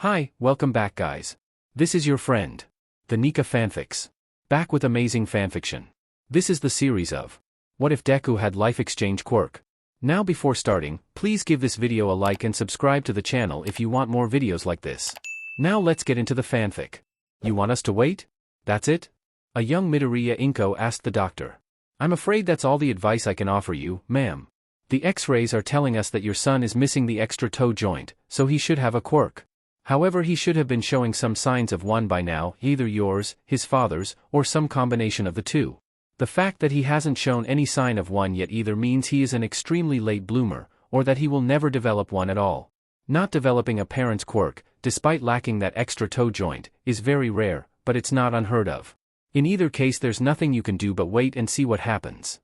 Hi, welcome back guys. This is your friend, the Nika Fanfics. Back with amazing fanfiction. This is the series of What If Deku Had Life Exchange Quirk. Now before starting, please give this video a like and subscribe to the channel if you want more videos like this. Now let's get into the fanfic. You want us to wait? That's it? A young Midoriya Inko asked the doctor. I'm afraid that's all the advice I can offer you, ma'am. The X-rays are telling us that your son is missing the extra toe joint, so he should have a quirk. However, he should have been showing some signs of one by now, either yours, his father's, or some combination of the two. The fact that he hasn't shown any sign of one yet either means he is an extremely late bloomer, or that he will never develop one at all. Not developing a parent's quirk, despite lacking that extra toe joint, is very rare, but it's not unheard of. In either case there's nothing you can do but wait and see what happens.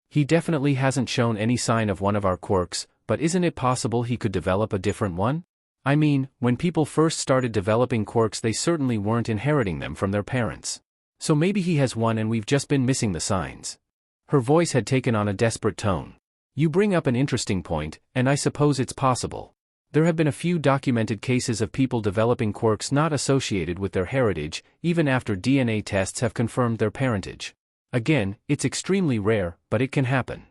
He definitely hasn't shown any sign of one of our quirks, but isn't it possible he could develop a different one? I mean, when people first started developing quirks they certainly weren't inheriting them from their parents. So maybe he has one and we've just been missing the signs. Her voice had taken on a desperate tone. You bring up an interesting point, and I suppose it's possible. There have been a few documented cases of people developing quirks not associated with their heritage, even after DNA tests have confirmed their parentage. Again, it's extremely rare, but it can happen.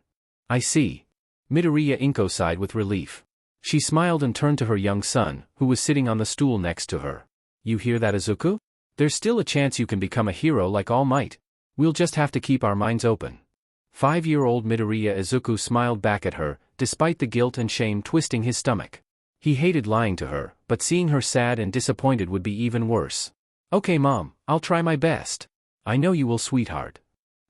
I see. Midoriya Inko sighed with relief. She smiled and turned to her young son, who was sitting on the stool next to her. You hear that, Izuku? There's still a chance you can become a hero like All Might. We'll just have to keep our minds open. 5-year-old Midoriya Izuku smiled back at her, despite the guilt and shame twisting his stomach. He hated lying to her, but seeing her sad and disappointed would be even worse. Okay mom, I'll try my best. I know you will, sweetheart.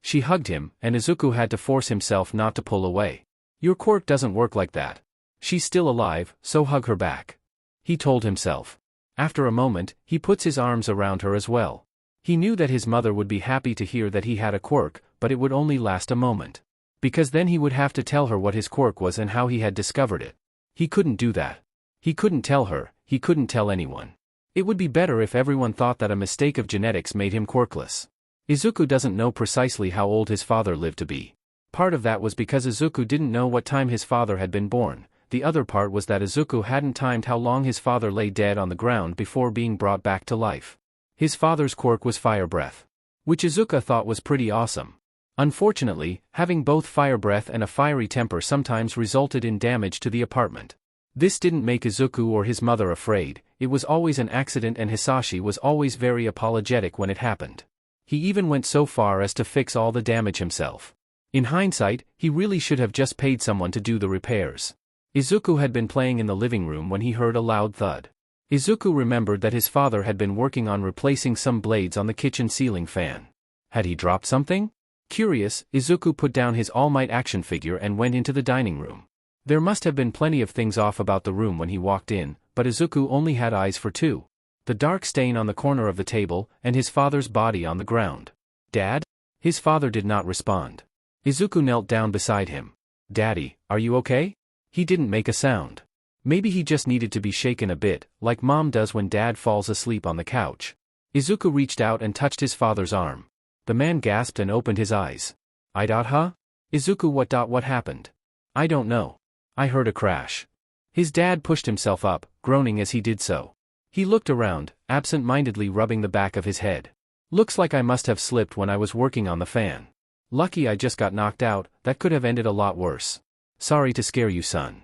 She hugged him, and Izuku had to force himself not to pull away. Your quirk doesn't work like that. She's still alive, so hug her back. He told himself. After a moment, he puts his arms around her as well. He knew that his mother would be happy to hear that he had a quirk, but it would only last a moment. Because then he would have to tell her what his quirk was and how he had discovered it. He couldn't do that. He couldn't tell her, he couldn't tell anyone. It would be better if everyone thought that a mistake of genetics made him quirkless. Izuku doesn't know precisely how old his father lived to be. Part of that was because Izuku didn't know what time his father had been born. The other part was that Izuku hadn't timed how long his father lay dead on the ground before being brought back to life. His father's quirk was fire breath, which Izuku thought was pretty awesome. Unfortunately, having both fire breath and a fiery temper sometimes resulted in damage to the apartment. This didn't make Izuku or his mother afraid, it was always an accident and Hisashi was always very apologetic when it happened. He even went so far as to fix all the damage himself. In hindsight, he really should have just paid someone to do the repairs. Izuku had been playing in the living room when he heard a loud thud. Izuku remembered that his father had been working on replacing some blades on the kitchen ceiling fan. Had he dropped something? Curious, Izuku put down his All Might action figure and went into the dining room. There must have been plenty of things off about the room when he walked in, but Izuku only had eyes for two. The dark stain on the corner of the table, and his father's body on the ground. Dad? His father did not respond. Izuku knelt down beside him. Daddy, are you okay? He didn't make a sound. Maybe he just needed to be shaken a bit, like mom does when dad falls asleep on the couch. Izuku reached out and touched his father's arm. The man gasped and opened his eyes. Huh? Izuku, what happened? I don't know. I heard a crash. His dad pushed himself up, groaning as he did so. He looked around, absent-mindedly rubbing the back of his head. Looks like I must have slipped when I was working on the fan. Lucky I just got knocked out, that could have ended a lot worse. Sorry to scare you, son.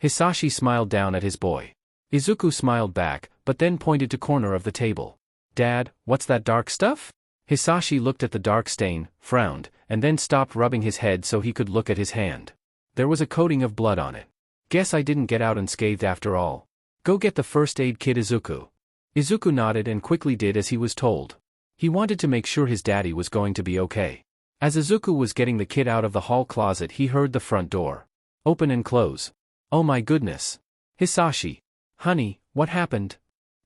Hisashi smiled down at his boy. Izuku smiled back, but then pointed to corner of the table. Dad, what's that dark stuff? Hisashi looked at the dark stain, frowned, and then stopped rubbing his head so he could look at his hand. There was a coating of blood on it. Guess I didn't get out unscathed after all. Go get the first aid kit, Izuku. Izuku nodded and quickly did as he was told. He wanted to make sure his daddy was going to be okay. As Izuku was getting the kit out of the hall closet he heard the front door open and close. Oh my goodness. Hisashi. Honey, what happened?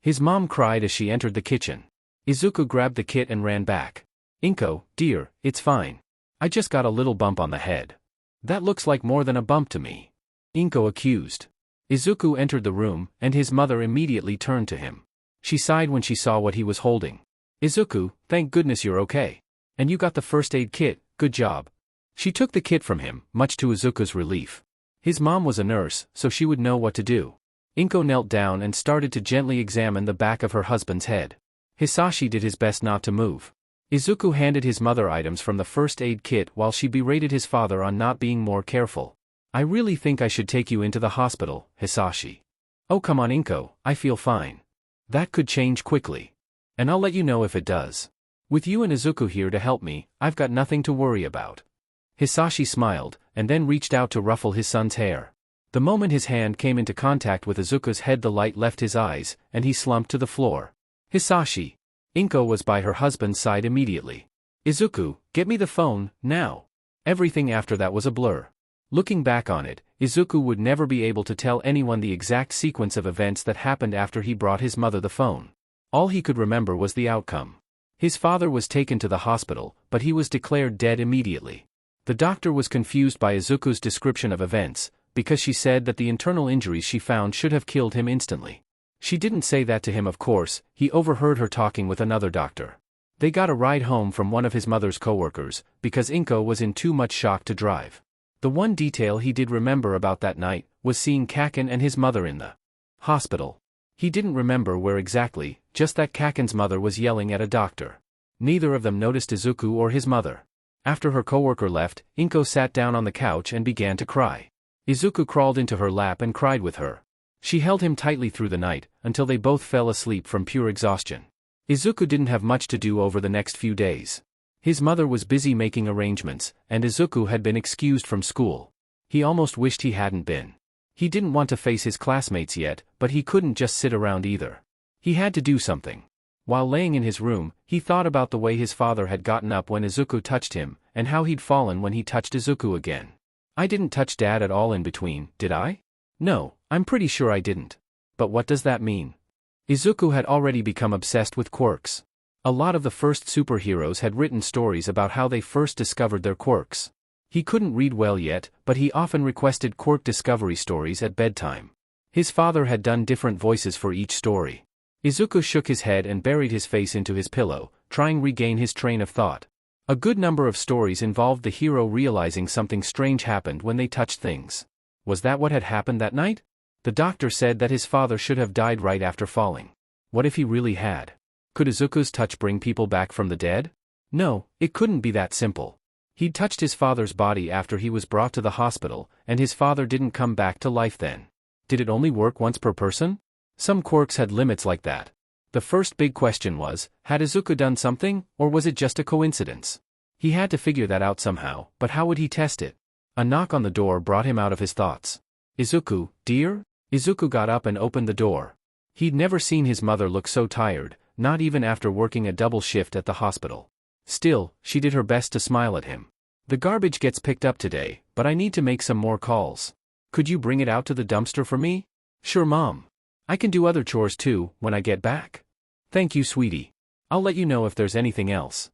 His mom cried as she entered the kitchen. Izuku grabbed the kit and ran back. Inko, dear, it's fine. I just got a little bump on the head. That looks like more than a bump to me. Inko accused. Izuku entered the room, and his mother immediately turned to him. She sighed when she saw what he was holding. Izuku, thank goodness you're okay. And you got the first aid kit, good job. She took the kit from him, much to Izuku's relief. His mom was a nurse, so she would know what to do. Inko knelt down and started to gently examine the back of her husband's head. Hisashi did his best not to move. Izuku handed his mother items from the first aid kit while she berated his father on not being more careful. I really think I should take you into the hospital, Hisashi. Oh come on Inko, I feel fine. That could change quickly. And I'll let you know if it does. With you and Izuku here to help me, I've got nothing to worry about. Hisashi smiled, and then reached out to ruffle his son's hair. The moment his hand came into contact with Izuku's head the light left his eyes, and he slumped to the floor. Hisashi. Inko was by her husband's side immediately. Izuku, get me the phone, now. Everything after that was a blur. Looking back on it, Izuku would never be able to tell anyone the exact sequence of events that happened after he brought his mother the phone. All he could remember was the outcome. His father was taken to the hospital, but he was declared dead immediately. The doctor was confused by Izuku's description of events, because she said that the internal injuries she found should have killed him instantly. She didn't say that to him of course, he overheard her talking with another doctor. They got a ride home from one of his mother's co-workers, because Inko was in too much shock to drive. The one detail he did remember about that night was seeing Kaken and his mother in the hospital. He didn't remember where exactly, just that Kaken's mother was yelling at a doctor. Neither of them noticed Izuku or his mother. After her coworker left, Inko sat down on the couch and began to cry. Izuku crawled into her lap and cried with her. She held him tightly through the night, until they both fell asleep from pure exhaustion. Izuku didn't have much to do over the next few days. His mother was busy making arrangements, and Izuku had been excused from school. He almost wished he hadn't been. He didn't want to face his classmates yet, but he couldn't just sit around either. He had to do something. While laying in his room, he thought about the way his father had gotten up when Izuku touched him, and how he'd fallen when he touched Izuku again. I didn't touch Dad at all in between, did I? No, I'm pretty sure I didn't. But what does that mean? Izuku had already become obsessed with quirks. A lot of the first superheroes had written stories about how they first discovered their quirks. He couldn't read well yet, but he often requested quirk discovery stories at bedtime. His father had done different voices for each story. Izuku shook his head and buried his face into his pillow, trying to regain his train of thought. A good number of stories involved the hero realizing something strange happened when they touched things. Was that what had happened that night? The doctor said that his father should have died right after falling. What if he really had? Could Izuku's touch bring people back from the dead? No, it couldn't be that simple. He'd touched his father's body after he was brought to the hospital, and his father didn't come back to life then. Did it only work once per person? Some quirks had limits like that. The first big question was, had Izuku done something, or was it just a coincidence? He had to figure that out somehow, but how would he test it? A knock on the door brought him out of his thoughts. Izuku, dear? Izuku got up and opened the door. He'd never seen his mother look so tired, not even after working a double shift at the hospital. Still, she did her best to smile at him. The garbage gets picked up today, but I need to make some more calls. Could you bring it out to the dumpster for me? Sure, Mom. I can do other chores too, when I get back. Thank you, sweetie. I'll let you know if there's anything else.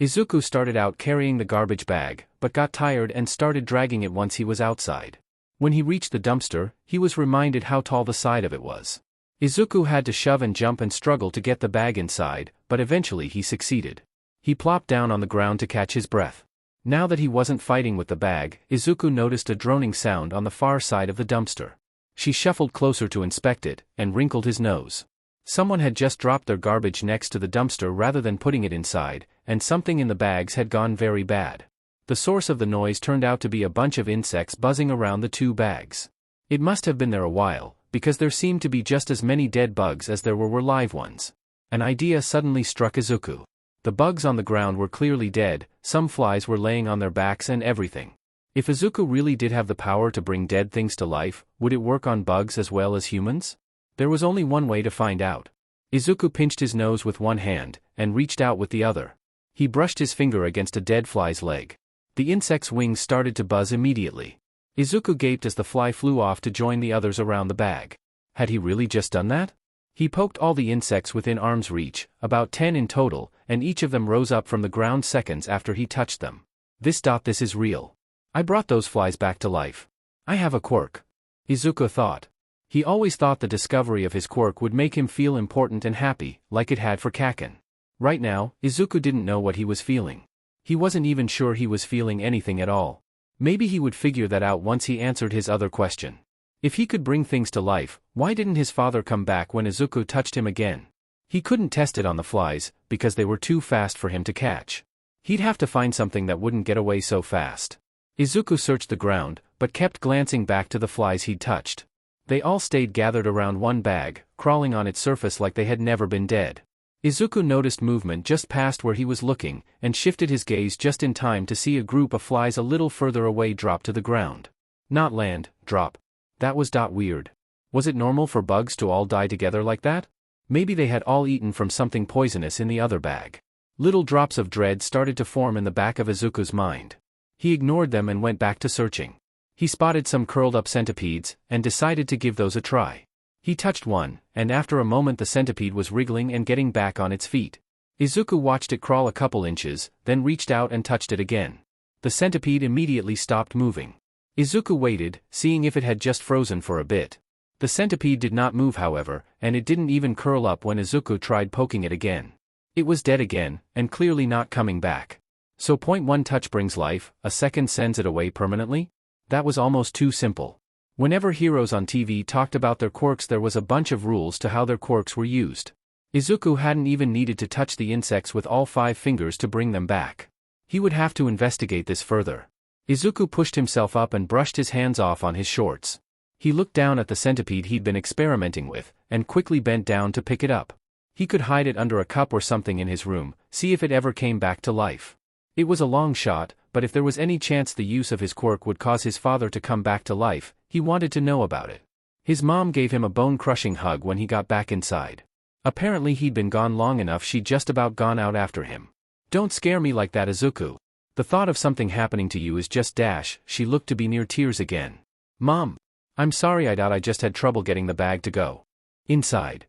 Izuku started out carrying the garbage bag, but got tired and started dragging it once he was outside. When he reached the dumpster, he was reminded how tall the side of it was. Izuku had to shove and jump and struggle to get the bag inside, but eventually he succeeded. He plopped down on the ground to catch his breath. Now that he wasn't fighting with the bag, Izuku noticed a droning sound on the far side of the dumpster. She shuffled closer to inspect it, and wrinkled his nose. Someone had just dropped their garbage next to the dumpster rather than putting it inside, and something in the bags had gone very bad. The source of the noise turned out to be a bunch of insects buzzing around the two bags. It must have been there a while, because there seemed to be just as many dead bugs as there were live ones. An idea suddenly struck Izuku. The bugs on the ground were clearly dead, some flies were laying on their backs and everything. If Izuku really did have the power to bring dead things to life, would it work on bugs as well as humans? There was only one way to find out. Izuku pinched his nose with one hand, and reached out with the other. He brushed his finger against a dead fly's leg. The insect's wings started to buzz immediately. Izuku gaped as the fly flew off to join the others around the bag. Had he really just done that? He poked all the insects within arm's reach, about 10 in total, and each of them rose up from the ground seconds after he touched them. This is real. I brought those flies back to life. I have a quirk. Izuku thought. He always thought the discovery of his quirk would make him feel important and happy, like it had for Kaken. Right now, Izuku didn't know what he was feeling. He wasn't even sure he was feeling anything at all. Maybe he would figure that out once he answered his other question. If he could bring things to life, why didn't his father come back when Izuku touched him again? He couldn't test it on the flies, because they were too fast for him to catch. He'd have to find something that wouldn't get away so fast. Izuku searched the ground, but kept glancing back to the flies he'd touched. They all stayed gathered around one bag, crawling on its surface like they had never been dead. Izuku noticed movement just past where he was looking, and shifted his gaze just in time to see a group of flies a little further away drop to the ground. Not land, drop. That was weird. Was it normal for bugs to all die together like that? Maybe they had all eaten from something poisonous in the other bag. Little drops of dread started to form in the back of Izuku's mind. He ignored them and went back to searching. He spotted some curled-up centipedes, and decided to give those a try. He touched one, and after a moment the centipede was wriggling and getting back on its feet. Izuku watched it crawl a couple inches, then reached out and touched it again. The centipede immediately stopped moving. Izuku waited, seeing if it had just frozen for a bit. The centipede did not move however, and it didn't even curl up when Izuku tried poking it again. It was dead again, and clearly not coming back. So one touch brings life, a second sends it away permanently? That was almost too simple. Whenever heroes on TV talked about their quirks there was a bunch of rules to how their quirks were used. Izuku hadn't even needed to touch the insects with all 5 fingers to bring them back. He would have to investigate this further. Izuku pushed himself up and brushed his hands off on his shorts. He looked down at the centipede he'd been experimenting with, and quickly bent down to pick it up. He could hide it under a cup or something in his room, see if it ever came back to life. It was a long shot, but if there was any chance the use of his quirk would cause his father to come back to life, he wanted to know about it. His mom gave him a bone-crushing hug when he got back inside. Apparently he'd been gone long enough she'd just about gone out after him. "Don't scare me like that, Izuku. The thought of something happening to you is just she looked to be near tears again. Mom. I'm sorry I just had trouble getting the bag to go inside.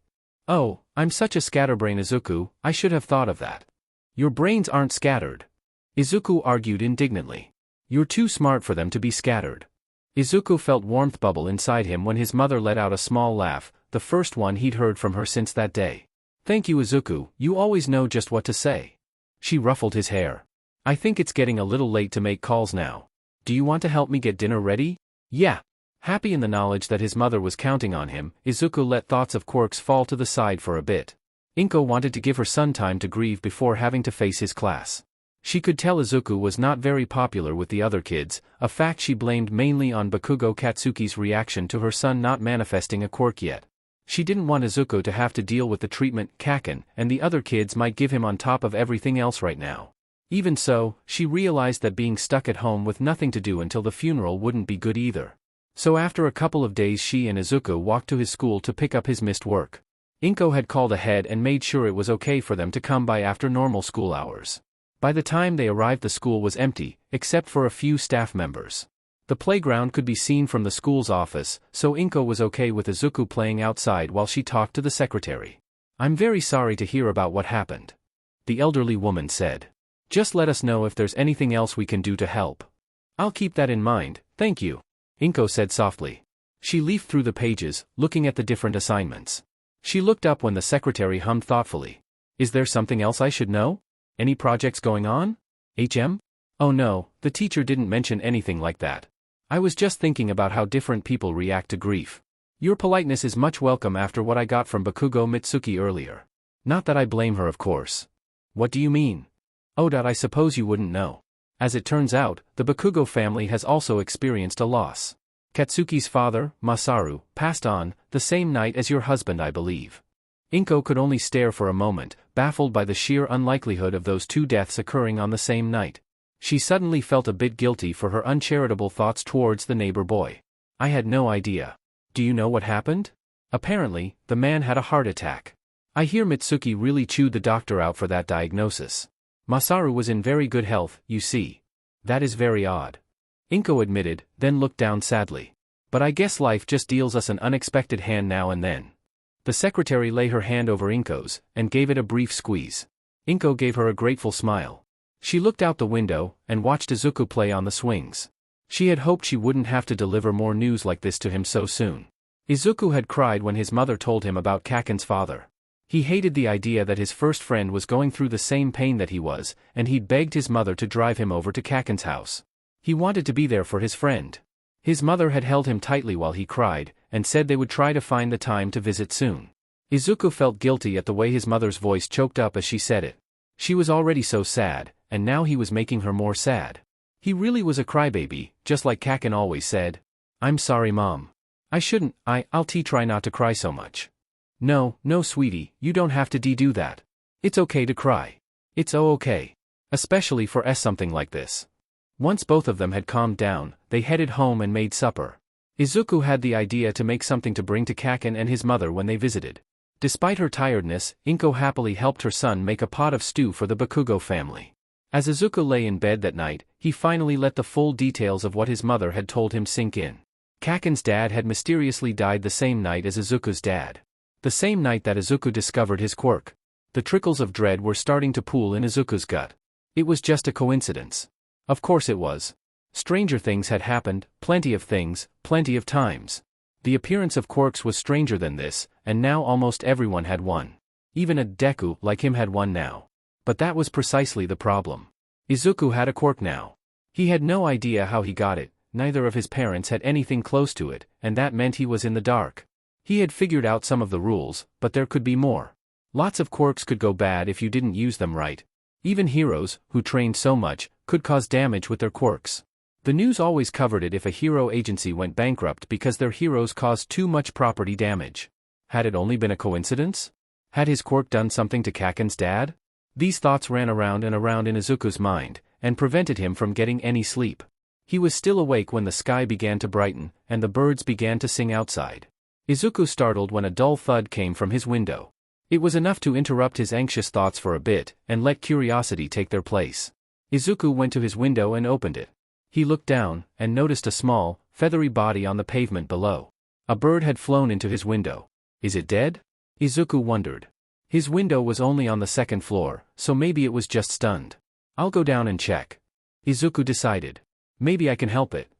Oh, I'm such a scatterbrain Izuku, I should have thought of that. Your brains aren't scattered." Izuku argued indignantly. "You're too smart for them to be scattered." Izuku felt warmth bubble inside him when his mother let out a small laugh, the first one he'd heard from her since that day. "Thank you Izuku, you always know just what to say." She ruffled his hair. "I think it's getting a little late to make calls now. Do you want to help me get dinner ready?" "Yeah." Happy in the knowledge that his mother was counting on him, Izuku let thoughts of quirks fall to the side for a bit. Inko wanted to give her son time to grieve before having to face his class. She could tell Izuku was not very popular with the other kids, a fact she blamed mainly on Bakugo Katsuki's reaction to her son not manifesting a quirk yet. She didn't want Izuku to have to deal with the treatment Kaken and the other kids might give him on top of everything else right now. Even so, she realized that being stuck at home with nothing to do until the funeral wouldn't be good either. So after a couple of days she and Izuku walked to his school to pick up his missed work. Inko had called ahead and made sure it was okay for them to come by after normal school hours. By the time they arrived the school was empty, except for a few staff members. The playground could be seen from the school's office, so Inko was okay with Izuku playing outside while she talked to the secretary. "I'm very sorry to hear about what happened," the elderly woman said. "Just let us know if there's anything else we can do to help." "I'll keep that in mind, thank you," Inko said softly. She leafed through the pages, looking at the different assignments. She looked up when the secretary hummed thoughtfully. "Is there something else I should know? Any projects going on? HM? Oh no, the teacher didn't mention anything like that. I was just thinking about how different people react to grief. Your politeness is much welcome after what I got from Bakugo Mitsuki earlier. Not that I blame her of course." "What do you mean?" "Oh, I suppose you wouldn't know. As it turns out, the Bakugo family has also experienced a loss. Katsuki's father, Masaru, passed on, the same night as your husband I believe." Inko could only stare for a moment, baffled by the sheer unlikelihood of those 2 deaths occurring on the same night. She suddenly felt a bit guilty for her uncharitable thoughts towards the neighbor boy. "I had no idea. Do you know what happened?" "Apparently, the man had a heart attack. I hear Mitsuki really chewed the doctor out for that diagnosis. Masaru was in very good health, you see." "That is very odd," Inko admitted, then looked down sadly. "But I guess life just deals us an unexpected hand now and then." The secretary lay her hand over Inko's, and gave it a brief squeeze. Inko gave her a grateful smile. She looked out the window, and watched Izuku play on the swings. She had hoped she wouldn't have to deliver more news like this to him so soon. Izuku had cried when his mother told him about Kaken's father. He hated the idea that his first friend was going through the same pain that he was, and he'd begged his mother to drive him over to Kaken's house. He wanted to be there for his friend. His mother had held him tightly while he cried, and said they would try to find the time to visit soon. Izuku felt guilty at the way his mother's voice choked up as she said it. She was already so sad, and now he was making her more sad. He really was a crybaby, just like Kaken always said. "I'm sorry, Mom. I shouldn't, I'll try not to cry so much." "No, sweetie, you don't have to do that. It's okay to cry. It's okay. Especially for something like this." Once both of them had calmed down, they headed home and made supper. Izuku had the idea to make something to bring to Kaken and his mother when they visited. Despite her tiredness, Inko happily helped her son make a pot of stew for the Bakugo family. As Izuku lay in bed that night, he finally let the full details of what his mother had told him sink in. Kaken's dad had mysteriously died the same night as Izuku's dad. The same night that Izuku discovered his quirk. The trickles of dread were starting to pool in Izuku's gut. It was just a coincidence. Of course it was. Stranger things had happened, plenty of things, plenty of times. The appearance of quirks was stranger than this, and now almost everyone had one. Even a Deku like him had one now. But that was precisely the problem. Izuku had a quirk now. He had no idea how he got it, neither of his parents had anything close to it, and that meant he was in the dark. He had figured out some of the rules, but there could be more. Lots of quirks could go bad if you didn't use them right. Even heroes, who trained so much, could cause damage with their quirks. The news always covered it if a hero agency went bankrupt because their heroes caused too much property damage. Had it only been a coincidence? Had his quirk done something to Kaken's dad? These thoughts ran around and around in Izuku's mind, and prevented him from getting any sleep. He was still awake when the sky began to brighten, and the birds began to sing outside. Izuku startled when a dull thud came from his window. It was enough to interrupt his anxious thoughts for a bit, and let curiosity take their place. Izuku went to his window and opened it. He looked down, and noticed a small, feathery body on the pavement below. A bird had flown into his window. Is it dead? Izuku wondered. His window was only on the second floor, so maybe it was just stunned. I'll go down and check. Izuku decided. Maybe I can help it.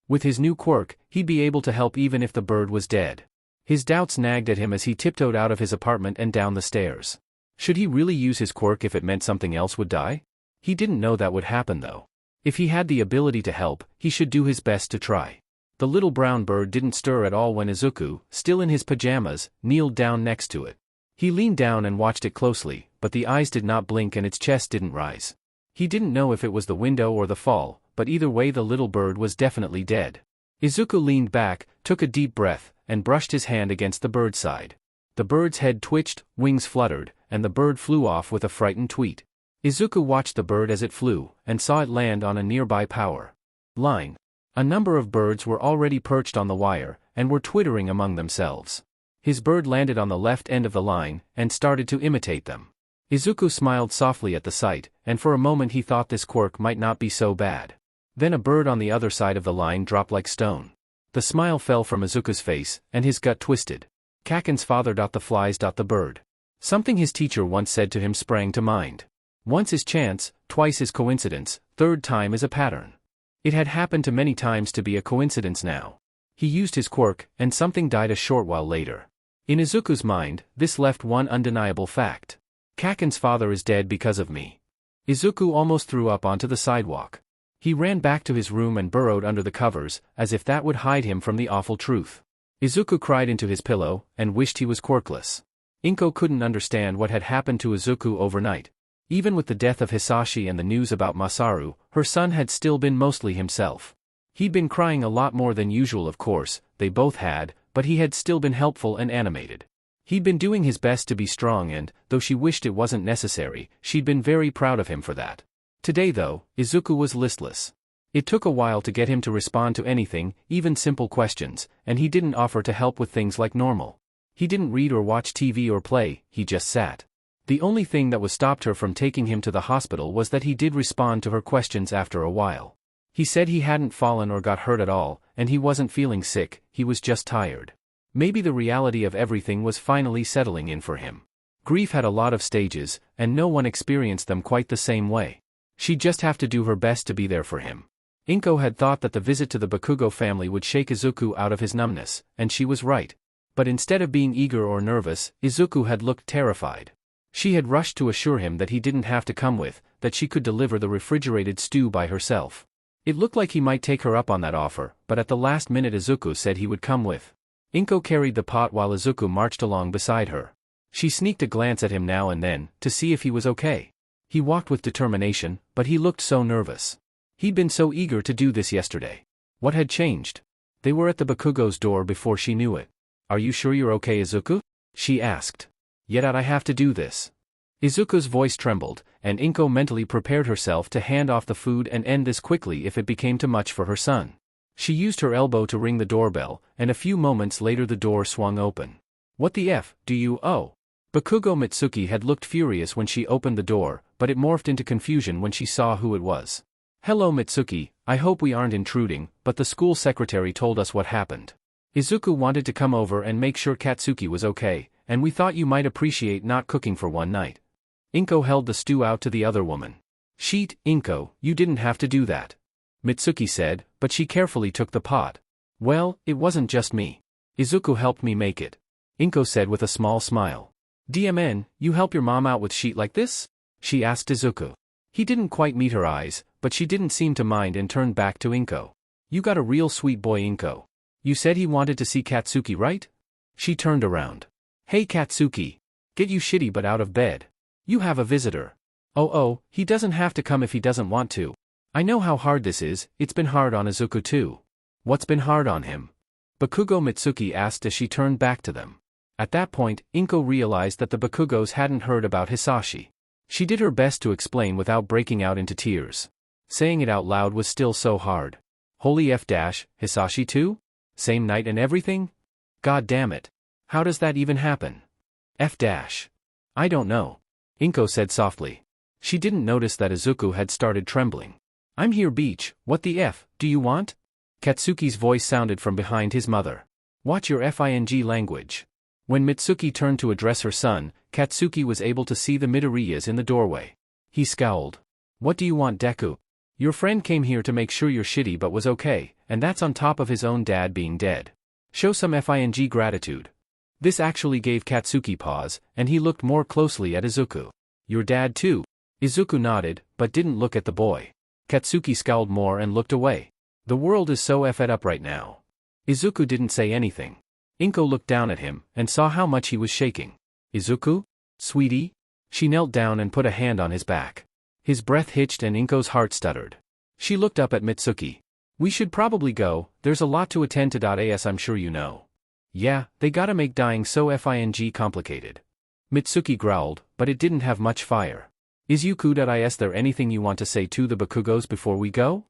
With his new quirk, he'd be able to help even if the bird was dead. His doubts nagged at him as he tiptoed out of his apartment and down the stairs. Should he really use his quirk if it meant something else would die? He didn't know that would happen though. If he had the ability to help, he should do his best to try. The little brown bird didn't stir at all when Izuku, still in his pajamas, kneeled down next to it. He leaned down and watched it closely, but the eyes did not blink and its chest didn't rise. He didn't know if it was the window or the fall, but either way the little bird was definitely dead. Izuku leaned back, took a deep breath, and brushed his hand against the bird's side. The bird's head twitched, wings fluttered, and the bird flew off with a frightened tweet. Izuku watched the bird as it flew, and saw it land on a nearby power line. A number of birds were already perched on the wire, and were twittering among themselves. His bird landed on the left end of the line, and started to imitate them. Izuku smiled softly at the sight, and for a moment he thought this quirk might not be so bad. Then a bird on the other side of the line dropped like stone. The smile fell from Izuku's face, and his gut twisted. Kaken's father. The flies. The bird. Something his teacher once said to him sprang to mind. Once is chance, twice is coincidence, third time is a pattern. It had happened to many times to be a coincidence now. He used his quirk, and something died a short while later. In Izuku's mind, this left one undeniable fact. Kaken's father is dead because of me. Izuku almost threw up onto the sidewalk. He ran back to his room and burrowed under the covers, as if that would hide him from the awful truth. Izuku cried into his pillow, and wished he was quirkless. Inko couldn't understand what had happened to Izuku overnight. Even with the death of Hisashi and the news about Masaru, her son had still been mostly himself. He'd been crying a lot more than usual, of course, they both had, but he had still been helpful and animated. He'd been doing his best to be strong and, though she wished it wasn't necessary, she'd been very proud of him for that. Today though, Izuku was listless. It took a while to get him to respond to anything, even simple questions, and he didn't offer to help with things like normal. He didn't read or watch TV or play, he just sat. The only thing that was stopped her from taking him to the hospital was that he did respond to her questions after a while. He said he hadn't fallen or got hurt at all, and he wasn't feeling sick, he was just tired. Maybe the reality of everything was finally settling in for him. Grief had a lot of stages, and no one experienced them quite the same way. She'd just have to do her best to be there for him. Inko had thought that the visit to the Bakugo family would shake Izuku out of his numbness, and she was right. But instead of being eager or nervous, Izuku had looked terrified. She had rushed to assure him that he didn't have to come with, that she could deliver the refrigerated stew by herself. It looked like he might take her up on that offer, but at the last minute Izuku said he would come with. Inko carried the pot while Izuku marched along beside her. She sneaked a glance at him now and then, to see if he was okay. He walked with determination, but he looked so nervous. He'd been so eager to do this yesterday. What had changed? They were at the Bakugo's door before she knew it. "Are you sure you're okay, Izuku?" she asked. "Yet I have to do this." Izuku's voice trembled, and Inko mentally prepared herself to hand off the food and end this quickly if it became too much for her son. She used her elbow to ring the doorbell, and a few moments later the door swung open. "What the F, do you oh?" Bakugo Mitsuki had looked furious when she opened the door, but it morphed into confusion when she saw who it was. "Hello Mitsuki, I hope we aren't intruding, but the school secretary told us what happened. Izuku wanted to come over and make sure Katsuki was okay, and we thought you might appreciate not cooking for one night." Inko held the stew out to the other woman. "Sheet, Inko, you didn't have to do that," Mitsuki said, but she carefully took the pot. "Well, it wasn't just me. Izuku helped me make it," Inko said with a small smile. "DMN, you help your mom out with sheet like this?" she asked Izuku. He didn't quite meet her eyes, but she didn't seem to mind and turned back to Inko. "You got a real sweet boy, Inko. You said he wanted to see Katsuki, right?" She turned around. "Hey Katsuki. Get you shitty but out of bed. You have a visitor." Oh, he doesn't have to come if he doesn't want to. I know how hard this is, it's been hard on Izuku too." "What's been hard on him?" Bakugo Mitsuki asked as she turned back to them. At that point, Inko realized that the Bakugos hadn't heard about Hisashi. She did her best to explain without breaking out into tears. Saying it out loud was still so hard. Holy F-, Hisashi too? Same night and everything? God damn it. How does that even happen? F-. "I don't know," Inko said softly. She didn't notice that Izuku had started trembling. "I'm here Beach, what the F, do you want?" Katsuki's voice sounded from behind his mother. "Watch your FING language." When Mitsuki turned to address her son, Katsuki was able to see the Midoriyas in the doorway. He scowled. "What do you want, Deku? Your friend came here to make sure you're shitty but was okay, and that's on top of his own dad being dead. Show some FING gratitude." This actually gave Katsuki pause, and he looked more closely at Izuku. "Your dad too?" Izuku nodded, but didn't look at the boy. Katsuki scowled more and looked away. "The world is so effed up right now." Izuku didn't say anything. Inko looked down at him, and saw how much he was shaking. "Izuku? Sweetie?" She knelt down and put a hand on his back. His breath hitched and Inko's heart stuttered. She looked up at Mitsuki. "We should probably go, there's a lot to attend to. As I'm sure you know." "Yeah, they gotta make dying so FING complicated." Mitsuki growled, but it didn't have much fire. "Is there anything you want to say to the Bakugos before we go?"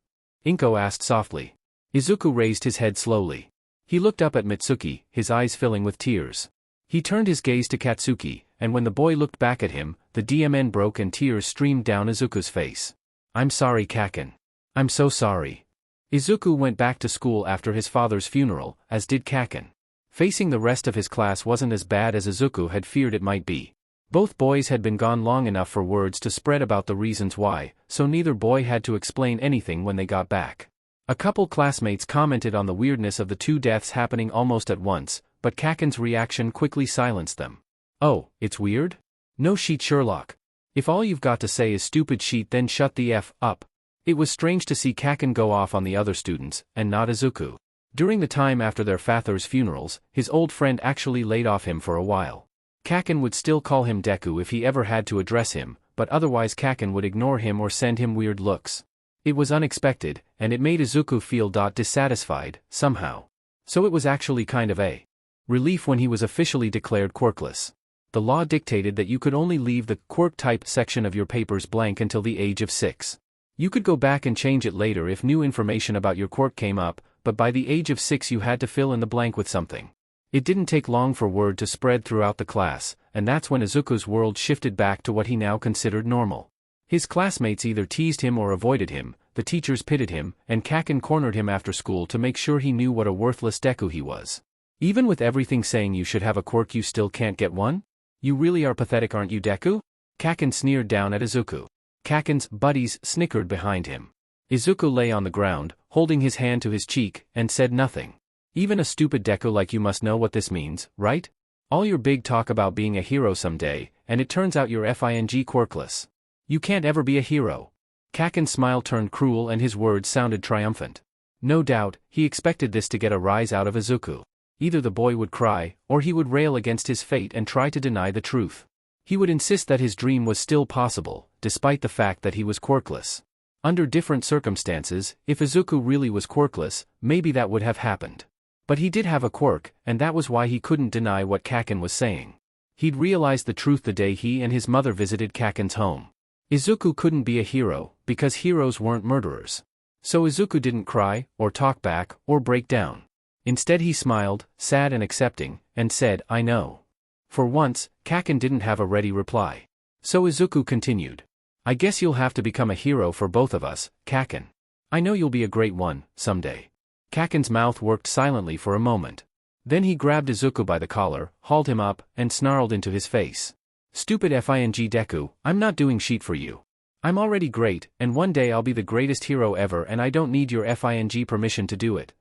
Inko asked softly. Izuku raised his head slowly. He looked up at Mitsuki, his eyes filling with tears. He turned his gaze to Katsuki, and when the boy looked back at him, the DMN broke and tears streamed down Izuku's face. "I'm sorry, Kaken. I'm so sorry." Izuku went back to school after his father's funeral, as did Kaken. Facing the rest of his class wasn't as bad as Izuku had feared it might be. Both boys had been gone long enough for words to spread about the reasons why, so neither boy had to explain anything when they got back. A couple classmates commented on the weirdness of the two deaths happening almost at once, but Kaken's reaction quickly silenced them. "Oh, it's weird? No shit, Sherlock. If all you've got to say is stupid shit, then shut the F up." It was strange to see Kaken go off on the other students, and not Izuku. During the time after their father's funerals, his old friend actually laid off him for a while. Kaken would still call him Deku if he ever had to address him, but otherwise Kaken would ignore him or send him weird looks. It was unexpected, and it made Izuku feel dissatisfied, somehow. So it was actually kind of a relief when he was officially declared quirkless. The law dictated that you could only leave the quirk-type section of your papers blank until the age of 6. You could go back and change it later if new information about your quirk came up, but by the age of 6 you had to fill in the blank with something. It didn't take long for word to spread throughout the class, and that's when Izuku's world shifted back to what he now considered normal. His classmates either teased him or avoided him, the teachers pitted him, and Kaken cornered him after school to make sure he knew what a worthless Deku he was. Even with everything saying you should have a quirk, you still can't get one? You really are pathetic, aren't you, Deku? Kaken sneered down at Izuku. Kaken's buddies snickered behind him. Izuku lay on the ground, holding his hand to his cheek, and said nothing. Even a stupid Deku like you must know what this means, right? All your big talk about being a hero someday, and it turns out you're FING quirkless. You can't ever be a hero. Kaken's smile turned cruel and his words sounded triumphant. No doubt, he expected this to get a rise out of Izuku. Either the boy would cry, or he would rail against his fate and try to deny the truth. He would insist that his dream was still possible, despite the fact that he was quirkless. Under different circumstances, if Izuku really was quirkless, maybe that would have happened. But he did have a quirk, and that was why he couldn't deny what Kaken was saying. He'd realized the truth the day he and his mother visited Kaken's home. Izuku couldn't be a hero, because heroes weren't murderers. So Izuku didn't cry, or talk back, or break down. Instead he smiled, sad and accepting, and said, "I know." For once, Kaken didn't have a ready reply. So Izuku continued. "I guess you'll have to become a hero for both of us, Kaken. I know you'll be a great one, someday." Kaken's mouth worked silently for a moment. Then he grabbed Izuku by the collar, hauled him up, and snarled into his face. "Stupid fing Deku, I'm not doing shit for you. I'm already great, and one day I'll be the greatest hero ever and I don't need your fing permission to do it."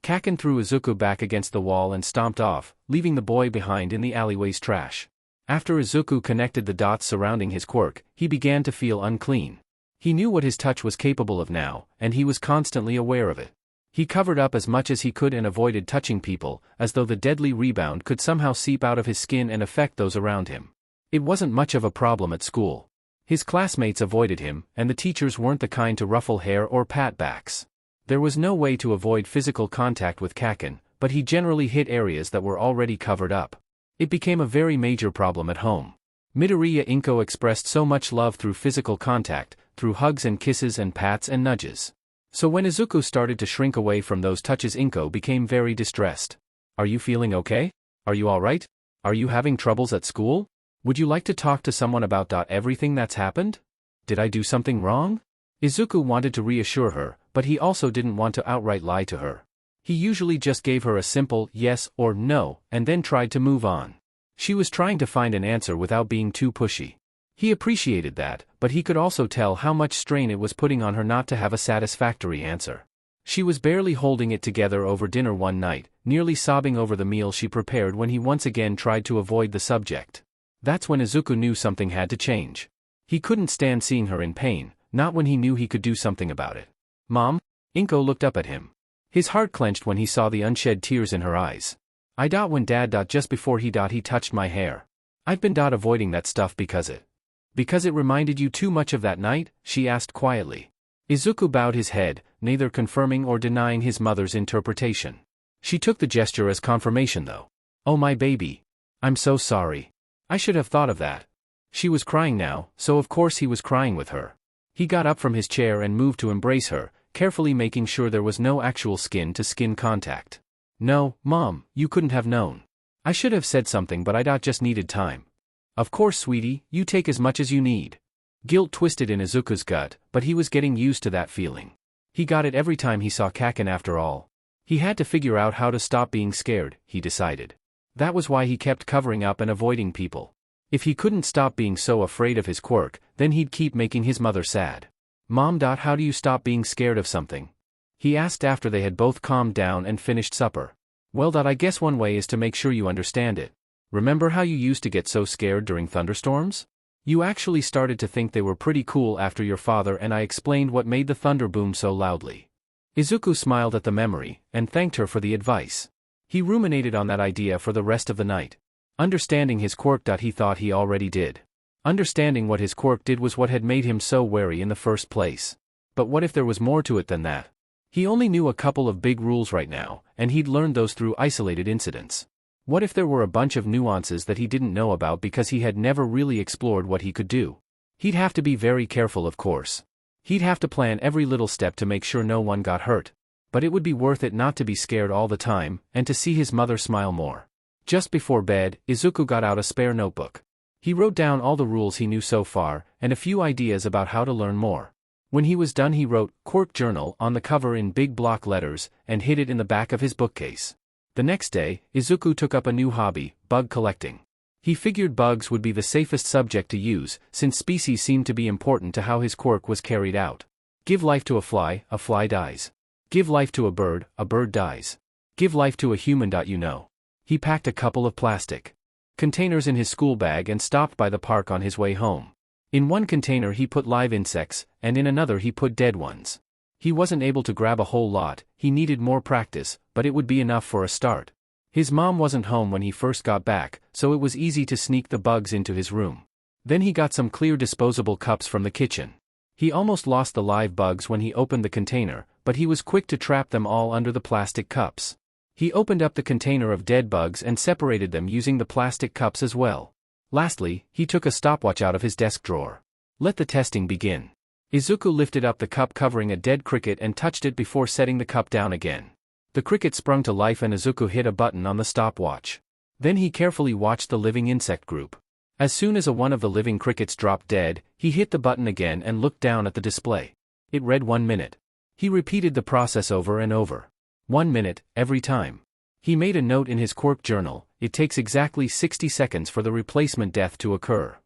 Kaken threw Izuku back against the wall and stomped off, leaving the boy behind in the alleyway's trash. After Izuku connected the dots surrounding his quirk, he began to feel unclean. He knew what his touch was capable of now, and he was constantly aware of it. He covered up as much as he could and avoided touching people, as though the deadly rebound could somehow seep out of his skin and affect those around him. It wasn't much of a problem at school. His classmates avoided him, and the teachers weren't the kind to ruffle hair or pat backs. There was no way to avoid physical contact with Kaken, but he generally hit areas that were already covered up. It became a very major problem at home. Midoriya Inko expressed so much love through physical contact, through hugs and kisses and pats and nudges. So when Izuku started to shrink away from those touches, Inko became very distressed. "Are you feeling okay? Are you alright? Are you having troubles at school? Would you like to talk to someone about everything that's happened? Did I do something wrong?" Izuku wanted to reassure her, but he also didn't want to outright lie to her. He usually just gave her a simple yes or no, and then tried to move on. She was trying to find an answer without being too pushy. He appreciated that, but he could also tell how much strain it was putting on her not to have a satisfactory answer. She was barely holding it together over dinner one night, nearly sobbing over the meal she prepared when he once again tried to avoid the subject. That's when Izuku knew something had to change. He couldn't stand seeing her in pain, not when he knew he could do something about it. "Mom?" Inko looked up at him. His heart clenched when he saw the unshed tears in her eyes. When Dad just before he touched my hair. I've been avoiding that stuff because it reminded you too much of that night?" she asked quietly. Izuku bowed his head, neither confirming or denying his mother's interpretation. She took the gesture as confirmation though. "Oh my baby. I'm so sorry. I should have thought of that." She was crying now, so of course he was crying with her. He got up from his chair and moved to embrace her, carefully making sure there was no actual skin-to-skin contact. "No, Mom, you couldn't have known. I should have said something but I just needed time." "Of course sweetie, you take as much as you need." Guilt twisted in Izuku's gut, but he was getting used to that feeling. He got it every time he saw Kaken after all. He had to figure out how to stop being scared, he decided. That was why he kept covering up and avoiding people. If he couldn't stop being so afraid of his quirk, then he'd keep making his mother sad. "Mom. How do you stop being scared of something?" he asked after they had both calmed down and finished supper. "Well, I guess one way is to make sure you understand it. Remember how you used to get so scared during thunderstorms? You actually started to think they were pretty cool after your father and I explained what made the thunder boom so loudly." Izuku smiled at the memory, and thanked her for the advice. He ruminated on that idea for the rest of the night. Understanding his quirk. He thought he already did. Understanding what his quirk did was what had made him so wary in the first place. But what if there was more to it than that? He only knew a couple of big rules right now, and he'd learned those through isolated incidents. What if there were a bunch of nuances that he didn't know about because he had never really explored what he could do? He'd have to be very careful, of course. He'd have to plan every little step to make sure no one got hurt. But it would be worth it not to be scared all the time, and to see his mother smile more. Just before bed, Izuku got out a spare notebook. He wrote down all the rules he knew so far, and a few ideas about how to learn more. When he was done, he wrote "Quirk Journal" on the cover in big block letters, and hid it in the back of his bookcase. The next day, Izuku took up a new hobby, bug collecting. He figured bugs would be the safest subject to use, since species seemed to be important to how his quirk was carried out. Give life to a fly dies. Give life to a bird dies. Give life to a human. He packed a couple of plastic containers in his school bag and stopped by the park on his way home. In one container he put live insects, and in another he put dead ones. He wasn't able to grab a whole lot, he needed more practice, but it would be enough for a start. His mom wasn't home when he first got back, so it was easy to sneak the bugs into his room. Then he got some clear disposable cups from the kitchen. He almost lost the live bugs when he opened the container, but he was quick to trap them all under the plastic cups. He opened up the container of dead bugs and separated them using the plastic cups as well. Lastly, he took a stopwatch out of his desk drawer. Let the testing begin. Izuku lifted up the cup covering a dead cricket and touched it before setting the cup down again. The cricket sprung to life and Izuku hit a button on the stopwatch. Then he carefully watched the living insect group. As soon as one of the living crickets dropped dead, he hit the button again and looked down at the display. It read 1 minute. He repeated the process over and over. 1 minute, every time. He made a note in his quirk journal, it takes exactly 60 seconds for the replacement death to occur.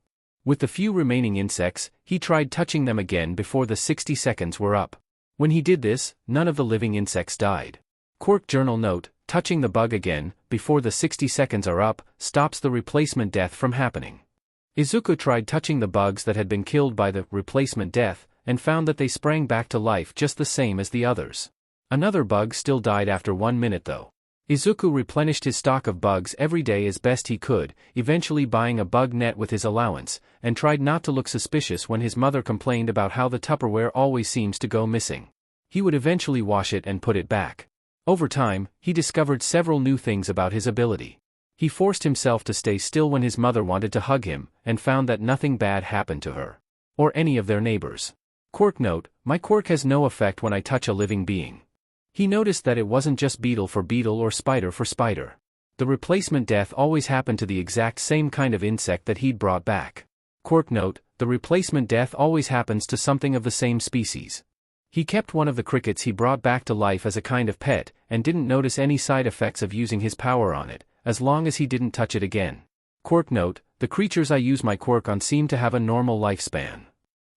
With the few remaining insects, he tried touching them again before the 60 seconds were up. When he did this, none of the living insects died. Quirk journal note, touching the bug again, before the 60 seconds are up, stops the replacement death from happening. Izuku tried touching the bugs that had been killed by the replacement death, and found that they sprang back to life just the same as the others. Another bug still died after 1 minute though. Izuku replenished his stock of bugs every day as best he could, eventually buying a bug net with his allowance, and tried not to look suspicious when his mother complained about how the Tupperware always seems to go missing. He would eventually wash it and put it back. Over time, he discovered several new things about his ability. He forced himself to stay still when his mother wanted to hug him, and found that nothing bad happened to her. Or any of their neighbors. Quirk note, my quirk has no effect when I touch a living being. He noticed that it wasn't just beetle for beetle or spider for spider. The replacement death always happened to the exact same kind of insect that he'd brought back. Quirk note, the replacement death always happens to something of the same species. He kept one of the crickets he brought back to life as a kind of pet, and didn't notice any side effects of using his power on it, as long as he didn't touch it again. Quirk note, the creatures I use my quirk on seem to have a normal lifespan.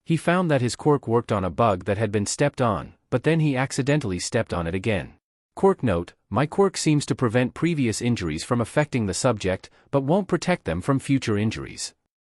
He found that his quirk worked on a bug that had been stepped on, but then he accidentally stepped on it again. Quirk note, my quirk seems to prevent previous injuries from affecting the subject, but won't protect them from future injuries.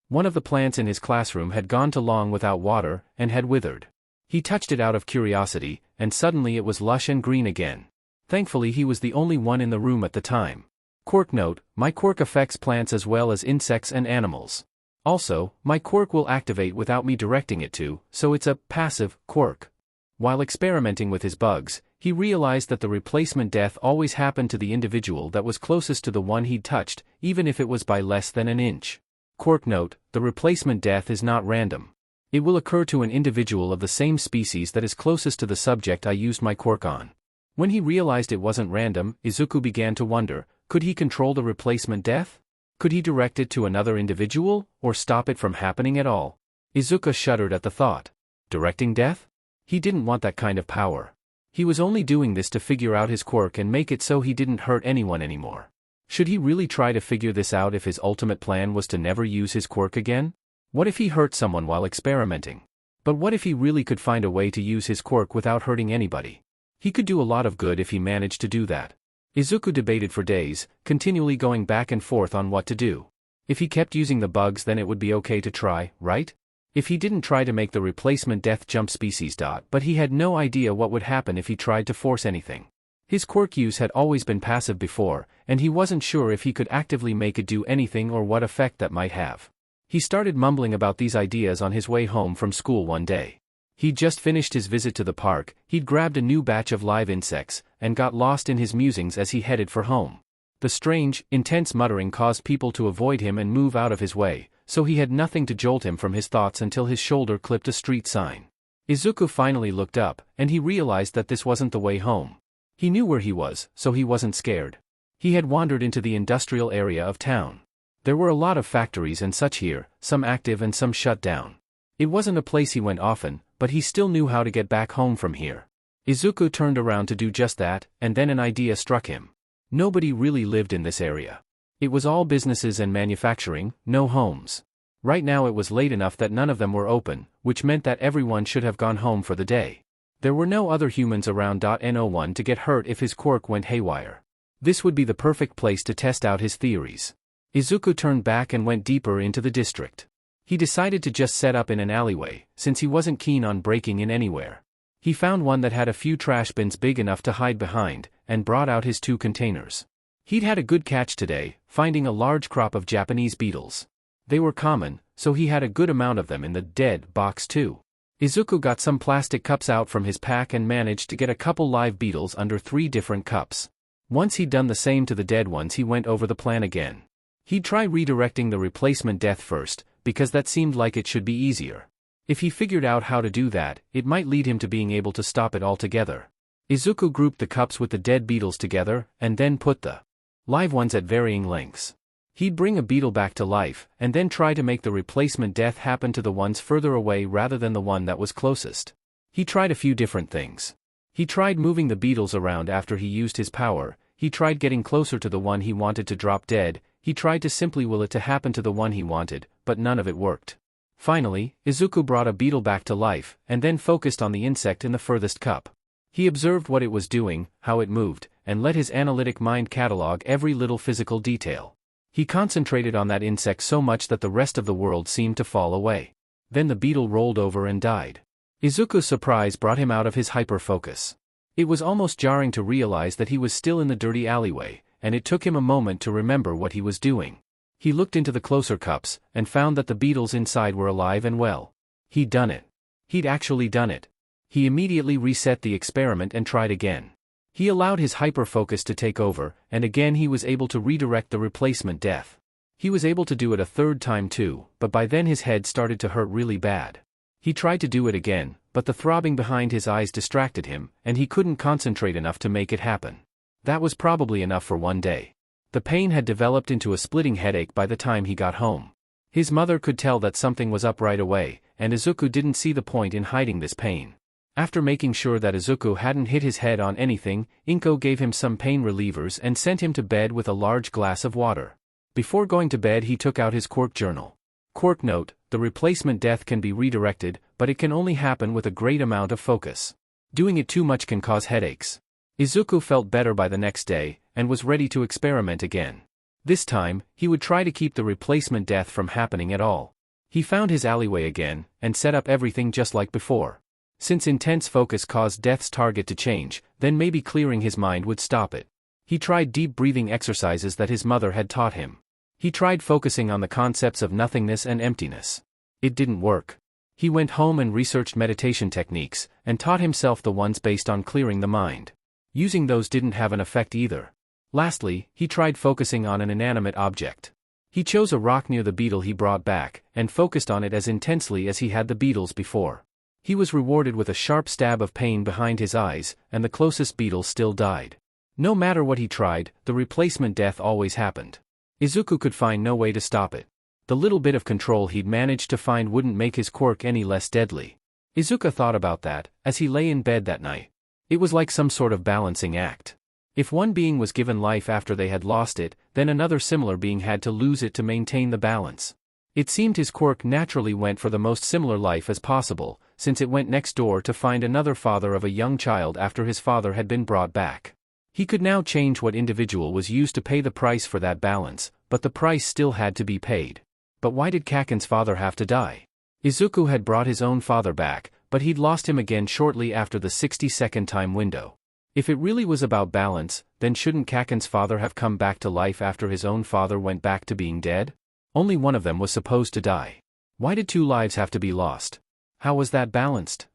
One of the plants in his classroom had gone too long without water, and had withered. He touched it out of curiosity, and suddenly it was lush and green again. Thankfully he was the only one in the room at the time. Quirk note, my quirk affects plants as well as insects and animals. Also, my quirk will activate without me directing it to, so it's a passive quirk. While experimenting with his bugs, he realized that the replacement death always happened to the individual that was closest to the one he'd touched, even if it was by less than an inch. Quirk note, the replacement death is not random. It will occur to an individual of the same species that is closest to the subject I used my quirk on. When he realized it wasn't random, Izuku began to wonder, could he control the replacement death? Could he direct it to another individual, or stop it from happening at all? Izuku shuddered at the thought. Directing death? He didn't want that kind of power. He was only doing this to figure out his quirk and make it so he didn't hurt anyone anymore. Should he really try to figure this out if his ultimate plan was to never use his quirk again? What if he hurt someone while experimenting? But what if he really could find a way to use his quirk without hurting anybody? He could do a lot of good if he managed to do that. Izuku debated for days, continually going back and forth on what to do. If he kept using the bugs, then it would be okay to try, right? If he didn't try to make the replacement death jump species. But he had no idea what would happen if he tried to force anything. His quirk use had always been passive before, and he wasn't sure if he could actively make it do anything or what effect that might have. He started mumbling about these ideas on his way home from school one day. He'd just finished his visit to the park, he'd grabbed a new batch of live insects, and got lost in his musings as he headed for home. The strange, intense muttering caused people to avoid him and move out of his way, so he had nothing to jolt him from his thoughts until his shoulder clipped a street sign. Izuku finally looked up, and he realized that this wasn't the way home. He knew where he was, so he wasn't scared. He had wandered into the industrial area of town. There were a lot of factories and such here, some active and some shut down. It wasn't a place he went often, but he still knew how to get back home from here. Izuku turned around to do just that, and then an idea struck him. Nobody really lived in this area. It was all businesses and manufacturing, no homes. Right now it was late enough that none of them were open, which meant that everyone should have gone home for the day. There were no other humans around. No one to get hurt if his quirk went haywire. This would be the perfect place to test out his theories. Izuku turned back and went deeper into the district. He decided to just set up in an alleyway, since he wasn't keen on breaking in anywhere. He found one that had a few trash bins big enough to hide behind, and brought out his 2 containers. He'd had a good catch today, finding a large crop of Japanese beetles. They were common, so he had a good amount of them in the dead box too. Izuku got some plastic cups out from his pack and managed to get a couple live beetles under 3 different cups. Once he'd done the same to the dead ones, he went over the plan again. He'd try redirecting the replacement death first, because that seemed like it should be easier. If he figured out how to do that, it might lead him to being able to stop it altogether. Izuku grouped the cups with the dead beetles together, and then put the live ones at varying lengths. He'd bring a beetle back to life, and then try to make the replacement death happen to the ones further away rather than the one that was closest. He tried a few different things. He tried moving the beetles around after he used his power, he tried getting closer to the one he wanted to drop dead, he tried to simply will it to happen to the one he wanted, but none of it worked. Finally, Izuku brought a beetle back to life, and then focused on the insect in the furthest cup. He observed what it was doing, how it moved, and let his analytic mind catalog every little physical detail. He concentrated on that insect so much that the rest of the world seemed to fall away. Then the beetle rolled over and died. Izuku's surprise brought him out of his hyper-focus. It was almost jarring to realize that he was still in the dirty alleyway, and it took him a moment to remember what he was doing. He looked into the closer cups, and found that the beetles inside were alive and well. He'd done it. He'd actually done it. He immediately reset the experiment and tried again. He allowed his hyper-focus to take over, and again he was able to redirect the replacement death. He was able to do it a 3rd time too, but by then his head started to hurt really bad. He tried to do it again, but the throbbing behind his eyes distracted him, and he couldn't concentrate enough to make it happen. That was probably enough for one day. The pain had developed into a splitting headache by the time he got home. His mother could tell that something was up right away, and Izuku didn't see the point in hiding this pain. After making sure that Izuku hadn't hit his head on anything, Inko gave him some pain relievers and sent him to bed with a large glass of water. Before going to bed he took out his Quirk journal. Quirk note: the replacement death can be redirected, but it can only happen with a great amount of focus. Doing it too much can cause headaches. Izuku felt better by the next day, and was ready to experiment again. This time, he would try to keep the replacement death from happening at all. He found his alleyway again, and set up everything just like before. Since intense focus caused death's target to change, then maybe clearing his mind would stop it. He tried deep breathing exercises that his mother had taught him. He tried focusing on the concepts of nothingness and emptiness. It didn't work. He went home and researched meditation techniques, and taught himself the ones based on clearing the mind. Using those didn't have an effect either. Lastly, he tried focusing on an inanimate object. He chose a rock near the beetle he brought back, and focused on it as intensely as he had the beetles before. He was rewarded with a sharp stab of pain behind his eyes, and the closest beetle still died. No matter what he tried, the replacement death always happened. Izuku could find no way to stop it. The little bit of control he'd managed to find wouldn't make his quirk any less deadly. Izuku thought about that, as he lay in bed that night. It was like some sort of balancing act. If one being was given life after they had lost it, then another similar being had to lose it to maintain the balance. It seemed his quirk naturally went for the most similar life as possible, since it went next door to find another father of a young child after his father had been brought back. He could now change what individual was used to pay the price for that balance, but the price still had to be paid. But why did Kaken's father have to die? Izuku had brought his own father back, but he'd lost him again shortly after the 60-second time window. If it really was about balance, then shouldn't Kaken's father have come back to life after his own father went back to being dead? Only one of them was supposed to die. Why did 2 lives have to be lost? How was that balanced?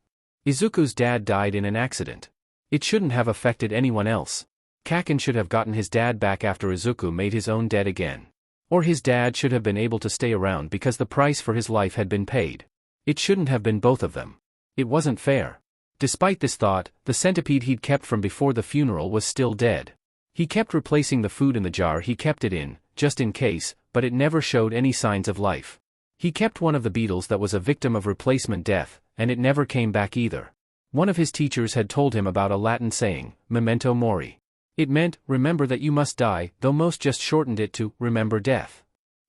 Izuku's dad died in an accident. It shouldn't have affected anyone else. Kaken should have gotten his dad back after Izuku made his own dead again. Or his dad should have been able to stay around because the price for his life had been paid. It shouldn't have been both of them. It wasn't fair. Despite this thought, the centipede he'd kept from before the funeral was still dead. He kept replacing the food in the jar he kept it in, just in case, but it never showed any signs of life. He kept one of the beetles that was a victim of replacement death, and it never came back either. One of his teachers had told him about a Latin saying, Memento Mori. It meant, remember that you must die, though most just shortened it to, remember death.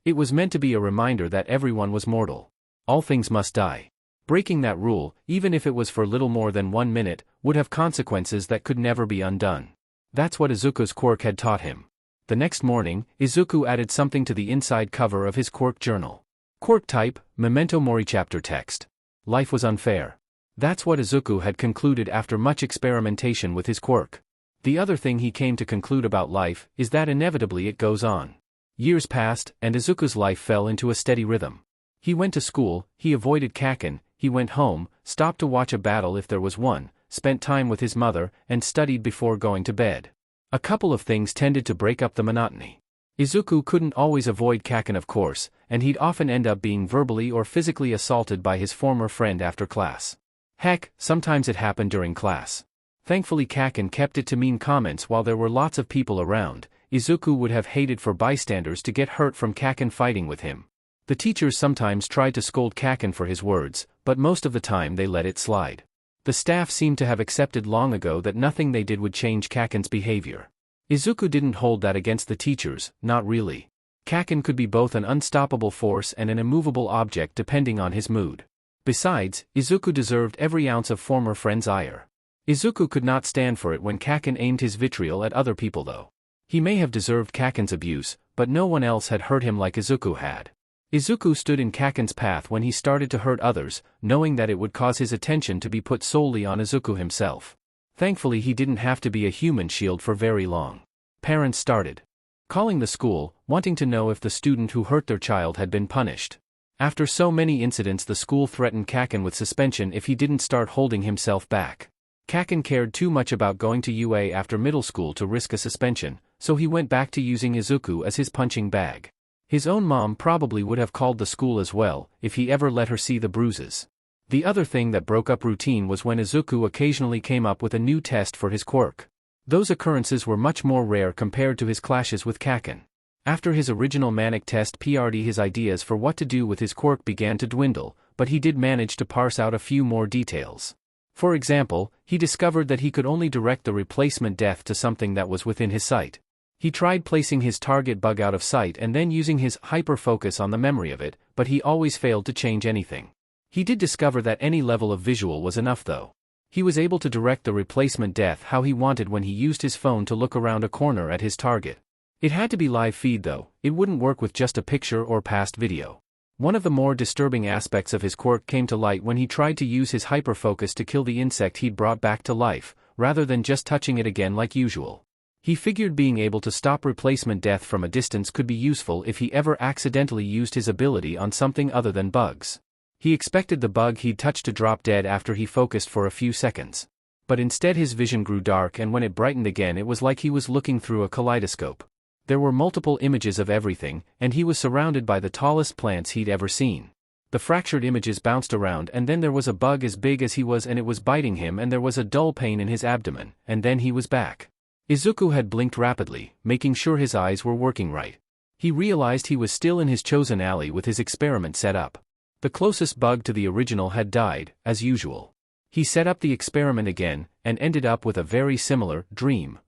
It was meant to be a reminder that everyone was mortal. All things must die. Breaking that rule, even if it was for little more than 1 minute, would have consequences that could never be undone. That's what Izuku's quirk had taught him. The next morning, Izuku added something to the inside cover of his quirk journal. Quirk type, Memento Mori chapter text. Life was unfair. That's what Izuku had concluded after much experimentation with his quirk. The other thing he came to conclude about life is that inevitably it goes on. Years passed, and Izuku's life fell into a steady rhythm. He went to school, he avoided Kaken, he went home, stopped to watch a battle if there was one, spent time with his mother, and studied before going to bed. A couple of things tended to break up the monotony. Izuku couldn't always avoid Kaken, of course, and he'd often end up being verbally or physically assaulted by his former friend after class. Heck, sometimes it happened during class. Thankfully Kaken kept it to mean comments while there were lots of people around. Izuku would have hated for bystanders to get hurt from Kaken fighting with him. The teachers sometimes tried to scold Kaken for his words, but most of the time they let it slide. The staff seemed to have accepted long ago that nothing they did would change Kaken's behavior. Izuku didn't hold that against the teachers, not really. Kaken could be both an unstoppable force and an immovable object depending on his mood. Besides, Izuku deserved every ounce of former friend's ire. Izuku could not stand for it when Kaken aimed his vitriol at other people though. He may have deserved Kaken's abuse, but no one else had hurt him like Izuku had. Izuku stood in Kaken's path when he started to hurt others, knowing that it would cause his attention to be put solely on Izuku himself. Thankfully he didn't have to be a human shield for very long. Parents started calling the school, wanting to know if the student who hurt their child had been punished. After so many incidents the school threatened Kaken with suspension if he didn't start holding himself back. Kaken cared too much about going to UA after middle school to risk a suspension, so he went back to using Izuku as his punching bag. His own mom probably would have called the school as well, if he ever let her see the bruises. The other thing that broke up routine was when Izuku occasionally came up with a new test for his quirk. Those occurrences were much more rare compared to his clashes with Kaken. After his original manic test his ideas for what to do with his quirk began to dwindle, but he did manage to parse out a few more details. For example, he discovered that he could only direct the replacement death to something that was within his sight. He tried placing his target bug out of sight and then using his hyper-focus on the memory of it, but he always failed to change anything. He did discover that any level of visual was enough though. He was able to direct the replacement death how he wanted when he used his phone to look around a corner at his target. It had to be live feed though, it wouldn't work with just a picture or past video. One of the more disturbing aspects of his quirk came to light when he tried to use his hyperfocus to kill the insect he'd brought back to life, rather than just touching it again like usual. He figured being able to stop replacement death from a distance could be useful if he ever accidentally used his ability on something other than bugs. He expected the bug he'd touched to drop dead after he focused for a few seconds. But instead his vision grew dark and when it brightened again it was like he was looking through a kaleidoscope. There were multiple images of everything, and he was surrounded by the tallest plants he'd ever seen. The fractured images bounced around and then there was a bug as big as he was and it was biting him and there was a dull pain in his abdomen, and then he was back. Izuku had blinked rapidly, making sure his eyes were working right. He realized he was still in his chosen alley with his experiment set up. The closest bug to the original had died, as usual. He set up the experiment again, and ended up with a very similar dream.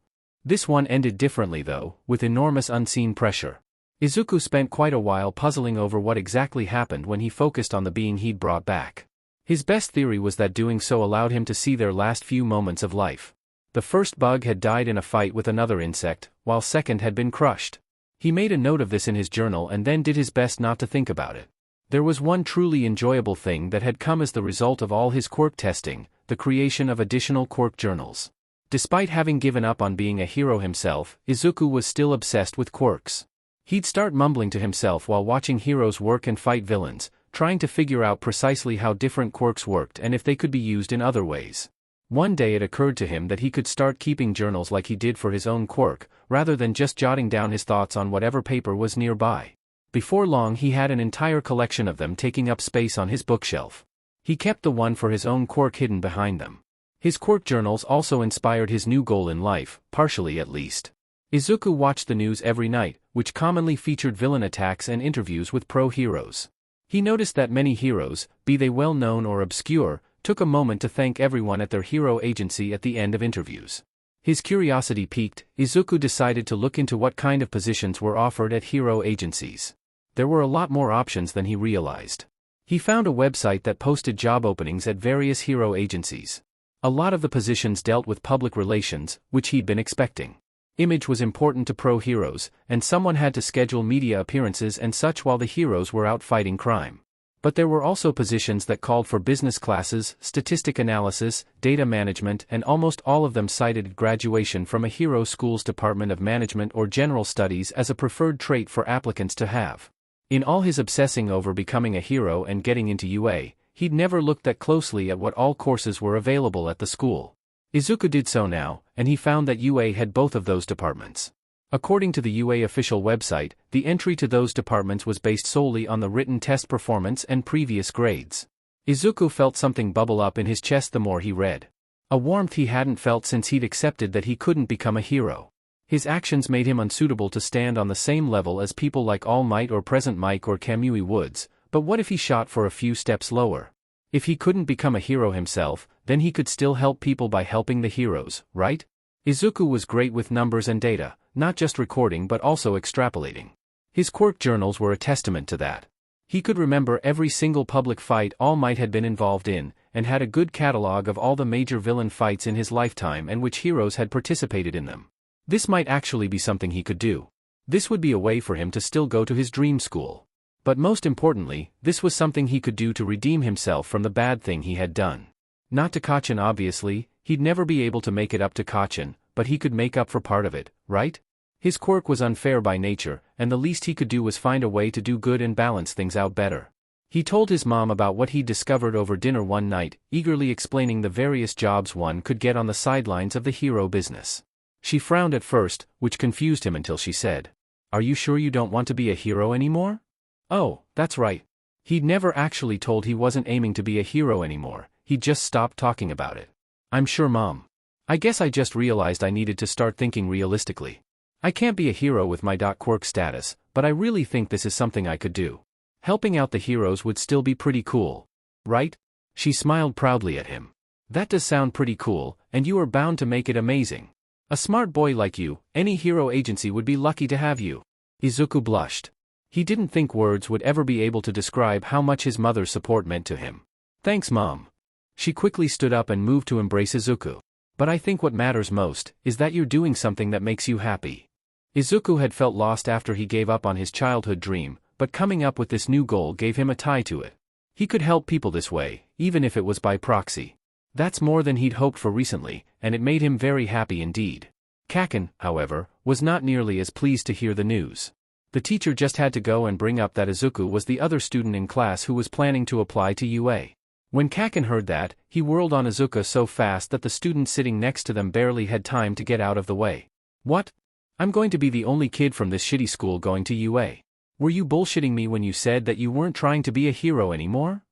This one ended differently though, with enormous unseen pressure. Izuku spent quite a while puzzling over what exactly happened when he focused on the being he'd brought back. His best theory was that doing so allowed him to see their last few moments of life. The first bug had died in a fight with another insect, while second had been crushed. He made a note of this in his journal and then did his best not to think about it. There was one truly enjoyable thing that had come as the result of all his quirk testing, the creation of additional quirk journals. Despite having given up on being a hero himself, Izuku was still obsessed with quirks. He'd start mumbling to himself while watching heroes work and fight villains, trying to figure out precisely how different quirks worked and if they could be used in other ways. One day it occurred to him that he could start keeping journals like he did for his own quirk, rather than just jotting down his thoughts on whatever paper was nearby. Before long he had an entire collection of them taking up space on his bookshelf. He kept the one for his own quirk hidden behind them. His quirk journals also inspired his new goal in life, partially at least. Izuku watched the news every night, which commonly featured villain attacks and interviews with pro-heroes. He noticed that many heroes, be they well-known or obscure, took a moment to thank everyone at their hero agency at the end of interviews. His curiosity piqued, Izuku decided to look into what kind of positions were offered at hero agencies. There were a lot more options than he realized. He found a website that posted job openings at various hero agencies. A lot of the positions dealt with public relations, which he'd been expecting. Image was important to pro heroes, and someone had to schedule media appearances and such while the heroes were out fighting crime. But there were also positions that called for business classes, statistic analysis, data management, and almost all of them cited graduation from a hero school's Department of Management or General Studies as a preferred trait for applicants to have. In all his obsessing over becoming a hero and getting into UA, he'd never looked that closely at what all courses were available at the school. Izuku did so now, and he found that UA had both of those departments. According to the UA official website, the entry to those departments was based solely on the written test performance and previous grades. Izuku felt something bubble up in his chest the more he read. A warmth he hadn't felt since he'd accepted that he couldn't become a hero. His actions made him unsuitable to stand on the same level as people like All Might or Present Mike or Kamui Woods, but what if he shot for a few steps lower? If he couldn't become a hero himself, then he could still help people by helping the heroes, right? Izuku was great with numbers and data, not just recording but also extrapolating. His quirk journals were a testament to that. He could remember every single public fight All Might had been involved in, and had a good catalog of all the major villain fights in his lifetime and which heroes had participated in them. This might actually be something he could do. This would be a way for him to still go to his dream school. But most importantly, this was something he could do to redeem himself from the bad thing he had done. Not to Kachin obviously, he'd never be able to make it up to Kachin, but he could make up for part of it, right? His quirk was unfair by nature, and the least he could do was find a way to do good and balance things out better. He told his mom about what he'd discovered over dinner one night, eagerly explaining the various jobs one could get on the sidelines of the hero business. She frowned at first, which confused him until she said, "Are you sure you don't want to be a hero anymore?" Oh, that's right. He'd never actually told he wasn't aiming to be a hero anymore, he'd just stopped talking about it. "I'm sure, Mom. I guess I just realized I needed to start thinking realistically. I can't be a hero with my .quirk status, but I really think this is something I could do. Helping out the heroes would still be pretty cool. Right?" She smiled proudly at him. "That does sound pretty cool, and you are bound to make it amazing. A smart boy like you, any hero agency would be lucky to have you." Izuku blushed. He didn't think words would ever be able to describe how much his mother's support meant to him. "Thanks, Mom." She quickly stood up and moved to embrace Izuku. "But I think what matters most is that you're doing something that makes you happy." Izuku had felt lost after he gave up on his childhood dream, but coming up with this new goal gave him a tie to it. He could help people this way, even if it was by proxy. That's more than he'd hoped for recently, and it made him very happy indeed. Kaken, however, was not nearly as pleased to hear the news. The teacher just had to go and bring up that Izuku was the other student in class who was planning to apply to UA. When Kaken heard that, he whirled on Izuku so fast that the student sitting next to them barely had time to get out of the way. "What? I'm going to be the only kid from this shitty school going to UA. Were you bullshitting me when you said that you weren't trying to be a hero anymore?"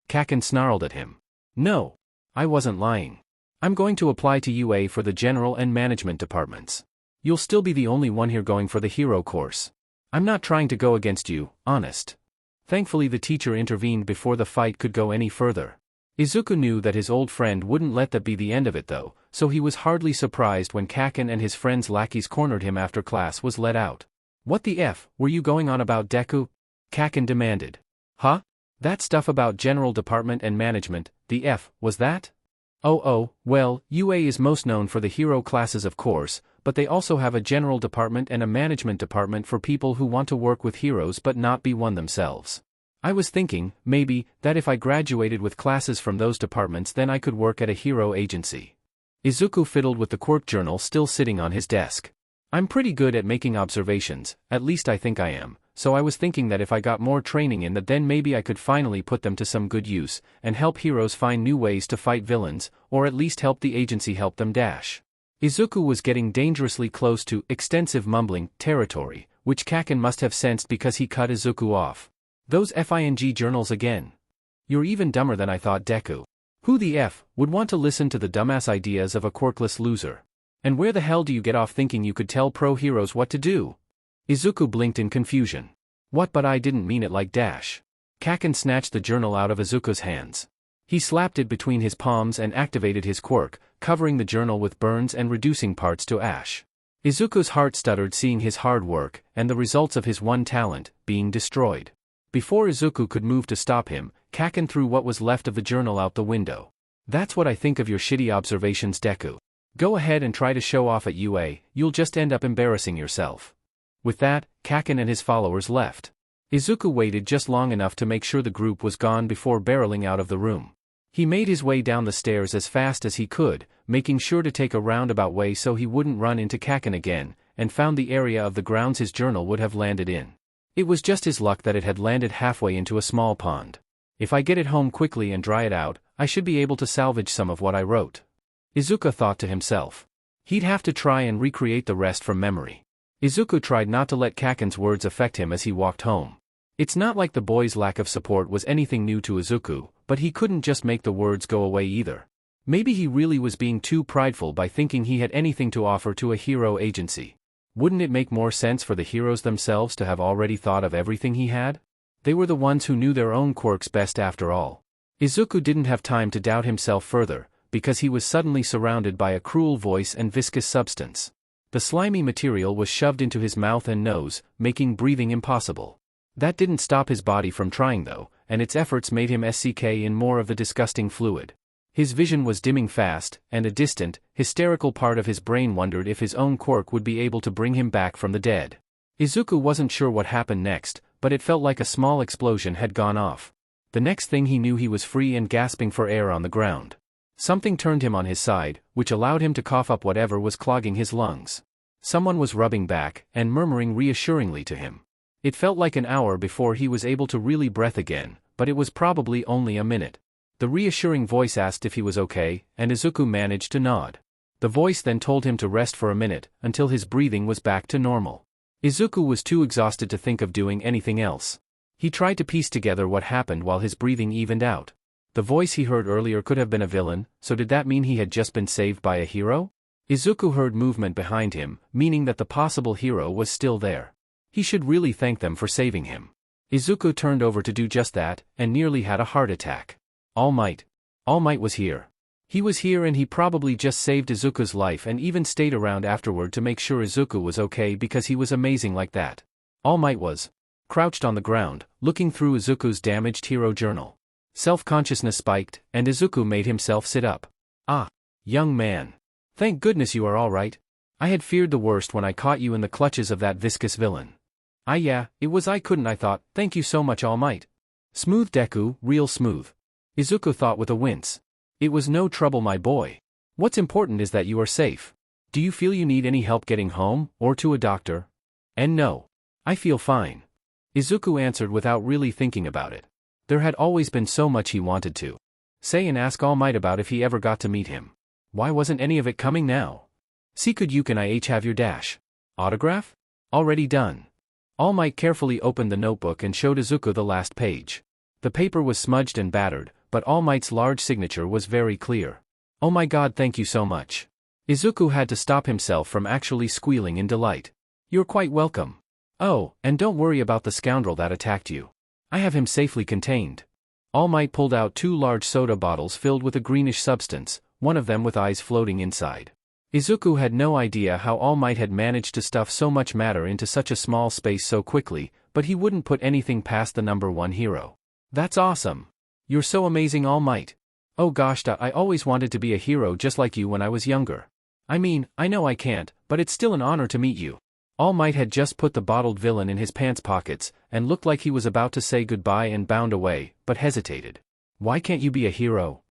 Kaken snarled at him. "No. I wasn't lying. I'm going to apply to UA for the general and management departments. You'll still be the only one here going for the hero course. I'm not trying to go against you, honest." Thankfully the teacher intervened before the fight could go any further. Izuku knew that his old friend wouldn't let that be the end of it though, so he was hardly surprised when Kaken and his friend's lackeys cornered him after class was let out. "What the F were you going on about, Deku?" Kaken demanded. "Huh? That stuff about general department and management, the F, was that?" Oh, well, UA is most known for the hero classes of course, but they also have a general department and a management department for people who want to work with heroes but not be one themselves. I was thinking, maybe, that if I graduated with classes from those departments then I could work at a hero agency." Izuku fiddled with the quirk journal still sitting on his desk. "I'm pretty good at making observations, at least I think I am, so I was thinking that if I got more training in that then maybe I could finally put them to some good use, and help heroes find new ways to fight villains, or at least help the agency help them dash." Izuku was getting dangerously close to extensive mumbling territory, which Kaken must have sensed because he cut Izuku off. "Those FING journals again. You're even dumber than I thought, Deku. Who the F would want to listen to the dumbass ideas of a quirkless loser? And where the hell do you get off thinking you could tell pro heroes what to do?" Izuku blinked in confusion. "What? But I didn't mean it like dash." Kaken snatched the journal out of Izuku's hands. He slapped it between his palms and activated his quirk, covering the journal with burns and reducing parts to ash. Izuku's heart stuttered seeing his hard work, and the results of his one talent, being destroyed. Before Izuku could move to stop him, Kaken threw what was left of the journal out the window. "That's what I think of your shitty observations, Deku. Go ahead and try to show off at UA, you'll just end up embarrassing yourself. With that, Kaken and his followers left. Izuku waited just long enough to make sure the group was gone before barreling out of the room. He made his way down the stairs as fast as he could, making sure to take a roundabout way so he wouldn't run into Kaken again, and found the area of the grounds his journal would have landed in. It was just his luck that it had landed halfway into a small pond. If I get it home quickly and dry it out, I should be able to salvage some of what I wrote. Izuku thought to himself. He'd have to try and recreate the rest from memory. Izuku tried not to let Kaken's words affect him as he walked home. It's not like the boy's lack of support was anything new to Izuku, but he couldn't just make the words go away either. Maybe he really was being too prideful by thinking he had anything to offer to a hero agency. Wouldn't it make more sense for the heroes themselves to have already thought of everything he had? They were the ones who knew their own quirks best after all. Izuku didn't have time to doubt himself further, because he was suddenly surrounded by a cruel voice and viscous substance. The slimy material was shoved into his mouth and nose, making breathing impossible. That didn't stop his body from trying though, and its efforts made him SCK in more of the disgusting fluid. His vision was dimming fast, and a distant, hysterical part of his brain wondered if his own quirk would be able to bring him back from the dead. Izuku wasn't sure what happened next, but it felt like a small explosion had gone off. The next thing he knew he was free and gasping for air on the ground. Something turned him on his side, which allowed him to cough up whatever was clogging his lungs. Someone was rubbing back, and murmuring reassuringly to him. It felt like an hour before he was able to really breathe again, but it was probably only a minute. The reassuring voice asked if he was okay, and Izuku managed to nod. The voice then told him to rest for a minute, until his breathing was back to normal. Izuku was too exhausted to think of doing anything else. He tried to piece together what happened while his breathing evened out. The voice he heard earlier could have been a villain, so did that mean he had just been saved by a hero? Izuku heard movement behind him, meaning that the possible hero was still there. He should really thank them for saving him. Izuku turned over to do just that, and nearly had a heart attack. All Might. All Might was here. He was here and he probably just saved Izuku's life and even stayed around afterward to make sure Izuku was okay because he was amazing like that. All Might was crouched on the ground, looking through Izuku's damaged hero journal. Self-consciousness spiked, and Izuku made himself sit up. Ah, young man. Thank goodness you are all right. I had feared the worst when I caught you in the clutches of that viscous villain. Yeah, it was I thought, thank you so much All Might. Smooth Deku, real smooth. Izuku thought with a wince. It was no trouble my boy. What's important is that you are safe. Do you feel you need any help getting home, or to a doctor? And no. I feel fine. Izuku answered without really thinking about it. There had always been so much he wanted to say and ask All Might about if he ever got to meet him. Why wasn't any of it coming now? See, could you can I have your dash autograph? Already done. All Might carefully opened the notebook and showed Izuku the last page. The paper was smudged and battered, but All Might's large signature was very clear. Oh my god, thank you so much. Izuku had to stop himself from actually squealing in delight. You're quite welcome. Oh, and don't worry about the scoundrel that attacked you. I have him safely contained. All Might pulled out 2 large soda bottles filled with a greenish substance, one of them with eyes floating inside. Izuku had no idea how All Might had managed to stuff so much matter into such a small space so quickly, but he wouldn't put anything past the #1 hero. That's awesome. You're so amazing All Might. Oh gosh, I always wanted to be a hero just like you when I was younger. I mean, I know I can't, but it's still an honor to meet you. All Might had just put the bottled villain in his pants pockets, and looked like he was about to say goodbye and bound away, but hesitated. Why can't you be a hero?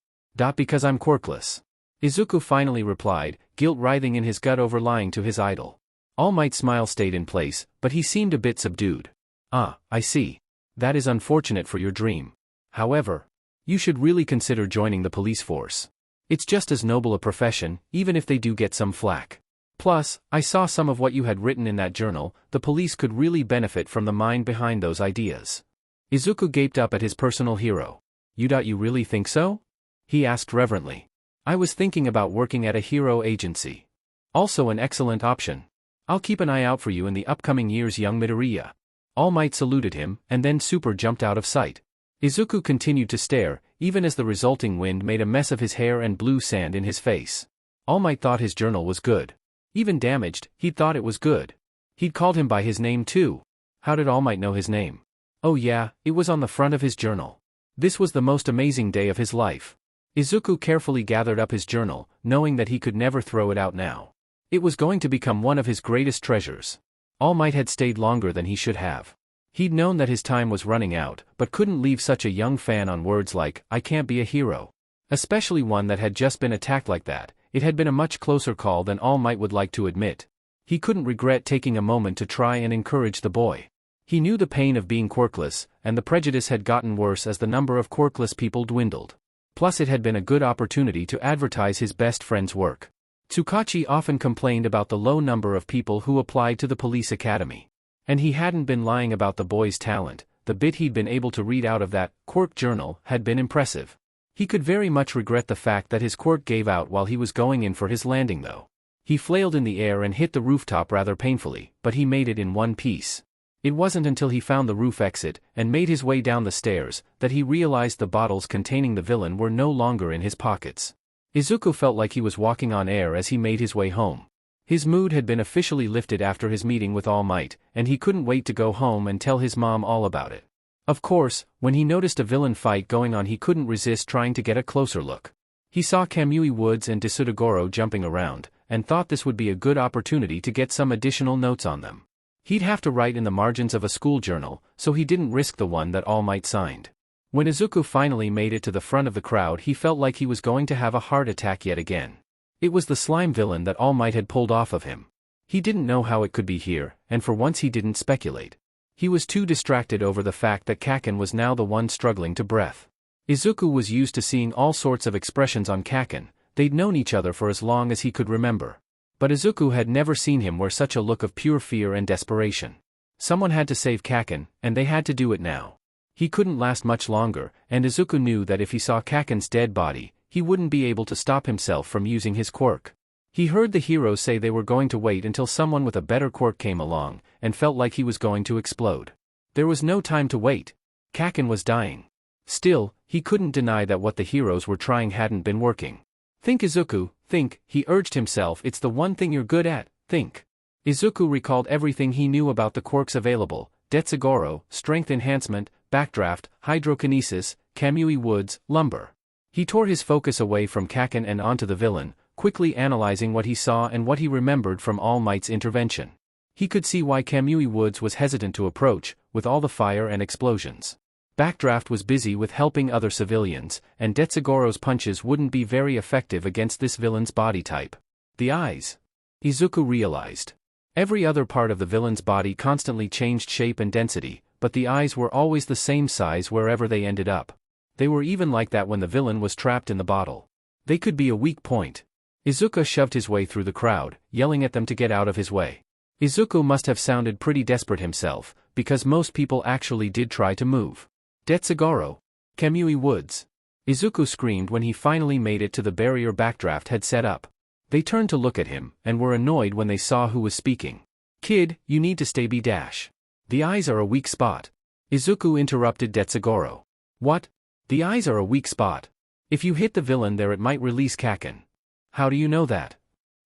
Because I'm quirkless. Izuku finally replied, guilt writhing in his gut over lying to his idol. All Might's smile stayed in place, but he seemed a bit subdued. Ah, I see. That is unfortunate for your dream. However, you should really consider joining the police force. It's just as noble a profession, even if they do get some flack. Plus, I saw some of what you had written in that journal, the police could really benefit from the mind behind those ideas. Izuku gaped up at his personal hero. You really think so? He asked reverently. I was thinking about working at a hero agency. Also an excellent option. I'll keep an eye out for you in the upcoming years young Midoriya. All Might saluted him, and then super jumped out of sight. Izuku continued to stare, even as the resulting wind made a mess of his hair and blew sand in his face. All Might thought his journal was good. Even damaged, he'd thought it was good. He'd called him by his name too. How did All Might know his name? Oh yeah, it was on the front of his journal. This was the most amazing day of his life. Izuku carefully gathered up his journal, knowing that he could never throw it out now. It was going to become one of his greatest treasures. All Might had stayed longer than he should have. He'd known that his time was running out, but couldn't leave such a young fan on words like, "I can't be a hero." Especially one that had just been attacked like that. It had been a much closer call than All Might would like to admit. He couldn't regret taking a moment to try and encourage the boy. He knew the pain of being quirkless, and the prejudice had gotten worse as the number of quirkless people dwindled. Plus it had been a good opportunity to advertise his best friend's work. Tsukachi often complained about the low number of people who applied to the police academy. And he hadn't been lying about the boy's talent. The bit he'd been able to read out of that quirk journal had been impressive. He could very much regret the fact that his quirk gave out while he was going in for his landing though. He flailed in the air and hit the rooftop rather painfully, but he made it in one piece. It wasn't until he found the roof exit and made his way down the stairs that he realized the bottles containing the villain were no longer in his pockets. Izuku felt like he was walking on air as he made his way home. His mood had been officially lifted after his meeting with All Might, and he couldn't wait to go home and tell his mom all about it. Of course, when he noticed a villain fight going on he couldn't resist trying to get a closer look. He saw Kamui Woods and Desudagoro jumping around, and thought this would be a good opportunity to get some additional notes on them. He'd have to write in the margins of a school journal, so he didn't risk the one that All Might signed. When Izuku finally made it to the front of the crowd he felt like he was going to have a heart attack yet again. It was the slime villain that All Might had pulled off of him. He didn't know how it could be here, and for once he didn't speculate. He was too distracted over the fact that Kaken was now the one struggling to breath. Izuku was used to seeing all sorts of expressions on Kaken. They'd known each other for as long as he could remember. But Izuku had never seen him wear such a look of pure fear and desperation. Someone had to save Kaken, and they had to do it now. He couldn't last much longer, and Izuku knew that if he saw Kaken's dead body, he wouldn't be able to stop himself from using his quirk. He heard the heroes say they were going to wait until someone with a better quirk came along, and felt like he was going to explode. There was no time to wait. Kaken was dying. Still, he couldn't deny that what the heroes were trying hadn't been working. "Think, Izuku, think," he urged himself. "It's the one thing you're good at, think." Izuku recalled everything he knew about the quirks available: Detsugoro, Strength Enhancement, Backdraft, Hydrokinesis, Kamui Woods, Lumber. He tore his focus away from Kaken and onto the villain, quickly analyzing what he saw and what he remembered from All Might's intervention. He could see why Kamui Woods was hesitant to approach, with all the fire and explosions. Backdraft was busy with helping other civilians, and Detsugoro's punches wouldn't be very effective against this villain's body type. The eyes. Izuku realized. Every other part of the villain's body constantly changed shape and density, but the eyes were always the same size wherever they ended up. They were even like that when the villain was trapped in the bottle. They could be a weak point. Izuku shoved his way through the crowd, yelling at them to get out of his way. Izuku must have sounded pretty desperate himself, because most people actually did try to move. "Detsugoro! Kamui Woods!" Izuku screamed when he finally made it to the barrier Backdraft had set up. They turned to look at him, and were annoyed when they saw who was speaking. "Kid, you need to stay B-. The eyes are a weak spot." Izuku interrupted Detsugoro. "What? The eyes are a weak spot? If you hit the villain there it might release Kaken." "How do you know that?"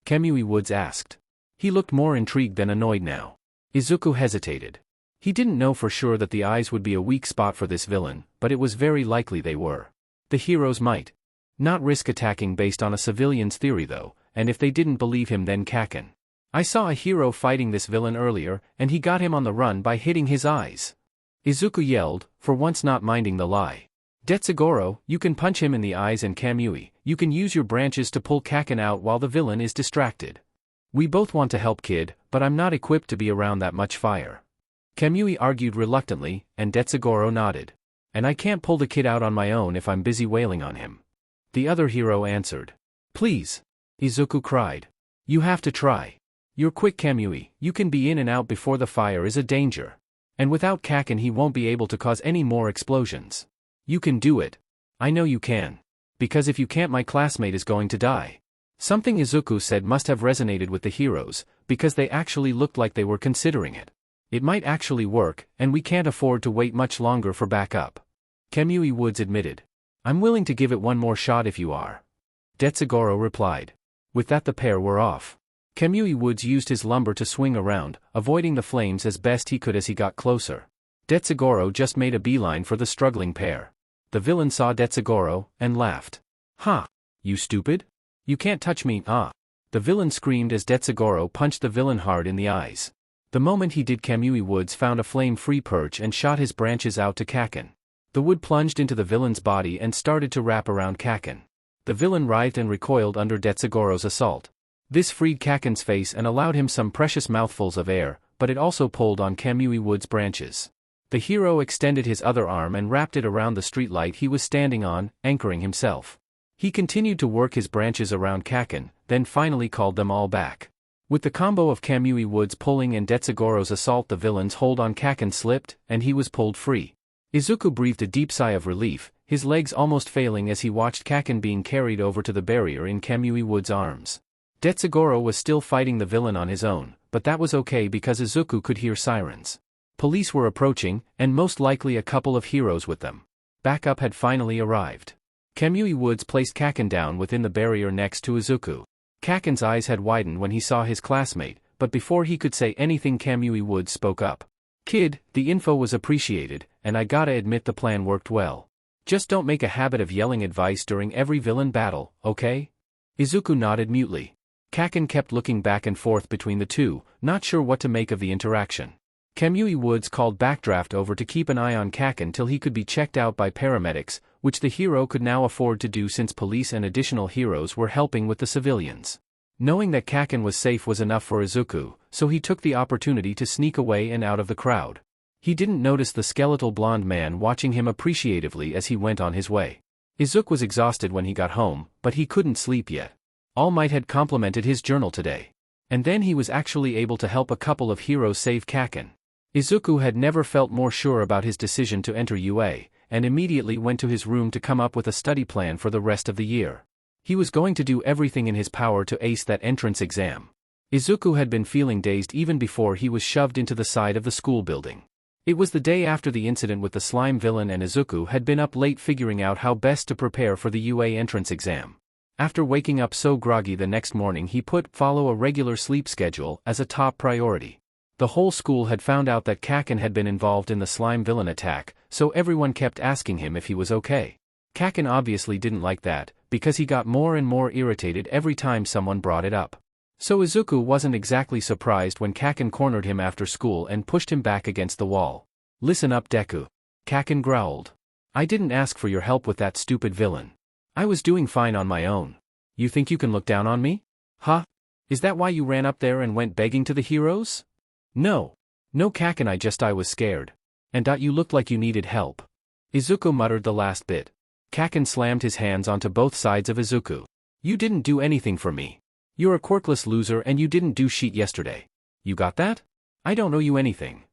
Kamui Woods asked. He looked more intrigued than annoyed now. Izuku hesitated. He didn't know for sure that the eyes would be a weak spot for this villain, but it was very likely they were. The heroes might not risk attacking based on a civilian's theory though, and if they didn't believe him then Kaken. "I saw a hero fighting this villain earlier, and he got him on the run by hitting his eyes." Izuku yelled, for once not minding the lie. "Detsugoro, you can punch him in the eyes, and Kamui, you can use your branches to pull Kaken out while the villain is distracted. We both want to help, kid, but I'm not equipped to be around that much fire." Kamui argued reluctantly, and Detsugoro nodded. "And I can't pull the kid out on my own if I'm busy wailing on him." The other hero answered. "Please!" Izuku cried. "You have to try. You're quick, Kamui, you can be in and out before the fire is a danger. And without Kaken he won't be able to cause any more explosions. You can do it. I know you can. Because if you can't my classmate is going to die." Something Izuku said must have resonated with the heroes, because they actually looked like they were considering it. "It might actually work, and we can't afford to wait much longer for backup." Kamui Woods admitted. "I'm willing to give it one more shot if you are." Detsugoro replied. With that the pair were off. Kamui Woods used his lumber to swing around, avoiding the flames as best he could as he got closer. Detsugoro just made a beeline for the struggling pair. The villain saw Detsugoro, and laughed. Ha! You stupid? You can't touch me, ah! The villain screamed as Detsugoro punched the villain hard in the eyes. The moment he did, Kamui Woods found a flame-free perch and shot his branches out to Kaken. The wood plunged into the villain's body and started to wrap around Kaken. The villain writhed and recoiled under Detsugoro's assault. This freed Kaken's face and allowed him some precious mouthfuls of air, but it also pulled on Kamui Woods' branches. The hero extended his other arm and wrapped it around the streetlight he was standing on, anchoring himself. He continued to work his branches around Kaken, then finally called them all back. With the combo of Kamui Woods pulling and Detsugoro's assault, the villain's hold on Kaken slipped, and he was pulled free. Izuku breathed a deep sigh of relief, his legs almost failing as he watched Kaken being carried over to the barrier in Kamui Woods' arms. Detsugoro was still fighting the villain on his own, but that was okay because Izuku could hear sirens. Police were approaching, and most likely a couple of heroes with them. Backup had finally arrived. Kamui Woods placed Kaken down within the barrier next to Izuku. Kaken's eyes had widened when he saw his classmate, but before he could say anything, Kamui Woods spoke up. "Kid, the info was appreciated, and I gotta admit the plan worked well. Just don't make a habit of yelling advice during every villain battle, okay?" Izuku nodded mutely. Kaken kept looking back and forth between the two, not sure what to make of the interaction. Kamui Woods called Backdraft over to keep an eye on Kaken till he could be checked out by paramedics, which the hero could now afford to do since police and additional heroes were helping with the civilians. Knowing that Kaken was safe was enough for Izuku, so he took the opportunity to sneak away and out of the crowd. He didn't notice the skeletal blonde man watching him appreciatively as he went on his way. Izuku was exhausted when he got home, but he couldn't sleep yet. All Might had complimented his journal today. And then he was actually able to help a couple of heroes save Kaken. Izuku had never felt more sure about his decision to enter UA, and immediately went to his room to come up with a study plan for the rest of the year. He was going to do everything in his power to ace that entrance exam. Izuku had been feeling dazed even before he was shoved into the side of the school building. It was the day after the incident with the slime villain, and Izuku had been up late figuring out how best to prepare for the UA entrance exam. After waking up so groggy the next morning, he follow a regular sleep schedule as a top priority. The whole school had found out that Kaken had been involved in the slime villain attack, so everyone kept asking him if he was okay. Kaken obviously didn't like that, because he got more and more irritated every time someone brought it up. So Izuku wasn't exactly surprised when Kaken cornered him after school and pushed him back against the wall. "Listen up, Deku." Kaken growled. "I didn't ask for your help with that stupid villain. I was doing fine on my own. You think you can look down on me? Huh? Is that why you ran up there and went begging to the heroes?" No, Kaken, I was scared. And you looked like you needed help." Izuku muttered the last bit. Kaken slammed his hands onto both sides of Izuku. "You didn't do anything for me. You're a quirkless loser and you didn't do shit yesterday. You got that? I don't owe you anything."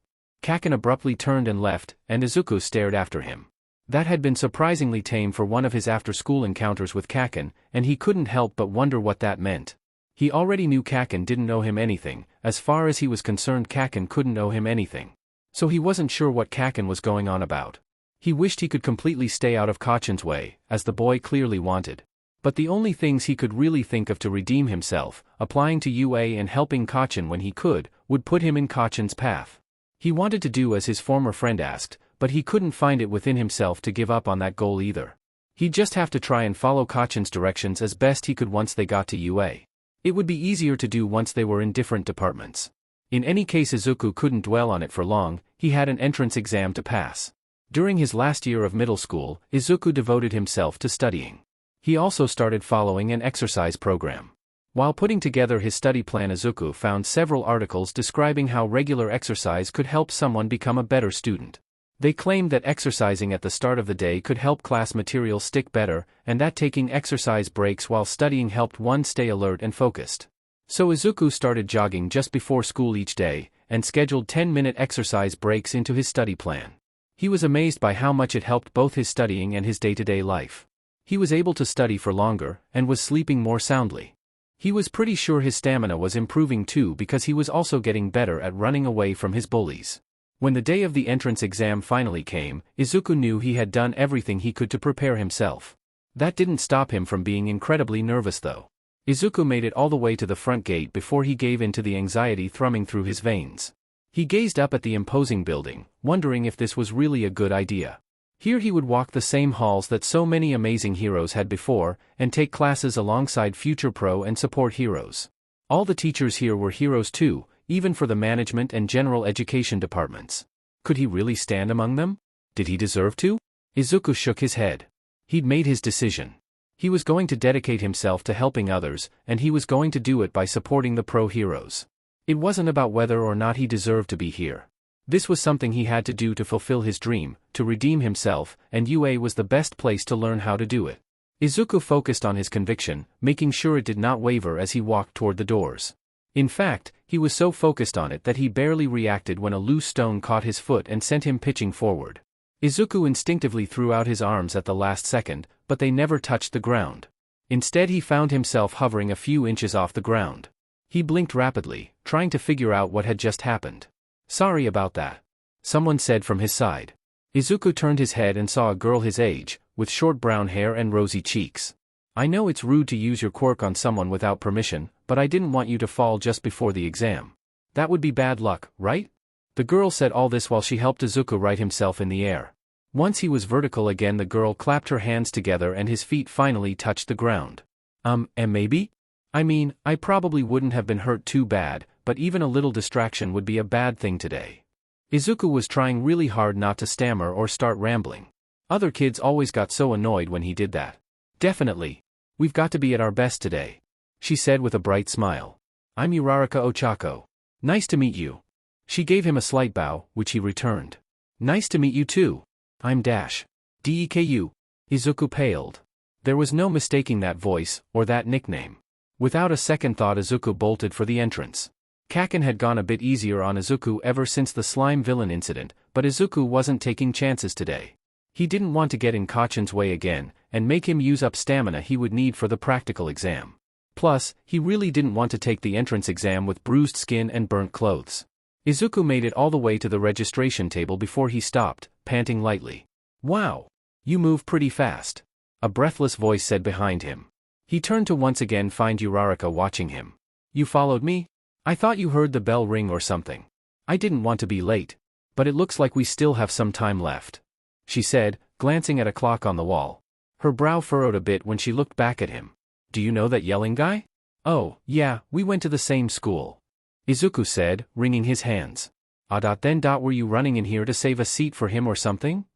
Kaken abruptly turned and left, and Izuku stared after him. That had been surprisingly tame for one of his after-school encounters with Kaken, and he couldn't help but wonder what that meant. He already knew Kaken didn't owe him anything. As far as he was concerned, Kaken couldn't owe him anything. So he wasn't sure what Kaken was going on about. He wished he could completely stay out of Kaken's way, as the boy clearly wanted. But the only things he could really think of to redeem himself, applying to UA and helping Kaken when he could, would put him in Kaken's path. He wanted to do as his former friend asked, but he couldn't find it within himself to give up on that goal either. He'd just have to try and follow Kaken's directions as best he could once they got to UA. It would be easier to do once they were in different departments. In any case, Izuku couldn't dwell on it for long. He had an entrance exam to pass. During his last year of middle school, Izuku devoted himself to studying. He also started following an exercise program. While putting together his study plan, Izuku found several articles describing how regular exercise could help someone become a better student. They claimed that exercising at the start of the day could help class material stick better, and that taking exercise breaks while studying helped one stay alert and focused. So Izuku started jogging just before school each day, and scheduled 10-minute exercise breaks into his study plan. He was amazed by how much it helped both his studying and his day-to-day life. He was able to study for longer, and was sleeping more soundly. He was pretty sure his stamina was improving too, because he was also getting better at running away from his bullies. When the day of the entrance exam finally came, Izuku knew he had done everything he could to prepare himself. That didn't stop him from being incredibly nervous though. Izuku made it all the way to the front gate before he gave in to the anxiety thrumming through his veins. He gazed up at the imposing building, wondering if this was really a good idea. Here he would walk the same halls that so many amazing heroes had before, and take classes alongside future pro and support heroes. All the teachers here were heroes too, even for the management and general education departments. Could he really stand among them? Did he deserve to? Izuku shook his head. He'd made his decision. He was going to dedicate himself to helping others, and he was going to do it by supporting the pro heroes. It wasn't about whether or not he deserved to be here. This was something he had to do to fulfill his dream, to redeem himself, and UA was the best place to learn how to do it. Izuku focused on his conviction, making sure it did not waver as he walked toward the doors. In fact, he was so focused on it that he barely reacted when a loose stone caught his foot and sent him pitching forward. Izuku instinctively threw out his arms at the last second, but they never touched the ground. Instead he found himself hovering a few inches off the ground. He blinked rapidly, trying to figure out what had just happened. "Sorry about that," someone said from his side. Izuku turned his head and saw a girl his age, with short brown hair and rosy cheeks. "I know it's rude to use your quirk on someone without permission, but I didn't want you to fall just before the exam. That would be bad luck, right?" The girl said all this while she helped Izuku right himself in the air. Once he was vertical again, the girl clapped her hands together and his feet finally touched the ground. And maybe? I mean, I probably wouldn't have been hurt too bad, but even a little distraction would be a bad thing today." Izuku was trying really hard not to stammer or start rambling. Other kids always got so annoyed when he did that. "Definitely. We've got to be at our best today," she said with a bright smile. "I'm Uraraka Ochako. Nice to meet you." She gave him a slight bow, which he returned. "Nice to meet you too. I'm Deku." Izuku paled. There was no mistaking that voice, or that nickname. Without a second thought Izuku bolted for the entrance. Kaken had gone a bit easier on Izuku ever since the slime villain incident, but Izuku wasn't taking chances today. He didn't want to get in Kachan's way again, and make him use up stamina he would need for the practical exam. Plus, he really didn't want to take the entrance exam with bruised skin and burnt clothes. Izuku made it all the way to the registration table before he stopped, panting lightly. "Wow! You move pretty fast," a breathless voice said behind him. He turned to once again find Uraraka watching him. "You followed me? I thought you heard the bell ring or something. I didn't want to be late. But it looks like we still have some time left," she said, glancing at a clock on the wall. Her brow furrowed a bit when she looked back at him. "Do you know that yelling guy?" "Oh, yeah, we went to the same school," Izuku said, wringing his hands. Then were you running in here to save a seat for him or something?"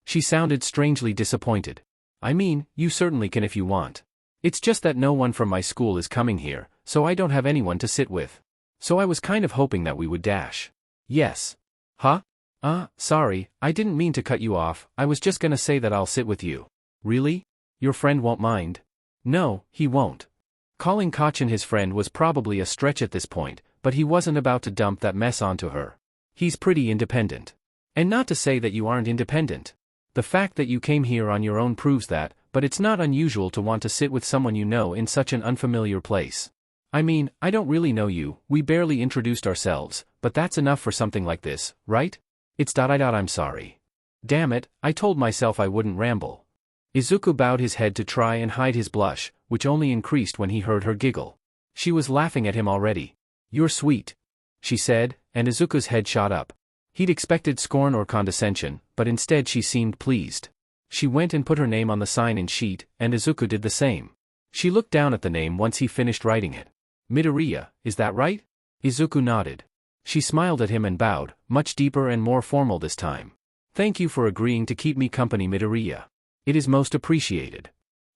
She sounded strangely disappointed. "I mean, you certainly can if you want. It's just that no one from my school is coming here, so I don't have anyone to sit with. So I was kind of hoping that we would dash." "Yes." "Huh? Sorry, I didn't mean to cut you off, I was just gonna say that I'll sit with you." "Really? Your friend won't mind?" "No, he won't." Calling Kachan his friend was probably a stretch at this point, but he wasn't about to dump that mess onto her. He's pretty independent. And not to say that you aren't independent. The fact that you came here on your own proves that, but it's not unusual to want to sit with someone you know in such an unfamiliar place. I mean, I don't really know you, we barely introduced ourselves, but that's enough for something like this, right? I'm sorry. Damn it, I told myself I wouldn't ramble. Izuku bowed his head to try and hide his blush, which only increased when he heard her giggle. She was laughing at him already. "You're sweet," she said, and Izuku's head shot up. He'd expected scorn or condescension, but instead she seemed pleased. She went and put her name on the sign-in sheet, and Izuku did the same. She looked down at the name once he finished writing it. "Midoriya, is that right?" Izuku nodded. She smiled at him and bowed, much deeper and more formal this time. "Thank you for agreeing to keep me company, Midoriya. It is most appreciated."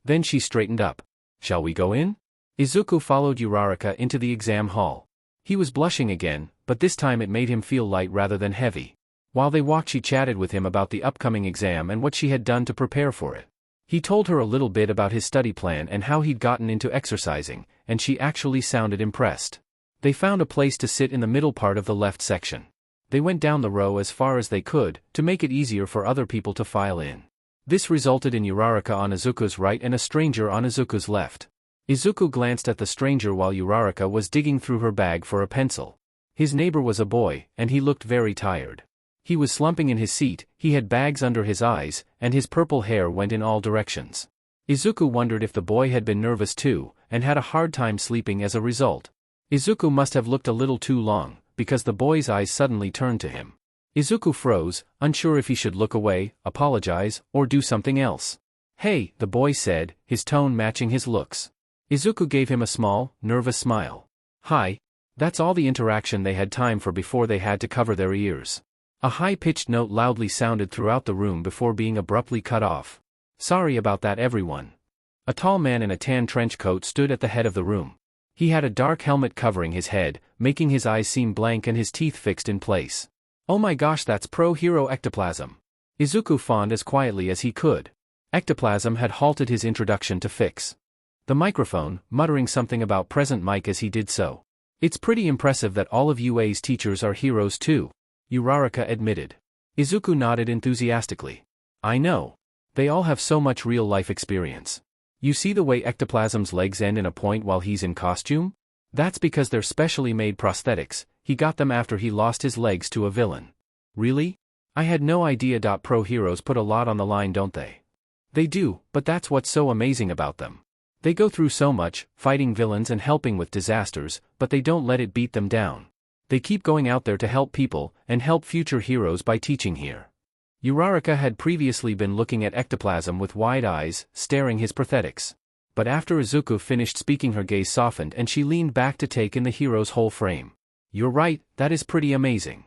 Then she straightened up. "Shall we go in?" Izuku followed Uraraka into the exam hall. He was blushing again, but this time it made him feel light rather than heavy. While they walked she chatted with him about the upcoming exam and what she had done to prepare for it. He told her a little bit about his study plan and how he'd gotten into exercising, and she actually sounded impressed. They found a place to sit in the middle part of the left section. They went down the row as far as they could, to make it easier for other people to file in. This resulted in Uraraka on Izuku's right and a stranger on Izuku's left. Izuku glanced at the stranger while Uraraka was digging through her bag for a pencil. His neighbor was a boy, and he looked very tired. He was slumping in his seat, he had bags under his eyes, and his purple hair went in all directions. Izuku wondered if the boy had been nervous too, and had a hard time sleeping as a result. Izuku must have looked a little too long, because the boy's eyes suddenly turned to him. Izuku froze, unsure if he should look away, apologize, or do something else. Hey, the boy said, his tone matching his looks. Izuku gave him a small, nervous smile. Hi. That's all the interaction they had time for before they had to cover their ears. A high-pitched note loudly sounded throughout the room before being abruptly cut off. Sorry about that, everyone. A tall man in a tan trench coat stood at the head of the room. He had a dark helmet covering his head, making his eyes seem blank and his teeth fixed in place. Oh my gosh, that's pro-hero ectoplasm. Izuku fawned as quietly as he could. Ectoplasm had halted his introduction to fix the microphone, muttering something about present mic as he did so. It's pretty impressive that all of UA's teachers are heroes too, Uraraka admitted. Izuku nodded enthusiastically. I know. They all have so much real-life experience. You see the way Ectoplasm's legs end in a point while he's in costume? That's because they're specially made prosthetics. He got them after he lost his legs to a villain. Really? I had no idea. Pro heroes put a lot on the line, don't they? They do, but that's what's so amazing about them. They go through so much, fighting villains and helping with disasters, but they don't let it beat them down. They keep going out there to help people, and help future heroes by teaching here. Uraraka had previously been looking at Ectoplasm with wide eyes, staring his prosthetics. But after Izuku finished speaking, her gaze softened and she leaned back to take in the hero's whole frame. You're right, that is pretty amazing.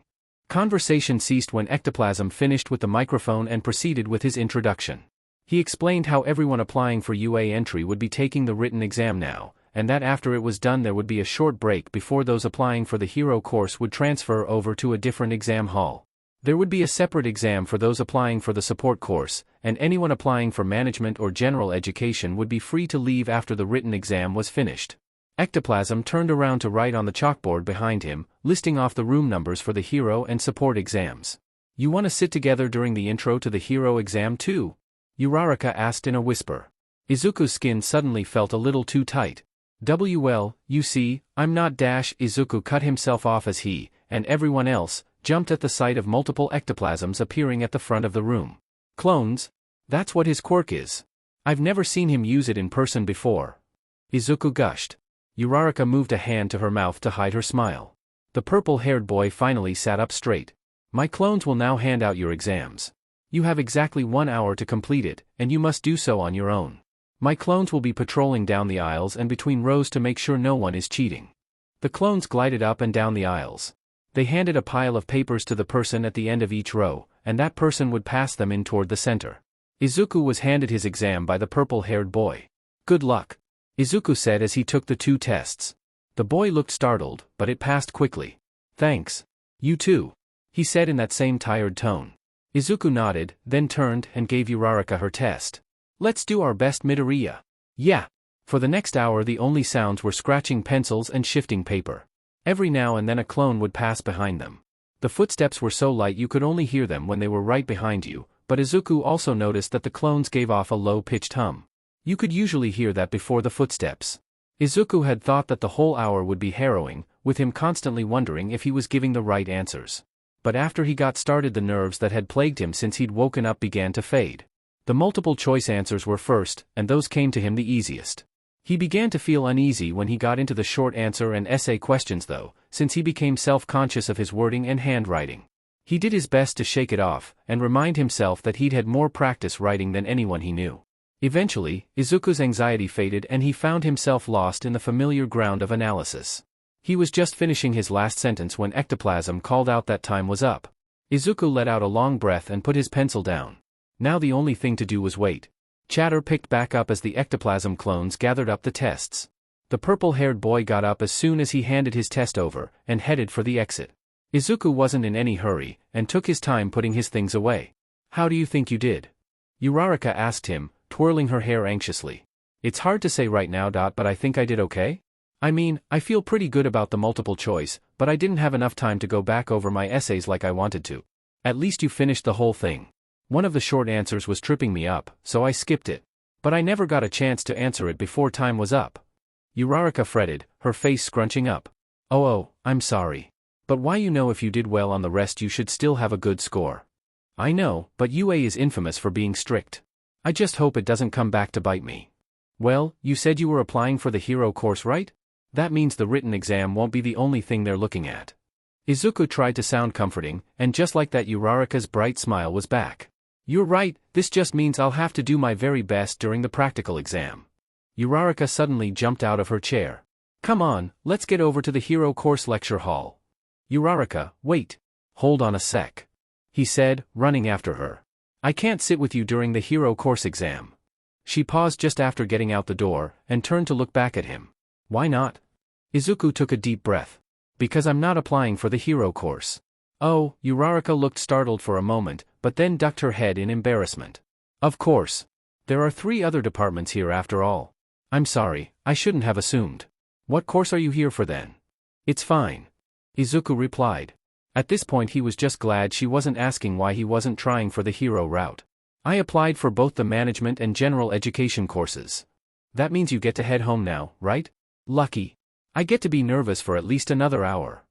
Conversation ceased when Ectoplasm finished with the microphone and proceeded with his introduction. He explained how everyone applying for UA entry would be taking the written exam now, and that after it was done there would be a short break before those applying for the hero course would transfer over to a different exam hall. There would be a separate exam for those applying for the support course, and anyone applying for management or general education would be free to leave after the written exam was finished. Ectoplasm turned around to write on the chalkboard behind him, listing off the room numbers for the hero and support exams. You want to sit together during the intro to the hero exam too? Uraraka asked in a whisper. Izuku's skin suddenly felt a little too tight. Well, you see, I'm not Izuku cut himself off as he, and everyone else, jumped at the sight of multiple ectoplasms appearing at the front of the room. Clones? That's what his quirk is. I've never seen him use it in person before. Izuku gushed. Uraraka moved a hand to her mouth to hide her smile. The purple-haired boy finally sat up straight. My clones will now hand out your exams. You have exactly 1 hour to complete it, and you must do so on your own. My clones will be patrolling down the aisles and between rows to make sure no one is cheating. The clones glided up and down the aisles. They handed a pile of papers to the person at the end of each row, and that person would pass them in toward the center. Izuku was handed his exam by the purple-haired boy. Good luck, Izuku said as he took the 2 tests. The boy looked startled, but it passed quickly. Thanks. You too, he said in that same tired tone. Izuku nodded, then turned and gave Uraraka her test. Let's do our best, Midoriya. Yeah. For the next hour the only sounds were scratching pencils and shifting paper. Every now and then a clone would pass behind them. The footsteps were so light you could only hear them when they were right behind you, but Izuku also noticed that the clones gave off a low-pitched hum. You could usually hear that before the footsteps. Izuku had thought that the whole hour would be harrowing, with him constantly wondering if he was giving the right answers. But after he got started the nerves that had plagued him since he'd woken up began to fade. The multiple-choice answers were first, and those came to him the easiest. He began to feel uneasy when he got into the short answer and essay questions though, since he became self-conscious of his wording and handwriting. He did his best to shake it off, and remind himself that he'd had more practice writing than anyone he knew. Eventually, Izuku's anxiety faded and he found himself lost in the familiar ground of analysis. He was just finishing his last sentence when Ectoplasm called out that time was up. Izuku let out a long breath and put his pencil down. Now the only thing to do was wait. Chatter picked back up as the Ectoplasm clones gathered up the tests. The purple-haired boy got up as soon as he handed his test over, and headed for the exit. Izuku wasn't in any hurry, and took his time putting his things away. How do you think you did? Uraraka asked him, twirling her hair anxiously. It's hard to say right now, but I think I did okay. I mean, I feel pretty good about the multiple choice, but I didn't have enough time to go back over my essays like I wanted to. At least you finished the whole thing. One of the short answers was tripping me up, so I skipped it. But I never got a chance to answer it before time was up. Uraraka fretted, her face scrunching up. Oh, I'm sorry. But why if you did well on the rest you should still have a good score. I know, but UA is infamous for being strict. I just hope it doesn't come back to bite me. Well, you said you were applying for the hero course, right? That means the written exam won't be the only thing they're looking at. Izuku tried to sound comforting, and just like that Uraraka's bright smile was back. You're right, this just means I'll have to do my very best during the practical exam. Uraraka suddenly jumped out of her chair. Come on, let's get over to the hero course lecture hall. Uraraka, wait. Hold on a sec. He said, running after her. I can't sit with you during the hero course exam. She paused just after getting out the door, and turned to look back at him. Why not? Izuku took a deep breath. Because I'm not applying for the hero course. Oh, Uraraka looked startled for a moment, but then ducked her head in embarrassment. Of course. There are 3 other departments here after all. I'm sorry, I shouldn't have assumed. What course are you here for then? It's fine. Izuku replied. At this point he was just glad she wasn't asking why he wasn't trying for the hero route. I applied for both the management and general education courses. That means you get to head home now, right? Lucky. I get to be nervous for at least another hour.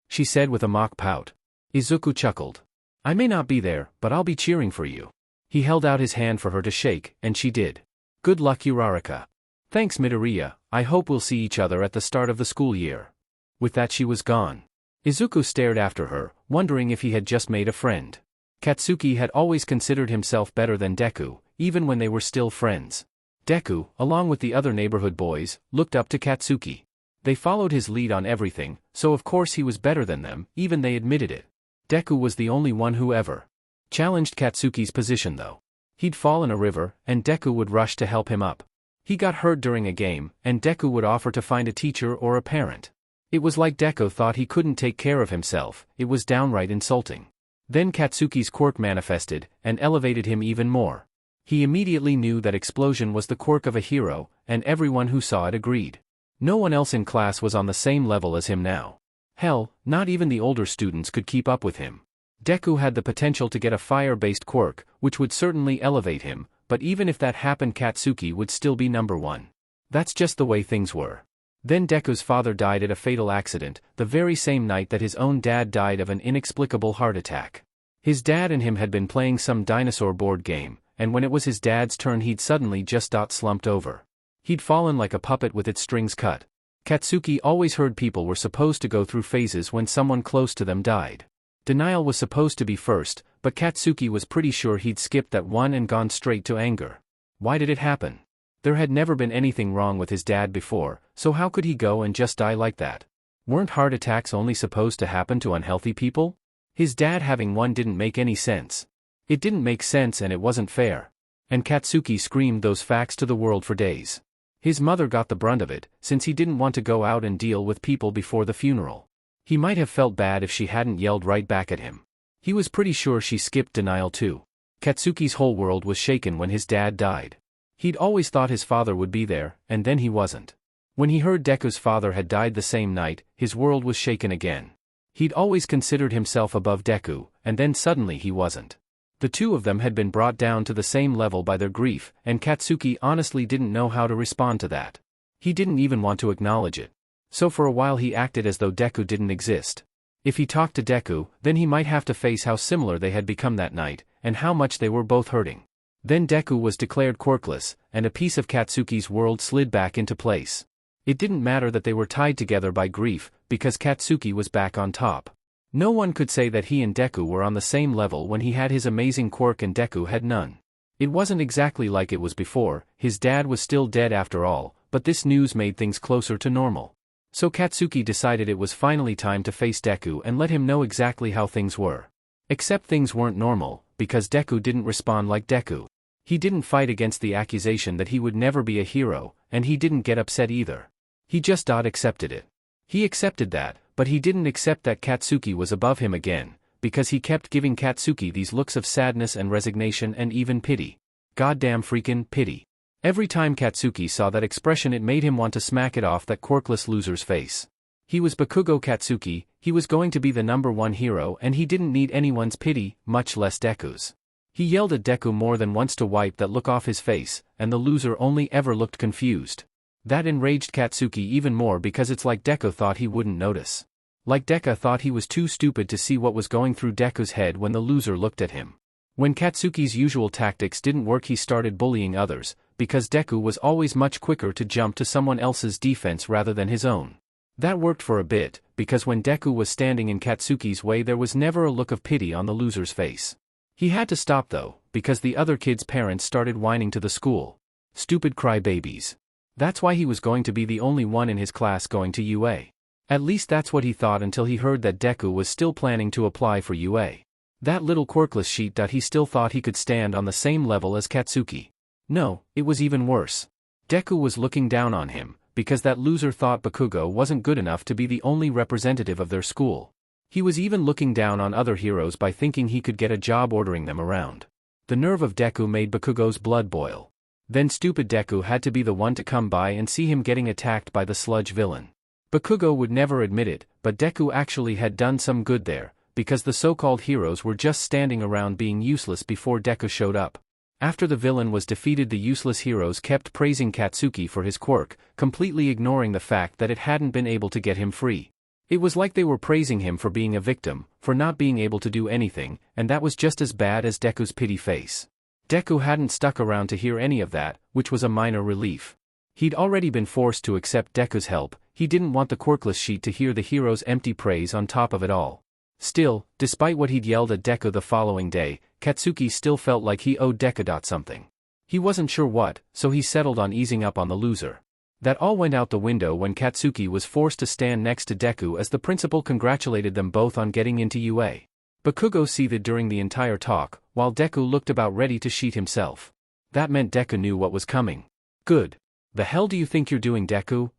She said with a mock pout. Izuku chuckled. I may not be there, but I'll be cheering for you. He held out his hand for her to shake, and she did. Good luck, Uraraka. Thanks, Midoriya, I hope we'll see each other at the start of the school year. With that she was gone. Izuku stared after her, wondering if he had just made a friend. Katsuki had always considered himself better than Deku, even when they were still friends. Deku, along with the other neighborhood boys, looked up to Katsuki. They followed his lead on everything, so of course he was better than them, even they admitted it. Deku was the only one who ever challenged Katsuki's position though. He'd fall in a river, and Deku would rush to help him up. He got hurt during a game, and Deku would offer to find a teacher or a parent. It was like Deku thought he couldn't take care of himself, it was downright insulting. Then Katsuki's quirk manifested, and elevated him even more. He immediately knew that explosion was the quirk of a hero, and everyone who saw it agreed. No one else in class was on the same level as him now. Hell, not even the older students could keep up with him. Deku had the potential to get a fire-based quirk, which would certainly elevate him, but even if that happened Katsuki would still be number 1. That's just the way things were. Then Deku's father died at a fatal accident, the very same night that his own dad died of an inexplicable heart attack. His dad and him had been playing some dinosaur board game, and when it was his dad's turn he'd suddenly just slumped over. He'd fallen like a puppet with its strings cut. Katsuki always heard people were supposed to go through phases when someone close to them died. Denial was supposed to be first, but Katsuki was pretty sure he'd skipped that one and gone straight to anger. Why did it happen? There had never been anything wrong with his dad before, so how could he go and just die like that? Weren't heart attacks only supposed to happen to unhealthy people? His dad having one didn't make any sense. It didn't make sense and it wasn't fair. And Katsuki screamed those facts to the world for days. His mother got the brunt of it, since he didn't want to go out and deal with people before the funeral. He might have felt bad if she hadn't yelled right back at him. He was pretty sure she skipped denial too. Katsuki's whole world was shaken when his dad died. He'd always thought his father would be there, and then he wasn't. When he heard Deku's father had died the same night, his world was shaken again. He'd always considered himself above Deku, and then suddenly he wasn't. The two of them had been brought down to the same level by their grief, and Katsuki honestly didn't know how to respond to that. He didn't even want to acknowledge it. So for a while he acted as though Deku didn't exist. If he talked to Deku, then he might have to face how similar they had become that night, and how much they were both hurting. Then Deku was declared quirkless, and a piece of Katsuki's world slid back into place. It didn't matter that they were tied together by grief, because Katsuki was back on top. No one could say that he and Deku were on the same level when he had his amazing quirk and Deku had none. It wasn't exactly like it was before, his dad was still dead after all, but this news made things closer to normal. So Katsuki decided it was finally time to face Deku and let him know exactly how things were. Except things weren't normal, because Deku didn't respond like Deku. He didn't fight against the accusation that he would never be a hero, and he didn't get upset either. He just accepted it. He accepted that, but he didn't accept that Katsuki was above him again, because he kept giving Katsuki these looks of sadness and resignation and even pity. Goddamn freaking pity. Every time Katsuki saw that expression it made him want to smack it off that quirkless loser's face. He was Bakugo Katsuki, he was going to be the #1 hero and he didn't need anyone's pity, much less Deku's. He yelled at Deku more than once to wipe that look off his face, and the loser only ever looked confused. That enraged Katsuki even more because it's like Deku thought he wouldn't notice. Like Deku thought he was too stupid to see what was going through Deku's head when the loser looked at him. When Katsuki's usual tactics didn't work he started bullying others, because Deku was always much quicker to jump to someone else's defense rather than his own. That worked for a bit, because when Deku was standing in Katsuki's way there was never a look of pity on the loser's face. He had to stop though, because the other kids' parents started whining to the school. Stupid crybabies. That's why he was going to be the only one in his class going to UA. At least that's what he thought until he heard that Deku was still planning to apply for UA. That little quirkless sheet. He still thought he could stand on the same level as Katsuki. No, it was even worse. Deku was looking down on him, because that loser thought Bakugo wasn't good enough to be the only representative of their school. He was even looking down on other heroes by thinking he could get a job ordering them around. The nerve of Deku made Bakugo's blood boil. Then stupid Deku had to be the one to come by and see him getting attacked by the sludge villain. Bakugo would never admit it, but Deku actually had done some good there, because the so-called heroes were just standing around being useless before Deku showed up. After the villain was defeated, the useless heroes kept praising Katsuki for his quirk, completely ignoring the fact that it hadn't been able to get him free. It was like they were praising him for being a victim, for not being able to do anything, and that was just as bad as Deku's pity face. Deku hadn't stuck around to hear any of that, which was a minor relief. He'd already been forced to accept Deku's help. He didn't want the quirkless sheet to hear the hero's empty praise on top of it all. Still, despite what he'd yelled at Deku the following day, Katsuki still felt like he owed Deku something. He wasn't sure what, so he settled on easing up on the loser. That all went out the window when Katsuki was forced to stand next to Deku as the principal congratulated them both on getting into UA. Bakugo seethed during the entire talk, while Deku looked about ready to sheet himself. That meant Deku knew what was coming. Good. The hell do you think you're doing, Deku?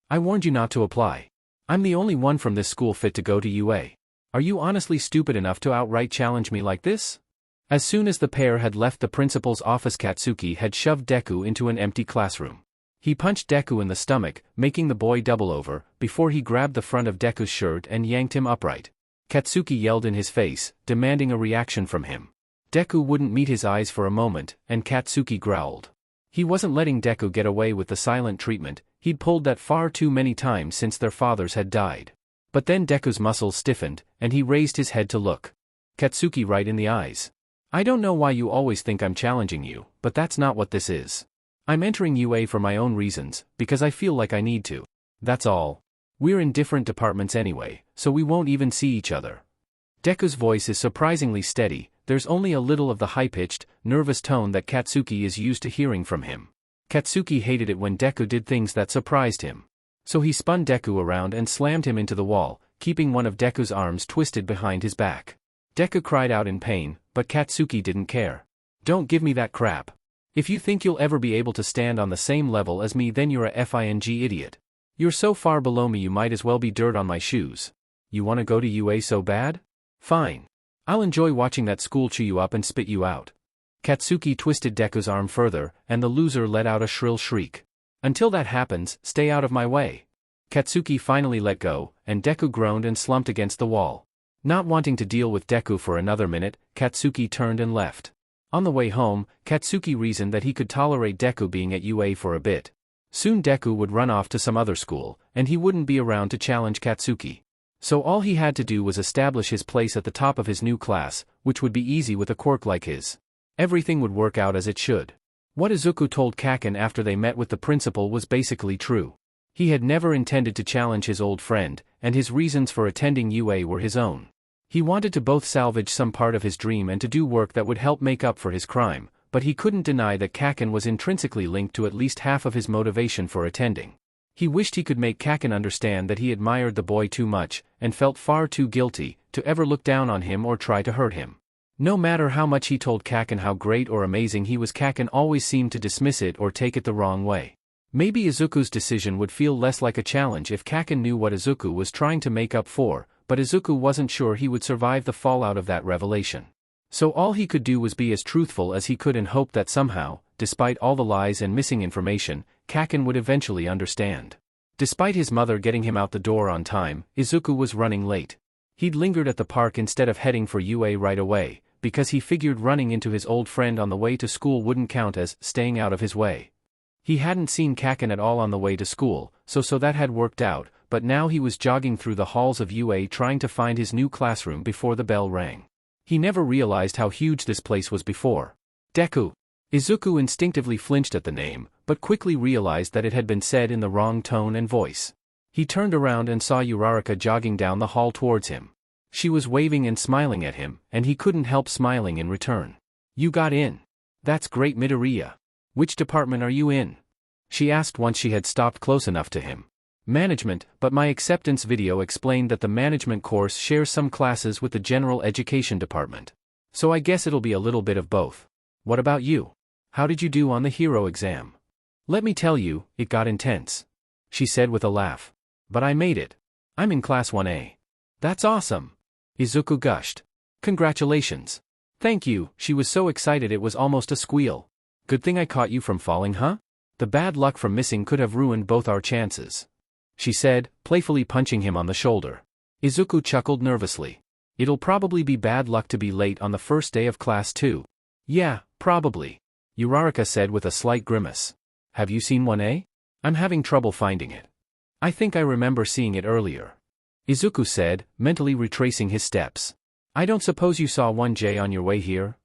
I warned you not to apply. I'm the only one from this school fit to go to UA. Are you honestly stupid enough to outright challenge me like this? As soon as the pair had left the principal's office, Katsuki had shoved Deku into an empty classroom. He punched Deku in the stomach, making the boy double over, before he grabbed the front of Deku's shirt and yanked him upright. Katsuki yelled in his face, demanding a reaction from him. Deku wouldn't meet his eyes for a moment, and Katsuki growled. He wasn't letting Deku get away with the silent treatment. He'd pulled that far too many times since their fathers had died. But then Deku's muscles stiffened, and he raised his head to look Katsuki right in the eyes. I don't know why you always think I'm challenging you, but that's not what this is. I'm entering UA for my own reasons, because I feel like I need to. That's all. We're in different departments anyway, so we won't even see each other. Deku's voice is surprisingly steady. There's only a little of the high-pitched, nervous tone that Katsuki is used to hearing from him. Katsuki hated it when Deku did things that surprised him. So he spun Deku around and slammed him into the wall, keeping one of Deku's arms twisted behind his back. Deku cried out in pain, but Katsuki didn't care. Don't give me that crap. If you think you'll ever be able to stand on the same level as me, then you're a FING idiot. You're so far below me you might as well be dirt on my shoes. You want to go to UA so bad? Fine. I'll enjoy watching that school chew you up and spit you out. Katsuki twisted Deku's arm further, and the loser let out a shrill shriek. Until that happens, stay out of my way. Katsuki finally let go, and Deku groaned and slumped against the wall. Not wanting to deal with Deku for another minute, Katsuki turned and left. On the way home, Katsuki reasoned that he could tolerate Deku being at UA for a bit. Soon Deku would run off to some other school, and he wouldn't be around to challenge Katsuki. So all he had to do was establish his place at the top of his new class, which would be easy with a quirk like his. Everything would work out as it should. What Izuku told Kaken after they met with the principal was basically true. He had never intended to challenge his old friend, and his reasons for attending UA were his own. He wanted to both salvage some part of his dream and to do work that would help make up for his crime, but he couldn't deny that Kaken was intrinsically linked to at least half of his motivation for attending. He wished he could make Kaken understand that he admired the boy too much, and felt far too guilty to ever look down on him or try to hurt him. No matter how much he told Kaken how great or amazing he was, Kaken always seemed to dismiss it or take it the wrong way. Maybe Izuku's decision would feel less like a challenge if Kaken knew what Izuku was trying to make up for, but Izuku wasn't sure he would survive the fallout of that revelation. So all he could do was be as truthful as he could and hope that somehow, despite all the lies and missing information, Kaken would eventually understand. Despite his mother getting him out the door on time, Izuku was running late. He'd lingered at the park instead of heading for UA right away, because he figured running into his old friend on the way to school wouldn't count as staying out of his way. He hadn't seen Kaken at all on the way to school, so that had worked out, but now he was jogging through the halls of UA trying to find his new classroom before the bell rang. He never realized how huge this place was before. Deku. Izuku instinctively flinched at the name, but quickly realized that it had been said in the wrong tone and voice. He turned around and saw Uraraka jogging down the hall towards him. She was waving and smiling at him, and he couldn't help smiling in return. You got in. That's great, Midoriya. Which department are you in? She asked once she had stopped close enough to him. Management, but my acceptance video explained that the management course shares some classes with the general education department. So I guess it'll be a little bit of both. What about you? How did you do on the hero exam? Let me tell you, it got intense. She said with a laugh. But I made it. I'm in class 1A. That's awesome. Izuku gushed. Congratulations. Thank you. She was so excited it was almost a squeal. Good thing I caught you from falling, huh? The bad luck from missing could have ruined both our chances, she said, playfully punching him on the shoulder. Izuku chuckled nervously. It'll probably be bad luck to be late on the first day of class too. Yeah, probably. Uraraka said with a slight grimace. Have you seen 1A? I'm having trouble finding it. I think I remember seeing it earlier. Izuku said, mentally retracing his steps. I don't suppose you saw 1J on your way here?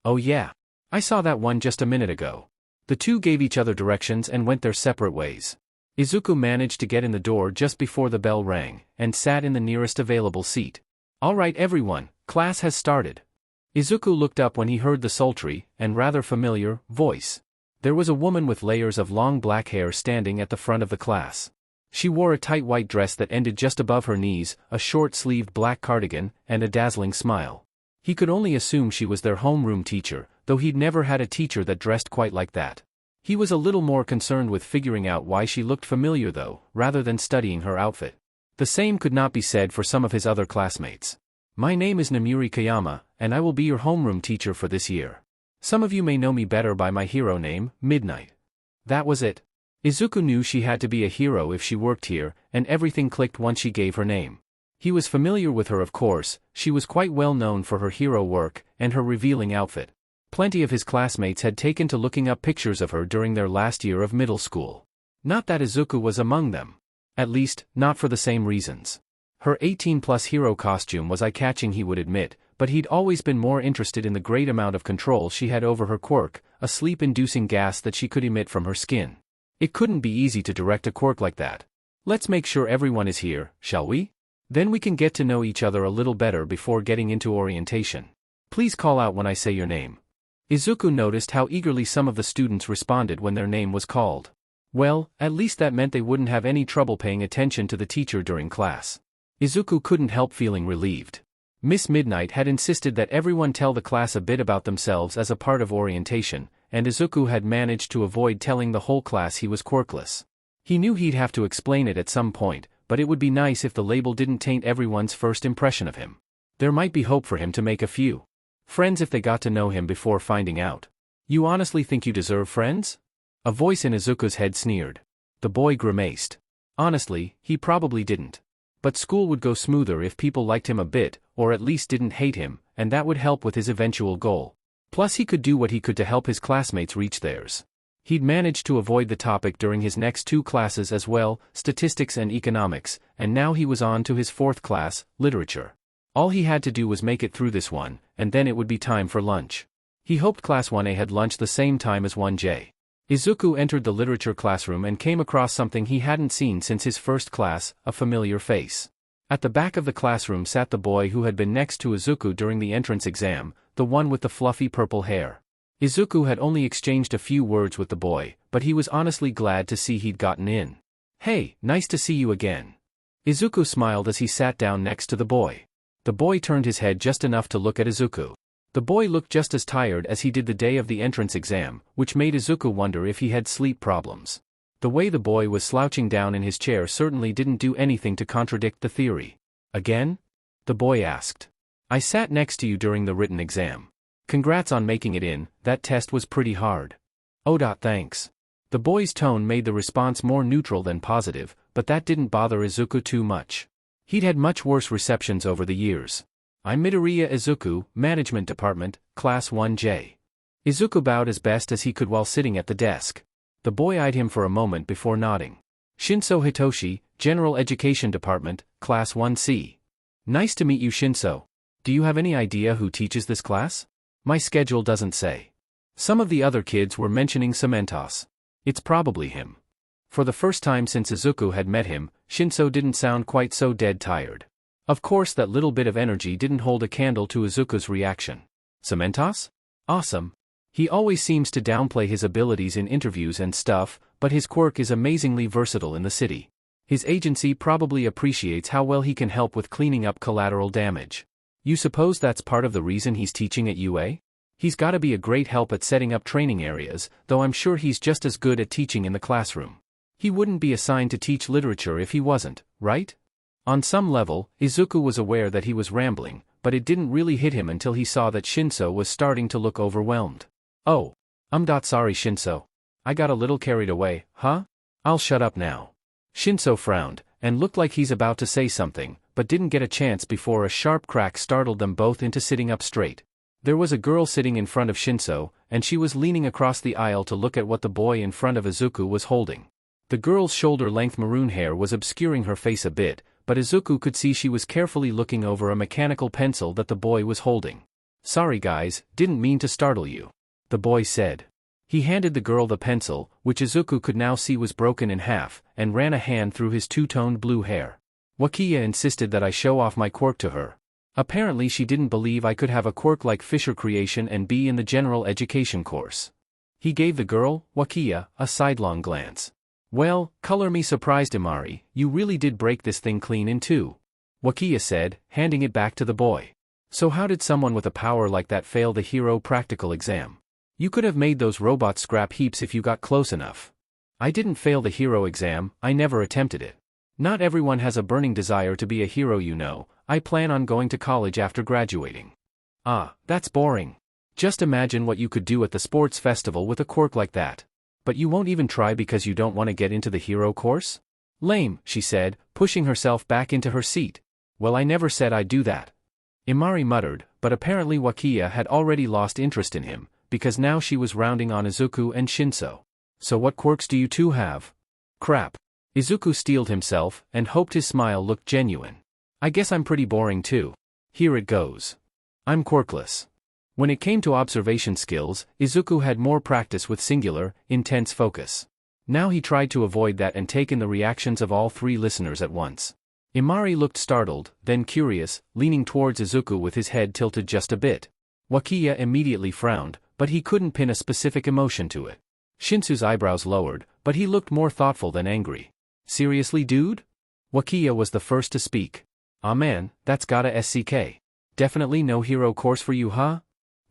Oh yeah. I saw that one just a minute ago. The two gave each other directions and went their separate ways. Izuku managed to get in the door just before the bell rang, and sat in the nearest available seat. All right everyone, class has started. Izuku looked up when he heard the sultry, and rather familiar, voice. There was a woman with layers of long black hair standing at the front of the class. She wore a tight white dress that ended just above her knees, a short-sleeved black cardigan, and a dazzling smile. He could only assume she was their homeroom teacher, though he'd never had a teacher that dressed quite like that. He was a little more concerned with figuring out why she looked familiar though, rather than studying her outfit. The same could not be said for some of his other classmates. My name is Namuri Kayama, and I will be your homeroom teacher for this year. Some of you may know me better by my hero name, Midnight. That was it. Izuku knew she had to be a hero if she worked here, and everything clicked once she gave her name. He was familiar with her of course, she was quite well known for her hero work, and her revealing outfit. Plenty of his classmates had taken to looking up pictures of her during their last year of middle school. Not that Izuku was among them. At least, not for the same reasons. Her 18+ hero costume was eye-catching he would admit, but he'd always been more interested in the great amount of control she had over her quirk, a sleep-inducing gas that she could emit from her skin. It couldn't be easy to direct a quirk like that. Let's make sure everyone is here, shall we? Then we can get to know each other a little better before getting into orientation. Please call out when I say your name. Izuku noticed how eagerly some of the students responded when their name was called. Well, at least that meant they wouldn't have any trouble paying attention to the teacher during class. Izuku couldn't help feeling relieved. Miss Midnight had insisted that everyone tell the class a bit about themselves as a part of orientation, and Izuku had managed to avoid telling the whole class he was quirkless. He knew he'd have to explain it at some point, but it would be nice if the label didn't taint everyone's first impression of him. There might be hope for him to make a few friends if they got to know him before finding out. You honestly think you deserve friends? A voice in Izuku's head sneered. The boy grimaced. Honestly, he probably didn't. But school would go smoother if people liked him a bit, or at least didn't hate him, and that would help with his eventual goal. Plus he could do what he could to help his classmates reach theirs. He'd managed to avoid the topic during his next two classes as well, statistics and economics, and now he was on to his fourth class, literature. All he had to do was make it through this one, and then it would be time for lunch. He hoped Class 1A had lunch the same time as 1J. Izuku entered the literature classroom and came across something he hadn't seen since his first class, a familiar face. At the back of the classroom sat the boy who had been next to Izuku during the entrance exam, the one with the fluffy purple hair. Izuku had only exchanged a few words with the boy, but he was honestly glad to see he'd gotten in. Hey, nice to see you again. Izuku smiled as he sat down next to the boy. The boy turned his head just enough to look at Izuku. The boy looked just as tired as he did the day of the entrance exam, which made Izuku wonder if he had sleep problems. The way the boy was slouching down in his chair certainly didn't do anything to contradict the theory. Again? The boy asked. I sat next to you during the written exam. Congrats on making it in, that test was pretty hard. Oh, thanks. The boy's tone made the response more neutral than positive, but that didn't bother Izuku too much. He'd had much worse receptions over the years. I'm Midoriya Izuku, Management Department, Class 1J. Izuku bowed as best as he could while sitting at the desk. The boy eyed him for a moment before nodding. Shinszo Hitoshi, General Education Department, Class 1C. Nice to meet you, Shinszo. Do you have any idea who teaches this class? My schedule doesn't say. Some of the other kids were mentioning Cementos. It's probably him. For the first time since Izuku had met him, Shinszo didn't sound quite so dead tired. Of course that little bit of energy didn't hold a candle to Izuku's reaction. Cementos? Awesome. He always seems to downplay his abilities in interviews and stuff, but his quirk is amazingly versatile in the city. His agency probably appreciates how well he can help with cleaning up collateral damage. You suppose that's part of the reason he's teaching at UA? He's gotta be a great help at setting up training areas, though I'm sure he's just as good at teaching in the classroom. He wouldn't be assigned to teach literature if he wasn't, right? On some level, Izuku was aware that he was rambling, but it didn't really hit him until he saw that Shinszo was starting to look overwhelmed. Oh. Sorry Shinszo. I got a little carried away, huh? I'll shut up now. Shinszo frowned, and looked like he's about to say something, but didn't get a chance before a sharp crack startled them both into sitting up straight. There was a girl sitting in front of Shinszo, and she was leaning across the aisle to look at what the boy in front of Izuku was holding. The girl's shoulder-length maroon hair was obscuring her face a bit, but Izuku could see she was carefully looking over a mechanical pencil that the boy was holding. Sorry guys, didn't mean to startle you. The boy said. He handed the girl the pencil, which Izuku could now see was broken in half, and ran a hand through his two-toned blue hair. Wakiya insisted that I show off my quirk to her. Apparently she didn't believe I could have a quirk like Fisher creation and be in the general education course. He gave the girl, Wakiya, a sidelong glance. Well, color me surprised Imari, you really did break this thing clean in two. Wakiya said, handing it back to the boy. So how did someone with a power like that fail the hero practical exam? You could have made those robots scrap heaps if you got close enough. I didn't fail the hero exam, I never attempted it. Not everyone has a burning desire to be a hero you know, I plan on going to college after graduating. Ah, that's boring. Just imagine what you could do at the sports festival with a quirk like that. But you won't even try because you don't want to get into the hero course? Lame, she said, pushing herself back into her seat. Well, I never said I'd do that. Imari muttered, but apparently Wakiya had already lost interest in him, because now she was rounding on Izuku and Shinszo. So what quirks do you two have? Crap. Izuku steeled himself, and hoped his smile looked genuine. I guess I'm pretty boring too. Here it goes. I'm quirkless. When it came to observation skills, Izuku had more practice with singular, intense focus. Now he tried to avoid that and take in the reactions of all three listeners at once. Imari looked startled, then curious, leaning towards Izuku with his head tilted just a bit. Wakiya immediately frowned, but he couldn't pin a specific emotion to it. Shinsu's eyebrows lowered, but he looked more thoughtful than angry. Seriously dude? Wakiya was the first to speak. Aw man, that's gotta SCK. Definitely no hero course for you huh?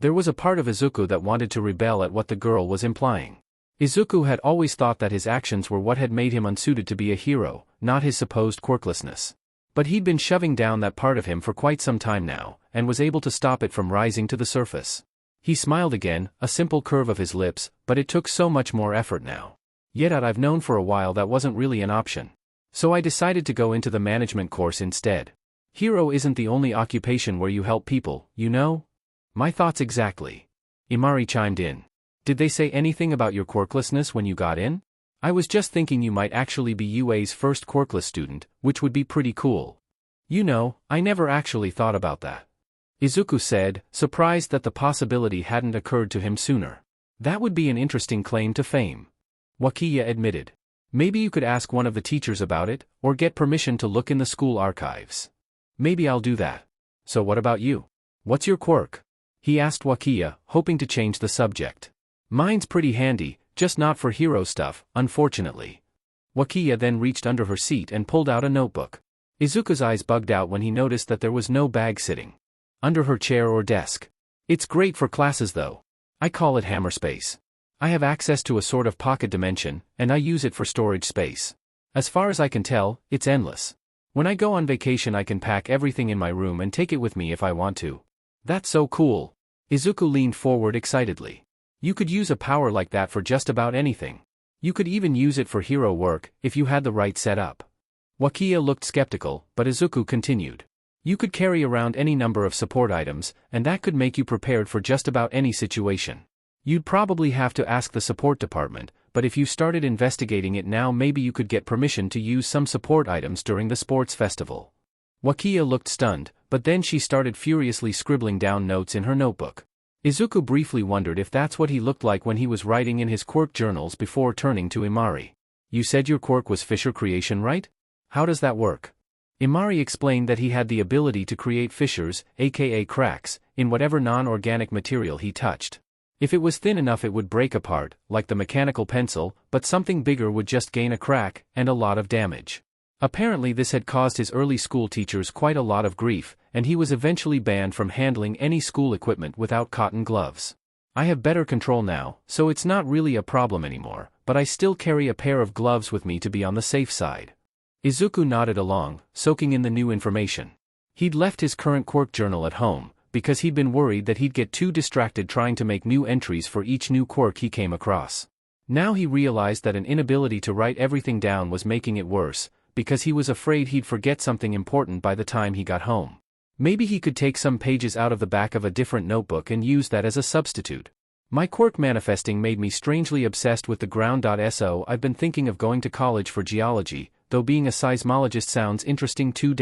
There was a part of Izuku that wanted to rebel at what the girl was implying. Izuku had always thought that his actions were what had made him unsuited to be a hero, not his supposed quirklessness. But he'd been shoving down that part of him for quite some time now, and was able to stop it from rising to the surface. He smiled again, a simple curve of his lips, but it took so much more effort now. Yet I've known for a while that wasn't really an option. So I decided to go into the management course instead. Hero isn't the only occupation where you help people, you know? My thoughts exactly. Imari chimed in. Did they say anything about your quirklessness when you got in? I was just thinking you might actually be UA's first quirkless student, which would be pretty cool. You know, I never actually thought about that. Izuku said, surprised that the possibility hadn't occurred to him sooner. That would be an interesting claim to fame. Wakiya admitted. Maybe you could ask one of the teachers about it, or get permission to look in the school archives. Maybe I'll do that. So what about you? What's your quirk? He asked Wakiya, hoping to change the subject. Mine's pretty handy, just not for hero stuff, unfortunately. Wakiya then reached under her seat and pulled out a notebook. Izuku's eyes bugged out when he noticed that there was no bag sitting under her chair or desk. It's great for classes though. I call it hammer space. I have access to a sort of pocket dimension, and I use it for storage space. As far as I can tell, it's endless. When I go on vacation I can pack everything in my room and take it with me if I want to. That's so cool. Izuku leaned forward excitedly. You could use a power like that for just about anything. You could even use it for hero work, if you had the right setup. Wakiya looked skeptical, but Izuku continued. You could carry around any number of support items, and that could make you prepared for just about any situation. You'd probably have to ask the support department, but if you started investigating it now maybe you could get permission to use some support items during the sports festival. Wakiya looked stunned, but then she started furiously scribbling down notes in her notebook. Izuku briefly wondered if that's what he looked like when he was writing in his quirk journals before turning to Imari. You said your quirk was fissure creation, right? How does that work? Imari explained that he had the ability to create fissures, aka cracks, in whatever non-organic material he touched. If it was thin enough it would break apart, like the mechanical pencil, but something bigger would just gain a crack, and a lot of damage. Apparently this had caused his early school teachers quite a lot of grief, and he was eventually banned from handling any school equipment without cotton gloves. I have better control now, so it's not really a problem anymore, but I still carry a pair of gloves with me to be on the safe side. Izuku nodded along, soaking in the new information. He'd left his current quirk journal at home, because he'd been worried that he'd get too distracted trying to make new entries for each new quirk he came across. Now he realized that an inability to write everything down was making it worse, because he was afraid he'd forget something important by the time he got home. Maybe he could take some pages out of the back of a different notebook and use that as a substitute. My quirk manifesting made me strangely obsessed with the ground.so. I've been thinking of going to college for geology, though being a seismologist sounds interesting too.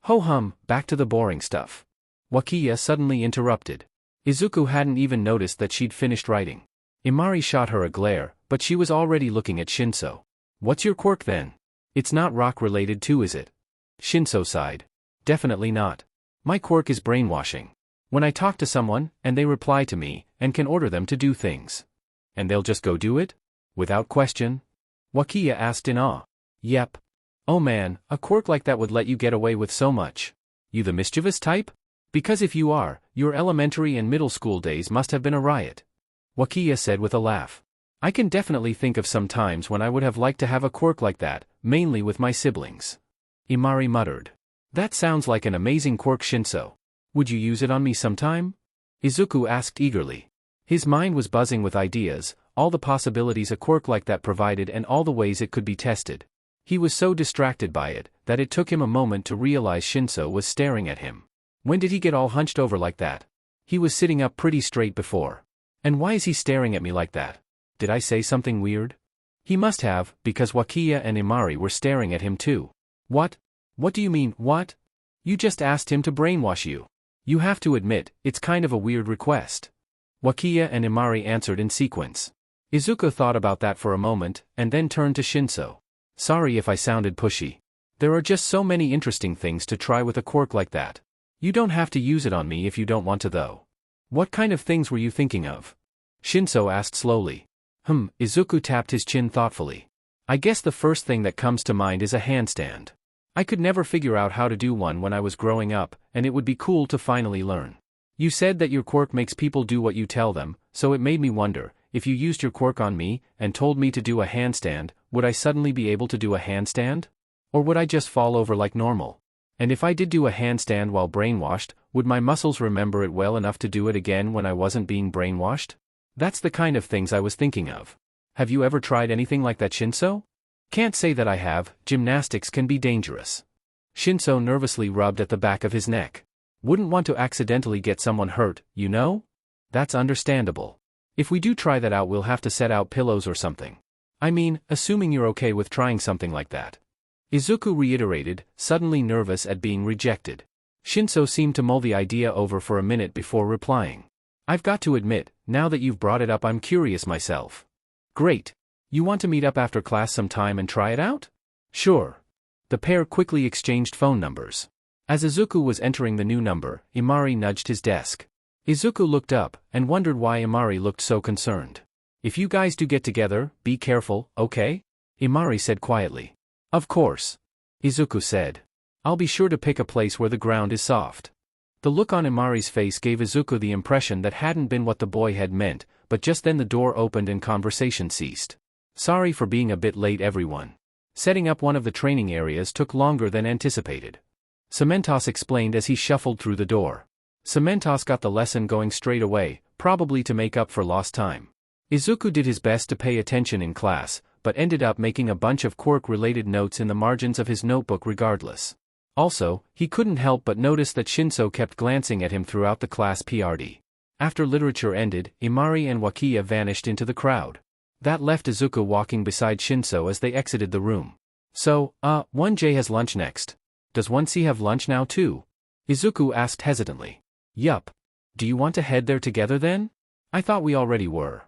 Ho-hum, back to the boring stuff. Wakiya suddenly interrupted. Izuku hadn't even noticed that she'd finished writing. Imari shot her a glare, but she was already looking at Shinszo. What's your quirk then? It's not rock-related too, is it? Shinszo sighed. Definitely not. My quirk is brainwashing. When I talk to someone, and they reply to me, and can order them to do things. And they'll just go do it? Without question? Wakiya asked in awe. Yep. Oh man, a quirk like that would let you get away with so much. You the mischievous type? Because if you are, your elementary and middle school days must have been a riot. Wakiya said with a laugh. I can definitely think of some times when I would have liked to have a quirk like that, mainly with my siblings. Imari muttered. That sounds like an amazing quirk, Shinszo. Would you use it on me sometime? Izuku asked eagerly. His mind was buzzing with ideas, all the possibilities a quirk like that provided and all the ways it could be tested. He was so distracted by it, that it took him a moment to realize Shinszo was staring at him. When did he get all hunched over like that? He was sitting up pretty straight before. And why is he staring at me like that? Did I say something weird? He must have, because Wakiya and Imari were staring at him too. What? What do you mean, what? You just asked him to brainwash you. You have to admit, it's kind of a weird request. Wakiya and Imari answered in sequence. Izuku thought about that for a moment, and then turned to Shinszo. Sorry if I sounded pushy. There are just so many interesting things to try with a quirk like that. You don't have to use it on me if you don't want to though. What kind of things were you thinking of? Shinszo asked slowly. Izuku tapped his chin thoughtfully. I guess the first thing that comes to mind is a handstand. I could never figure out how to do one when I was growing up, and it would be cool to finally learn. You said that your quirk makes people do what you tell them, so it made me wonder, if you used your quirk on me, and told me to do a handstand, would I suddenly be able to do a handstand? Or would I just fall over like normal? And if I did do a handstand while brainwashed, would my muscles remember it well enough to do it again when I wasn't being brainwashed? That's the kind of things I was thinking of. Have you ever tried anything like that, Shinszo? Can't say that I have. Gymnastics can be dangerous. Shinszo nervously rubbed at the back of his neck. Wouldn't want to accidentally get someone hurt, you know? That's understandable. If we do try that out, we'll have to set out pillows or something. I mean, assuming you're okay with trying something like that. Izuku reiterated, suddenly nervous at being rejected. Shinszo seemed to mull the idea over for a minute before replying. I've got to admit, now that you've brought it up, I'm curious myself. Great. You want to meet up after class sometime and try it out? Sure. The pair quickly exchanged phone numbers. As Izuku was entering the new number, Imari nudged his desk. Izuku looked up, and wondered why Imari looked so concerned. If you guys do get together, be careful, okay? Imari said quietly. Of course. Izuku said. I'll be sure to pick a place where the ground is soft. The look on Imari's face gave Izuku the impression that hadn't been what the boy had meant, but just then the door opened and conversation ceased. Sorry for being a bit late, everyone. Setting up one of the training areas took longer than anticipated. Cementos explained as he shuffled through the door. Cementos got the lesson going straight away, probably to make up for lost time. Izuku did his best to pay attention in class, but ended up making a bunch of quirk-related notes in the margins of his notebook regardless. Also, he couldn't help but notice that Shinszo kept glancing at him throughout the class PRD. After literature ended, Imari and Wakiya vanished into the crowd. That left Izuku walking beside Shinszo as they exited the room. So, 1J has lunch next. Does 1C have lunch now too? Izuku asked hesitantly. Yup. Do you want to head there together then? I thought we already were.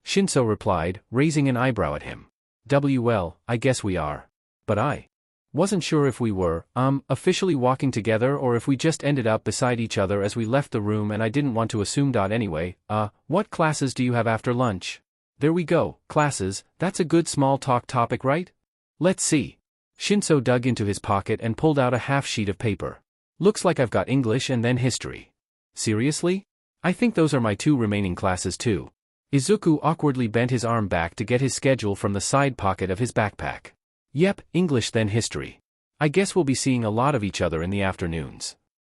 Shinszo replied, raising an eyebrow at him. Well, I guess we are. But I wasn't sure if we were, officially walking together or if we just ended up beside each other as we left the room and I didn't want to assume. Anyway, what classes do you have after lunch? There we go, classes, that's a good small talk topic, right? Let's see. Shinszo dug into his pocket and pulled out a half sheet of paper. Looks like I've got English and then history. Seriously? I think those are my 2 remaining classes too. Izuku awkwardly bent his arm back to get his schedule from the side pocket of his backpack. Yep, English then history. I guess we'll be seeing a lot of each other in the afternoons.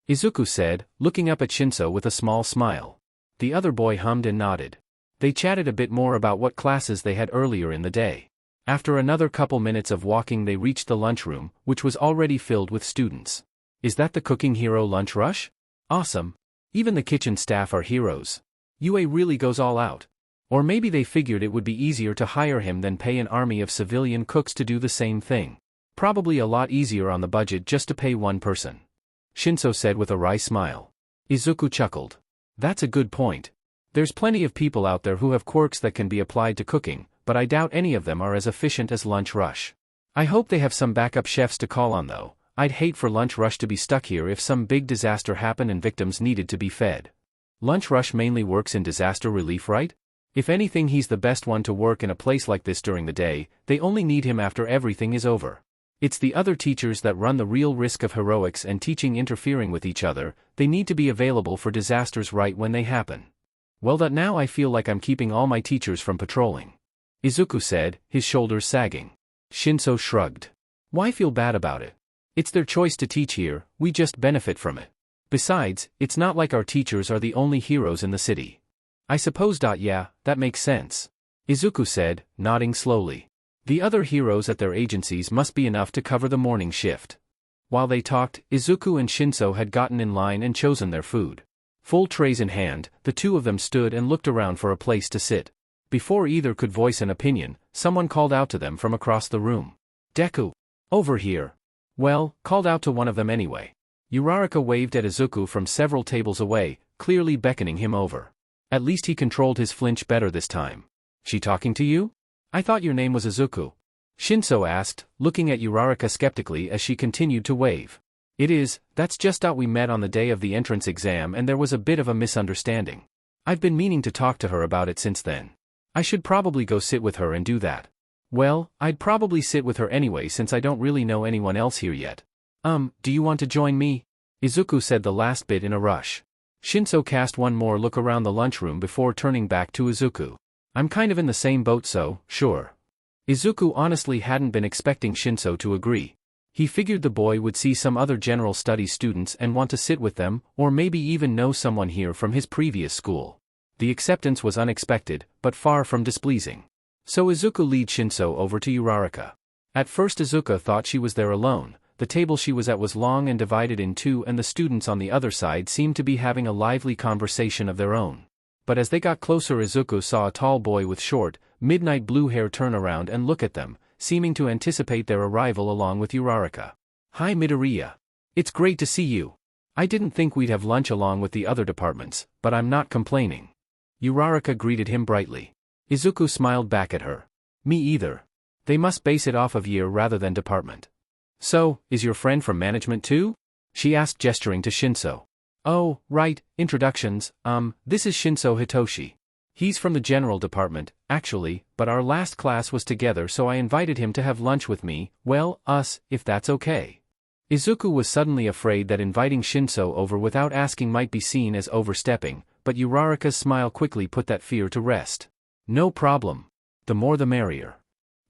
Izuku said, looking up at Shinszo with a small smile. The other boy hummed and nodded. They chatted a bit more about what classes they had earlier in the day. After another couple minutes of walking they reached the lunchroom, which was already filled with students. Is that the Cooking Hero lunch rush? Awesome. Even the kitchen staff are heroes. UA really goes all out. Or maybe they figured it would be easier to hire him than pay an army of civilian cooks to do the same thing. Probably a lot easier on the budget just to pay one person. Shinszo said with a wry smile. Izuku chuckled. That's a good point. There's plenty of people out there who have quirks that can be applied to cooking, but I doubt any of them are as efficient as Lunch Rush. I hope they have some backup chefs to call on though. I'd hate for Lunch Rush to be stuck here if some big disaster happened and victims needed to be fed. Lunch Rush mainly works in disaster relief, right? If anything, he's the best one to work in a place like this during the day. They only need him after everything is over. It's the other teachers that run the real risk of heroics and teaching interfering with each other. They need to be available for disasters right when they happen. Well, that now I feel like I'm keeping all my teachers from patrolling. Izuku said, his shoulders sagging. Shinszo shrugged. Why feel bad about it? It's their choice to teach here, we just benefit from it. Besides, it's not like our teachers are the only heroes in the city. I suppose. Yeah, that makes sense. Izuku said, nodding slowly. The other heroes at their agencies must be enough to cover the morning shift. While they talked, Izuku and Shinszo had gotten in line and chosen their food. Full trays in hand, the two of them stood and looked around for a place to sit. Before either could voice an opinion, someone called out to them from across the room. Deku! Over here! Well, called out to one of them anyway. Uraraka waved at Izuku from several tables away, clearly beckoning him over. At least he controlled his flinch better this time. She talking to you? I thought your name was Izuku. Shinszo asked, looking at Uraraka skeptically as she continued to wave. It is, that's just how we met on the day of the entrance exam and there was a bit of a misunderstanding. I've been meaning to talk to her about it since then. I should probably go sit with her and do that. Well, I'd probably sit with her anyway since I don't really know anyone else here yet. Do you want to join me? Izuku said the last bit in a rush. Shinszo cast one more look around the lunchroom before turning back to Izuku. I'm kind of in the same boat, so, sure. Izuku honestly hadn't been expecting Shinszo to agree. He figured the boy would see some other general studies students and want to sit with them, or maybe even know someone here from his previous school. The acceptance was unexpected, but far from displeasing. So Izuku led Shinszo over to Uraraka. At first Izuku thought she was there alone. The table she was at was long and divided in two and the students on the other side seemed to be having a lively conversation of their own. But as they got closer Izuku saw a tall boy with short, midnight blue hair turn around and look at them, seeming to anticipate their arrival along with Uraraka. Hi Midoriya. It's great to see you. I didn't think we'd have lunch along with the other departments, but I'm not complaining. Uraraka greeted him brightly. Izuku smiled back at her. Me either. They must base it off of year rather than department. So, is your friend from management too? She asked gesturing to Shinszo. Oh, right, introductions, this is Shinszo Hitoshi. He's from the general department, actually, but our last class was together so I invited him to have lunch with me, well, us, if that's okay. Izuku was suddenly afraid that inviting Shinszo over without asking might be seen as overstepping, but Uraraka's smile quickly put that fear to rest. No problem. The more the merrier.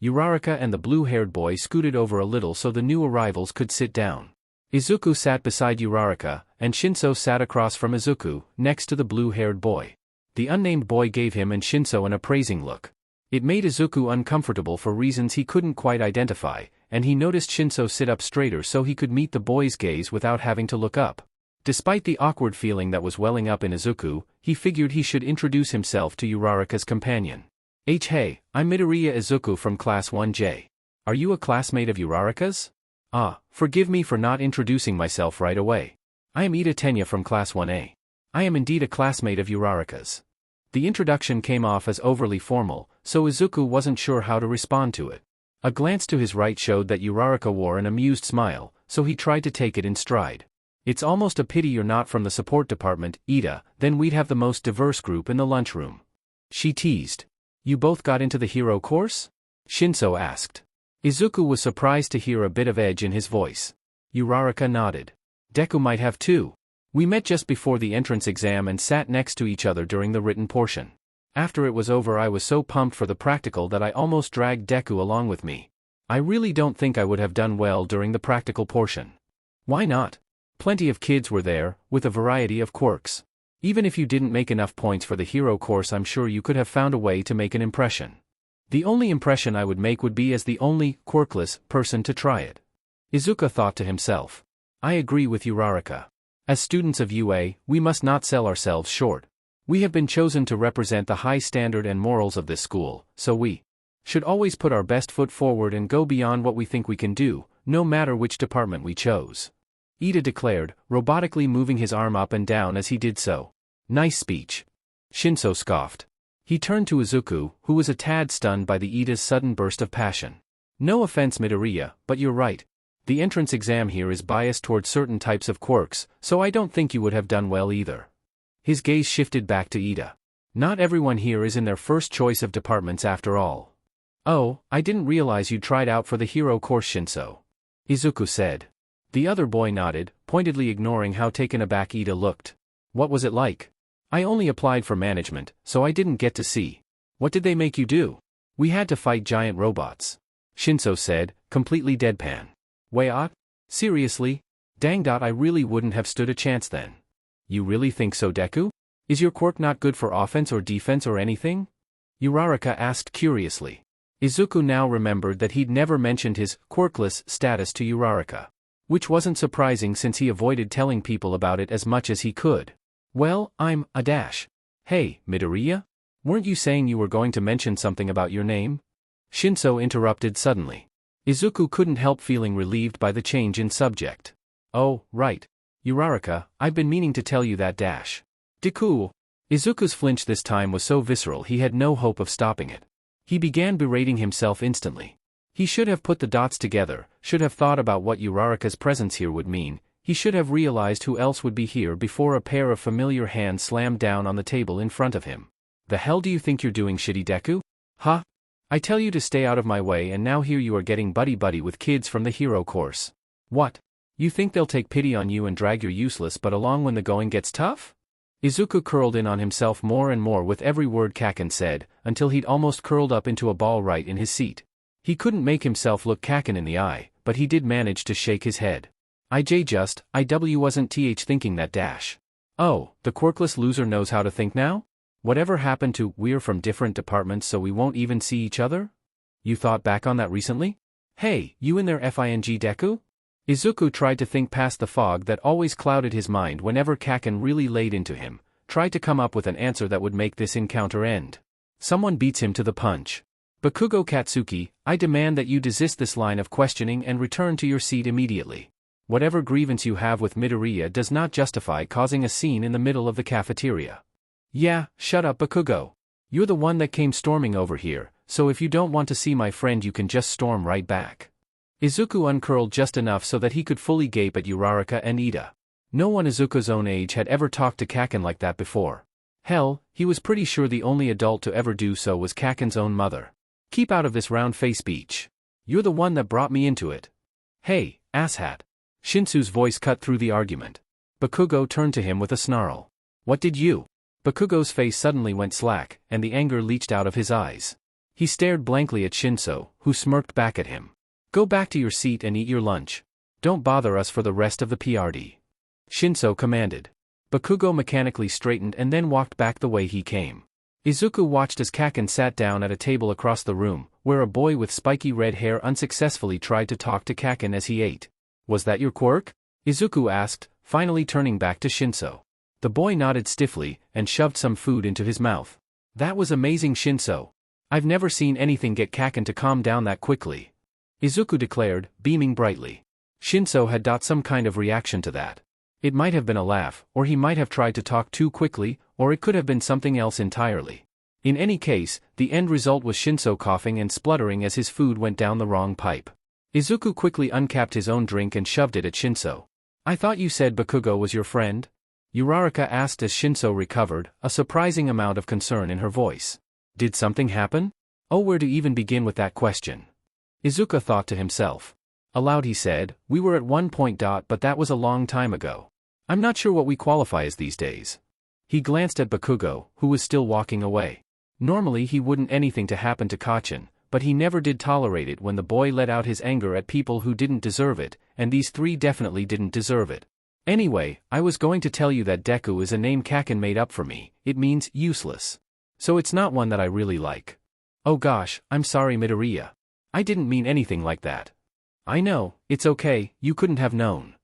Uraraka and the blue-haired boy scooted over a little so the new arrivals could sit down. Izuku sat beside Uraraka, and Shinszo sat across from Izuku, next to the blue-haired boy. The unnamed boy gave him and Shinszo an appraising look. It made Izuku uncomfortable for reasons he couldn't quite identify, and he noticed Shinszo sit up straighter so he could meet the boy's gaze without having to look up. Despite the awkward feeling that was welling up in Izuku, he figured he should introduce himself to Uraraka's companion. Hey, I'm Midoriya Izuku from Class 1J. Are you a classmate of Uraraka's? Forgive me for not introducing myself right away. I am Ida Tenya from Class 1A. I am indeed a classmate of Uraraka's. The introduction came off as overly formal, so Izuku wasn't sure how to respond to it. A glance to his right showed that Uraraka wore an amused smile, so he tried to take it in stride. It's almost a pity you're not from the support department, Ida, then we'd have the most diverse group in the lunchroom. She teased. You both got into the hero course? Shinszo asked. Izuku was surprised to hear a bit of edge in his voice. Uraraka nodded. Deku might have too. We met just before the entrance exam and sat next to each other during the written portion. After it was over I was so pumped for the practical that I almost dragged Deku along with me. I really don't think I would have done well during the practical portion. Why not? Plenty of kids were there, with a variety of quirks. Even if you didn't make enough points for the hero course I'm sure you could have found a way to make an impression. The only impression I would make would be as the only quirkless person to try it. Izuku thought to himself. I agree with Uraraka. As students of UA, we must not sell ourselves short. We have been chosen to represent the high standard and morals of this school, so we should always put our best foot forward and go beyond what we think we can do, no matter which department we chose. Ida declared, robotically moving his arm up and down as he did so. Nice speech. Shinszo scoffed. He turned to Izuku, who was a tad stunned by the Ida's sudden burst of passion. No offense Midoriya, but you're right. The entrance exam here is biased towards certain types of quirks, so I don't think you would have done well either. His gaze shifted back to Ida. Not everyone here is in their first choice of departments after all. Oh, I didn't realize you tried out for the hero course Shinszo. Izuku said. The other boy nodded, pointedly ignoring how taken aback Ida looked. What was it like? I only applied for management, so I didn't get to see. What did they make you do? We had to fight giant robots. Shinszo said, completely deadpan. What? Seriously? Dang, I really wouldn't have stood a chance then. You really think so, Deku? Is your quirk not good for offense or defense or anything? Uraraka asked curiously. Izuku now remembered that he'd never mentioned his quirkless status to Uraraka. Which wasn't surprising since he avoided telling people about it as much as he could. Well, I'm a dash. Hey, Midoriya? Weren't you saying you were going to mention something about your name? Shinszo interrupted suddenly. Izuku couldn't help feeling relieved by the change in subject. Oh, right. Uraraka, I've been meaning to tell you that dash. Deku. Izuku's flinch this time was so visceral he had no hope of stopping it. He began berating himself instantly. He should have put the dots together, should have thought about what Uraraka's presence here would mean, he should have realized who else would be here before a pair of familiar hands slammed down on the table in front of him. The hell do you think you're doing, shitty Deku? Huh? I tell you to stay out of my way and now here you are getting buddy-buddy with kids from the hero course. What? You think they'll take pity on you and drag your useless butt along when the going gets tough? Izuku curled in on himself more and more with every word Kaken said, until he'd almost curled up into a ball right in his seat. He couldn't make himself look Kaken in the eye, but he did manage to shake his head. I wasn't thinking that dash. Oh, the quirkless loser knows how to think now? Whatever happened to, we're from different departments so we won't even see each other? You thought back on that recently? Hey, you in there FING Deku? Izuku tried to think past the fog that always clouded his mind whenever Kaken really laid into him, tried to come up with an answer that would make this encounter end. Someone beats him to the punch. Bakugo Katsuki, I demand that you desist this line of questioning and return to your seat immediately. Whatever grievance you have with Midoriya does not justify causing a scene in the middle of the cafeteria. Yeah, shut up Bakugo. You're the one that came storming over here, so if you don't want to see my friend you can just storm right back. Izuku uncurled just enough so that he could fully gape at Uraraka and Ida. No one Izuku's own age had ever talked to Kaken like that before. Hell, he was pretty sure the only adult to ever do so was Kaken's own mother. Keep out of this round-face speech. You're the one that brought me into it. Hey, asshat. Shinsu's voice cut through the argument. Bakugo turned to him with a snarl. What did you? Bakugo's face suddenly went slack, and the anger leached out of his eyes. He stared blankly at Shinszo, who smirked back at him. Go back to your seat and eat your lunch. Don't bother us for the rest of the PRD. Shinszo commanded. Bakugo mechanically straightened and then walked back the way he came. Izuku watched as Kaken sat down at a table across the room, where a boy with spiky red hair unsuccessfully tried to talk to Kaken as he ate. Was that your quirk? Izuku asked, finally turning back to Shinszo. The boy nodded stiffly, and shoved some food into his mouth. That was amazing Shinszo. I've never seen anything get Kaken to calm down that quickly. Izuku declared, beaming brightly. Shinszo had got some kind of reaction to that. It might have been a laugh, or he might have tried to talk too quickly, or it could have been something else entirely. In any case, the end result was Shinszo coughing and spluttering as his food went down the wrong pipe. Izuku quickly uncapped his own drink and shoved it at Shinszo. "I thought you said Bakugo was your friend?" Uraraka asked as Shinszo recovered, a surprising amount of concern in her voice. "Did something happen? Oh, where to even begin with that question?" Izuku thought to himself. Aloud he said, "We were at one point, but that was a long time ago. I'm not sure what we qualify as these days." He glanced at Bakugo, who was still walking away. Normally he wouldn't anything to happen to Kachin, but he never did tolerate it when the boy let out his anger at people who didn't deserve it, and these three definitely didn't deserve it. "Anyway, I was going to tell you that Deku is a name Kakin made up for me. It means useless. So it's not one that I really like." "Oh gosh, I'm sorry Midoriya. I didn't mean anything like that." "I know, it's okay, you couldn't have known."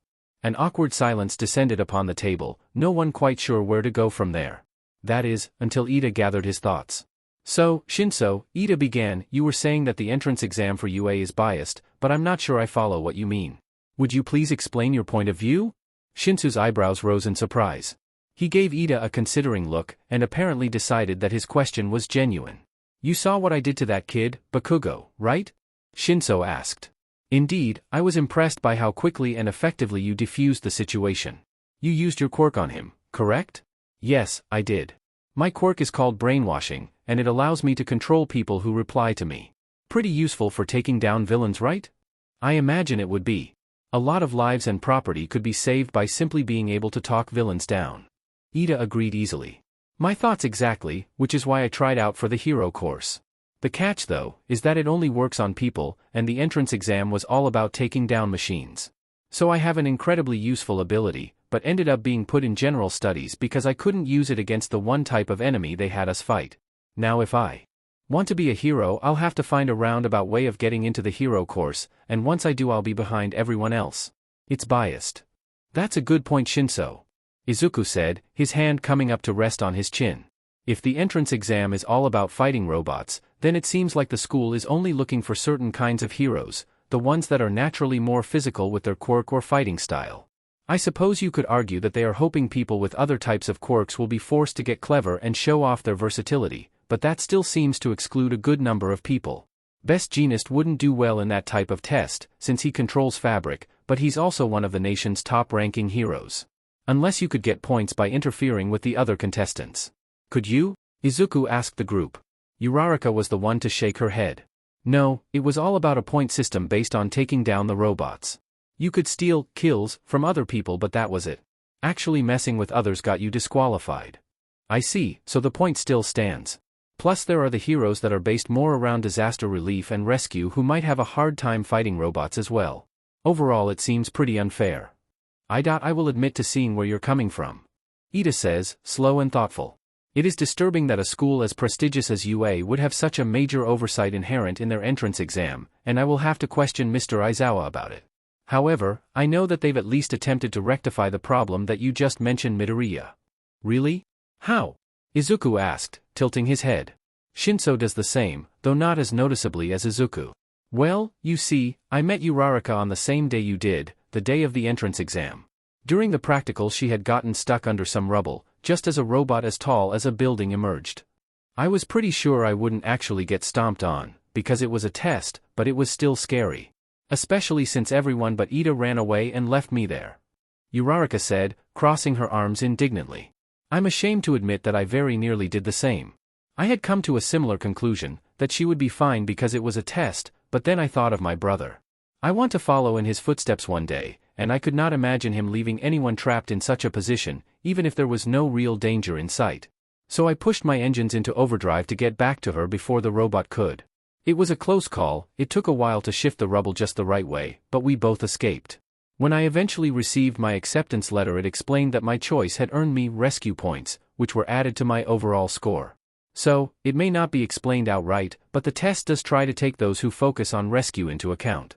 An awkward silence descended upon the table, no one quite sure where to go from there. That is, until Ida gathered his thoughts. "So, Shinszo," Ida began, "you were saying that the entrance exam for UA is biased, but I'm not sure I follow what you mean. Would you please explain your point of view?" Shinsu's eyebrows rose in surprise. He gave Ida a considering look, and apparently decided that his question was genuine. "You saw what I did to that kid, Bakugo, right?" Shinszo asked. "Indeed, I was impressed by how quickly and effectively you diffused the situation. You used your quirk on him, correct?" "Yes, I did. My quirk is called brainwashing, and it allows me to control people who reply to me. Pretty useful for taking down villains, right?" "I imagine it would be. A lot of lives and property could be saved by simply being able to talk villains down." Ida agreed easily. "My thoughts exactly, which is why I tried out for the hero course. The catch though, is that it only works on people, and the entrance exam was all about taking down machines. So I have an incredibly useful ability, but ended up being put in general studies because I couldn't use it against the one type of enemy they had us fight. Now if I want to be a hero, I'll have to find a roundabout way of getting into the hero course, and once I do I'll be behind everyone else. It's biased." "That's a good point, Shinszo," Izuku said, his hand coming up to rest on his chin. "If the entrance exam is all about fighting robots, then it seems like the school is only looking for certain kinds of heroes, the ones that are naturally more physical with their quirk or fighting style. I suppose you could argue that they are hoping people with other types of quirks will be forced to get clever and show off their versatility, but that still seems to exclude a good number of people. Best Jeanist wouldn't do well in that type of test, since he controls fabric, but he's also one of the nation's top-ranking heroes. Unless you could get points by interfering with the other contestants." "Could you?" Izuku asked the group. Uraraka was the one to shake her head. "No, it was all about a point system based on taking down the robots. You could steal kills from other people, but that was it. Actually messing with others got you disqualified." "I see, so the point still stands. Plus there are the heroes that are based more around disaster relief and rescue who might have a hard time fighting robots as well. Overall it seems pretty unfair." I will admit to seeing where you're coming from," Ida says, slow and thoughtful. "It is disturbing that a school as prestigious as UA would have such a major oversight inherent in their entrance exam, and I will have to question Mr. Aizawa about it. However, I know that they've at least attempted to rectify the problem that you just mentioned, Midoriya." "Really? How?" Izuku asked, tilting his head. Shinszo does the same, though not as noticeably as Izuku. "Well, you see, I met Uraraka on the same day you did, the day of the entrance exam. During the practical she had gotten stuck under some rubble, just as a robot as tall as a building emerged. I was pretty sure I wouldn't actually get stomped on, because it was a test, but it was still scary. Especially since everyone but Ida ran away and left me there," Uraraka said, crossing her arms indignantly. "I'm ashamed to admit that I very nearly did the same. I had come to a similar conclusion, that she would be fine because it was a test, but then I thought of my brother. I want to follow in his footsteps one day, and I could not imagine him leaving anyone trapped in such a position, even if there was no real danger in sight. So I pushed my engines into overdrive to get back to her before the robot could. It was a close call, it took a while to shift the rubble just the right way, but we both escaped. When I eventually received my acceptance letter, it explained that my choice had earned me rescue points, which were added to my overall score. So, it may not be explained outright, but the test does try to take those who focus on rescue into account."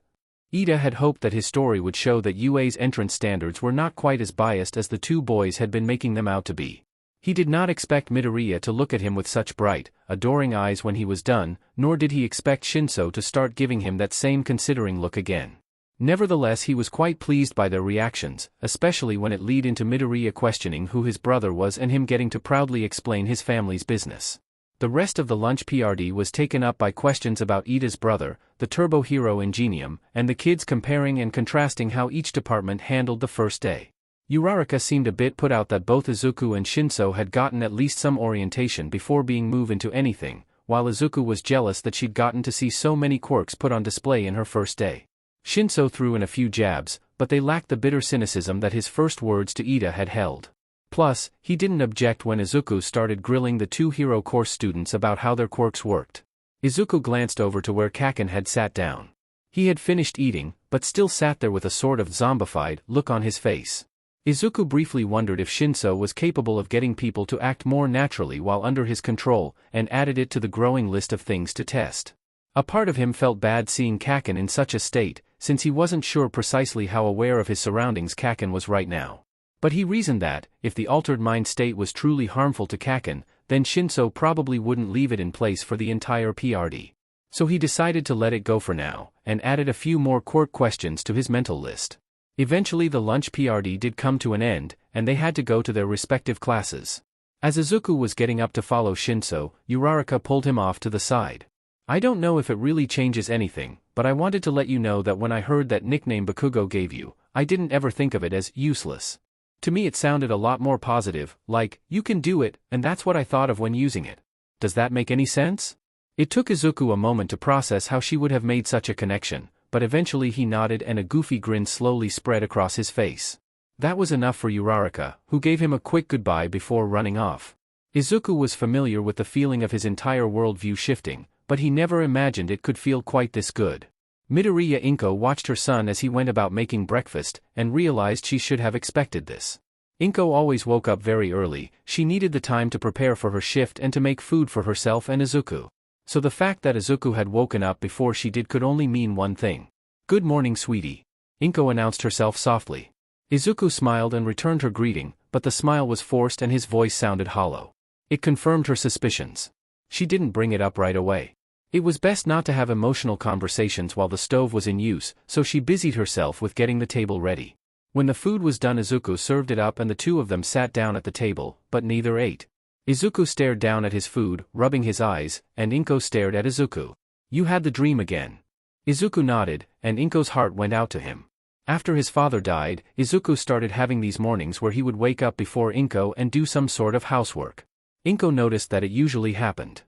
Ida had hoped that his story would show that UA's entrance standards were not quite as biased as the two boys had been making them out to be. He did not expect Midoriya to look at him with such bright, adoring eyes when he was done, nor did he expect Shinszo to start giving him that same considering look again. Nevertheless, he was quite pleased by their reactions, especially when it led into Midoriya questioning who his brother was and him getting to proudly explain his family's business. The rest of the lunch PRD was taken up by questions about Ida's brother, the turbo hero Ingenium, and the kids comparing and contrasting how each department handled the first day. Uraraka seemed a bit put out that both Izuku and Shinszo had gotten at least some orientation before being moved into anything, while Izuku was jealous that she'd gotten to see so many quirks put on display in her first day. Shinszo threw in a few jabs, but they lacked the bitter cynicism that his first words to Ida had held. Plus, he didn't object when Izuku started grilling the two hero course students about how their quirks worked. Izuku glanced over to where Kaken had sat down. He had finished eating, but still sat there with a sort of zombified look on his face. Izuku briefly wondered if Shinszo was capable of getting people to act more naturally while under his control, and added it to the growing list of things to test. A part of him felt bad seeing Kaken in such a state, since he wasn't sure precisely how aware of his surroundings Kaken was right now. But he reasoned that, if the altered mind state was truly harmful to Kaken, then Shinszo probably wouldn't leave it in place for the entire PRD. So he decided to let it go for now, and added a few more quirk questions to his mental list. Eventually the lunch PRD did come to an end, and they had to go to their respective classes. As Izuku was getting up to follow Shinszo, Uraraka pulled him off to the side. I don't know if it really changes anything, but I wanted to let you know that when I heard that nickname Bakugo gave you, I didn't ever think of it as useless. To me it sounded a lot more positive, like, you can do it, and that's what I thought of when using it. Does that make any sense? It took Izuku a moment to process how she would have made such a connection, but eventually he nodded and a goofy grin slowly spread across his face. That was enough for Uraraka, who gave him a quick goodbye before running off. Izuku was familiar with the feeling of his entire worldview shifting, but he never imagined it could feel quite this good. Midoriya Inko watched her son as he went about making breakfast, and realized she should have expected this. Inko always woke up very early, she needed the time to prepare for her shift and to make food for herself and Izuku. So the fact that Izuku had woken up before she did could only mean one thing. Good morning, sweetie. Inko announced herself softly. Izuku smiled and returned her greeting, but the smile was forced and his voice sounded hollow. It confirmed her suspicions. She didn't bring it up right away. It was best not to have emotional conversations while the stove was in use, so she busied herself with getting the table ready. When the food was done, Izuku served it up and the two of them sat down at the table, but neither ate. Izuku stared down at his food, rubbing his eyes, and Inko stared at Izuku. You had the dream again. Izuku nodded, and Inko's heart went out to him. After his father died, Izuku started having these mornings where he would wake up before Inko and do some sort of housework. Inko noticed that it usually happened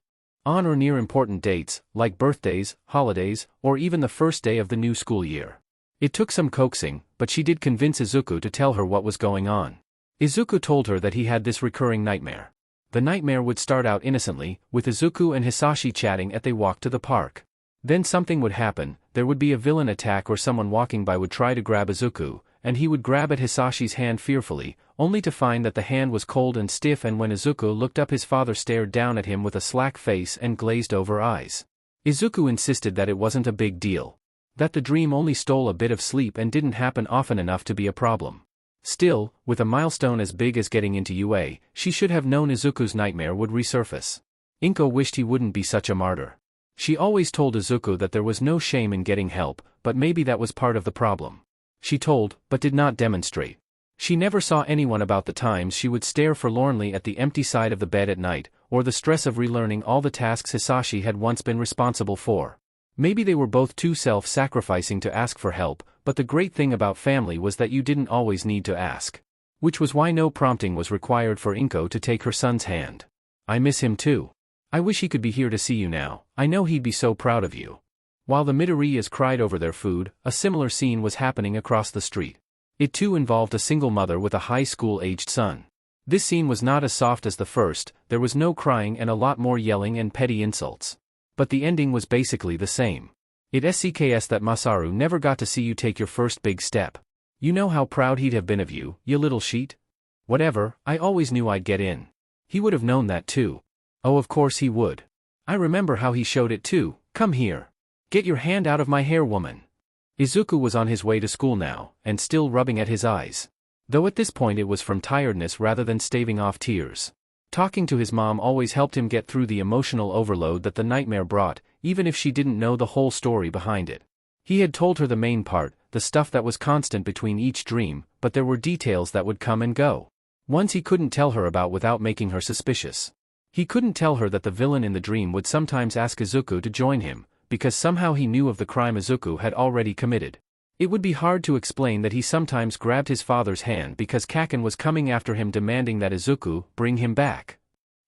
on or near important dates, like birthdays, holidays, or even the first day of the new school year. It took some coaxing, but she did convince Izuku to tell her what was going on. Izuku told her that he had this recurring nightmare. The nightmare would start out innocently, with Izuku and Hisashi chatting as they walked to the park. Then something would happen, there would be a villain attack or someone walking by would try to grab Izuku, and he would grab at Hisashi's hand fearfully, only to find that the hand was cold and stiff, and when Izuku looked up his father stared down at him with a slack face and glazed over eyes. Izuku insisted that it wasn't a big deal. That the dream only stole a bit of sleep and didn't happen often enough to be a problem. Still, with a milestone as big as getting into UA, she should have known Izuku's nightmare would resurface. Inko wished he wouldn't be such a martyr. She always told Izuku that there was no shame in getting help, but maybe that was part of the problem. She told, but did not demonstrate. She never saw anyone about the times she would stare forlornly at the empty side of the bed at night, or the stress of relearning all the tasks Hisashi had once been responsible for. Maybe they were both too self-sacrificing to ask for help, but the great thing about family was that you didn't always need to ask. Which was why no prompting was required for Inko to take her son's hand. I miss him too. I wish he could be here to see you now, I know he'd be so proud of you. While the Midoriyas cried over their food, a similar scene was happening across the street. It too involved a single mother with a high school-aged son. This scene was not as soft as the first, there was no crying and a lot more yelling and petty insults. But the ending was basically the same. It SCKS that Masaru never got to see you take your first big step. You know how proud he'd have been of you, you little sheet? Whatever, I always knew I'd get in. He would have known that too. Oh, of course he would. I remember how he showed it too. Come here. Get your hand out of my hair, woman. Izuku was on his way to school now, and still rubbing at his eyes. Though at this point it was from tiredness rather than staving off tears. Talking to his mom always helped him get through the emotional overload that the nightmare brought, even if she didn't know the whole story behind it. He had told her the main part, the stuff that was constant between each dream, but there were details that would come and go. Ones he couldn't tell her about without making her suspicious. He couldn't tell her that the villain in the dream would sometimes ask Izuku to join him, because somehow he knew of the crime Izuku had already committed. It would be hard to explain that he sometimes grabbed his father's hand because Kaken was coming after him demanding that Izuku bring him back.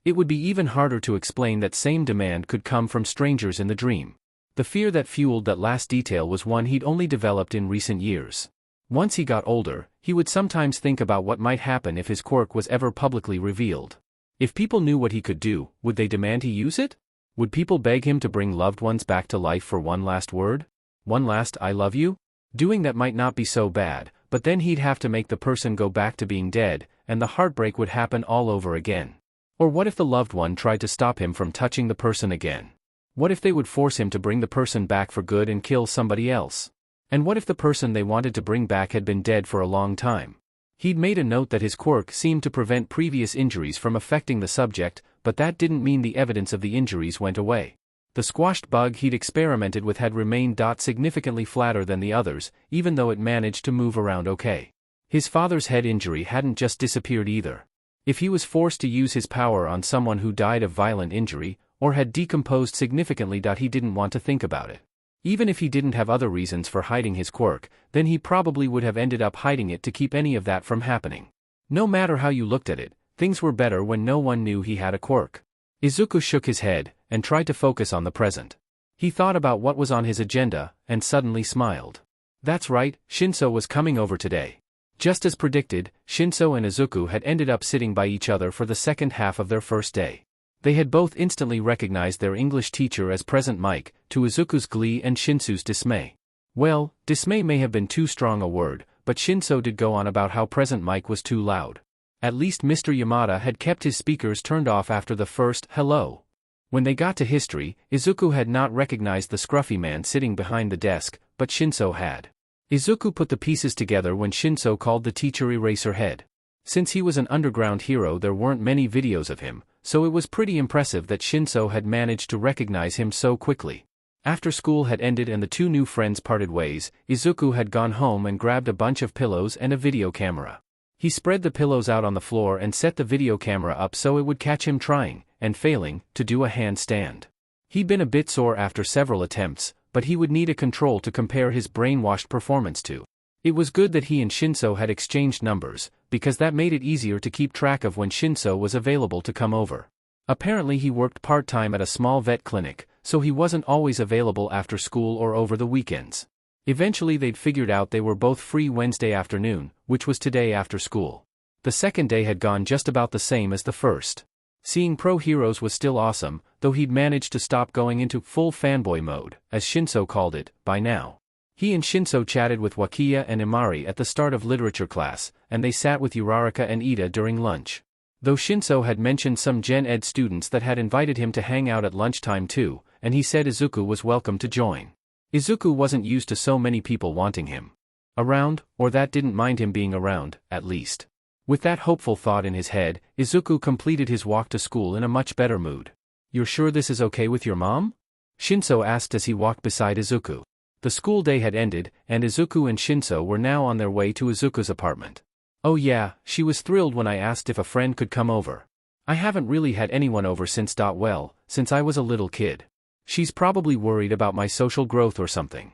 It would be even harder to explain that same demand could come from strangers in the dream. The fear that fueled that last detail was one he'd only developed in recent years. Once he got older, he would sometimes think about what might happen if his quirk was ever publicly revealed. If people knew what he could do, would they demand he use it? Would people beg him to bring loved ones back to life for one last word? One last "I love you"? Doing that might not be so bad, but then he'd have to make the person go back to being dead, and the heartbreak would happen all over again. Or what if the loved one tried to stop him from touching the person again? What if they would force him to bring the person back for good and kill somebody else? And what if the person they wanted to bring back had been dead for a long time? He'd made a note that his quirk seemed to prevent previous injuries from affecting the subject, but that didn't mean the evidence of the injuries went away. The squashed bug he'd experimented with had remained significantly flatter than the others, even though it managed to move around okay. His father's head injury hadn't just disappeared either. If he was forced to use his power on someone who died of violent injury, or had decomposed significantly, he didn't want to think about it. Even if he didn't have other reasons for hiding his quirk, then he probably would have ended up hiding it to keep any of that from happening. No matter how you looked at it, things were better when no one knew he had a quirk. Izuku shook his head, and tried to focus on the present. He thought about what was on his agenda, and suddenly smiled. That's right, Shinszo was coming over today. Just as predicted, Shinszo and Izuku had ended up sitting by each other for the second half of their first day. They had both instantly recognized their English teacher as Present Mike, to Izuku's glee and Shinsu's dismay. Well, dismay may have been too strong a word, but Shinszo did go on about how Present Mike was too loud. At least Mr. Yamada had kept his speakers turned off after the first hello. When they got to history, Izuku had not recognized the scruffy man sitting behind the desk, but Shinszo had. Izuku put the pieces together when Shinszo called the teacher Eraserhead. Since he was an underground hero, there weren't many videos of him, so it was pretty impressive that Shinszo had managed to recognize him so quickly. After school had ended and the two new friends parted ways, Izuku had gone home and grabbed a bunch of pillows and a video camera. He spread the pillows out on the floor and set the video camera up so it would catch him trying, and failing, to do a handstand. He'd been a bit sore after several attempts, but he would need a control to compare his brainwashed performance to. It was good that he and Shinszo had exchanged numbers, because that made it easier to keep track of when Shinszo was available to come over. Apparently he worked part-time at a small vet clinic, so he wasn't always available after school or over the weekends. Eventually they'd figured out they were both free Wednesday afternoon, which was today after school. The second day had gone just about the same as the first. Seeing pro heroes was still awesome, though he'd managed to stop going into full fanboy mode, as Shinszo called it, by now. He and Shinszo chatted with Wakiya and Imari at the start of literature class, and they sat with Uraraka and Ida during lunch. Though Shinszo had mentioned some Gen Ed students that had invited him to hang out at lunchtime too, and he said Izuku was welcome to join. Izuku wasn't used to so many people wanting him around, or that didn't mind him being around, at least. With that hopeful thought in his head, Izuku completed his walk to school in a much better mood. "You're sure this is okay with your mom?" Shinszo asked as he walked beside Izuku. The school day had ended, and Izuku and Shinszo were now on their way to Izuku's apartment. "Oh yeah, she was thrilled when I asked if a friend could come over. I haven't really had anyone over since I was a little kid. She's probably worried about my social growth or something,"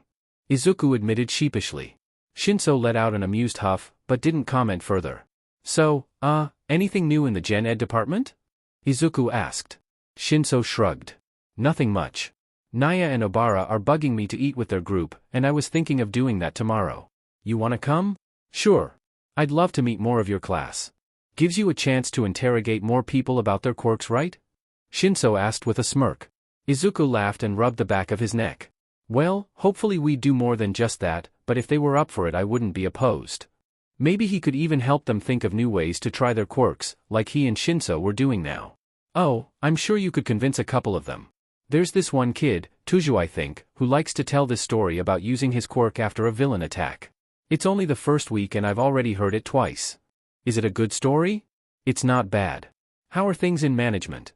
Izuku admitted sheepishly. Shinszo let out an amused huff, but didn't comment further. "So, anything new in the Gen Ed department?" Izuku asked. Shinszo shrugged. "Nothing much. Naya and Obara are bugging me to eat with their group, and I was thinking of doing that tomorrow. You wanna come?" "Sure. I'd love to meet more of your class. Gives you a chance to interrogate more people about their quirks, right?" Shinszo asked with a smirk. Izuku laughed and rubbed the back of his neck. "Well, hopefully we do more than just that, but if they were up for it I wouldn't be opposed. Maybe he could even help them think of new ways to try their quirks, like he and Shinszo were doing now. Oh, I'm sure you could convince a couple of them. There's this one kid, Tuju I think, who likes to tell this story about using his quirk after a villain attack. It's only the first week and I've already heard it twice. Is it a good story?" "It's not bad. How are things in management?"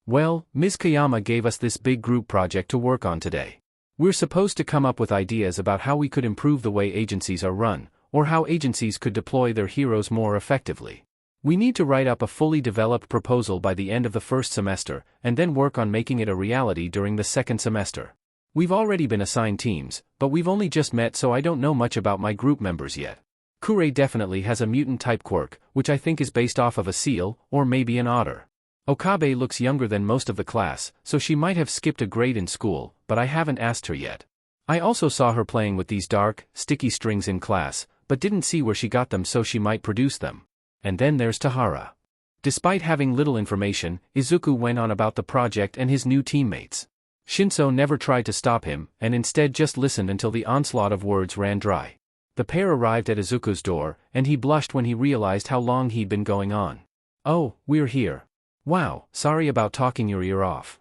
"Well, Ms. Kayama gave us this big group project to work on today. We're supposed to come up with ideas about how we could improve the way agencies are run, or how agencies could deploy their heroes more effectively. We need to write up a fully developed proposal by the end of the first semester, and then work on making it a reality during the second semester. We've already been assigned teams, but we've only just met, so I don't know much about my group members yet. Kure definitely has a mutant-type quirk, which I think is based off of a seal, or maybe an otter. Okabe looks younger than most of the class, so she might have skipped a grade in school, but I haven't asked her yet. I also saw her playing with these dark, sticky strings in class, but didn't see where she got them, so she might produce them. And then there's Tahara. Despite having little information, Izuku went on about the project and his new teammates. Shinszo never tried to stop him, and instead just listened until the onslaught of words ran dry. The pair arrived at Izuku's door, and he blushed when he realized how long he'd been going on. "Oh, we're here. Wow, sorry about talking your ear off."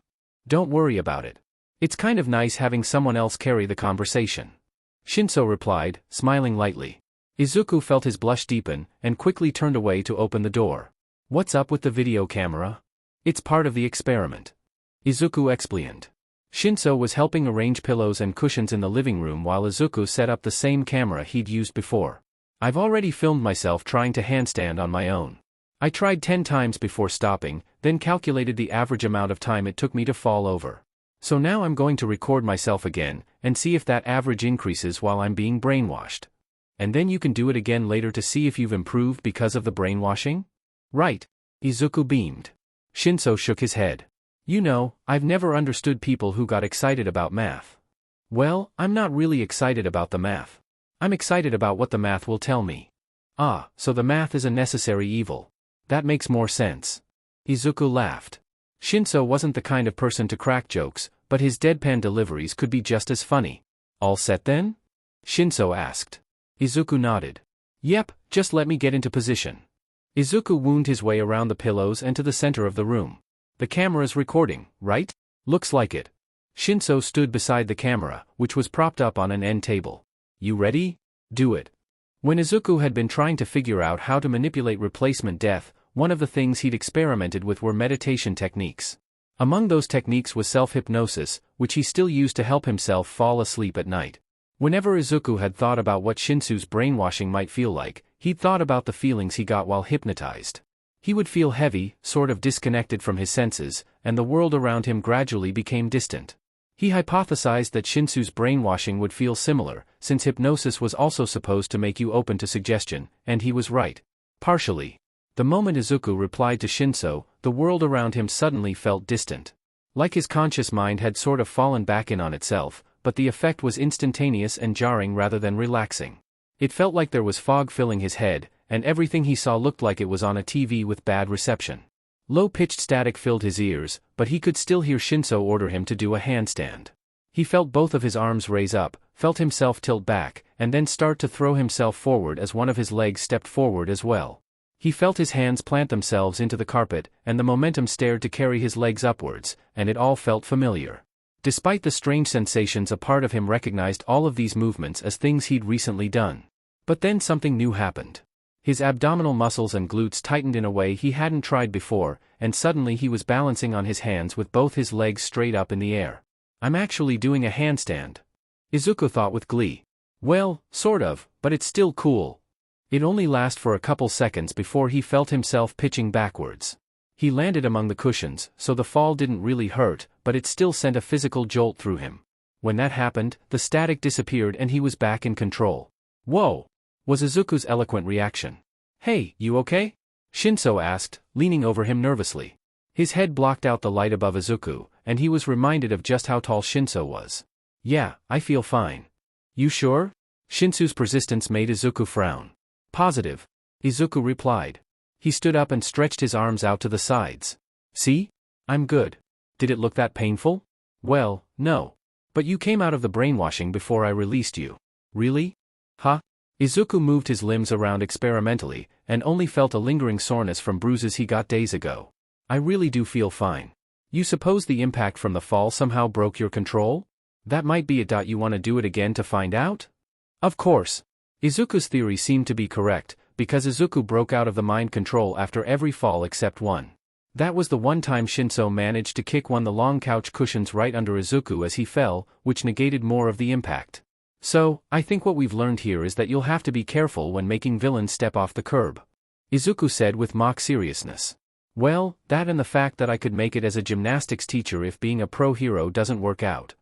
"Don't worry about it. It's kind of nice having someone else carry the conversation," Shinszo replied, smiling lightly. Izuku felt his blush deepen, and quickly turned away to open the door. "What's up with the video camera?" "It's part of the experiment," Izuku explained. Shinszo was helping arrange pillows and cushions in the living room while Izuku set up the same camera he'd used before. "I've already filmed myself trying to handstand on my own. I tried 10 times before stopping, then calculated the average amount of time it took me to fall over. So now I'm going to record myself again, and see if that average increases while I'm being brainwashed. And then you can do it again later to see if you've improved because of the brainwashing?" "Right," Izuku beamed. Shinszo shook his head. "You know, I've never understood people who got excited about math." "Well, I'm not really excited about the math. I'm excited about what the math will tell me." "Ah, so the math is a necessary evil. That makes more sense." Izuku laughed. Shinszo wasn't the kind of person to crack jokes, but his deadpan deliveries could be just as funny. "All set then?" Shinszo asked. Izuku nodded. "Yep, just let me get into position." Izuku wound his way around the pillows and to the center of the room. "The camera's recording, right?" "Looks like it." Shinszo stood beside the camera, which was propped up on an end table. "You ready? Do it." When Izuku had been trying to figure out how to manipulate replacement death, one of the things he'd experimented with were meditation techniques. Among those techniques was self-hypnosis, which he still used to help himself fall asleep at night. Whenever Izuku had thought about what Shinsu's brainwashing might feel like, he'd thought about the feelings he got while hypnotized. He would feel heavy, sort of disconnected from his senses, and the world around him gradually became distant. He hypothesized that Shinsu's brainwashing would feel similar, since hypnosis was also supposed to make you open to suggestion, and he was right. Partially. The moment Izuku replied to Shinszo, the world around him suddenly felt distant. Like his conscious mind had sort of fallen back in on itself, but the effect was instantaneous and jarring rather than relaxing. It felt like there was fog filling his head, and everything he saw looked like it was on a TV with bad reception. Low-pitched static filled his ears, but he could still hear Shinszo order him to do a handstand. He felt both of his arms raise up, felt himself tilt back, and then start to throw himself forward as one of his legs stepped forward as well. He felt his hands plant themselves into the carpet, and the momentum started to carry his legs upwards, and it all felt familiar. Despite the strange sensations, a part of him recognized all of these movements as things he'd recently done. But then something new happened. His abdominal muscles and glutes tightened in a way he hadn't tried before, and suddenly he was balancing on his hands with both his legs straight up in the air. "I'm actually doing a handstand," Izuku thought with glee. "Well, sort of, but it's still cool." It only lasted for a couple seconds before he felt himself pitching backwards. He landed among the cushions, so the fall didn't really hurt, but it still sent a physical jolt through him. When that happened, the static disappeared and he was back in control. "Whoa!" was Izuku's eloquent reaction. "Hey, you okay?" Shinszo asked, leaning over him nervously. His head blocked out the light above Izuku, and he was reminded of just how tall Shinszo was. "Yeah, I feel fine." "You sure?" Shinsu's persistence made Izuku frown. "Positive," Izuku replied. He stood up and stretched his arms out to the sides. "See? I'm good." "Did it look that painful?" "Well, no. But you came out of the brainwashing before I released you." "Really? Huh?" Izuku moved his limbs around experimentally, and only felt a lingering soreness from bruises he got days ago. "I really do feel fine." "You suppose the impact from the fall somehow broke your control? That might be it. You want to do it again to find out?" Of course. Izuku's theory seemed to be correct, because Izuku broke out of the mind control after every fall except one. That was the one time Shinszo managed to kick the long couch cushions right under Izuku as he fell, which negated more of the impact. So, I think what we've learned here is that you'll have to be careful when making villains step off the curb. Izuku said with mock seriousness. Well, that and the fact that I could make it as a gymnastics teacher if being a pro hero doesn't work out.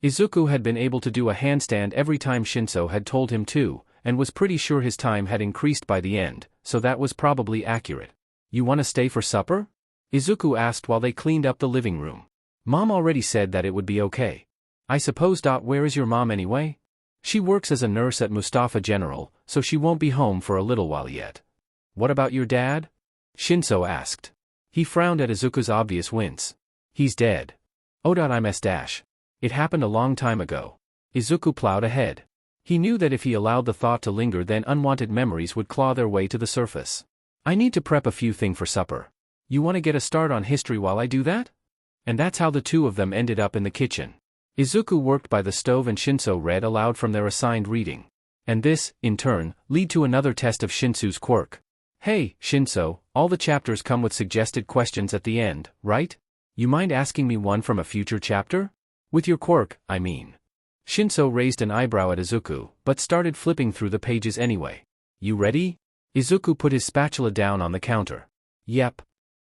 Izuku had been able to do a handstand every time Shinszo had told him to, and was pretty sure his time had increased by the end, so that was probably accurate. You want to stay for supper? Izuku asked while they cleaned up the living room. Mom already said that it would be okay. I suppose. Where is your mom anyway? She works as a nurse at Mustafa General, so she won't be home for a little while yet. What about your dad? Shinszo asked. He frowned at Izuku's obvious wince. He's dead. Oh.ims. It happened a long time ago. Izuku plowed ahead. He knew that if he allowed the thought to linger, then unwanted memories would claw their way to the surface. I need to prep a few things for supper. You want to get a start on history while I do that? And that's how the two of them ended up in the kitchen. Izuku worked by the stove and Shinszo read aloud from their assigned reading. And this, in turn, led to another test of Shinsu's quirk. Hey, Shinszo, all the chapters come with suggested questions at the end, right? You mind asking me one from a future chapter? With your quirk, I mean. Shinszo raised an eyebrow at Izuku, but started flipping through the pages anyway. You ready? Izuku put his spatula down on the counter. Yep.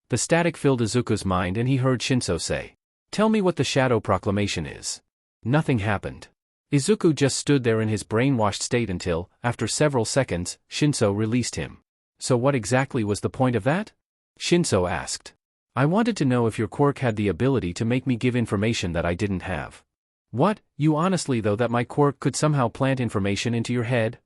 The static filled Izuku's mind and he heard Shinszo say, Tell me what the Shadow Proclamation is. Nothing happened. Izuku just stood there in his brainwashed state until, after several seconds, Shinszo released him. So what exactly was the point of that? Shinszo asked. I wanted to know if your quirk had the ability to make me give information that I didn't have. What, you honestly though that my quirk could somehow plant information into your head?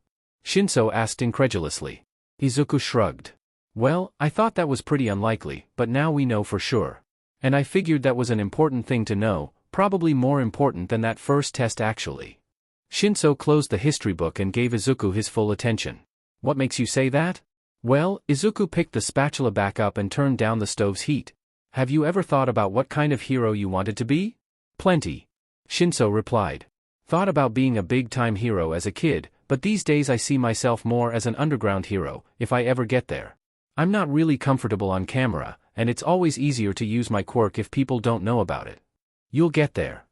Shinszo asked incredulously. Izuku shrugged. Well, I thought that was pretty unlikely, but now we know for sure. And I figured that was an important thing to know, probably more important than that first test actually. Shinszo closed the history book and gave Izuku his full attention. What makes you say that? Well, Izuku picked the spatula back up and turned down the stove's heat. Have you ever thought about what kind of hero you wanted to be? Plenty. Shinszo replied. Thought about being a big-time hero as a kid, but these days I see myself more as an underground hero, if I ever get there. I'm not really comfortable on camera, and it's always easier to use my quirk if people don't know about it. You'll get there.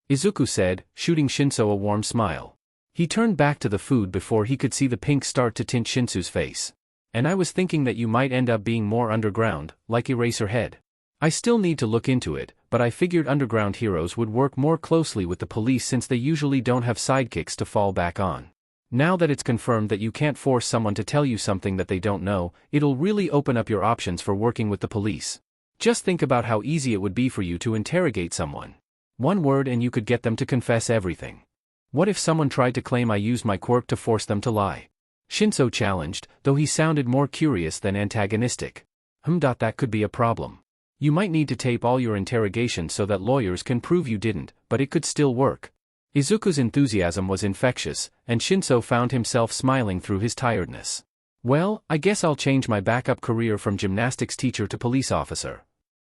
Izuku said, shooting Shinszo a warm smile. He turned back to the food before he could see the pink start to tint Shinsu's face. And I was thinking that you might end up being more underground, like Eraserhead. I still need to look into it, but I figured underground heroes would work more closely with the police since they usually don't have sidekicks to fall back on. Now that it's confirmed that you can't force someone to tell you something that they don't know, it'll really open up your options for working with the police. Just think about how easy it would be for you to interrogate someone. One word and you could get them to confess everything. What if someone tried to claim I used my quirk to force them to lie? Shinszo challenged, though he sounded more curious than antagonistic. That could be a problem. You might need to tape all your interrogations so that lawyers can prove you didn't, but it could still work. Izuku's enthusiasm was infectious, and Shinszo found himself smiling through his tiredness. Well, I guess I'll change my backup career from gymnastics teacher to police officer.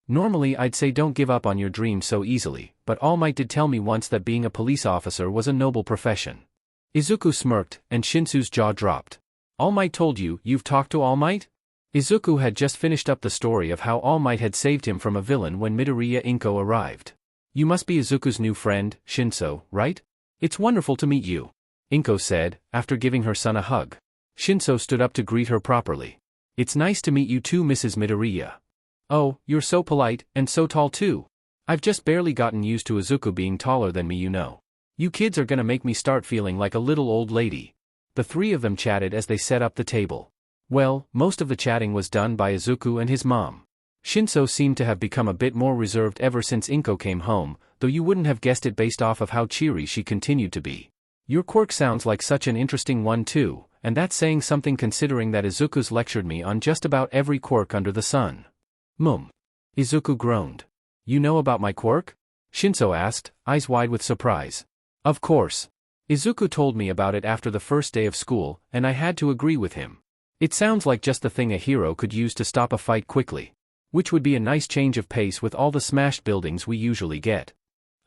Normally I'd say don't give up on your dreams so easily, but All Might did tell me once that being a police officer was a noble profession. Izuku smirked, and Shinsu's jaw dropped. All Might told you, you've talked to All Might? Izuku had just finished up the story of how All Might had saved him from a villain when Midoriya Inko arrived. You must be Izuku's new friend, Shinszo, right? It's wonderful to meet you, Inko said, after giving her son a hug. Shinszo stood up to greet her properly. It's nice to meet you too, Mrs. Midoriya. Oh, you're so polite, and so tall too. I've just barely gotten used to Izuku being taller than me, you know. You kids are gonna make me start feeling like a little old lady. The three of them chatted as they set up the table. Well, most of the chatting was done by Izuku and his mom. Shinszo seemed to have become a bit more reserved ever since Inko came home, though you wouldn't have guessed it based off of how cheery she continued to be. Your quirk sounds like such an interesting one too, and that's saying something considering that Izuku's lectured me on just about every quirk under the sun. Izuku groaned. You know about my quirk? Shinszo asked, eyes wide with surprise. Of course. Izuku told me about it after the first day of school, and I had to agree with him. It sounds like just the thing a hero could use to stop a fight quickly. Which would be a nice change of pace with all the smashed buildings we usually get.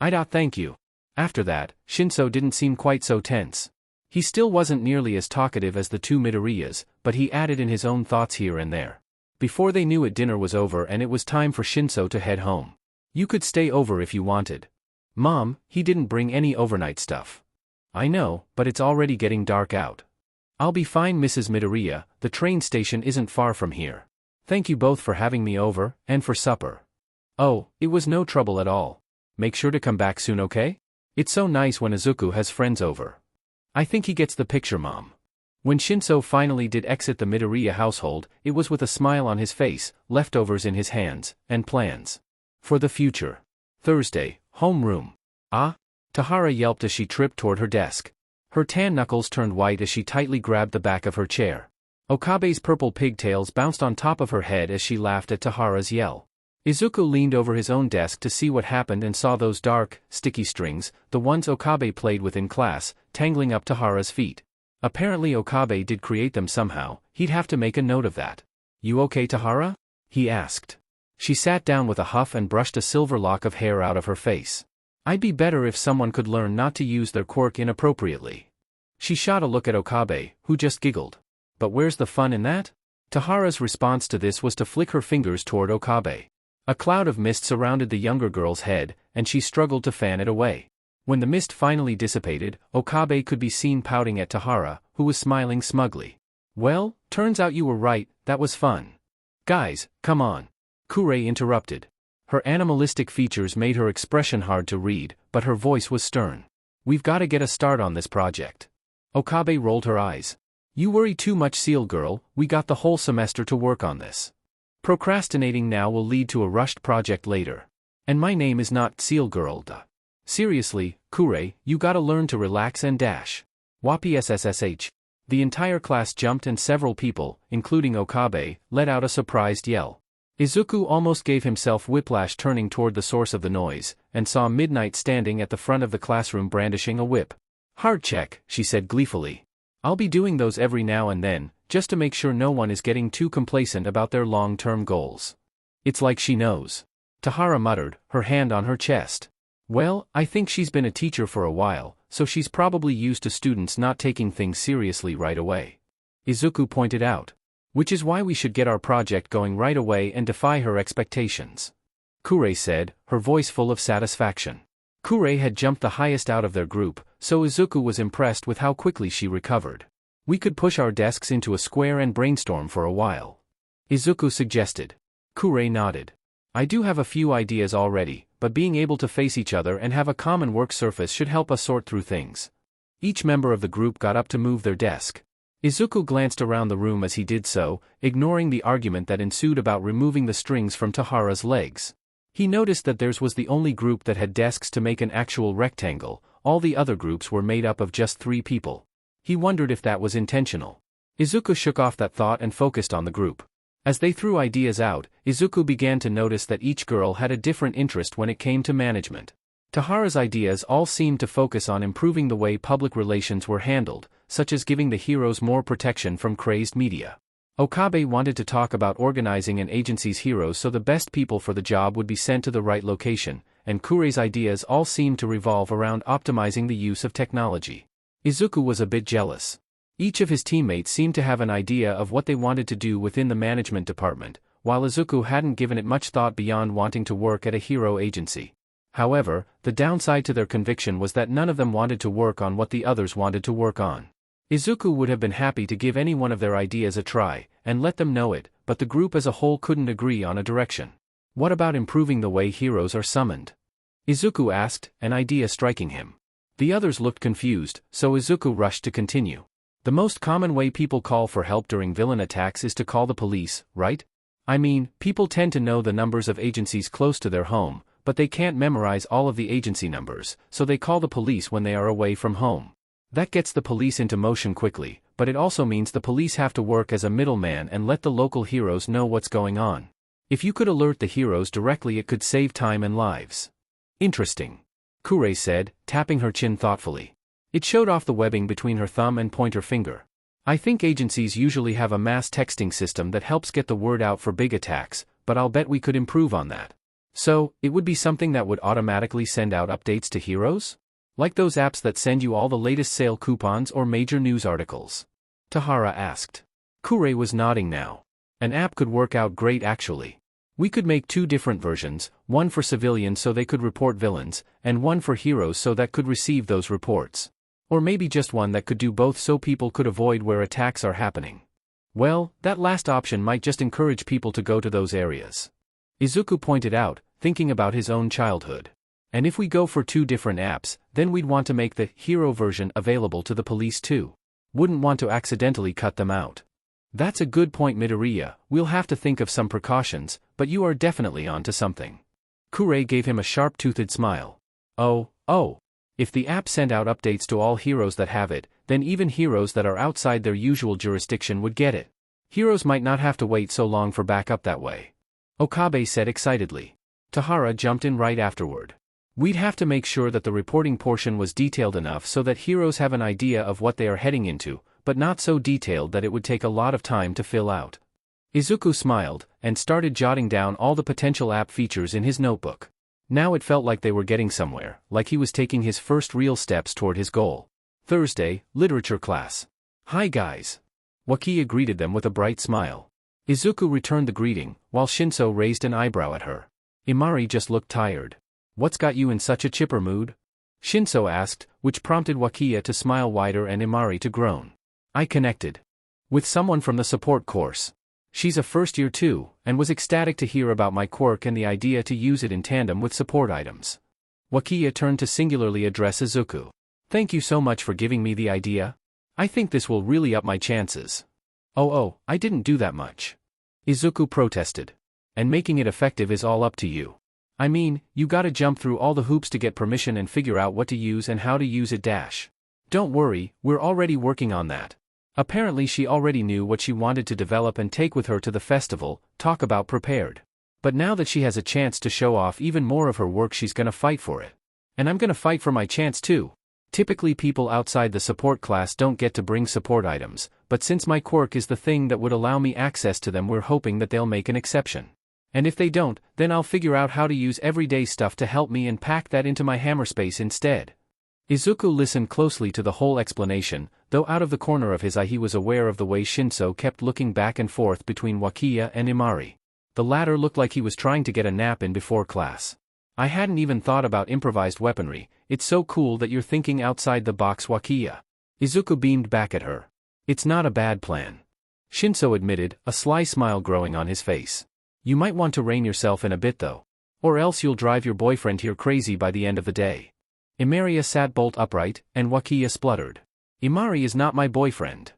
Thank you. After that, Shinszo didn't seem quite so tense. He still wasn't nearly as talkative as the two Midoriyas, but he added in his own thoughts here and there. Before they knew it, dinner was over and it was time for Shinszo to head home. You could stay over if you wanted. Mom, he didn't bring any overnight stuff. I know, but it's already getting dark out. I'll be fine, Mrs. Midoriya, the train station isn't far from here. Thank you both for having me over, and for supper. Oh, it was no trouble at all. Make sure to come back soon, okay? It's so nice when Izuku has friends over. I think he gets the picture, Mom. When Shinszo finally did exit the Midoriya household, it was with a smile on his face, leftovers in his hands, and plans for the future. Thursday, homeroom. Ah? Tahara yelped as she tripped toward her desk. Her tan knuckles turned white as she tightly grabbed the back of her chair. Okabe's purple pigtails bounced on top of her head as she laughed at Tahara's yell. Izuku leaned over his own desk to see what happened and saw those dark, sticky strings, the ones Okabe played with in class, tangling up Tahara's feet. Apparently Okabe did create them somehow, he'd have to make a note of that. You okay, Tahara? He asked. She sat down with a huff and brushed a silver lock of hair out of her face. I'd be better if someone could learn not to use their quirk inappropriately. She shot a look at Okabe, who just giggled. But where's the fun in that? Tahara's response to this was to flick her fingers toward Okabe. A cloud of mist surrounded the younger girl's head, and she struggled to fan it away. When the mist finally dissipated, Okabe could be seen pouting at Tahara, who was smiling smugly. Well, turns out you were right, that was fun. Guys, come on. Kurei interrupted. Her animalistic features made her expression hard to read, but her voice was stern. We've got to get a start on this project. Okabe rolled her eyes. You worry too much, Seal Girl, we got the whole semester to work on this. Procrastinating now will lead to a rushed project later. And my name is not Seal Girl, duh. Seriously, Kurei, you gotta learn to relax and dash. WAPSSSH. The entire class jumped and several people, including Okabe, let out a surprised yell. Izuku almost gave himself whiplash turning toward the source of the noise, and saw Midnight standing at the front of the classroom brandishing a whip. Hard check, she said gleefully. I'll be doing those every now and then, just to make sure no one is getting too complacent about their long-term goals. It's like she knows. Tahara muttered, her hand on her chest. Well, I think she's been a teacher for a while, so she's probably used to students not taking things seriously right away. Izuku pointed out. Which is why we should get our project going right away and defy her expectations. Kurei said, her voice full of satisfaction. Kurei had jumped the highest out of their group, so Izuku was impressed with how quickly she recovered. We could push our desks into a square and brainstorm for a while. Izuku suggested. Kurei nodded. I do have a few ideas already, but being able to face each other and have a common work surface should help us sort through things. Each member of the group got up to move their desk. Izuku glanced around the room as he did so, ignoring the argument that ensued about removing the strings from Tahara's legs. He noticed that theirs was the only group that had desks to make an actual rectangle, all the other groups were made up of just 3 people. He wondered if that was intentional. Izuku shook off that thought and focused on the group. As they threw ideas out, Izuku began to notice that each girl had a different interest when it came to management. Tahara's ideas all seemed to focus on improving the way public relations were handled, such as giving the heroes more protection from crazed media. Okabe wanted to talk about organizing an agency's heroes so the best people for the job would be sent to the right location, and Kurei's ideas all seemed to revolve around optimizing the use of technology. Izuku was a bit jealous. Each of his teammates seemed to have an idea of what they wanted to do within the management department, while Izuku hadn't given it much thought beyond wanting to work at a hero agency. However, the downside to their conviction was that none of them wanted to work on what the others wanted to work on. Izuku would have been happy to give any one of their ideas a try, and let them know it, but the group as a whole couldn't agree on a direction. What about improving the way heroes are summoned? Izuku asked, an idea striking him. The others looked confused, so Izuku rushed to continue. The most common way people call for help during villain attacks is to call the police, right? I mean, people tend to know the numbers of agencies close to their home, but they can't memorize all of the agency numbers, so they call the police when they are away from home. That gets the police into motion quickly, but it also means the police have to work as a middleman and let the local heroes know what's going on. If you could alert the heroes directly, it could save time and lives. Interesting. Kurei said, tapping her chin thoughtfully. It showed off the webbing between her thumb and pointer finger. I think agencies usually have a mass texting system that helps get the word out for big attacks, but I'll bet we could improve on that. So, it would be something that would automatically send out updates to heroes? Like those apps that send you all the latest sale coupons or major news articles? Tahara asked. Kurei was nodding now. An app could work out great actually. We could make 2 different versions, one for civilians so they could report villains, and one for heroes so that could receive those reports. Or maybe just one that could do both so people could avoid where attacks are happening. Well, that last option might just encourage people to go to those areas. Izuku pointed out, thinking about his own childhood. And if we go for 2 different apps, then we'd want to make the hero version available to the police too. Wouldn't want to accidentally cut them out. That's a good point, Midoriya. We'll have to think of some precautions, but you are definitely onto something. Kure gave him a sharp-toothed smile. Oh. If the app sent out updates to all heroes that have it, then even heroes that are outside their usual jurisdiction would get it. Heroes might not have to wait so long for backup that way. Okabe said excitedly. Tahara jumped in right afterward. We'd have to make sure that the reporting portion was detailed enough so that heroes have an idea of what they are heading into, but not so detailed that it would take a lot of time to fill out. Izuku smiled, and started jotting down all the potential app features in his notebook. Now it felt like they were getting somewhere, like he was taking his first real steps toward his goal. Thursday, literature class. Hi guys. Wakiya greeted them with a bright smile. Izuku returned the greeting, while Shinszo raised an eyebrow at her. Imari just looked tired. What's got you in such a chipper mood? Shinszo asked, which prompted Wakiya to smile wider and Imari to groan. I connected with someone from the support course. She's a first year too, and was ecstatic to hear about my quirk and the idea to use it in tandem with support items. Wakiya turned to singularly address Izuku. Thank you so much for giving me the idea. I think this will really up my chances. Oh, I didn't do that much. Izuku protested. And making it effective is all up to you. I mean, you gotta jump through all the hoops to get permission and figure out what to use and how to use it. Don't worry, we're already working on that. Apparently she already knew what she wanted to develop and take with her to the festival, talk about prepared. But now that she has a chance to show off even more of her work, she's gonna fight for it. And I'm gonna fight for my chance too. Typically people outside the support class don't get to bring support items, but since my quirk is the thing that would allow me access to them, we're hoping that they'll make an exception. And if they don't, then I'll figure out how to use everyday stuff to help me and pack that into my hammer space instead. Izuku listened closely to the whole explanation, though out of the corner of his eye he was aware of the way Shinszo kept looking back and forth between Wakiya and Imari. The latter looked like he was trying to get a nap in before class. I hadn't even thought about improvised weaponry. It's so cool that you're thinking outside the box, Wakiya. Izuku beamed back at her. It's not a bad plan. Shinszo admitted, a sly smile growing on his face. You might want to rein yourself in a bit though. Or else you'll drive your boyfriend here crazy by the end of the day. Imari sat bolt upright, and Wakiya spluttered. Imari is not my boyfriend.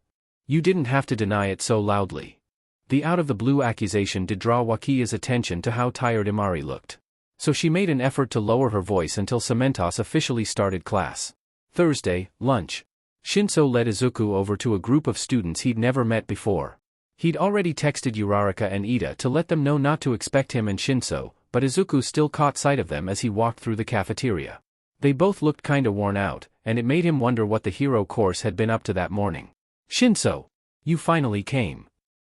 You didn't have to deny it so loudly. The out-of-the-blue accusation did draw Wakiya's attention to how tired Imari looked. So she made an effort to lower her voice until Cementos officially started class. Thursday, lunch. Shinszo led Izuku over to a group of students he'd never met before. He'd already texted Uraraka and Ida to let them know not to expect him and Shinszo, but Izuku still caught sight of them as he walked through the cafeteria. They both looked kinda worn out, and it made him wonder what the hero course had been up to that morning. Shinszo! You finally came.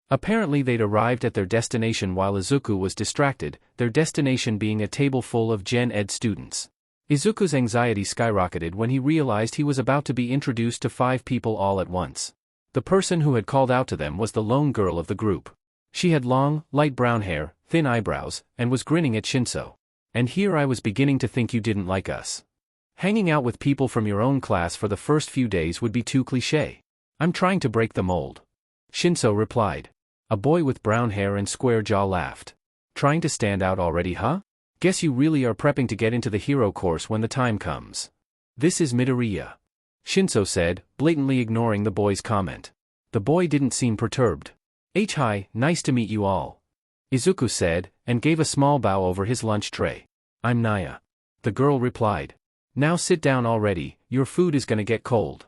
Apparently they'd arrived at their destination while Izuku was distracted, their destination being a table full of Gen Ed students. Izuku's anxiety skyrocketed when he realized he was about to be introduced to 5 people all at once. The person who had called out to them was the lone girl of the group. She had long, light brown hair, thin eyebrows, and was grinning at Shinszo. And here I was beginning to think you didn't like us. Hanging out with people from your own class for the first few days would be too cliché. I'm trying to break the mold. Shinszo replied. A boy with brown hair and square jaw laughed. Trying to stand out already, huh? Guess you really are prepping to get into the hero course when the time comes. This is Midoriya. Shinszo said, blatantly ignoring the boy's comment. The boy didn't seem perturbed. Hi, nice to meet you all. Izuku said, and gave a small bow over his lunch tray. I'm Naya. The girl replied. Now sit down already, your food is gonna get cold.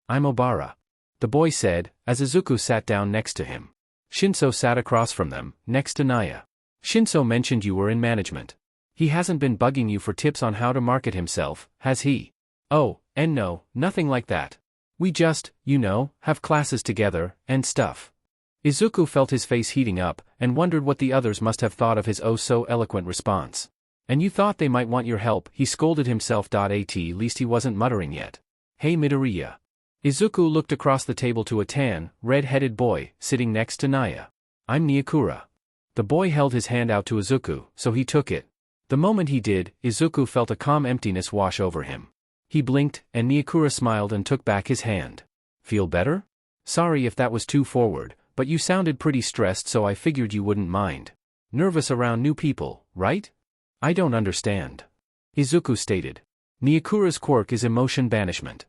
I'm Obara. The boy said, as Izuku sat down next to him. Shinszo sat across from them, next to Naya. Shinszo mentioned you were in management. He hasn't been bugging you for tips on how to market himself, has he? Oh, and no, nothing like that. We just, have classes together, and stuff. Izuku felt his face heating up, and wondered what the others must have thought of his oh-so-eloquent response. And you thought they might want your help, he scolded himself. At least he wasn't muttering yet. Hey Midoriya. Izuku looked across the table to a tan, red-headed boy, sitting next to Naya. I'm Nyakura. The boy held his hand out to Izuku, so he took it. The moment he did, Izuku felt a calm emptiness wash over him. He blinked, and Niakura smiled and took back his hand. Feel better? Sorry if that was too forward, but you sounded pretty stressed, so I figured you wouldn't mind. Nervous around new people, right? I don't understand. Izuku stated. Niakura's quirk is emotion banishment.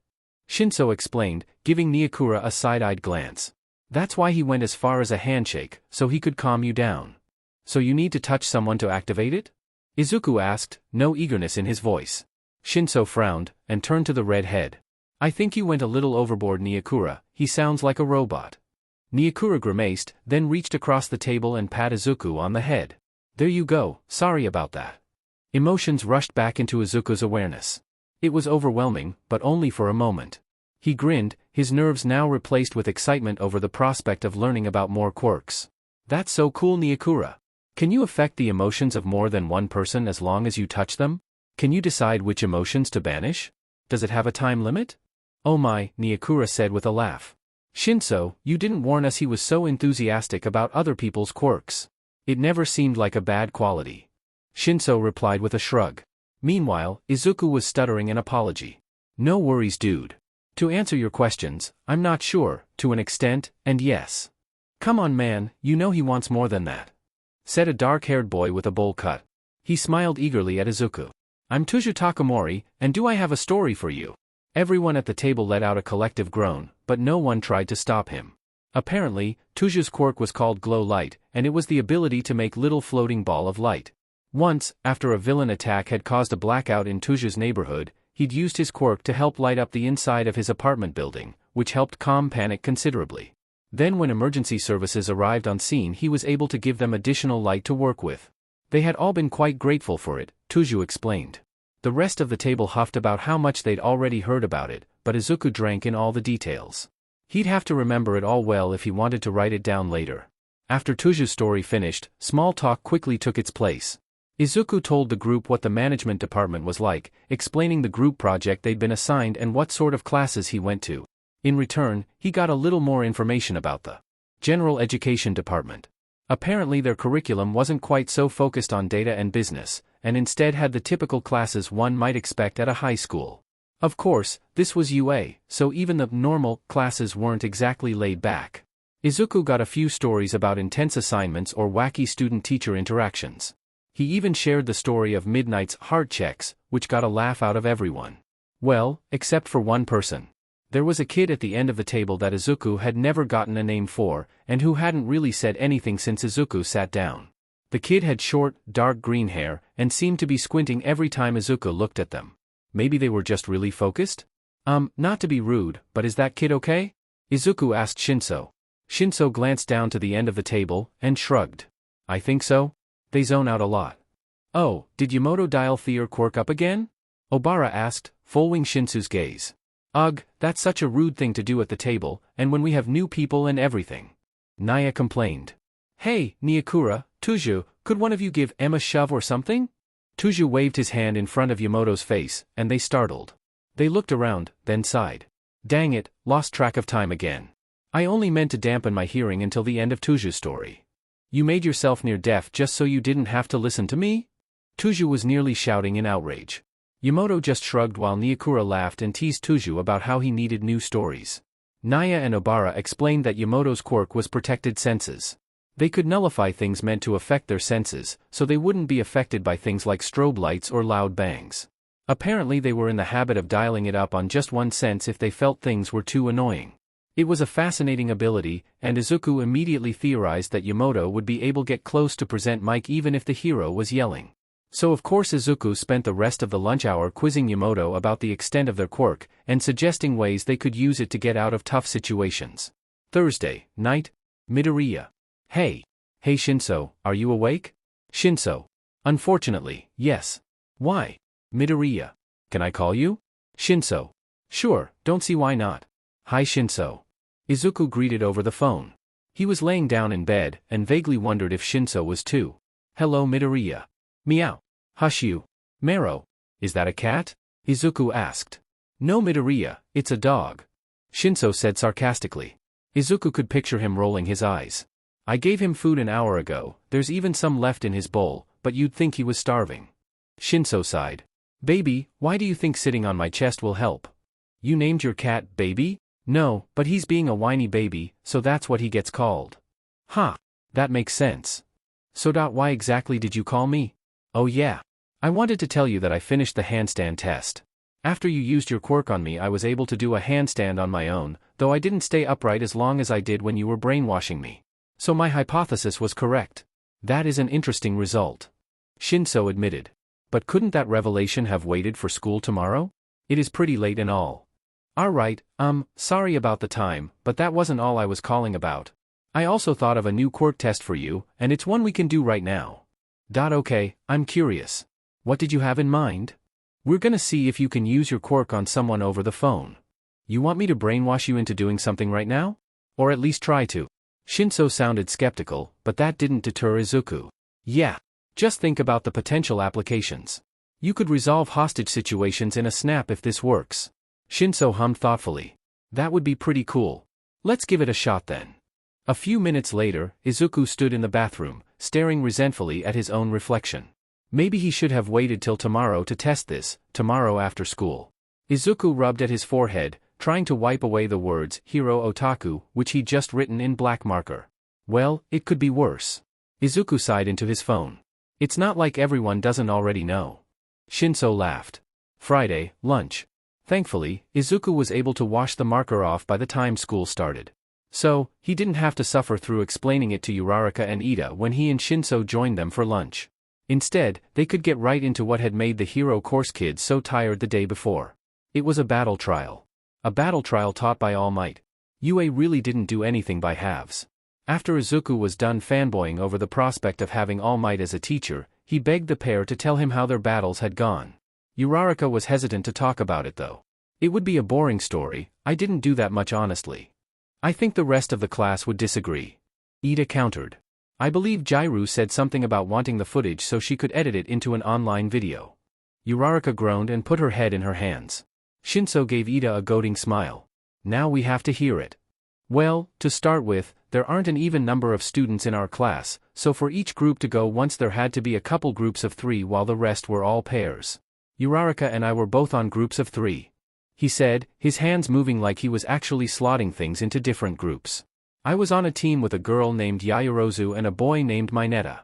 Shinszo explained, giving Niakura a side-eyed glance. That's why he went as far as a handshake, so he could calm you down. So you need to touch someone to activate it? Izuku asked, no eagerness in his voice. Shinszo frowned, and turned to the red head. I think you went a little overboard, Niakura, he sounds like a robot. Niakura grimaced, then reached across the table and patted Izuku on the head. There you go, sorry about that. Emotions rushed back into Izuku's awareness. It was overwhelming, but only for a moment. He grinned, his nerves now replaced with excitement over the prospect of learning about more quirks. That's so cool, Niakura. Can you affect the emotions of more than one person as long as you touch them? Can you decide which emotions to banish? Does it have a time limit? Oh my, Niakura said with a laugh. Shinszo, you didn't warn us he was so enthusiastic about other people's quirks. It never seemed like a bad quality. Shinszo replied with a shrug. Meanwhile, Izuku was stuttering an apology. No worries, dude. To answer your questions, I'm not sure, to an extent, and yes. Come on, man, you know he wants more than that. Said a dark-haired boy with a bowl cut. He smiled eagerly at Izuku. I'm Tuju Takamori, and do I have a story for you? Everyone at the table let out a collective groan, but no one tried to stop him. Apparently, Tuju's quirk was called Glow Light, and it was the ability to make little floating ball of light. Once, after a villain attack had caused a blackout in Tuju's neighborhood, he'd used his quirk to help light up the inside of his apartment building, which helped calm panic considerably. Then when emergency services arrived on scene, he was able to give them additional light to work with. They had all been quite grateful for it, Tuju explained. The rest of the table huffed about how much they'd already heard about it, but Izuku drank in all the details. He'd have to remember it all well if he wanted to write it down later. After Tuju's story finished, small talk quickly took its place. Izuku told the group what the management department was like, explaining the group project they'd been assigned and what sort of classes he went to. In return, he got a little more information about the general education department. Apparently their curriculum wasn't quite so focused on data and business, and instead had the typical classes one might expect at a high school. Of course, this was UA, so even the normal classes weren't exactly laid back. Izuku got a few stories about intense assignments or wacky student-teacher interactions. He even shared the story of Midnight's heart checks, which got a laugh out of everyone. Well, except for one person. There was a kid at the end of the table that Izuku had never gotten a name for, and who hadn't really said anything since Izuku sat down. The kid had short, dark green hair, and seemed to be squinting every time Izuku looked at them. Maybe they were just really focused? Not to be rude, but is that kid okay? Izuku asked Shinszo. Shinszo glanced down to the end of the table, and shrugged. I think so. They zone out a lot. Oh, did Yamoto dial Theor quirk up again? Obara asked, following Shinsu's gaze. Ugh, that's such a rude thing to do at the table, and when we have new people and everything. Naya complained. Hey, Niakura, Tuju, could one of you give Em a shove or something? Tuju waved his hand in front of Yamoto's face, and they startled. They looked around, then sighed. Dang it, lost track of time again. I only meant to dampen my hearing until the end of Tuju's story. You made yourself near deaf just so you didn't have to listen to me? Tuju was nearly shouting in outrage. Yamoto just shrugged while Niakura laughed and teased Tuju about how he needed new stories. Naya and Obara explained that Yamoto's quirk was protected senses. They could nullify things meant to affect their senses, so they wouldn't be affected by things like strobe lights or loud bangs. Apparently they were in the habit of dialing it up on just one sense if they felt things were too annoying. It was a fascinating ability, and Izuku immediately theorized that Yamoto would be able to get close to present Mike even if the hero was yelling. So of course Izuku spent the rest of the lunch hour quizzing Yamoto about the extent of their quirk, and suggesting ways they could use it to get out of tough situations. Thursday night, Midoriya. Hey Shinszo, are you awake? Shinszo. Unfortunately, yes. Why? Midoriya. Can I call you? Shinszo. Sure, don't see why not. Hi Shinszo. Izuku greeted over the phone. He was laying down in bed, and vaguely wondered if Shinszo was too. Hello Midoriya. Meow. Hush you. Mero. Is that a cat? Izuku asked. No Midoriya, it's a dog. Shinszo said sarcastically. Izuku could picture him rolling his eyes. I gave him food an hour ago, there's even some left in his bowl, but you'd think he was starving. Shinszo sighed. Baby, why do you think sitting on my chest will help? You named your cat Baby? No, but he's being a whiny baby, so that's what he gets called. Huh. That makes sense. So why exactly did you call me? Oh yeah. I wanted to tell you that I finished the handstand test. After you used your quirk on me, I was able to do a handstand on my own, though I didn't stay upright as long as I did when you were brainwashing me. So my hypothesis was correct. That is an interesting result. Shinszo admitted. But couldn't that revelation have waited for school tomorrow? It is pretty late and all. Alright, sorry about the time, but that wasn't all I was calling about. I also thought of a new quirk test for you, and it's one we can do right now. Okay, I'm curious. What did you have in mind? We're gonna see if you can use your quirk on someone over the phone. You want me to brainwash you into doing something right now? Or at least try to. Shinszo sounded skeptical, but that didn't deter Izuku. Yeah. Just think about the potential applications. You could resolve hostage situations in a snap if this works. Shinszo hummed thoughtfully. That would be pretty cool. Let's give it a shot then. A few minutes later, Izuku stood in the bathroom, staring resentfully at his own reflection. Maybe he should have waited till tomorrow to test this, tomorrow after school. Izuku rubbed at his forehead, trying to wipe away the words Hero Otaku, which he'd just written in black marker. Well, it could be worse. Izuku sighed into his phone. It's not like everyone doesn't already know. Shinszo laughed. Friday, lunch. Thankfully, Izuku was able to wash the marker off by the time school started. So, he didn't have to suffer through explaining it to Uraraka and Ida when he and Shinszo joined them for lunch. Instead, they could get right into what had made the Hero Course kids so tired the day before. It was a battle trial. A battle trial taught by All Might. UA really didn't do anything by halves. After Izuku was done fanboying over the prospect of having All Might as a teacher, he begged the pair to tell him how their battles had gone. Uraraka was hesitant to talk about it though. It would be a boring story, I didn't do that much honestly. I think the rest of the class would disagree. Ida countered. I believe Jairu said something about wanting the footage so she could edit it into an online video. Uraraka groaned and put her head in her hands. Shinszo gave Ida a goading smile. Now we have to hear it. Well, to start with, there aren't an even number of students in our class, so for each group to go once there had to be a couple groups of 3 while the rest were all pairs. Uraraka and I were both on groups of 3. He said, his hands moving like he was actually slotting things into different groups. I was on a team with a girl named Yaoyorozu and a boy named Mineta.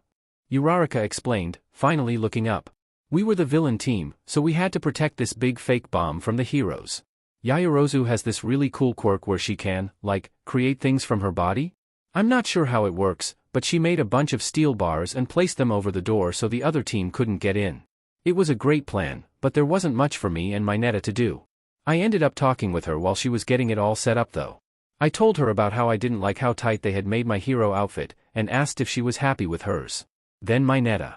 Uraraka explained, finally looking up. We were the villain team, so we had to protect this big fake bomb from the heroes. Yaoyorozu has this really cool quirk where she can, like, create things from her body? I'm not sure how it works, but she made a bunch of steel bars and placed them over the door so the other team couldn't get in. It was a great plan, but there wasn't much for me and Mineta to do. I ended up talking with her while she was getting it all set up though. I told her about how I didn't like how tight they had made my hero outfit, and asked if she was happy with hers. Then Mineta.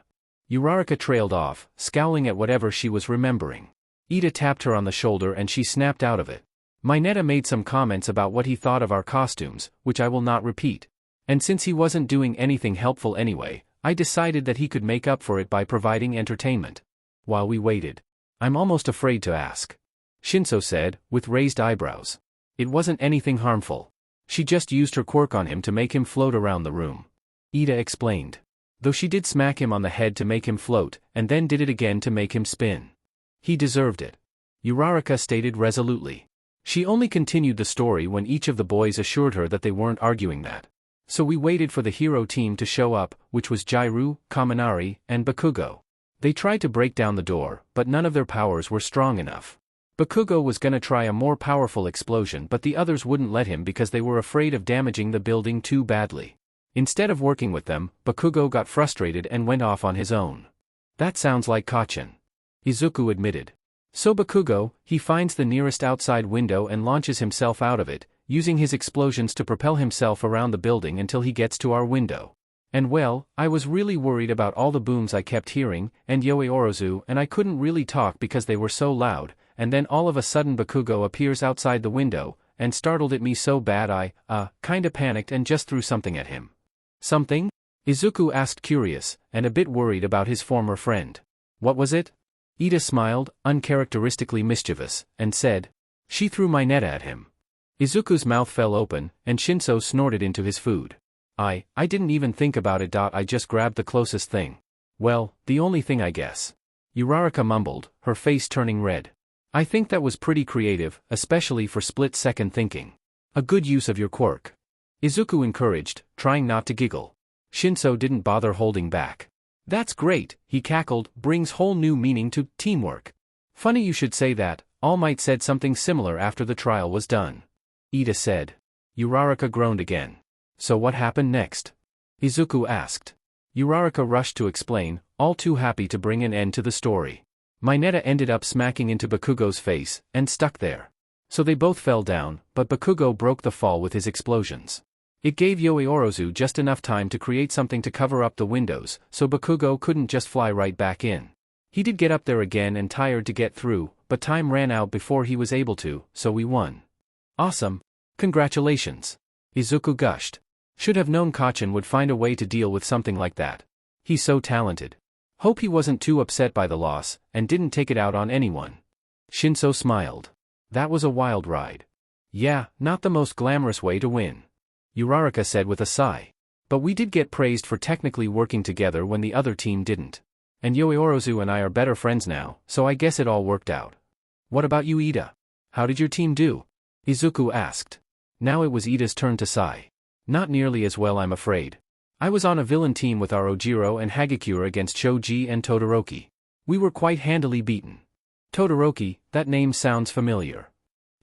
Uraraka trailed off, scowling at whatever she was remembering. Ida tapped her on the shoulder and she snapped out of it. Mineta made some comments about what he thought of our costumes, which I will not repeat. And since he wasn't doing anything helpful anyway, I decided that he could make up for it by providing entertainment. While we waited. I'm almost afraid to ask. Shinszo said, with raised eyebrows. It wasn't anything harmful. She just used her quirk on him to make him float around the room. Ida explained. Though she did smack him on the head to make him float, and then did it again to make him spin. He deserved it. Uraraka stated resolutely. She only continued the story when each of the boys assured her that they weren't arguing that. So we waited for the hero team to show up, which was Jairu, Kaminari, and Bakugo. They tried to break down the door, but none of their powers were strong enough. Bakugo was gonna try a more powerful explosion but the others wouldn't let him because they were afraid of damaging the building too badly. Instead of working with them, Bakugo got frustrated and went off on his own. That sounds like Kacchin. Izuku admitted. So Bakugo, he finds the nearest outside window and launches himself out of it, using his explosions to propel himself around the building until he gets to our window. And well, I was really worried about all the booms I kept hearing, and Yaoyorozu, and I couldn't really talk because they were so loud, and then all of a sudden Bakugo appears outside the window, and startled at me so bad I, kinda panicked and just threw something at him. Something? Izuku asked curious, and a bit worried about his former friend. What was it? Ida smiled, uncharacteristically mischievous, and said, she threw Mineta at him. Izuku's mouth fell open, and Shinszo snorted into his food. I didn't even think about it. I just grabbed the closest thing. Well, the only thing I guess. Uraraka mumbled, her face turning red. I think that was pretty creative, especially for split-second thinking. A good use of your quirk. Izuku encouraged, trying not to giggle. Shinszo didn't bother holding back. That's great, he cackled, brings whole new meaning to teamwork. Funny you should say that, All Might said something similar after the trial was done. Ida said. Uraraka groaned again. So what happened next? Izuku asked. Uraraka rushed to explain, all too happy to bring an end to the story. Mineta ended up smacking into Bakugo's face, and stuck there. So they both fell down, but Bakugo broke the fall with his explosions. It gave Yoiorozu just enough time to create something to cover up the windows, so Bakugo couldn't just fly right back in. He did get up there again and tired to get through, but time ran out before he was able to, so we won. Awesome. Congratulations. Izuku gushed. Should have known Kacchan would find a way to deal with something like that. He's so talented. Hope he wasn't too upset by the loss, and didn't take it out on anyone. Shinszo smiled. That was a wild ride. Yeah, not the most glamorous way to win. Uraraka said with a sigh. But we did get praised for technically working together when the other team didn't. And Yoiorozu and I are better friends now, so I guess it all worked out. What about you, Ida? How did your team do? Izuku asked. Now it was Ida's turn to sigh. Not nearly as well, I'm afraid. I was on a villain team with our Ojiro and Hagakure against Shoji and Todoroki. We were quite handily beaten. Todoroki, that name sounds familiar.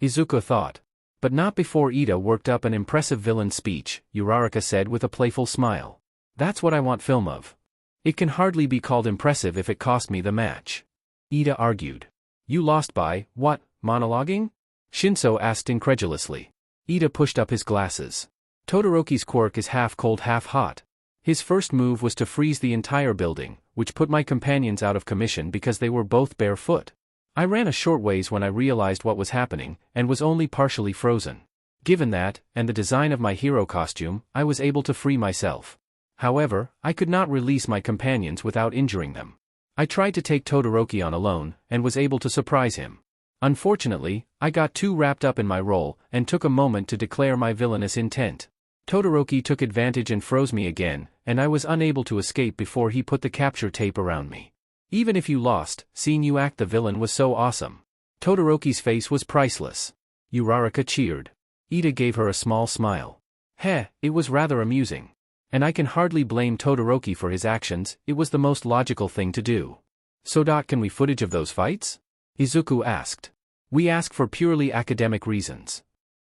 Izuku thought. But not before Ida worked up an impressive villain speech, Uraraka said with a playful smile. That's what I want film of. It can hardly be called impressive if it cost me the match. Ida argued. You lost by, what, monologuing? Shinszo asked incredulously. Ida pushed up his glasses. Todoroki's quirk is half cold half hot. His first move was to freeze the entire building, which put my companions out of commission because they were both barefoot. I ran a short ways when I realized what was happening, and was only partially frozen. Given that, and the design of my hero costume, I was able to free myself. However, I could not release my companions without injuring them. I tried to take Todoroki on alone, and was able to surprise him. Unfortunately, I got too wrapped up in my role, and took a moment to declare my villainous intent. Todoroki took advantage and froze me again, and I was unable to escape before he put the capture tape around me. Even if you lost, seeing you act the villain was so awesome. Todoroki's face was priceless. Uraraka cheered. Ida gave her a small smile. Heh, it was rather amusing. And I can hardly blame Todoroki for his actions, it was the most logical thing to do. So can we footage of those fights? Izuku asked. We ask for purely academic reasons.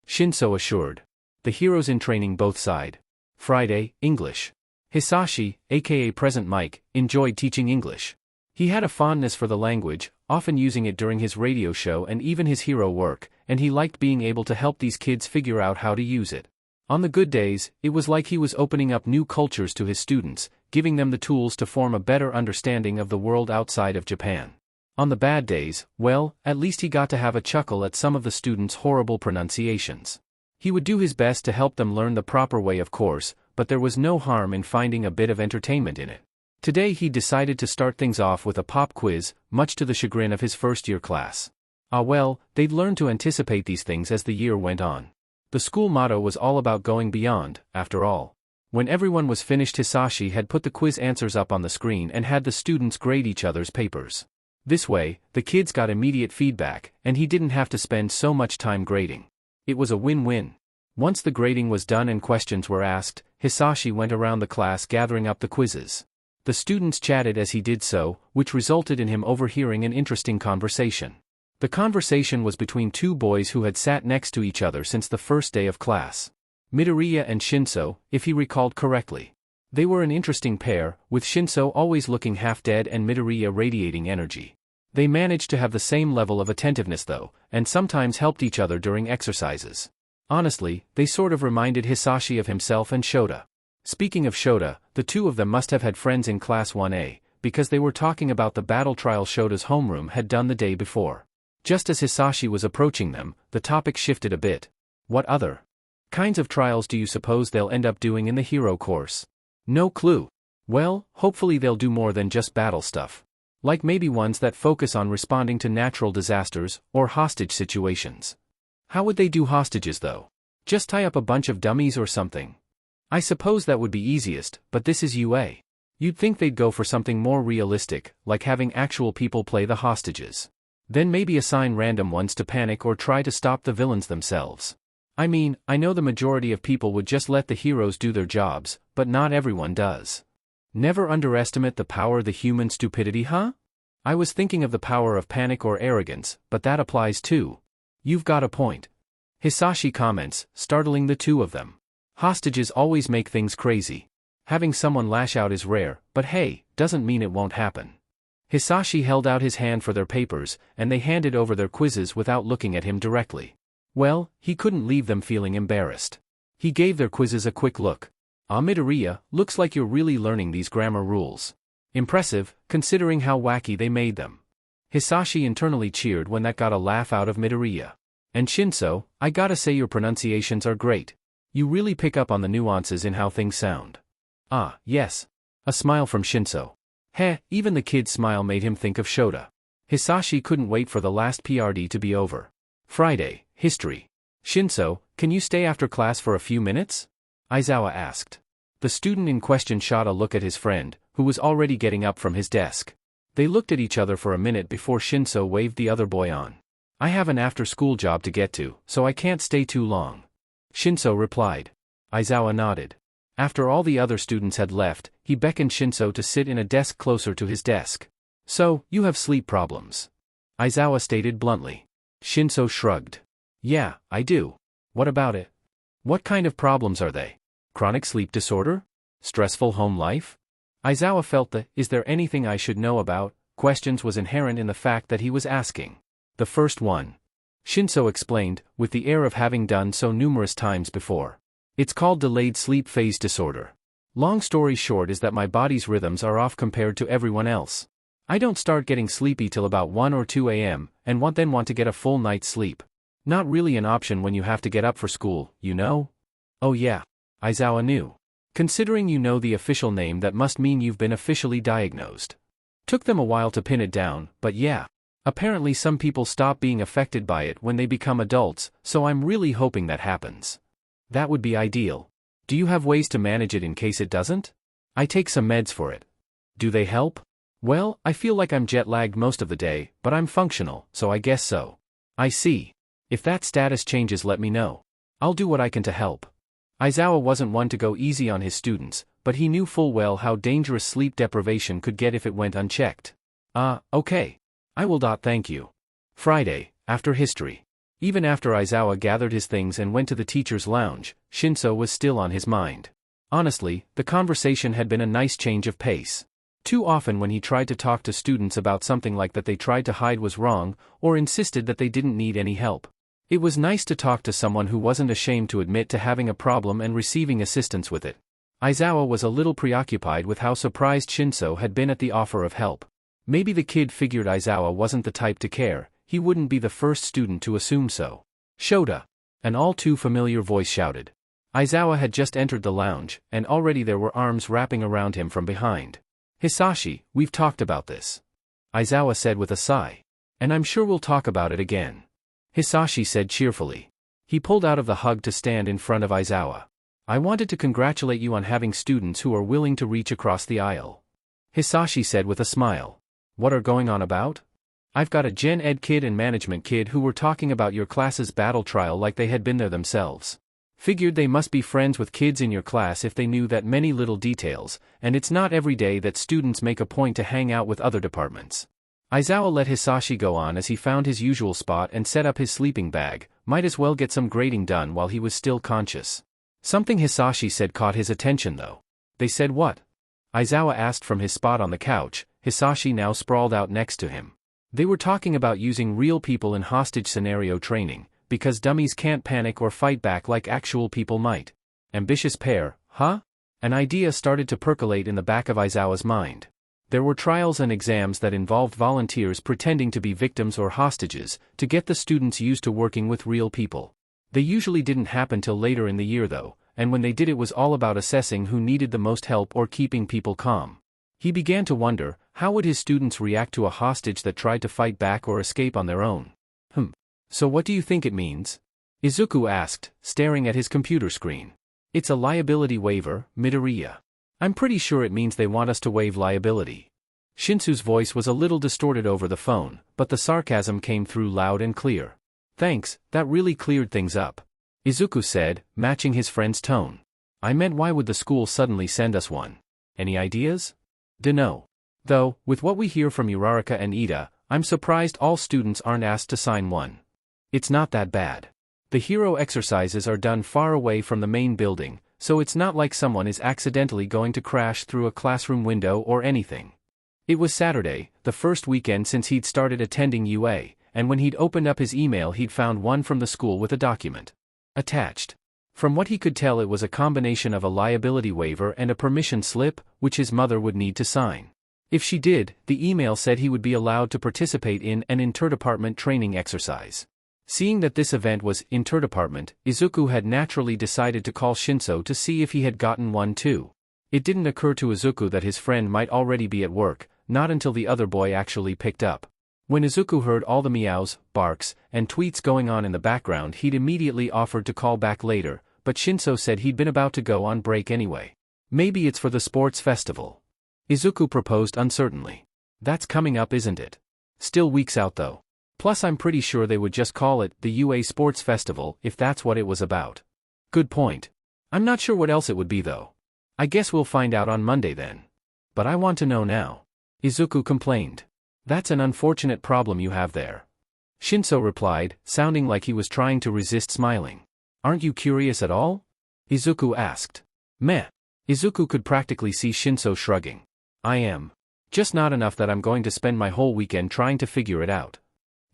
Shinszo assured. The heroes in training both side. Friday, English. Hisashi, aka Present Mike, enjoyed teaching English. He had a fondness for the language, often using it during his radio show and even his hero work, and he liked being able to help these kids figure out how to use it. On the good days, it was like he was opening up new cultures to his students, giving them the tools to form a better understanding of the world outside of Japan. On the bad days, well, at least he got to have a chuckle at some of the students' horrible pronunciations. He would do his best to help them learn the proper way, of course, but there was no harm in finding a bit of entertainment in it. Today he decided to start things off with a pop quiz, much to the chagrin of his first-year class. Ah well, they'd learn to anticipate these things as the year went on. The school motto was all about going beyond, after all. When everyone was finished, Hisashi had put the quiz answers up on the screen and had the students grade each other's papers. This way, the kids got immediate feedback, and he didn't have to spend so much time grading. It was a win-win. Once the grading was done and questions were asked, Hisashi went around the class gathering up the quizzes. The students chatted as he did so, which resulted in him overhearing an interesting conversation. The conversation was between two boys who had sat next to each other since the first day of class. Midoriya and Shinszo, if he recalled correctly. They were an interesting pair, with Shinszo always looking half-dead and Midoriya radiating energy. They managed to have the same level of attentiveness though, and sometimes helped each other during exercises. Honestly, they sort of reminded Hisashi of himself and Shota. Speaking of Shota, the two of them must have had friends in Class 1A, because they were talking about the battle trial Shota's homeroom had done the day before. Just as Hisashi was approaching them, the topic shifted a bit. What other kinds of trials do you suppose they'll end up doing in the hero course? No clue. Well, hopefully they'll do more than just battle stuff. Like maybe ones that focus on responding to natural disasters, or hostage situations. How would they do hostages though? Just tie up a bunch of dummies or something? I suppose that would be easiest, but this is UA. You'd think they'd go for something more realistic, like having actual people play the hostages. Then maybe assign random ones to panic or try to stop the villains themselves. I mean, I know the majority of people would just let the heroes do their jobs, but not everyone does. Never underestimate the power of the human stupidity, huh? I was thinking of the power of panic or arrogance, but that applies too. You've got a point. Hisashi comments, startling the two of them. Hostages always make things crazy. Having someone lash out is rare, but hey, doesn't mean it won't happen. Hisashi held out his hand for their papers, and they handed over their quizzes without looking at him directly. Well, he couldn't leave them feeling embarrassed. He gave their quizzes a quick look. Midoriya, looks like you're really learning these grammar rules. Impressive, considering how wacky they made them. Hisashi internally cheered when that got a laugh out of Midoriya. And Shinszo, I gotta say your pronunciations are great. You really pick up on the nuances in how things sound. Ah, yes. A smile from Shinszo. Heh, even the kid's smile made him think of Shota. Hisashi couldn't wait for the last PRD to be over. Friday, History. Shinszo, can you stay after class for a few minutes? Aizawa asked. The student in question shot a look at his friend, who was already getting up from his desk. They looked at each other for a minute before Shinszo waved the other boy on. I have an after-school job to get to, so I can't stay too long. Shinszo replied. Aizawa nodded. After all the other students had left, he beckoned Shinszo to sit in a desk closer to his desk. So, you have sleep problems? Aizawa stated bluntly. Shinszo shrugged. Yeah, I do. What about it? What kind of problems are they? Chronic sleep disorder? Stressful home life? Aizawa felt the, is there anything I should know about, questions was inherent in the fact that he was asking. The first one. Shinszo explained, with the air of having done so numerous times before. It's called delayed sleep phase disorder. Long story short is that my body's rhythms are off compared to everyone else. I don't start getting sleepy till about 1 or 2 a.m., and want to get a full night's sleep. Not really an option when you have to get up for school, you know? Oh yeah. Aizawa knew. Considering you know the official name, that must mean you've been officially diagnosed. Took them a while to pin it down, but yeah. Apparently some people stop being affected by it when they become adults, so I'm really hoping that happens. That would be ideal. Do you have ways to manage it in case it doesn't? I take some meds for it. Do they help? Well, I feel like I'm jet-lagged most of the day, but I'm functional, so I guess so. I see. If that status changes, let me know. I'll do what I can to help. Aizawa wasn't one to go easy on his students, but he knew full well how dangerous sleep deprivation could get if it went unchecked. Okay. I will. Thank you. Friday, after history. Even after Aizawa gathered his things and went to the teacher's lounge, Shinszo was still on his mind. Honestly, the conversation had been a nice change of pace. Too often when he tried to talk to students about something like that they tried to hide was wrong, or insisted that they didn't need any help. It was nice to talk to someone who wasn't ashamed to admit to having a problem and receiving assistance with it. Aizawa was a little preoccupied with how surprised Shinszo had been at the offer of help. Maybe the kid figured Aizawa wasn't the type to care. He wouldn't be the first student to assume so. Shota! An all too familiar voice shouted. Aizawa had just entered the lounge, and already there were arms wrapping around him from behind. Hisashi, we've talked about this. Aizawa said with a sigh. And I'm sure we'll talk about it again. Hisashi said cheerfully. He pulled out of the hug to stand in front of Aizawa. I wanted to congratulate you on having students who are willing to reach across the aisle. Hisashi said with a smile. What are going on about? I've got a Gen Ed kid and management kid who were talking about your class's battle trial like they had been there themselves. Figured they must be friends with kids in your class if they knew that many little details, and it's not every day that students make a point to hang out with other departments. Aizawa let Hisashi go on as he found his usual spot and set up his sleeping bag, might as well get some grading done while he was still conscious. Something Hisashi said caught his attention though. They said what? Aizawa asked from his spot on the couch, Hisashi now sprawled out next to him. They were talking about using real people in hostage scenario training, because dummies can't panic or fight back like actual people might. Ambitious pair, huh? An idea started to percolate in the back of Aizawa's mind. There were trials and exams that involved volunteers pretending to be victims or hostages, to get the students used to working with real people. They usually didn't happen till later in the year though, and when they did it was all about assessing who needed the most help or keeping people calm. He began to wonder, how would his students react to a hostage that tried to fight back or escape on their own? So what do you think it means? Izuku asked, staring at his computer screen. It's a liability waiver, Midoriya. I'm pretty sure it means they want us to waive liability. Shinso's voice was a little distorted over the phone, but the sarcasm came through loud and clear. Thanks, that really cleared things up. Izuku said, matching his friend's tone. I meant why would the school suddenly send us one? Any ideas? Dunno. Though, with what we hear from Uraraka and Ida, I'm surprised all students aren't asked to sign one. It's not that bad. The hero exercises are done far away from the main building, so it's not like someone is accidentally going to crash through a classroom window or anything. It was Saturday, the first weekend since he'd started attending UA, and when he'd opened up his email he'd found one from the school with a document attached. From what he could tell it was a combination of a liability waiver and a permission slip, which his mother would need to sign. If she did, the email said he would be allowed to participate in an interdepartment training exercise. Seeing that this event was interdepartment, Izuku had naturally decided to call Shinszo to see if he had gotten one too. It didn't occur to Izuku that his friend might already be at work, not until the other boy actually picked up. When Izuku heard all the meows, barks, and tweets going on in the background he'd immediately offered to call back later, but Shinszo said he'd been about to go on break anyway. Maybe it's for the sports festival. Izuku proposed uncertainly. That's coming up, isn't it? Still weeks out though. Plus I'm pretty sure they would just call it the UA Sports Festival if that's what it was about. Good point. I'm not sure what else it would be though. I guess we'll find out on Monday then. But I want to know now. Izuku complained. That's an unfortunate problem you have there. Shinszo replied, sounding like he was trying to resist smiling. Aren't you curious at all? Izuku asked. Meh. Izuku could practically see Shinszo shrugging. I am. Just not enough that I'm going to spend my whole weekend trying to figure it out.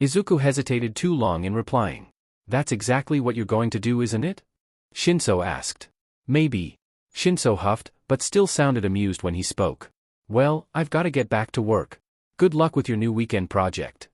Izuku hesitated too long in replying. That's exactly what you're going to do, isn't it? Shinszo asked. Maybe. Shinszo huffed, but still sounded amused when he spoke. Well, I've got to get back to work. Good luck with your new weekend project.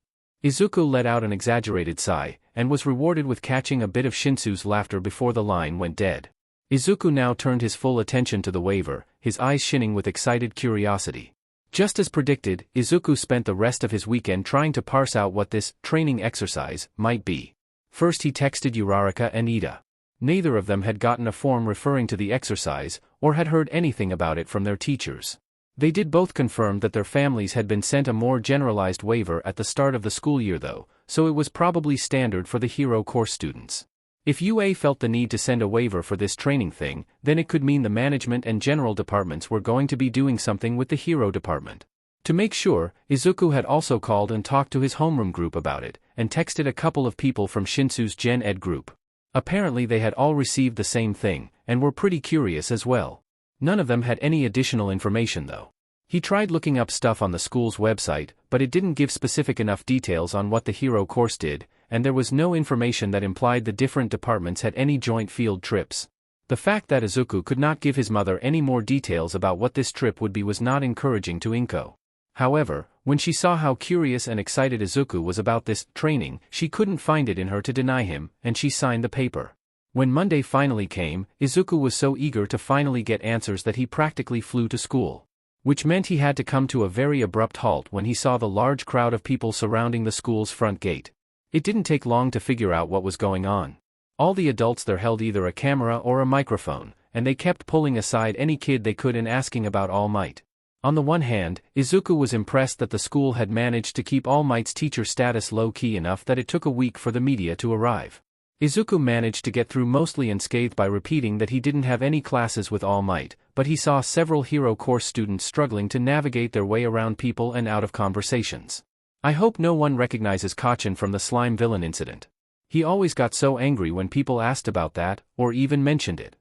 Izuku let out an exaggerated sigh, and was rewarded with catching a bit of Shinsu's laughter before the line went dead. Izuku now turned his full attention to the waiver, his eyes shining with excited curiosity. Just as predicted, Izuku spent the rest of his weekend trying to parse out what this training exercise might be. First he texted Uraraka and Ida. Neither of them had gotten a form referring to the exercise, or had heard anything about it from their teachers. They did both confirm that their families had been sent a more generalized waiver at the start of the school year though, so it was probably standard for the hero course students. If UA felt the need to send a waiver for this training thing, then it could mean the management and general departments were going to be doing something with the hero department. To make sure, Izuku had also called and talked to his homeroom group about it, and texted a couple of people from Shinsu's Gen Ed group. Apparently they had all received the same thing, and were pretty curious as well. None of them had any additional information though. He tried looking up stuff on the school's website, but it didn't give specific enough details on what the hero course did, and there was no information that implied the different departments had any joint field trips. The fact that Izuku could not give his mother any more details about what this trip would be was not encouraging to Inko. However, when she saw how curious and excited Izuku was about this training, she couldn't find it in her to deny him, and she signed the paper. When Monday finally came, Izuku was so eager to finally get answers that he practically flew to school. Which meant he had to come to a very abrupt halt when he saw the large crowd of people surrounding the school's front gate. It didn't take long to figure out what was going on. All the adults there held either a camera or a microphone, and they kept pulling aside any kid they could and asking about All Might. On the one hand, Izuku was impressed that the school had managed to keep All Might's teacher status low-key enough that it took a week for the media to arrive. Izuku managed to get through mostly unscathed by repeating that he didn't have any classes with All Might, but he saw several hero course students struggling to navigate their way around people and out of conversations. I hope no one recognizes Kacchan from the slime villain incident. He always got so angry when people asked about that, or even mentioned it.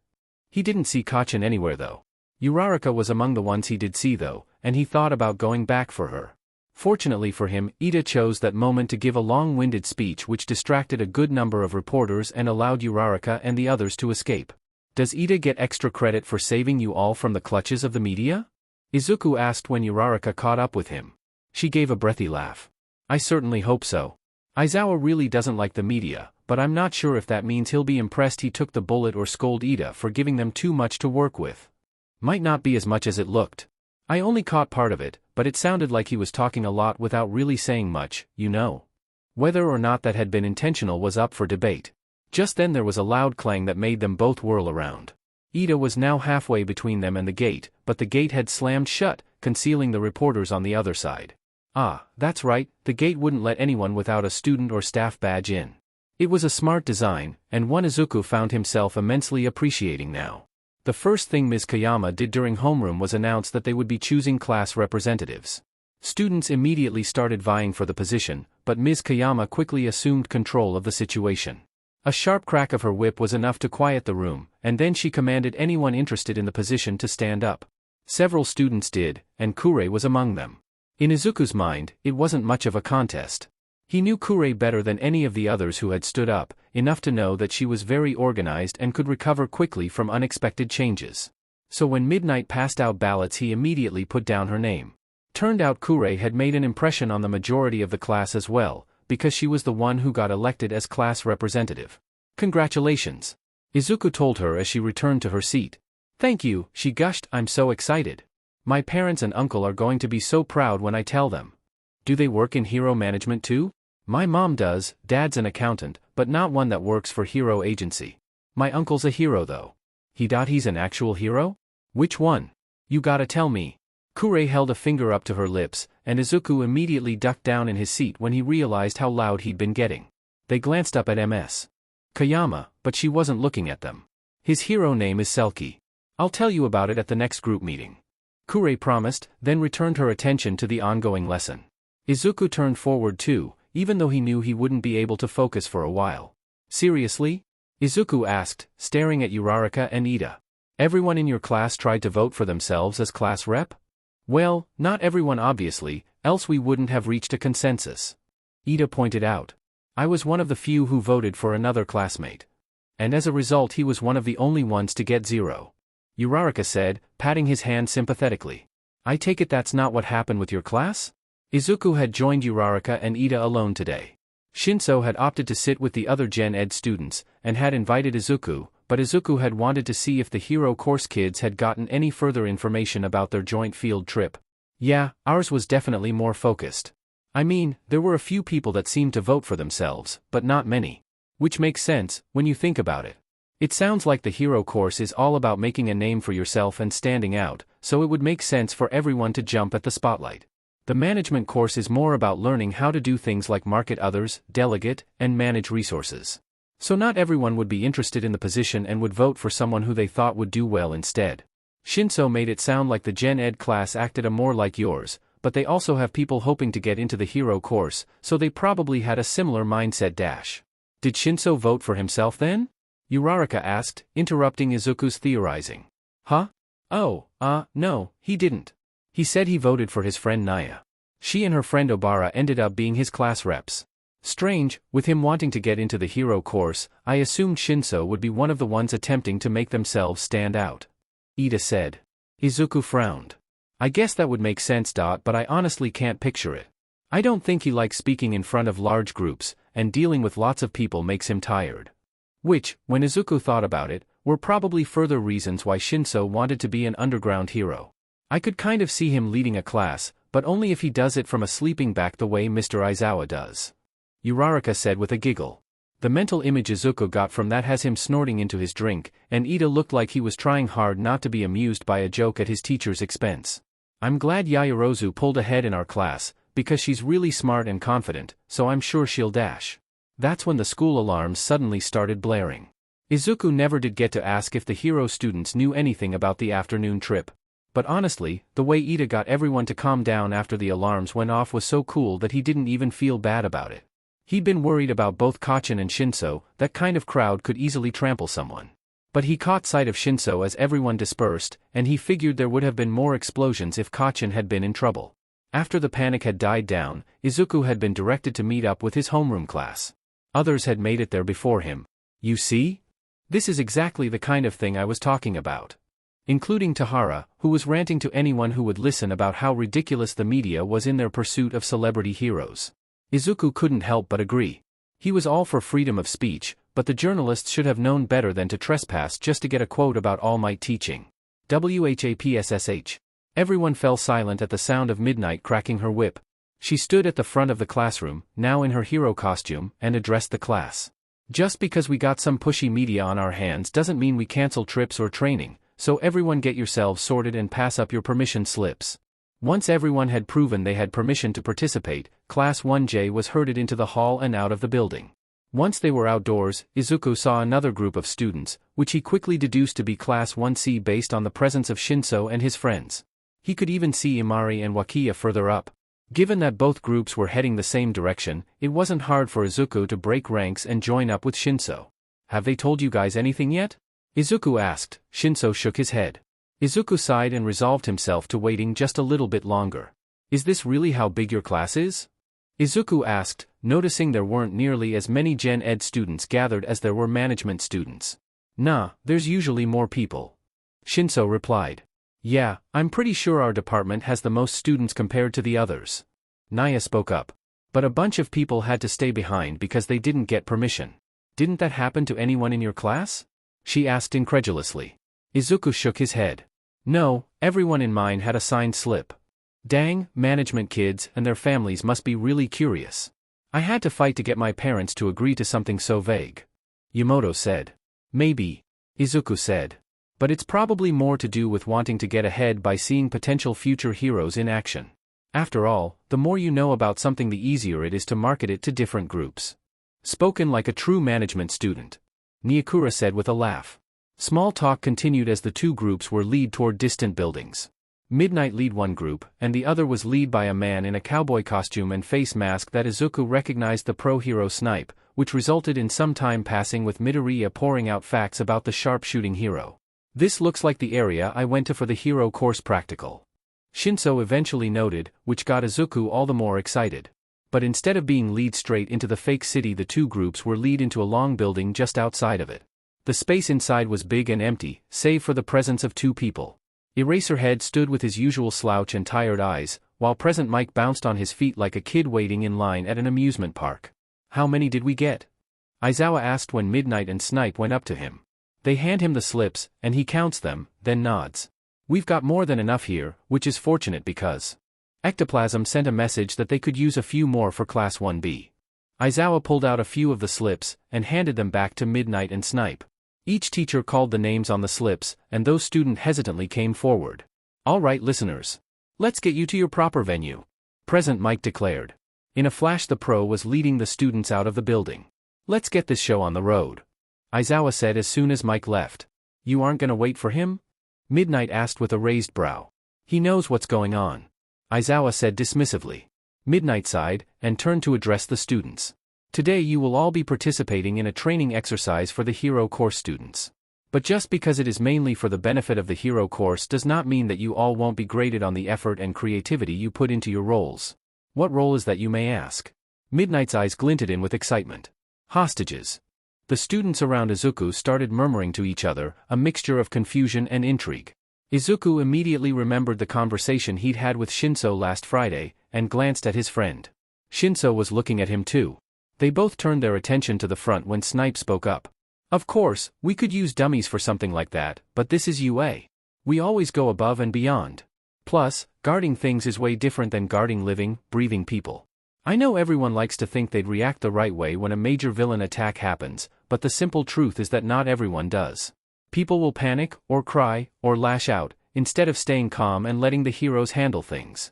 He didn't see Kacchan anywhere though. Uraraka was among the ones he did see though, and he thought about going back for her. Fortunately for him, Ida chose that moment to give a long-winded speech which distracted a good number of reporters and allowed Uraraka and the others to escape. Does Ida get extra credit for saving you all from the clutches of the media? Izuku asked when Uraraka caught up with him. She gave a breathy laugh. I certainly hope so. Aizawa really doesn't like the media, but I'm not sure if that means he'll be impressed he took the bullet or scold Ida for giving them too much to work with. Might not be as much as it looked. I only caught part of it, but it sounded like he was talking a lot without really saying much, you know. Whether or not that had been intentional was up for debate. Just then there was a loud clang that made them both whirl around. Ida was now halfway between them and the gate, but the gate had slammed shut, concealing the reporters on the other side. Ah, that's right, the gate wouldn't let anyone without a student or staff badge in. It was a smart design, and one Izuku found himself immensely appreciating now. The first thing Ms. Kayama did during homeroom was announce that they would be choosing class representatives. Students immediately started vying for the position, but Ms. Kayama quickly assumed control of the situation. A sharp crack of her whip was enough to quiet the room, and then she commanded anyone interested in the position to stand up. Several students did, and Kure was among them. In Izuku's mind, it wasn't much of a contest. He knew Kure better than any of the others who had stood up, enough to know that she was very organized and could recover quickly from unexpected changes. So when Midnight passed out ballots, he immediately put down her name. Turned out Kure had made an impression on the majority of the class as well, because she was the one who got elected as class representative. Congratulations! Izuku told her as she returned to her seat. Thank you, she gushed, I'm so excited. My parents and uncle are going to be so proud when I tell them. Do they work in hero management too? My mom does, Dad's an accountant, but not one that works for hero agency. My uncle's a hero though. He's an actual hero? Which one? You gotta tell me. Kure held a finger up to her lips, and Izuku immediately ducked down in his seat when he realized how loud he'd been getting. They glanced up at Ms. Kayama, but she wasn't looking at them. His hero name is Selkie. I'll tell you about it at the next group meeting. Kure promised, then returned her attention to the ongoing lesson. Izuku turned forward too, even though he knew he wouldn't be able to focus for a while. Seriously? Izuku asked, staring at Uraraka and Ida. Everyone in your class tried to vote for themselves as class rep? Well, not everyone obviously, else we wouldn't have reached a consensus. Ida pointed out. I was one of the few who voted for another classmate. And as a result he was one of the only ones to get 0. Uraraka said, patting his hand sympathetically. I take it that's not what happened with your class? Izuku had joined Uraraka and Ida alone today. Shinszo had opted to sit with the other Gen Ed students, and had invited Izuku, but Izuku had wanted to see if the Hero Course kids had gotten any further information about their joint field trip. Yeah, ours was definitely more focused. I mean, there were a few people that seemed to vote for themselves, but not many. Which makes sense, when you think about it. It sounds like the Hero Course is all about making a name for yourself and standing out, so it would make sense for everyone to jump at the spotlight. The management course is more about learning how to do things like market others, delegate, and manage resources. So not everyone would be interested in the position and would vote for someone who they thought would do well instead. Shinszo made it sound like the Gen Ed class acted a more like yours, but they also have people hoping to get into the Hero Course, so they probably had a similar mindset dash. Did Shinszo vote for himself then? Uraraka asked, interrupting Izuku's theorizing. Huh? Oh, no, he didn't. He said he voted for his friend Naya. She and her friend Obara ended up being his class reps. Strange, with him wanting to get into the Hero Course, I assumed Shinszo would be one of the ones attempting to make themselves stand out. Ida said. Izuku frowned. I guess that would make sense, but I honestly can't picture it. I don't think he likes speaking in front of large groups, and dealing with lots of people makes him tired. Which, when Izuku thought about it, were probably further reasons why Shinszo wanted to be an underground hero. I could kind of see him leading a class, but only if he does it from a sleeping bag the way Mr. Aizawa does. Uraraka said with a giggle. The mental image Izuku got from that has him snorting into his drink, and Ida looked like he was trying hard not to be amused by a joke at his teacher's expense. I'm glad Yaoyorozu pulled ahead in our class, because she's really smart and confident, so I'm sure she'll dash. That's when the school alarms suddenly started blaring. Izuku never did get to ask if the hero students knew anything about the afternoon trip. But honestly, the way Ida got everyone to calm down after the alarms went off was so cool that he didn't even feel bad about it. He'd been worried about both Kacchan and Shinszo, that kind of crowd could easily trample someone. But he caught sight of Shinszo as everyone dispersed, and he figured there would have been more explosions if Kacchan had been in trouble. After the panic had died down, Izuku had been directed to meet up with his homeroom class. Others had made it there before him. You see? This is exactly the kind of thing I was talking about. Including Tahara, who was ranting to anyone who would listen about how ridiculous the media was in their pursuit of celebrity heroes. Izuku couldn't help but agree. He was all for freedom of speech, but the journalists should have known better than to trespass just to get a quote about All Might teaching. WHAPSSH. Everyone fell silent at the sound of Midnight cracking her whip. She stood at the front of the classroom, now in her hero costume, and addressed the class. Just because we got some pushy media on our hands doesn't mean we cancel trips or training, so everyone get yourselves sorted and pass up your permission slips. Once everyone had proven they had permission to participate, Class 1J was herded into the hall and out of the building. Once they were outdoors, Izuku saw another group of students, which he quickly deduced to be Class 1C based on the presence of Shinszo and his friends. He could even see Imari and Wakiya further up. Given that both groups were heading the same direction, it wasn't hard for Izuku to break ranks and join up with Shinszo. Have they told you guys anything yet? Izuku asked. Shinszo shook his head. Izuku sighed and resolved himself to waiting just a little bit longer. Is this really how big your class is? Izuku asked, noticing there weren't nearly as many Gen Ed students gathered as there were management students. Nah, there's usually more people. Shinszo replied. Yeah, I'm pretty sure our department has the most students compared to the others. Naya spoke up. But a bunch of people had to stay behind because they didn't get permission. Didn't that happen to anyone in your class? She asked incredulously. Izuku shook his head. No, everyone in mine had a signed slip. Dang, management kids and their families must be really curious. I had to fight to get my parents to agree to something so vague. Yamoto said. Maybe. Izuku said. But it's probably more to do with wanting to get ahead by seeing potential future heroes in action. After all, the more you know about something the easier it is to market it to different groups. Spoken like a true management student. Nyakura said with a laugh. Small talk continued as the two groups were led toward distant buildings. Midnight led one group, and the other was led by a man in a cowboy costume and face mask that Izuku recognized the pro-hero Snipe, which resulted in some time passing with Midoriya pouring out facts about the sharpshooting hero. This looks like the area I went to for the hero course practical. Shinszo eventually noted, which got Izuku all the more excited. But instead of being led straight into the fake city, the two groups were led into a long building just outside of it. The space inside was big and empty, save for the presence of two people. Eraserhead stood with his usual slouch and tired eyes, while Present Mike bounced on his feet like a kid waiting in line at an amusement park. How many did we get? Aizawa asked when Midnight and Snipe went up to him. They hand him the slips, and he counts them, then nods. We've got more than enough here, which is fortunate because Ectoplasm sent a message that they could use a few more for Class 1B. Aizawa pulled out a few of the slips, and handed them back to Midnight and Snipe. Each teacher called the names on the slips, and those students hesitantly came forward. All right, listeners. Let's get you to your proper venue. Present Mike declared. In a flash the pro was leading the students out of the building. Let's get this show on the road. Aizawa said as soon as Mike left. You aren't gonna wait for him? Midnight asked with a raised brow. He knows what's going on. Aizawa said dismissively. Midnight sighed, and turned to address the students. Today you will all be participating in a training exercise for the Hero Course students. But just because it is mainly for the benefit of the Hero Course does not mean that you all won't be graded on the effort and creativity you put into your roles. What role is that, you may ask? Midnight's eyes glinted in with excitement. Hostages. The students around Izuku started murmuring to each other, a mixture of confusion and intrigue. Izuku immediately remembered the conversation he'd had with Shinszo last Friday, and glanced at his friend. Shinszo was looking at him too. They both turned their attention to the front when Snipe spoke up. Of course, we could use dummies for something like that, but this is UA. We always go above and beyond. Plus, guarding things is way different than guarding living, breathing people. I know everyone likes to think they'd react the right way when a major villain attack happens, but the simple truth is that not everyone does. People will panic, or cry, or lash out, instead of staying calm and letting the heroes handle things.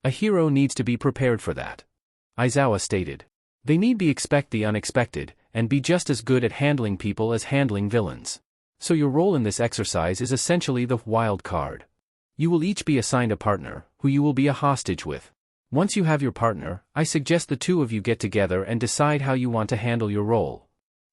A hero needs to be prepared for that. Aizawa stated. They need to expect the unexpected, and be just as good at handling people as handling villains. So your role in this exercise is essentially the wild card. You will each be assigned a partner, who you will be a hostage with. Once you have your partner, I suggest the two of you get together and decide how you want to handle your role.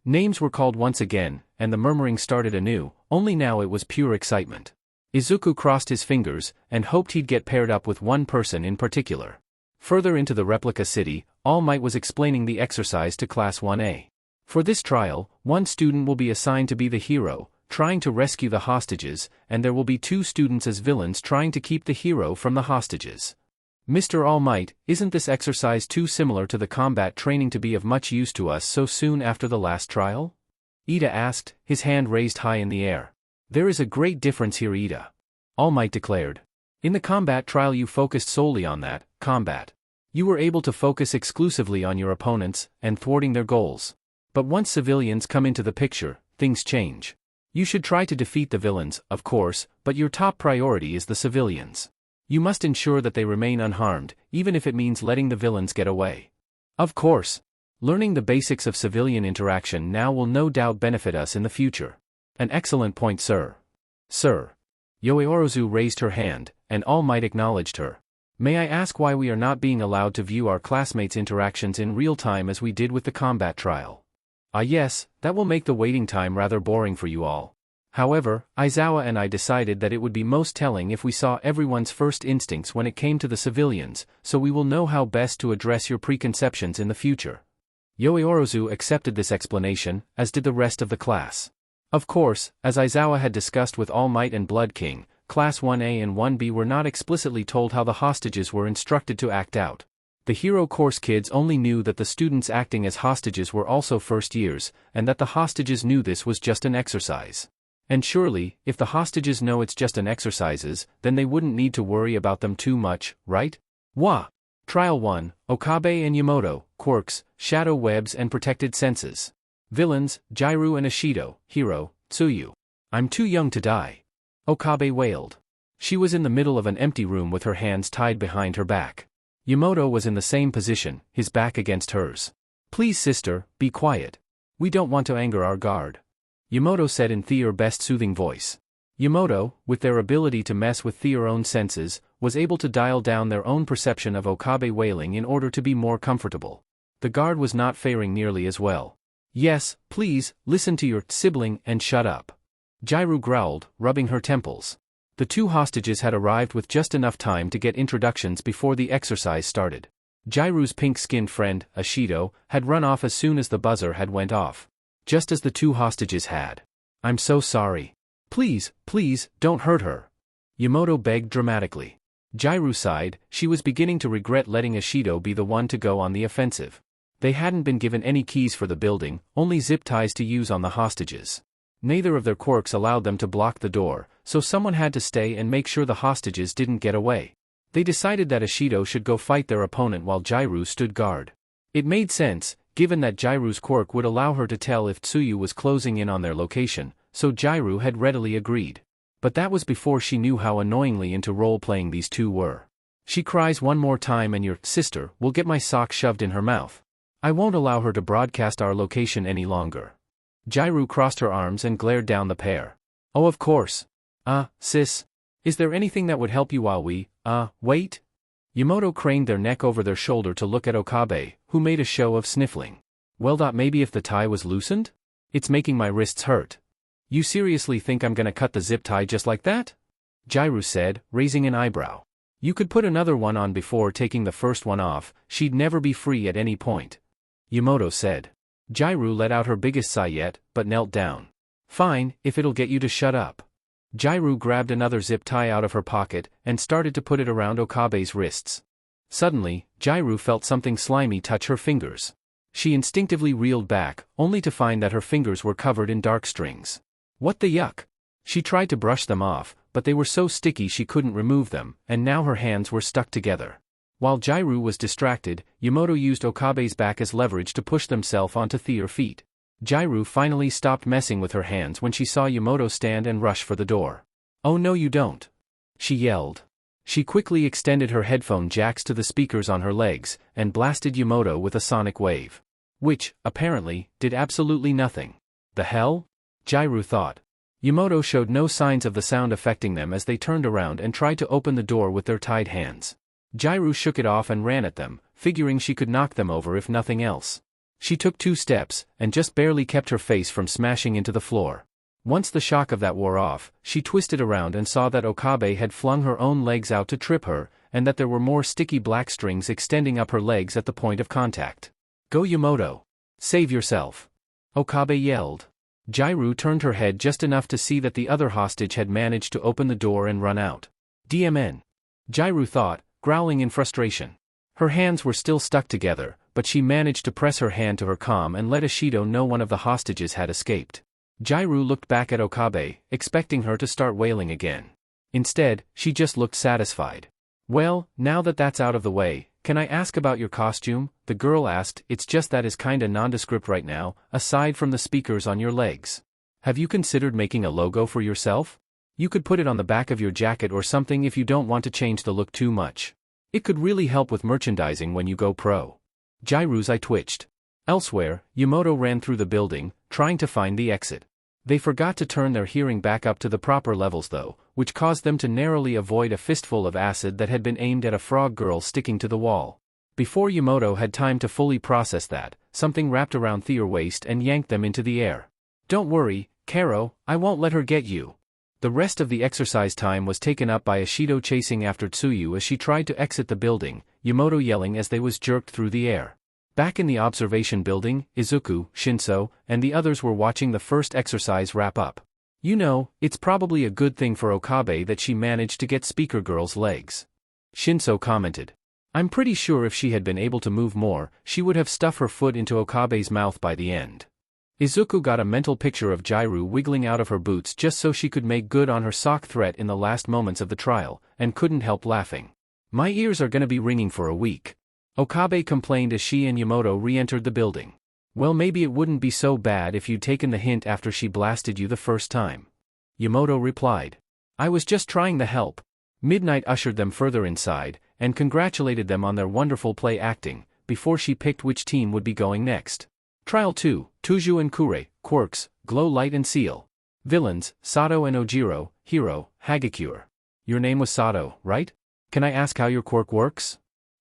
Names were called once again, and the murmuring started anew, only now it was pure excitement. Izuku crossed his fingers, and hoped he'd get paired up with one person in particular. Further into the replica city, All Might was explaining the exercise to Class 1A. For this trial, one student will be assigned to be the hero, trying to rescue the hostages, and there will be two students as villains trying to keep the hero from the hostages. Mr. All Might, isn't this exercise too similar to the combat training to be of much use to us so soon after the last trial? Ida asked, his hand raised high in the air. There is a great difference here, Ida. All Might declared. In the combat trial you focused solely on that, combat. You were able to focus exclusively on your opponents, and thwarting their goals. But once civilians come into the picture, things change. You should try to defeat the villains, of course, but your top priority is the civilians. You must ensure that they remain unharmed, even if it means letting the villains get away. Of course. Learning the basics of civilian interaction now will no doubt benefit us in the future. An excellent point, sir. Sir. Yoiorozu raised her hand, and All Might acknowledged her. May I ask why we are not being allowed to view our classmates' interactions in real time as we did with the combat trial? Ah yes, that will make the waiting time rather boring for you all. However, Aizawa and I decided that it would be most telling if we saw everyone's first instincts when it came to the civilians, so we will know how best to address your preconceptions in the future. Yoiorozu accepted this explanation, as did the rest of the class. Of course, as Aizawa had discussed with All Might and Blood King, Class 1A and 1B were not explicitly told how the hostages were instructed to act out. The Hero Course kids only knew that the students acting as hostages were also first years, and that the hostages knew this was just an exercise. And surely, if the hostages know it's just an exercises, then they wouldn't need to worry about them too much, right? Wah! Trial 1, Okabe and Yamato, Quirks, Shadow Webs and Protected Senses. Villains, Jairu and Ishido, Hero, Tsuyu. I'm too young to die. Okabe wailed. She was in the middle of an empty room with her hands tied behind her back. Yamato was in the same position, his back against hers. Please sister, be quiet. We don't want to anger our guard. Yamato said in their best soothing voice. Yamato, with their ability to mess with their own senses, was able to dial down their own perception of Okabe wailing in order to be more comfortable. The guard was not faring nearly as well. Yes, please, listen to your sibling and shut up. Jairu growled, rubbing her temples. The two hostages had arrived with just enough time to get introductions before the exercise started. Jairu's pink-skinned friend, Ishido, had run off as soon as the buzzer had went off. Just as the two hostages had. I'm so sorry. Please, don't hurt her. Yamato begged dramatically. Jairu sighed, she was beginning to regret letting Ishido be the one to go on the offensive. They hadn't been given any keys for the building, only zip ties to use on the hostages. Neither of their quirks allowed them to block the door, so someone had to stay and make sure the hostages didn't get away. They decided that Ishido should go fight their opponent while Jairu stood guard. It made sense, given that Jairu's quirk would allow her to tell if Tsuyu was closing in on their location, so Jairu had readily agreed. But that was before she knew how annoyingly into role-playing these two were. She cries one more time and your sister will get my sock shoved in her mouth. I won't allow her to broadcast our location any longer. Jairu crossed her arms and glared down the pair. Oh of course. Sis. Is there anything that would help you while we, wait? Yamato craned their neck over their shoulder to look at Okabe, who made a show of sniffling. Well, maybe if the tie was loosened? It's making my wrists hurt. You seriously think I'm gonna cut the zip tie just like that? Jairu said, raising an eyebrow. You could put another one on before taking the first one off, she'd never be free at any point. Yamato said. Jairu let out her biggest sigh yet, but knelt down. Fine, if it'll get you to shut up. Jairu grabbed another zip tie out of her pocket, and started to put it around Okabe's wrists. Suddenly, Jairu felt something slimy touch her fingers. She instinctively reeled back, only to find that her fingers were covered in dark strings. What the yuck? She tried to brush them off, but they were so sticky she couldn't remove them, and now her hands were stuck together. While Jairu was distracted, Yamato used Okabe's back as leverage to push themselves onto their feet. Jairu finally stopped messing with her hands when she saw Yamato stand and rush for the door. Oh no you don't! She yelled. She quickly extended her headphone jacks to the speakers on her legs, and blasted Yamato with a sonic wave. Which, apparently, did absolutely nothing. The hell? Jairu thought. Yamato showed no signs of the sound affecting them as they turned around and tried to open the door with their tied hands. Jairu shook it off and ran at them, figuring she could knock them over if nothing else. She took 2 steps, and just barely kept her face from smashing into the floor. Once the shock of that wore off, she twisted around and saw that Okabe had flung her own legs out to trip her, and that there were more sticky black strings extending up her legs at the point of contact. Go Yamato! Save yourself! Okabe yelled. Jairu turned her head just enough to see that the other hostage had managed to open the door and run out. DMN. Jairu thought, growling in frustration. Her hands were still stuck together, but she managed to press her hand to her comm and let Ishido know one of the hostages had escaped. Jairu looked back at Okabe, expecting her to start wailing again. Instead, she just looked satisfied. Well, now that that's out of the way, "Can I ask about your costume?" the girl asked. "It's just that is kinda nondescript right now, aside from the speakers on your legs. Have you considered making a logo for yourself? You could put it on the back of your jacket or something if you don't want to change the look too much. It could really help with merchandising when you go pro." Jairu's eye twitched. Elsewhere, Yamato ran through the building, trying to find the exit. They forgot to turn their hearing back up to the proper levels though, which caused them to narrowly avoid a fistful of acid that had been aimed at a frog girl sticking to the wall. Before Yamato had time to fully process that, something wrapped around their waist and yanked them into the air. "Don't worry, Karo, I won't let her get you." The rest of the exercise time was taken up by Ashido chasing after Tsuyu as she tried to exit the building, Yamato yelling as they was jerked through the air. Back in the observation building, Izuku, Shinszo, and the others were watching the first exercise wrap up. "You know, it's probably a good thing for Okabe that she managed to get Speaker Girl's legs," Shinszo commented. "I'm pretty sure if she had been able to move more, she would have stuffed her foot into Okabe's mouth by the end." Izuku got a mental picture of Jairu wiggling out of her boots just so she could make good on her sock threat in the last moments of the trial, and couldn't help laughing. "My ears are gonna be ringing for a week," Okabe complained as she and Yamato re-entered the building. "Well, maybe it wouldn't be so bad if you'd taken the hint after she blasted you the first time," Yamato replied. "I was just trying to help." Midnight ushered them further inside, and congratulated them on their wonderful play acting, before she picked which team would be going next. Trial 2, Tuju and Kure, Quirks, Glow Light and Seal. Villains, Sato and Ojiro, Hero, Hagakure. "Your name was Sato, right? Can I ask how your quirk works?"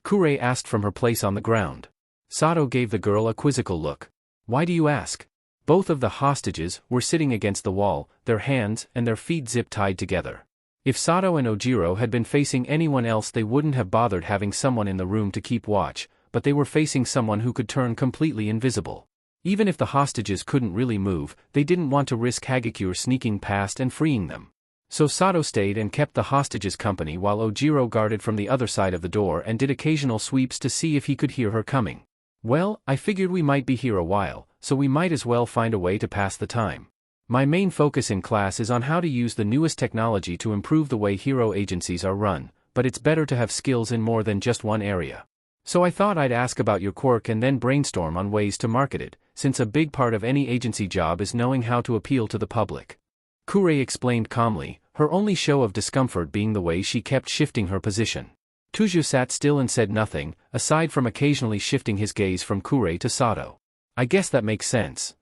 Kure asked from her place on the ground. Sato gave the girl a quizzical look. "Why do you ask?" Both of the hostages were sitting against the wall, their hands and their feet zip-tied together. If Sato and Ojiro had been facing anyone else they wouldn't have bothered having someone in the room to keep watch, but they were facing someone who could turn completely invisible. Even if the hostages couldn't really move, they didn't want to risk Hagakure sneaking past and freeing them. So Sato stayed and kept the hostages company while Ojiro guarded from the other side of the door and did occasional sweeps to see if he could hear her coming. "Well, I figured we might be here a while, so we might as well find a way to pass the time. My main focus in class is on how to use the newest technology to improve the way hero agencies are run, but it's better to have skills in more than just one area. So I thought I'd ask about your quirk and then brainstorm on ways to market it, since a big part of any agency job is knowing how to appeal to the public." Kure explained calmly, her only show of discomfort being the way she kept shifting her position. Tuju sat still and said nothing, aside from occasionally shifting his gaze from Kure to Sato. "I guess that makes sense,"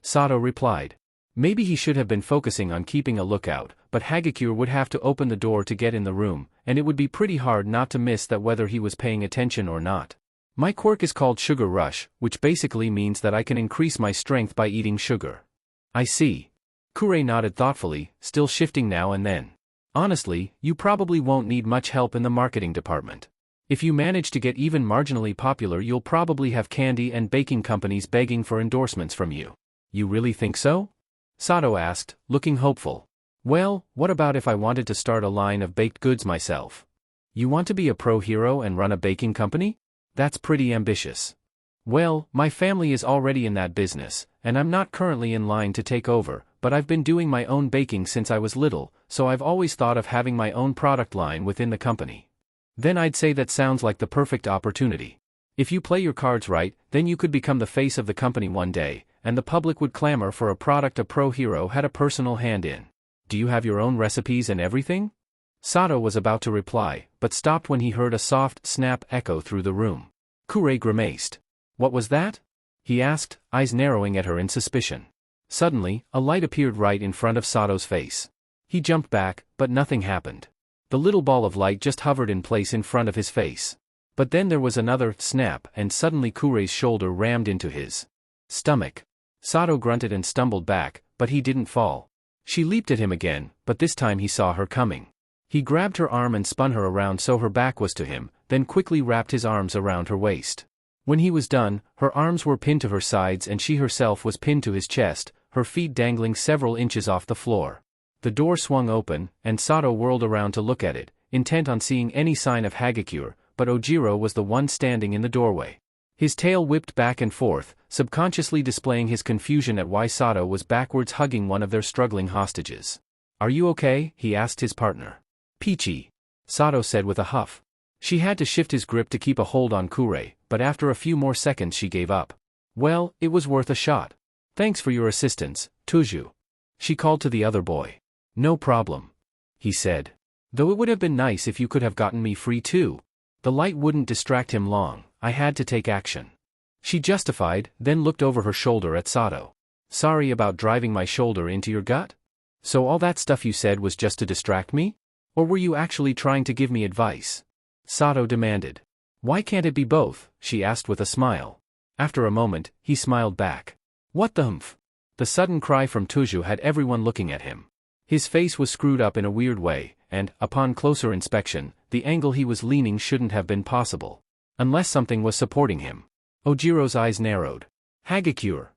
Sato replied. Maybe he should have been focusing on keeping a lookout, but Hagakure would have to open the door to get in the room, and it would be pretty hard not to miss that whether he was paying attention or not. "My quirk is called Sugar Rush, which basically means that I can increase my strength by eating sugar." "I see." Kure nodded thoughtfully, still shifting now and then. "Honestly, you probably won't need much help in the marketing department. If you manage to get even marginally popular, you'll probably have candy and baking companies begging for endorsements from you." "You really think so?" Sato asked, looking hopeful. "Well, what about if I wanted to start a line of baked goods myself?" "You want to be a pro hero and run a baking company? That's pretty ambitious." "Well, my family is already in that business, and I'm not currently in line to take over, but I've been doing my own baking since I was little, so I've always thought of having my own product line within the company." "Then I'd say that sounds like the perfect opportunity. If you play your cards right, then you could become the face of the company one day, and the public would clamor for a product a pro hero had a personal hand in. Do you have your own recipes and everything?" Sato was about to reply, but stopped when he heard a soft snap echo through the room. Kure grimaced. "What was that?" he asked, eyes narrowing at her in suspicion. Suddenly, a light appeared right in front of Sato's face. He jumped back, but nothing happened. The little ball of light just hovered in place in front of his face. But then there was another snap and suddenly Kure's shoulder rammed into his stomach. Sato grunted and stumbled back, but he didn't fall. She leaped at him again, but this time he saw her coming. He grabbed her arm and spun her around so her back was to him, then quickly wrapped his arms around her waist. When he was done, her arms were pinned to her sides and she herself was pinned to his chest, her feet dangling several inches off the floor. The door swung open, and Sato whirled around to look at it, intent on seeing any sign of Hagakure, but Ojiro was the one standing in the doorway. His tail whipped back and forth, subconsciously displaying his confusion at why Sato was backwards hugging one of their struggling hostages. "Are you okay?" he asked his partner. "Peachy," Sato said with a huff. She had to shift his grip to keep a hold on Kure, but after a few more seconds she gave up. Well, it was worth a shot. Thanks for your assistance, Tuju. She called to the other boy. No problem, he said. Though it would have been nice if you could have gotten me free too. The light wouldn't distract him long, I had to take action. She justified, then looked over her shoulder at Sato. Sorry about driving my shoulder into your gut? So all that stuff you said was just to distract me? Or were you actually trying to give me advice? Sato demanded. Why can't it be both? She asked with a smile. After a moment, he smiled back. What the humph? The sudden cry from Tuju had everyone looking at him. His face was screwed up in a weird way, and, upon closer inspection, the angle he was leaning shouldn't have been possible. Unless something was supporting him. Ojiro's eyes narrowed. Hagakure.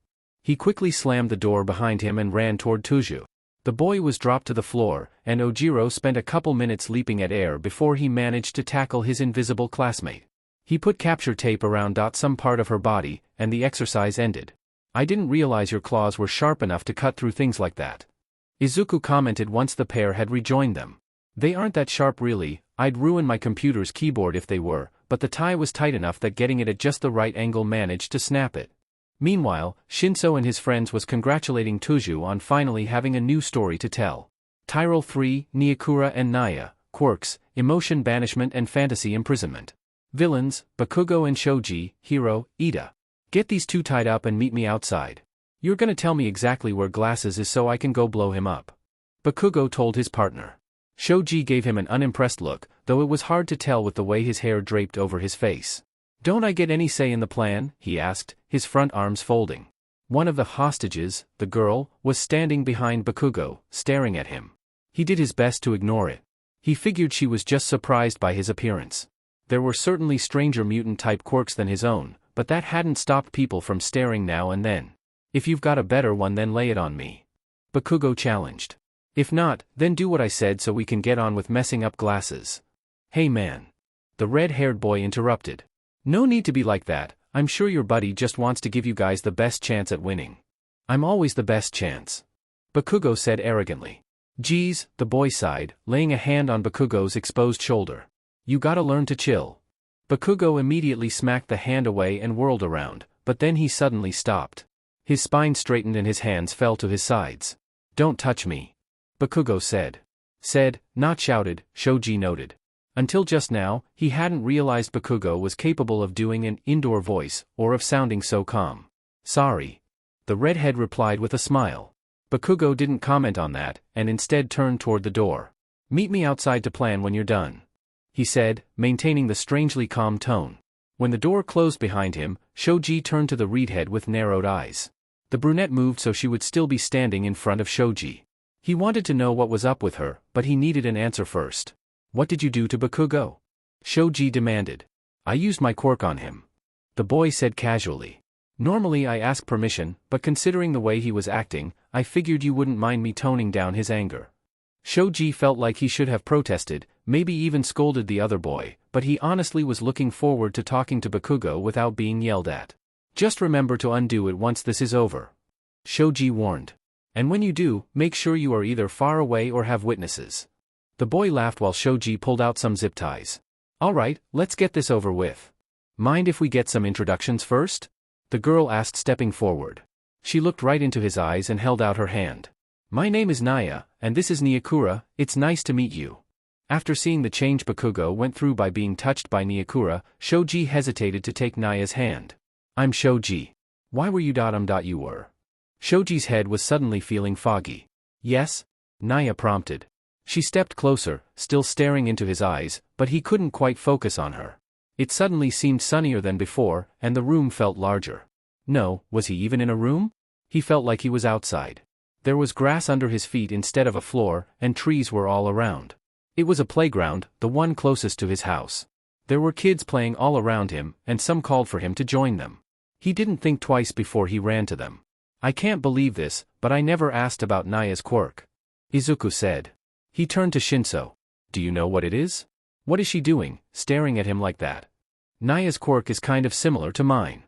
He quickly slammed the door behind him and ran toward Tuju. The boy was dropped to the floor, and Ojiro spent a couple minutes leaping at air before he managed to tackle his invisible classmate. He put capture tape around some part of her body, and the exercise ended. I didn't realize your claws were sharp enough to cut through things like that. Izuku commented once the pair had rejoined them. They aren't that sharp really, I'd ruin my computer's keyboard if they were, but the tie was tight enough that getting it at just the right angle managed to snap it. Meanwhile, Shinszo and his friends was congratulating Tuju on finally having a new story to tell. Tyrell 3, Nyakura and Naya, Quirks, Emotion Banishment and Fantasy Imprisonment. Villains, Bakugo and Shoji, Hiro, Ida. Get these two tied up and meet me outside. You're gonna tell me exactly where Glasses is so I can go blow him up. Bakugo told his partner. Shoji gave him an unimpressed look, though it was hard to tell with the way his hair draped over his face. Don't I get any say in the plan? He asked, his front arms folding. One of the hostages, the girl, was standing behind Bakugo, staring at him. He did his best to ignore it. He figured she was just surprised by his appearance. There were certainly stranger mutant-type quirks than his own, but that hadn't stopped people from staring now and then. If you've got a better one then lay it on me. Bakugo challenged. If not, then do what I said so we can get on with messing up Glasses. Hey man. The red-haired boy interrupted. No need to be like that, I'm sure your buddy just wants to give you guys the best chance at winning. I'm always the best chance. Bakugo said arrogantly. Geez, the boy sighed, laying a hand on Bakugo's exposed shoulder. You gotta learn to chill. Bakugo immediately smacked the hand away and whirled around, but then he suddenly stopped. His spine straightened and his hands fell to his sides. Don't touch me. Bakugo said. Said, not shouted, Shoji noted. Until just now, he hadn't realized Bakugo was capable of doing an indoor voice, or of sounding so calm. Sorry. The redhead replied with a smile. Bakugo didn't comment on that, and instead turned toward the door. Meet me outside to plan when you're done. He said, maintaining the strangely calm tone. When the door closed behind him, Shoji turned to the redhead with narrowed eyes. The brunette moved so she would still be standing in front of Shoji. He wanted to know what was up with her, but he needed an answer first. What did you do to Bakugo? Shoji demanded. I used my quirk on him. The boy said casually. Normally I ask permission, but considering the way he was acting, I figured you wouldn't mind me toning down his anger. Shoji felt like he should have protested, maybe even scolded the other boy, but he honestly was looking forward to talking to Bakugo without being yelled at. Just remember to undo it once this is over. Shoji warned. And when you do, make sure you are either far away or have witnesses. The boy laughed while Shoji pulled out some zip ties. Alright, let's get this over with. Mind if we get some introductions first? The girl asked stepping forward. She looked right into his eyes and held out her hand. My name is Naya, and this is Nyakura, it's nice to meet you. After seeing the change Bakugo went through by being touched by Nyakura, Shoji hesitated to take Naya's hand. I'm Shoji. Why were you you were? Shoji's head was suddenly feeling foggy. Yes? Naya prompted. She stepped closer, still staring into his eyes, but he couldn't quite focus on her. It suddenly seemed sunnier than before, and the room felt larger. No, was he even in a room? He felt like he was outside. There was grass under his feet instead of a floor, and trees were all around. It was a playground, the one closest to his house. There were kids playing all around him, and some called for him to join them. He didn't think twice before he ran to them. I can't believe this, but I never asked about Naya's quirk. Izuku said. He turned to Shinszo. Do you know what it is? What is she doing, staring at him like that? Naya's quirk is kind of similar to mine.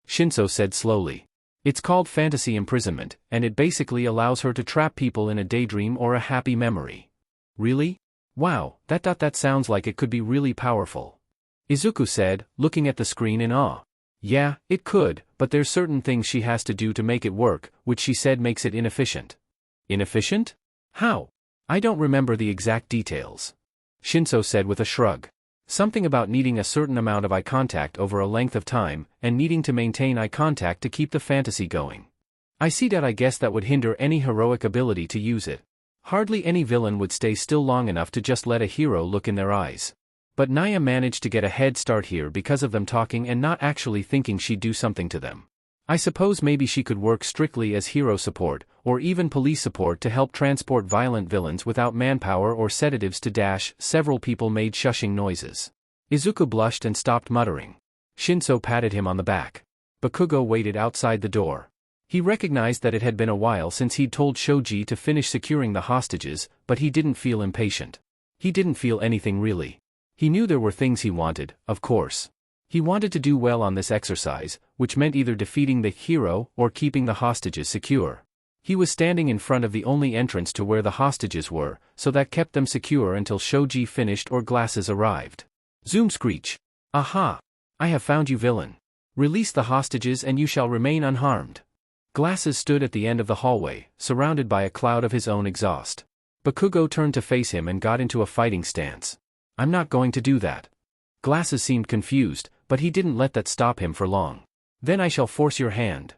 Shinszo said slowly. It's called fantasy imprisonment, and it basically allows her to trap people in a daydream or a happy memory. Really? Wow, that sounds like it could be really powerful. Izuku said, looking at the screen in awe. Yeah, it could, but there's certain things she has to do to make it work, which she said makes it inefficient. Inefficient? How? I don't remember the exact details. Shinszo said with a shrug. Something about needing a certain amount of eye contact over a length of time, and needing to maintain eye contact to keep the fantasy going. I see that. I guess that would hinder any heroic ability to use it. Hardly any villain would stay still long enough to just let a hero look in their eyes. But Naya managed to get a head start here because of them talking and not actually thinking she'd do something to them. I suppose maybe she could work strictly as hero support, or even police support to help transport violent villains without manpower or sedatives to dash. Several people made shushing noises. Izuku blushed and stopped muttering. Shinszo patted him on the back. Bakugo waited outside the door. He recognized that it had been a while since he'd told Shoji to finish securing the hostages, but he didn't feel impatient. He didn't feel anything really. He knew there were things he wanted, of course. He wanted to do well on this exercise, which meant either defeating the hero or keeping the hostages secure. He was standing in front of the only entrance to where the hostages were, so that kept them secure until Shoji finished or Glasses arrived. Zoom screech. Aha! I have found you, villain. Release the hostages and you shall remain unharmed. Glasses stood at the end of the hallway, surrounded by a cloud of his own exhaust. Bakugo turned to face him and got into a fighting stance. I'm not going to do that. Glasses seemed confused, but he didn't let that stop him for long. Then I shall force your hand.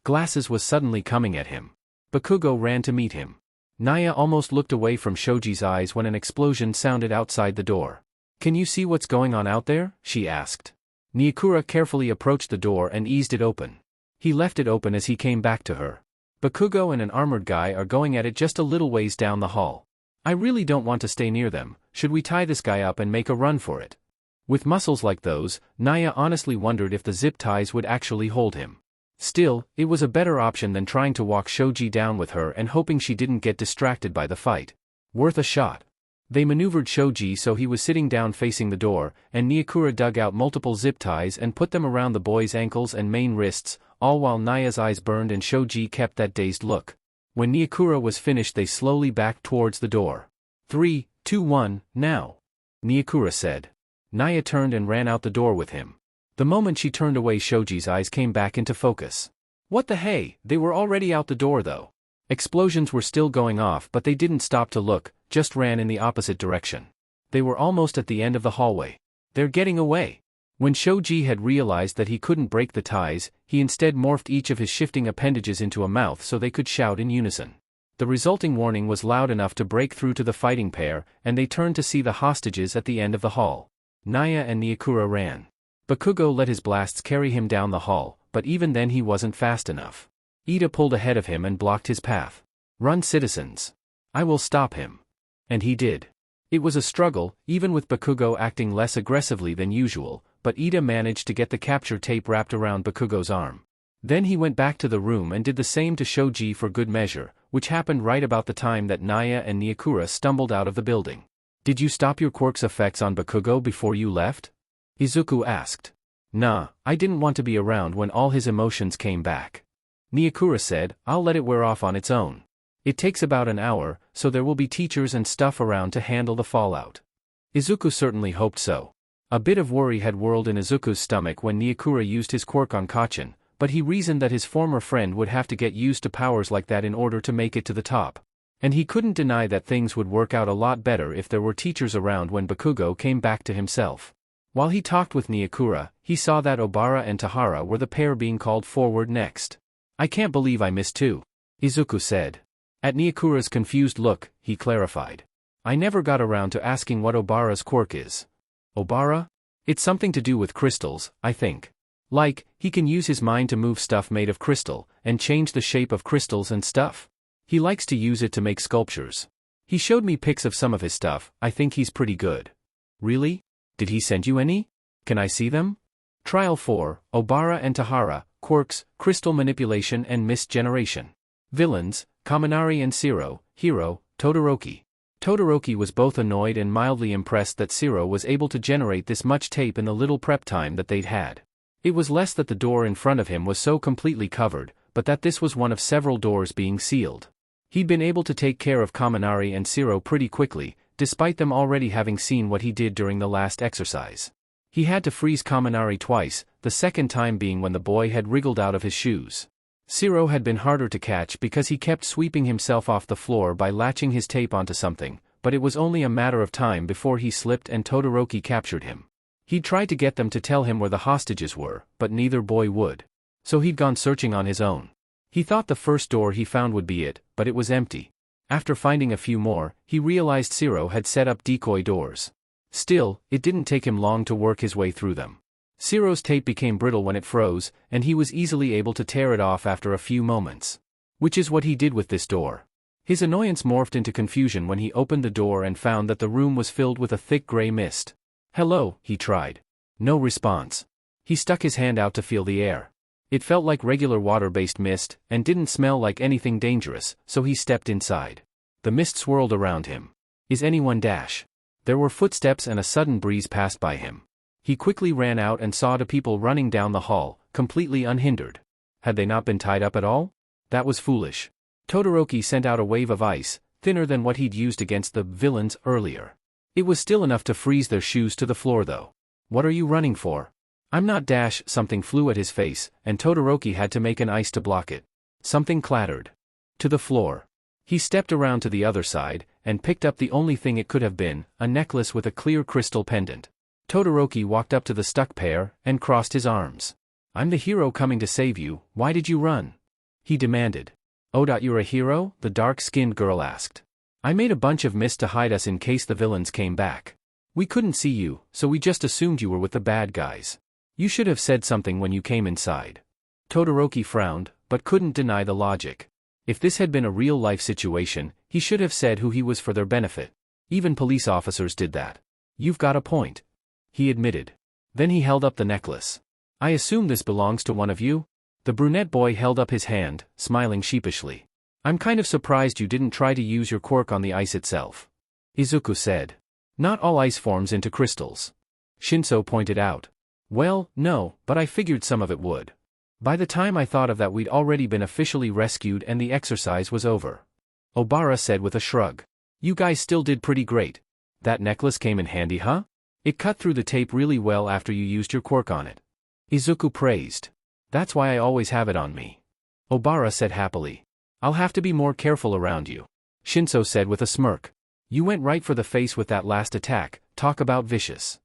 Glasses was suddenly coming at him. Bakugo ran to meet him. Naya almost looked away from Shoji's eyes when an explosion sounded outside the door. Can you see what's going on out there? She asked. Nyakura carefully approached the door and eased it open. He left it open as he came back to her. Bakugo and an armored guy are going at it just a little ways down the hall. I really don't want to stay near them. Should we tie this guy up and make a run for it? With muscles like those, Naya honestly wondered if the zip ties would actually hold him. Still, it was a better option than trying to walk Shoji down with her and hoping she didn't get distracted by the fight. Worth a shot. They maneuvered Shoji so he was sitting down facing the door, and Nyakura dug out multiple zip ties and put them around the boy's ankles and main wrists, all while Naya's eyes burned and Shoji kept that dazed look. When Nyakura was finished, they slowly backed towards the door. 3, 2, 1, now. Nyakura said. Naya turned and ran out the door with him. The moment she turned away, Shoji's eyes came back into focus. What the hey, they were already out the door though. Explosions were still going off, but they didn't stop to look, just ran in the opposite direction. They were almost at the end of the hallway. They're getting away. When Shoji had realized that he couldn't break the ties, he instead morphed each of his shifting appendages into a mouth so they could shout in unison. The resulting warning was loud enough to break through to the fighting pair, and they turned to see the hostages at the end of the hall. Naya and Nyakura ran. Bakugo let his blasts carry him down the hall, but even then he wasn't fast enough. Ida pulled ahead of him and blocked his path. Run, citizens. I will stop him. And he did. It was a struggle, even with Bakugo acting less aggressively than usual, but Ida managed to get the capture tape wrapped around Bakugo's arm. Then he went back to the room and did the same to Shoji for good measure, which happened right about the time that Naya and Nyakura stumbled out of the building. Did you stop your quirk's effects on Bakugo before you left? Izuku asked. Nah, I didn't want to be around when all his emotions came back. Nyakura said, I'll let it wear off on its own. It takes about an hour, so there will be teachers and stuff around to handle the fallout. Izuku certainly hoped so. A bit of worry had whirled in Izuku's stomach when Nyakura used his quirk on Kachin, but he reasoned that his former friend would have to get used to powers like that in order to make it to the top. And he couldn't deny that things would work out a lot better if there were teachers around when Bakugo came back to himself. While he talked with Nyakura, he saw that Obara and Tahara were the pair being called forward next. I can't believe I missed too, Izuku said. At Nyakura's confused look, he clarified. I never got around to asking what Obara's quirk is. Obara? It's something to do with crystals, I think. Like, he can use his mind to move stuff made of crystal, and change the shape of crystals and stuff. He likes to use it to make sculptures. He showed me pics of some of his stuff. I think he's pretty good. Really? Did he send you any? Can I see them? Trial 4, Obara and Tahara, Quirks, Crystal Manipulation and Mist Generation. Villains, Kaminari and Shiro, Hero, Todoroki. Todoroki was both annoyed and mildly impressed that Shiro was able to generate this much tape in the little prep time that they'd had. It was less that the door in front of him was so completely covered, but that this was one of several doors being sealed. He'd been able to take care of Kaminari and Shiro pretty quickly, despite them already having seen what he did during the last exercise. He had to freeze Kaminari twice, the second time being when the boy had wriggled out of his shoes. Shiro had been harder to catch because he kept sweeping himself off the floor by latching his tape onto something, but it was only a matter of time before he slipped and Todoroki captured him. He'd tried to get them to tell him where the hostages were, but neither boy would. So he'd gone searching on his own. He thought the first door he found would be it, but it was empty. After finding a few more, he realized Shiro had set up decoy doors. Still, it didn't take him long to work his way through them. Shiro's tape became brittle when it froze, and he was easily able to tear it off after a few moments. Which is what he did with this door. His annoyance morphed into confusion when he opened the door and found that the room was filled with a thick gray mist. "Hello," he tried. No response. He stuck his hand out to feel the air. It felt like regular water-based mist, and didn't smell like anything dangerous, so he stepped inside. The mist swirled around him. Is anyone dash? There were footsteps and a sudden breeze passed by him. He quickly ran out and saw two people running down the hall, completely unhindered. Had they not been tied up at all? That was foolish. Todoroki sent out a wave of ice, thinner than what he'd used against the villains earlier. It was still enough to freeze their shoes to the floor though. "What are you running for?" "I'm not dash." Something flew at his face, and Todoroki had to make an ice to block it. Something clattered to the floor. He stepped around to the other side, and picked up the only thing it could have been, a necklace with a clear crystal pendant. Todoroki walked up to the stuck pair, and crossed his arms. "I'm the hero coming to save you, why did you run?" he demanded. "Oh, you're a hero?" the dark-skinned girl asked. "I made a bunch of mist to hide us in case the villains came back. We couldn't see you, so we just assumed you were with the bad guys. You should have said something when you came inside." Todoroki frowned, but couldn't deny the logic. If this had been a real-life situation, he should have said who he was for their benefit. Even police officers did that. "You've got a point," he admitted. Then he held up the necklace. "I assume this belongs to one of you?" The brunette boy held up his hand, smiling sheepishly. "I'm kind of surprised you didn't try to use your quirk on the ice itself," Izuku said. "Not all ice forms into crystals," Shinszo pointed out. "Well, no, but I figured some of it would. By the time I thought of that, we'd already been officially rescued and the exercise was over," Obara said with a shrug. "You guys still did pretty great. That necklace came in handy, huh? It cut through the tape really well after you used your quirk on it," Izuku praised. "That's why I always have it on me," Obara said happily. "I'll have to be more careful around you," Shinszo said with a smirk. "You went right for the face with that last attack, talk about vicious."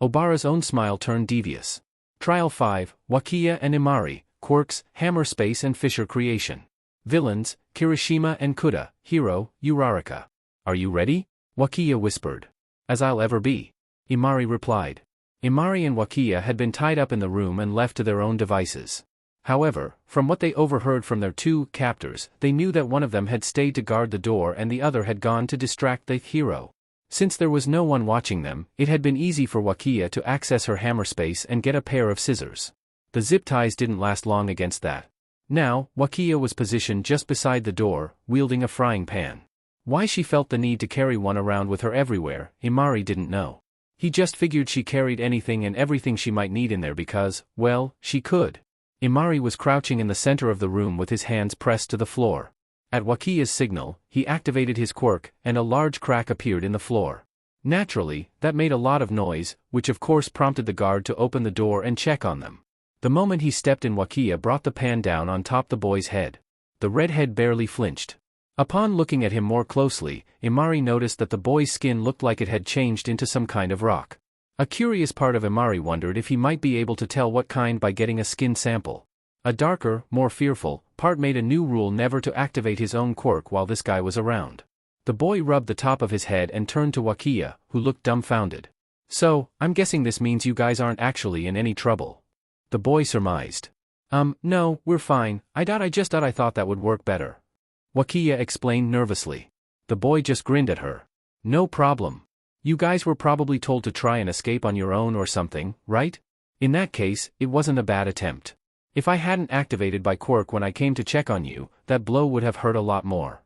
Obara's own smile turned devious. Trial 5, Wakiya and Imari, Quirks, Hammer Space and Fisher Creation. Villains, Kirishima and Kuda, Hero, Uraraka. "Are you ready?" Wakiya whispered. "As I'll ever be," Imari replied. Imari and Wakiya had been tied up in the room and left to their own devices. However, from what they overheard from their two captors, they knew that one of them had stayed to guard the door and the other had gone to distract the hero. Since there was no one watching them, it had been easy for Wakiya to access her hammer space and get a pair of scissors. The zip ties didn't last long against that. Now, Wakiya was positioned just beside the door, wielding a frying pan. Why she felt the need to carry one around with her everywhere, Imari didn't know. He just figured she carried anything and everything she might need in there because, well, she could. Imari was crouching in the center of the room with his hands pressed to the floor. At Wakiya's signal, he activated his quirk, and a large crack appeared in the floor. Naturally, that made a lot of noise, which of course prompted the guard to open the door and check on them. The moment he stepped in, Wakiya brought the pan down on top the boy's head. The redhead barely flinched. Upon looking at him more closely, Imari noticed that the boy's skin looked like it had changed into some kind of rock. A curious part of Imari wondered if he might be able to tell what kind by getting a skin sample. A darker, more fearful part made a new rule never to activate his own quirk while this guy was around. The boy rubbed the top of his head and turned to Wakiya, who looked dumbfounded. "So, I'm guessing this means you guys aren't actually in any trouble," the boy surmised. No, we're fine. I thought that would work better," Wakiya explained nervously. The boy just grinned at her. "No problem. You guys were probably told to try and escape on your own or something, right? In that case, it wasn't a bad attempt. If I hadn't activated my quirk when I came to check on you, that blow would have hurt a lot more,"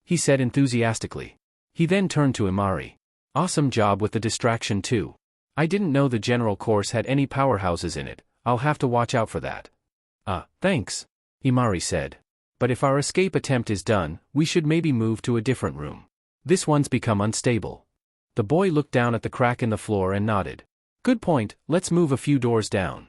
he said enthusiastically. He then turned to Imari. "Awesome job with the distraction too. I didn't know the general course had any powerhouses in it. I'll have to watch out for that." Thanks," Imari said. "But if our escape attempt is done, we should maybe move to a different room. This one's become unstable." The boy looked down at the crack in the floor and nodded. Good point, let's move a few doors down.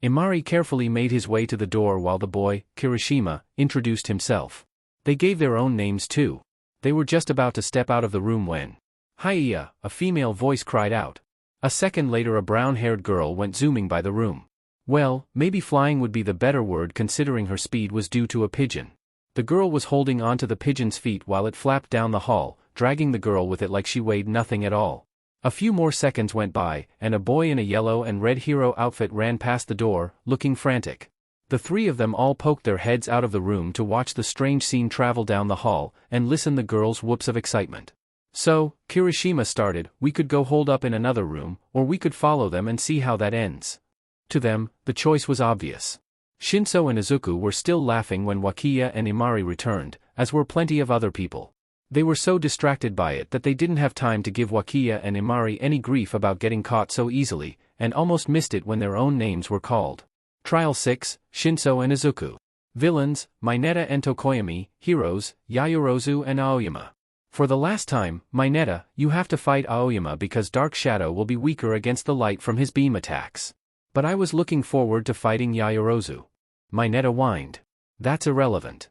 Imari carefully made his way to the door while the boy, Kirishima, introduced himself. They gave their own names too. They were just about to step out of the room when, "Hiya!" a female voice cried out. A second later a brown-haired girl went zooming by the room. Well, maybe flying would be the better word considering her speed was due to a pigeon. The girl was holding onto the pigeon's feet while it flapped down the hall, dragging the girl with it like she weighed nothing at all. A few more seconds went by, and a boy in a yellow and red hero outfit ran past the door, looking frantic. The three of them all poked their heads out of the room to watch the strange scene travel down the hall, and listen the girls' whoops of excitement. So, Kirishima started, "We could go hold up in another room, or we could follow them and see how that ends." To them, the choice was obvious. Shinszo and Izuku were still laughing when Wakiya and Imari returned, as were plenty of other people. They were so distracted by it that they didn't have time to give Wakiya and Imari any grief about getting caught so easily, and almost missed it when their own names were called. Trial 6, Shinszo and Izuku. Villains, Mineta and Tokoyami. Heroes, Yaoyorozu and Aoyama. For the last time, Mineta, you have to fight Aoyama because Dark Shadow will be weaker against the light from his beam attacks. But I was looking forward to fighting Yaoyorozu. Mineta whined. That's irrelevant.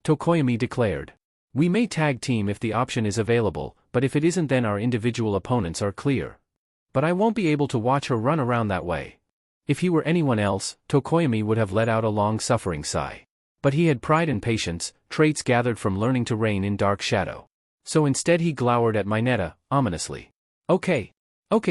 Tokoyami declared. We may tag team if the option is available, but if it isn't then our individual opponents are clear. But I won't be able to watch her run around that way. If he were anyone else, Tokoyami would have let out a long suffering sigh. But he had pride and patience, traits gathered from learning to reign in Dark Shadow. So instead he glowered at Mineta, ominously. Okay,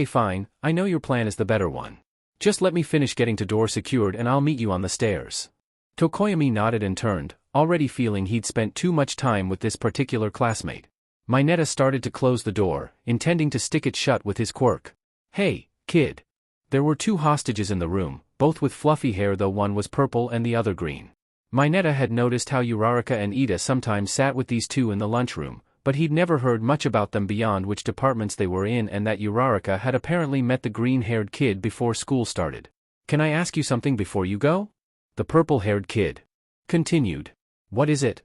fine, I know your plan is the better one. Just let me finish getting to door secured and I'll meet you on the stairs. Tokoyami nodded and turned, already feeling he'd spent too much time with this particular classmate. Mineta started to close the door, intending to stick it shut with his quirk. Hey, kid. There were two hostages in the room, both with fluffy hair though one was purple and the other green. Mineta had noticed how Uraraka and Ida sometimes sat with these two in the lunchroom, but he'd never heard much about them beyond which departments they were in and that Uraraka had apparently met the green-haired kid before school started. Can I ask you something before you go? The purple-haired kid continued. What is it?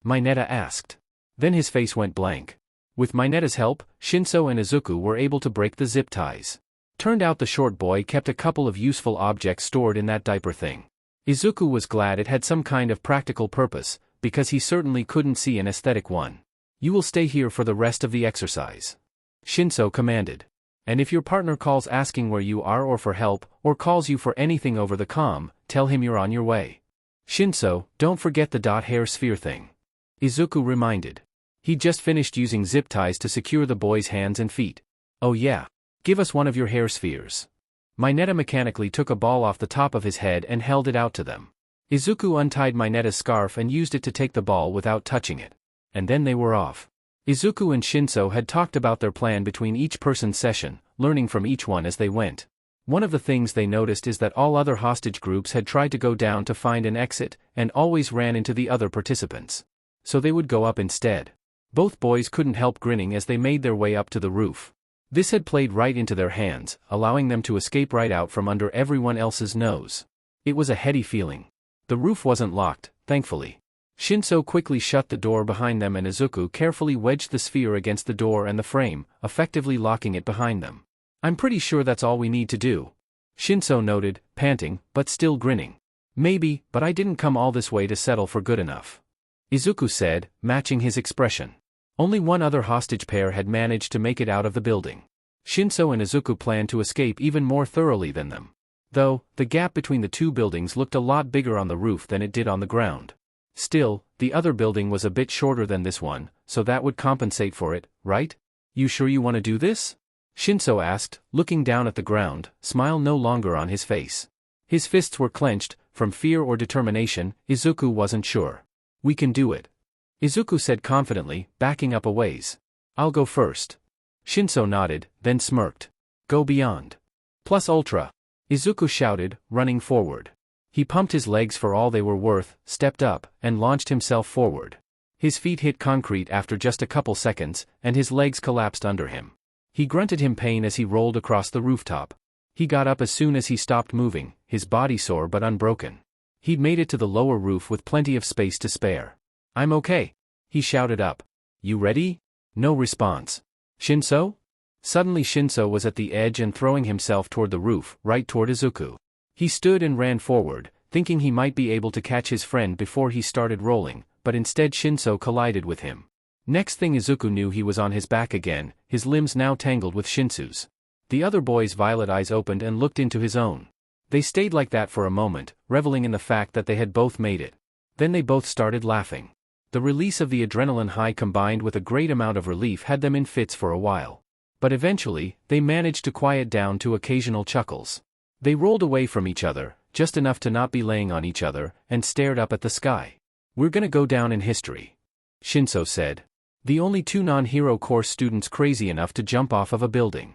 Mineta asked. Then his face went blank. With Mineta's help, Shinszo and Izuku were able to break the zip ties. Turned out the short boy kept a couple of useful objects stored in that diaper thing. Izuku was glad it had some kind of practical purpose, because he certainly couldn't see an aesthetic one. You will stay here for the rest of the exercise. Shinszo commanded. And if your partner calls asking where you are or for help, or calls you for anything over the comm, tell him you're on your way. Shinszo, don't forget the hair sphere thing. Izuku reminded. He'd just finished using zip ties to secure the boy's hands and feet. Oh yeah. Give us one of your hair spheres. Mineta mechanically took a ball off the top of his head and held it out to them. Izuku untied Mineta's scarf and used it to take the ball without touching it. And then they were off. Izuku and Shinszo had talked about their plan between each person's session, learning from each one as they went. One of the things they noticed is that all other hostage groups had tried to go down to find an exit, and always ran into the other participants. So they would go up instead. Both boys couldn't help grinning as they made their way up to the roof. This had played right into their hands, allowing them to escape right out from under everyone else's nose. It was a heady feeling. The roof wasn't locked, thankfully. Shinszo quickly shut the door behind them and Izuku carefully wedged the sphere against the door and the frame, effectively locking it behind them. I'm pretty sure that's all we need to do. Shinszo noted, panting, but still grinning. Maybe, but I didn't come all this way to settle for good enough. Izuku said, matching his expression. Only one other hostage pair had managed to make it out of the building. Shinszo and Izuku planned to escape even more thoroughly than them. Though, the gap between the two buildings looked a lot bigger on the roof than it did on the ground. Still, the other building was a bit shorter than this one, so that would compensate for it, right? You sure you want to do this? Shinszo asked, looking down at the ground, smile no longer on his face. His fists were clenched, from fear or determination. Izuku wasn't sure. We can do it. Izuku said confidently, backing up a ways. I'll go first. Shinszo nodded, then smirked. Go beyond. Plus ultra. Izuku shouted, running forward. He pumped his legs for all they were worth, stepped up, and launched himself forward. His feet hit concrete after just a couple seconds, and his legs collapsed under him. He grunted in pain as he rolled across the rooftop. He got up as soon as he stopped moving, his body sore but unbroken. He'd made it to the lower roof with plenty of space to spare. I'm okay. He shouted up. You ready? No response. Shinszo? Suddenly Shinszo was at the edge and throwing himself toward the roof, right toward Izuku. He stood and ran forward, thinking he might be able to catch his friend before he started rolling, but instead Shinszo collided with him. Next thing Izuku knew, he was on his back again, his limbs now tangled with Shinso's. The other boy's violet eyes opened and looked into his own. They stayed like that for a moment, reveling in the fact that they had both made it. Then they both started laughing. The release of the adrenaline high combined with a great amount of relief had them in fits for a while. But eventually, they managed to quiet down to occasional chuckles. They rolled away from each other, just enough to not be laying on each other, and stared up at the sky. "We're gonna go down in history," Shinszo said. "The only two non-hero course students crazy enough to jump off of a building.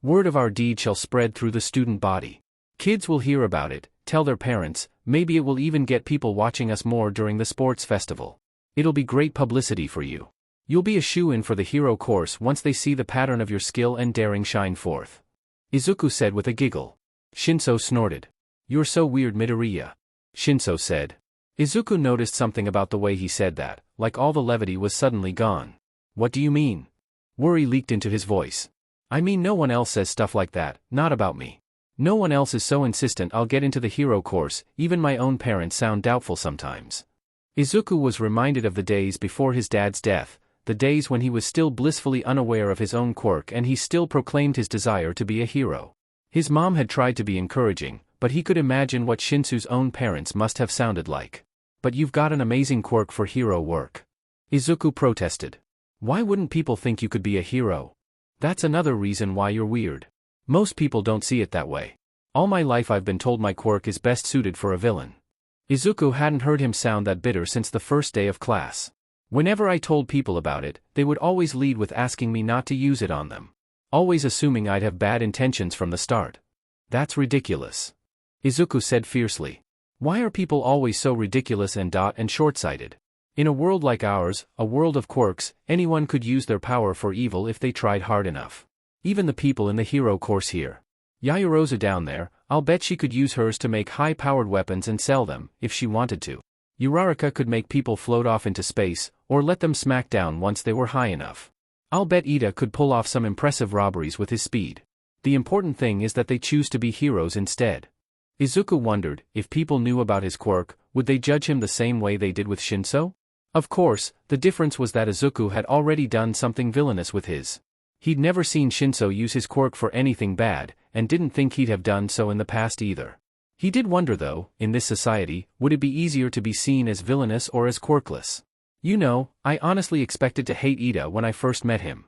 Word of our deed shall spread through the student body. Kids will hear about it, tell their parents, maybe it will even get people watching us more during the sports festival. It'll be great publicity for you. You'll be a shoo-in for the hero course once they see the pattern of your skill and daring shine forth," Izuku said with a giggle. Shinszo snorted. "You're so weird, Midoriya," Shinszo said. Izuku noticed something about the way he said that, like all the levity was suddenly gone. "What do you mean?" Worry leaked into his voice. "I mean, no one else says stuff like that, not about me. No one else is so insistent I'll get into the hero course, even my own parents sound doubtful sometimes." Izuku was reminded of the days before his dad's death, the days when he was still blissfully unaware of his own quirk and he still proclaimed his desire to be a hero. His mom had tried to be encouraging, but he could imagine what Shinsu's own parents must have sounded like. "But you've got an amazing quirk for hero work," Izuku protested. "Why wouldn't people think you could be a hero? That's another reason why you're weird. Most people don't see it that way. All my life I've been told my quirk is best suited for a villain." Izuku hadn't heard him sound that bitter since the first day of class. "Whenever I told people about it, they would always lead with asking me not to use it on them. Always assuming I'd have bad intentions from the start. That's ridiculous," Izuku said fiercely. "Why are people always so ridiculous and short-sighted? In a world like ours, a world of quirks, anyone could use their power for evil if they tried hard enough. Even the people in the hero course here. Yaoyorozu down there, I'll bet she could use hers to make high-powered weapons and sell them, if she wanted to. Uraraka could make people float off into space, or let them smack down once they were high enough. I'll bet Ida could pull off some impressive robberies with his speed. The important thing is that they choose to be heroes instead." Izuku wondered, if people knew about his quirk, would they judge him the same way they did with Shinszo? Of course, the difference was that Izuku had already done something villainous with his. He'd never seen Shinszo use his quirk for anything bad, and didn't think he'd have done so in the past either. He did wonder though, in this society, would it be easier to be seen as villainous or as quirkless? "You know, I honestly expected to hate Ida when I first met him,"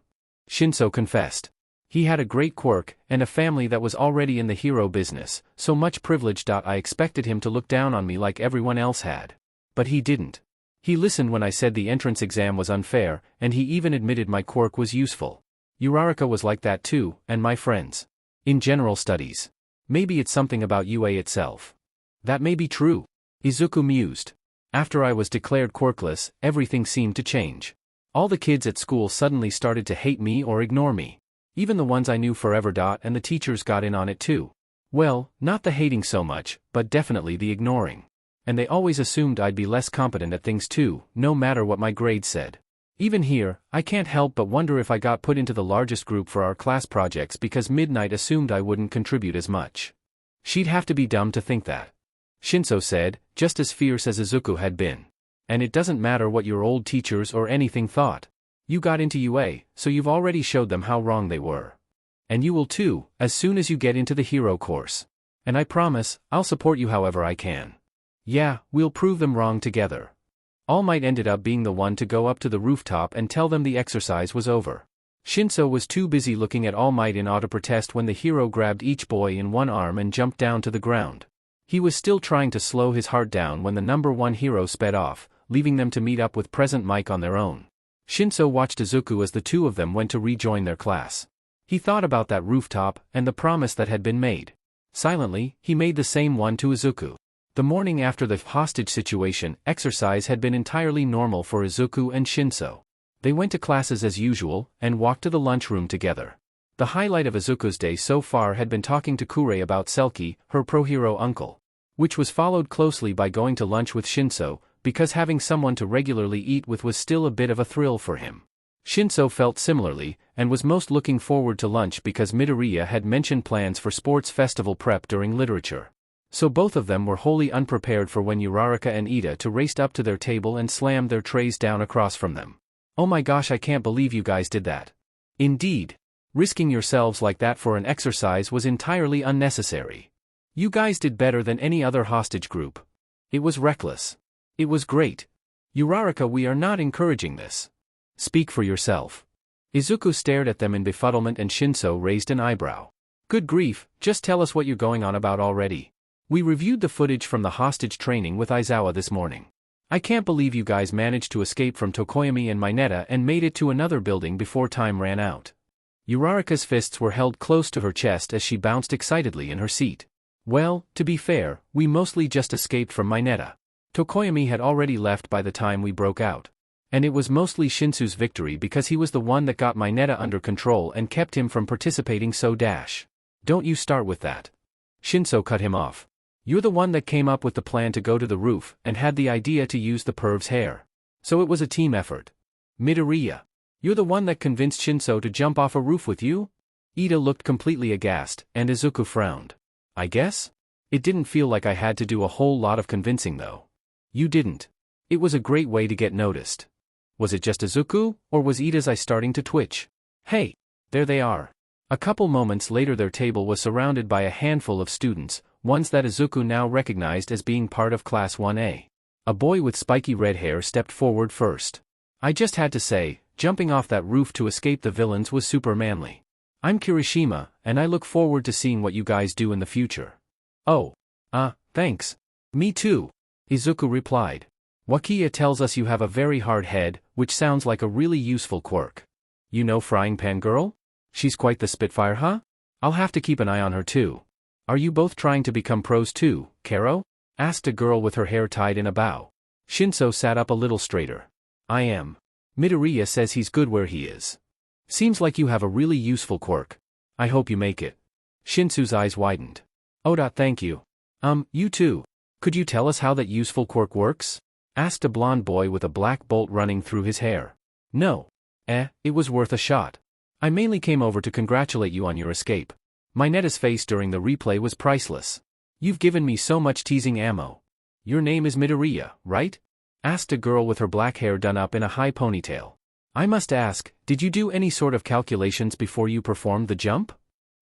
Shinszo confessed. "He had a great quirk, and a family that was already in the hero business, so much privilege. I expected him to look down on me like everyone else had. But he didn't. He listened when I said the entrance exam was unfair, and he even admitted my quirk was useful. Uraraka was like that too, and my friends. In general studies. Maybe it's something about UA itself. That may be true," Izuku mused. "After I was declared quirkless, everything seemed to change. All the kids at school suddenly started to hate me or ignore me. Even the ones I knew forever. And the teachers got in on it too. Well, not the hating so much, but definitely the ignoring. And they always assumed I'd be less competent at things too, no matter what my grades said. Even here, I can't help but wonder if I got put into the largest group for our class projects because Midnight assumed I wouldn't contribute as much. She'd have to be dumb to think that," Shinszo said, just as fierce as Izuku had been. "And it doesn't matter what your old teachers or anything thought. You got into UA, so you've already showed them how wrong they were. And you will too, as soon as you get into the hero course. And I promise, I'll support you however I can. Yeah, we'll prove them wrong together." All Might ended up being the one to go up to the rooftop and tell them the exercise was over. Shinszo was too busy looking at All Might in auto protest when the hero grabbed each boy in one arm and jumped down to the ground. He was still trying to slow his heart down when the number one hero sped off, leaving them to meet up with Present Mike on their own. Shinszo watched Izuku as the two of them went to rejoin their class. He thought about that rooftop and the promise that had been made. Silently, he made the same one to Izuku. The morning after the hostage situation, exercise had been entirely normal for Izuku and Shinszo. They went to classes as usual, and walked to the lunchroom together. The highlight of Izuku's day so far had been talking to Kure about Selkie, her pro-hero uncle. Which was followed closely by going to lunch with Shinszo, because having someone to regularly eat with was still a bit of a thrill for him. Shinszo felt similarly, and was most looking forward to lunch because Midoriya had mentioned plans for sports festival prep during literature. So both of them were wholly unprepared for when Uraraka and Ida raced up to their table and slammed their trays down across from them. Oh my gosh, I can't believe you guys did that. Indeed. Risking yourselves like that for an exercise was entirely unnecessary. You guys did better than any other hostage group. It was reckless. It was great. Uraraka, we are not encouraging this. Speak for yourself. Izuku stared at them in befuddlement and Shinszo raised an eyebrow. Good grief, just tell us what you're going on about already. We reviewed the footage from the hostage training with Aizawa this morning. I can't believe you guys managed to escape from Tokoyami and Mineta and made it to another building before time ran out. Uraraka's fists were held close to her chest as she bounced excitedly in her seat. Well, to be fair, we mostly just escaped from Mineta. Tokoyami had already left by the time we broke out. And it was mostly Shinsu's victory because he was the one that got Mineta under control and kept him from participating so dash. Don't you start with that. Shinszo cut him off. You're the one that came up with the plan to go to the roof and had the idea to use the perv's hair. So it was a team effort. Midoriya. You're the one that convinced Shinszo to jump off a roof with you? Ida looked completely aghast, and Izuku frowned. I guess? It didn't feel like I had to do a whole lot of convincing though. You didn't. It was a great way to get noticed. Was it just Izuku, or was Ida's eye starting to twitch? Hey! There they are. A couple moments later their table was surrounded by a handful of students, ones that Izuku now recognized as being part of Class 1A. A boy with spiky red hair stepped forward first. I just had to say, jumping off that roof to escape the villains was super manly. I'm Kirishima, and I look forward to seeing what you guys do in the future. Oh. Thanks. Me too. Izuku replied. Wakiya tells us you have a very hard head, which sounds like a really useful quirk. You know Frying Pan Girl? She's quite the spitfire, huh? I'll have to keep an eye on her too. Are you both trying to become pros too, Karo? Asked a girl with her hair tied in a bow. Shinszo sat up a little straighter. I am. Midoriya says he's good where he is. Seems like you have a really useful quirk. I hope you make it. Shinsu's eyes widened. Oda, thank you. You too. Could you tell us how that useful quirk works? Asked a blonde boy with a black bolt running through his hair. No. It was worth a shot. I mainly came over to congratulate you on your escape. Mineta's face during the replay was priceless. You've given me so much teasing ammo. Your name is Midoriya, right? Asked a girl with her black hair done up in a high ponytail. I must ask, did you do any sort of calculations before you performed the jump?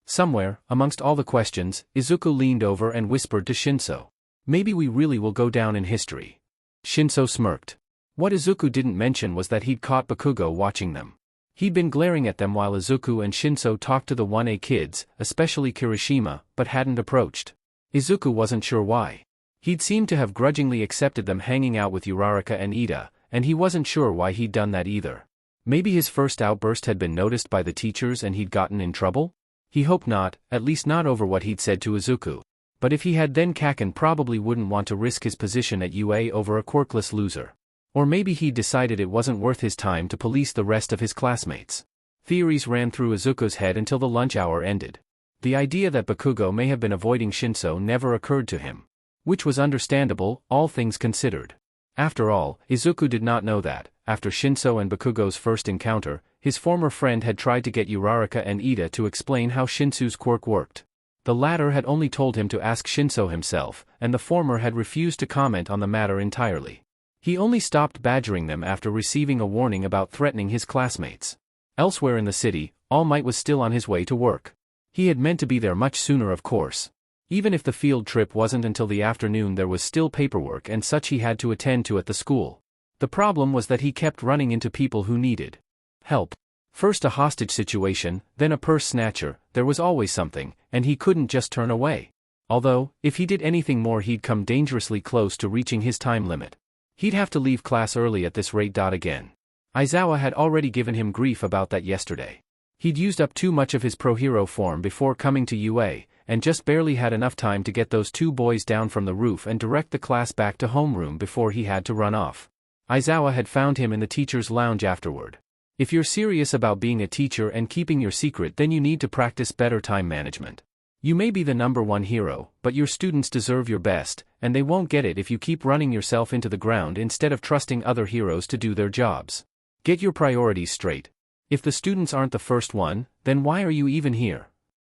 Somewhere, amongst all the questions, Izuku leaned over and whispered to Shinszo. Maybe we really will go down in history. Shinszo smirked. What Izuku didn't mention was that he'd caught Bakugo watching them. He'd been glaring at them while Izuku and Shinszo talked to the 1A kids, especially Kirishima, but hadn't approached. Izuku wasn't sure why. He'd seemed to have grudgingly accepted them hanging out with Uraraka and Ida, and he wasn't sure why he'd done that either. Maybe his first outburst had been noticed by the teachers and he'd gotten in trouble? He hoped not, at least not over what he'd said to Izuku. But if he had, then Kaken probably wouldn't want to risk his position at UA over a quirkless loser. Or maybe he'd decided it wasn't worth his time to police the rest of his classmates. Theories ran through Izuku's head until the lunch hour ended. The idea that Bakugo may have been avoiding Shinszo never occurred to him. Which was understandable, all things considered. After all, Izuku did not know that, after Shinszo and Bakugo's first encounter, his former friend had tried to get Uraraka and Ida to explain how Shinsu's quirk worked. The latter had only told him to ask Shinszo himself, and the former had refused to comment on the matter entirely. He only stopped badgering them after receiving a warning about threatening his classmates. Elsewhere in the city, All Might was still on his way to work. He had meant to be there much sooner, of course. Even if the field trip wasn't until the afternoon, there was still paperwork and such he had to attend to at the school. The problem was that he kept running into people who needed help. First a hostage situation, then a purse snatcher, there was always something, and he couldn't just turn away. Although, if he did anything more he'd come dangerously close to reaching his time limit. He'd have to leave class early at this rate. Again. Aizawa had already given him grief about that yesterday. He'd used up too much of his pro-hero form before coming to UA, and just barely had enough time to get those two boys down from the roof and direct the class back to homeroom before he had to run off. Aizawa had found him in the teacher's lounge afterward. If you're serious about being a teacher and keeping your secret, then you need to practice better time management. You may be the #1 hero, but your students deserve your best, and they won't get it if you keep running yourself into the ground instead of trusting other heroes to do their jobs. Get your priorities straight, If the students aren't the first one, then why are you even here?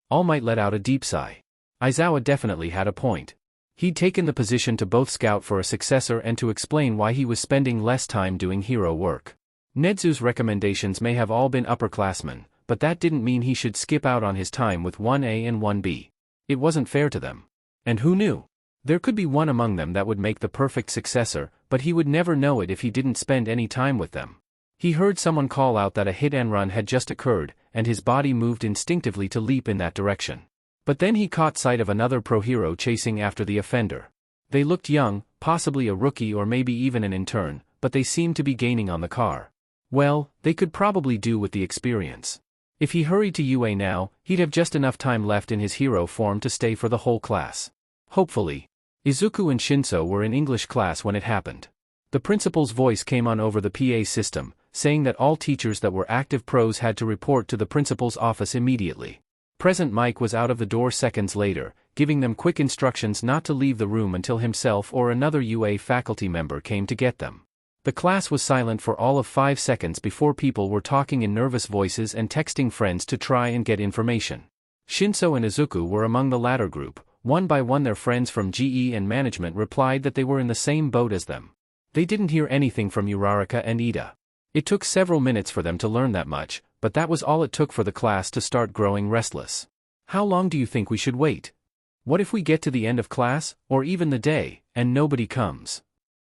All Might let out a deep sigh. Aizawa definitely had a point. He'd taken the position to both scout for a successor and to explain why he was spending less time doing hero work. Netsu's recommendations may have all been upperclassmen, but that didn't mean he should skip out on his time with 1A and 1B. It wasn't fair to them. And who knew? There could be one among them that would make the perfect successor, but he would never know it if he didn't spend any time with them. He heard someone call out that a hit and run had just occurred, and his body moved instinctively to leap in that direction. But then he caught sight of another pro-hero chasing after the offender. They looked young, possibly a rookie or maybe even an intern, but they seemed to be gaining on the car. Well, they could probably do with the experience. If he hurried to UA now, he'd have just enough time left in his hero form to stay for the whole class. Hopefully. Izuku and Shinszo were in English class when it happened. The principal's voice came on over the PA system, saying that all teachers that were active pros had to report to the principal's office immediately. Present Mike was out of the door seconds later, giving them quick instructions not to leave the room until himself or another UA faculty member came to get them. The class was silent for all of 5 seconds before people were talking in nervous voices and texting friends to try and get information. Shinszo and Izuku were among the latter group. One by one their friends from GE and management replied that they were in the same boat as them. They didn't hear anything from Uraraka and Ida. It took several minutes for them to learn that much, but that was all it took for the class to start growing restless. How long do you think we should wait? What if we get to the end of class, or even the day, and nobody comes?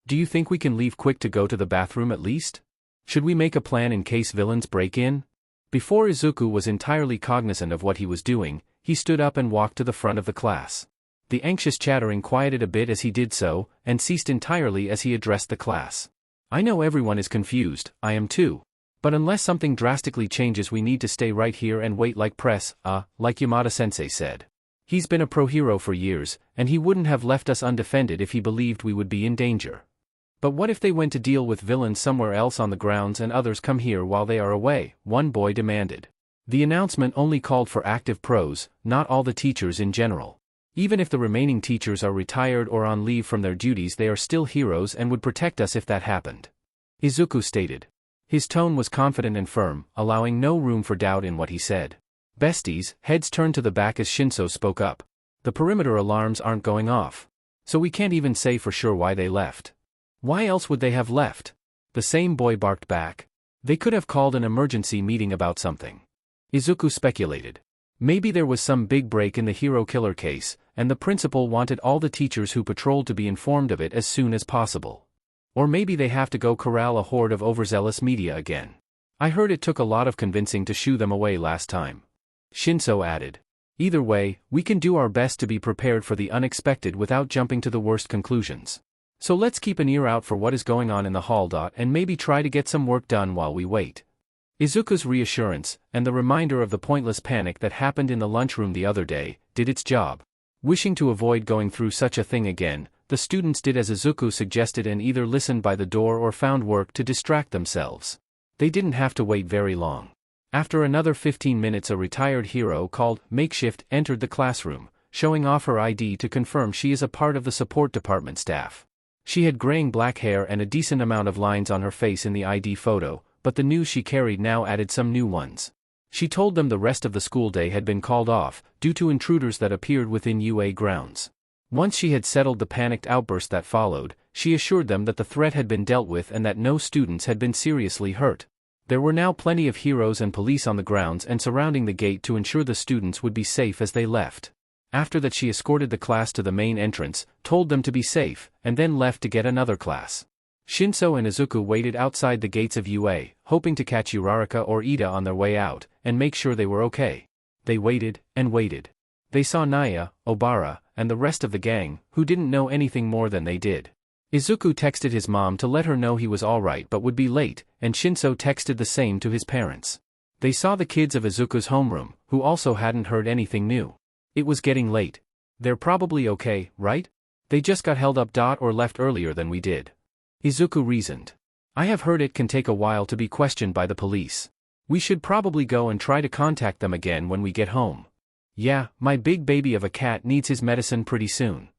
Do you think we can leave quick to go to the bathroom at least? Should we make a plan in case villains break in? Before Izuku was entirely cognizant of what he was doing, he stood up and walked to the front of the class. The anxious chattering quieted a bit as he did so, and ceased entirely as he addressed the class. I know everyone is confused, I am too. But unless something drastically changes we need to stay right here and wait like like Yamada-sensei said. He's been a pro-hero for years, and he wouldn't have left us undefended if he believed we would be in danger. But what if they went to deal with villains somewhere else on the grounds and others come here while they are away? One boy demanded. The announcement only called for active pros, not all the teachers in general. Even if the remaining teachers are retired or on leave from their duties they are still heroes and would protect us if that happened. Izuku stated. His tone was confident and firm, allowing no room for doubt in what he said. Besties, heads turned to the back as Shinszo spoke up. The perimeter alarms aren't going off. So we can't even say for sure why they left. Why else would they have left? The same boy barked back. They could have called an emergency meeting about something. Izuku speculated. Maybe there was some big break in the hero killer case, and the principal wanted all the teachers who patrolled to be informed of it as soon as possible. Or maybe they have to go corral a horde of overzealous media again. I heard it took a lot of convincing to shoo them away last time. Shinszo added. Either way, we can do our best to be prepared for the unexpected without jumping to the worst conclusions. So let's keep an ear out for what is going on in the hall. And maybe try to get some work done while we wait. Izuku's reassurance, and the reminder of the pointless panic that happened in the lunchroom the other day, did its job. Wishing to avoid going through such a thing again, the students did as Izuku suggested and either listened by the door or found work to distract themselves. They didn't have to wait very long. After another 15 minutes a retired hero called Makeshift entered the classroom, showing off her ID to confirm she is a part of the support department staff. She had graying black hair and a decent amount of lines on her face in the ID photo, but the news she carried now added some new ones. She told them the rest of the school day had been called off, due to intruders that appeared within UA grounds. Once she had settled the panicked outburst that followed, she assured them that the threat had been dealt with and that no students had been seriously hurt. There were now plenty of heroes and police on the grounds and surrounding the gate to ensure the students would be safe as they left. After that she escorted the class to the main entrance, told them to be safe, and then left to get another class. Shinszo and Izuku waited outside the gates of UA, hoping to catch Uraraka or Ida on their way out, and make sure they were okay. They waited, and waited. They saw Naya, Obara, and the rest of the gang, who didn't know anything more than they did. Izuku texted his mom to let her know he was alright but would be late, and Shinszo texted the same to his parents. They saw the kids of Izuku's homeroom, who also hadn't heard anything new. It was getting late. They're probably okay, right? They just got held up. Or left earlier than we did. Izuku reasoned. I have heard it can take a while to be questioned by the police. We should probably go and try to contact them again when we get home. Yeah, my big baby of a cat needs his medicine pretty soon.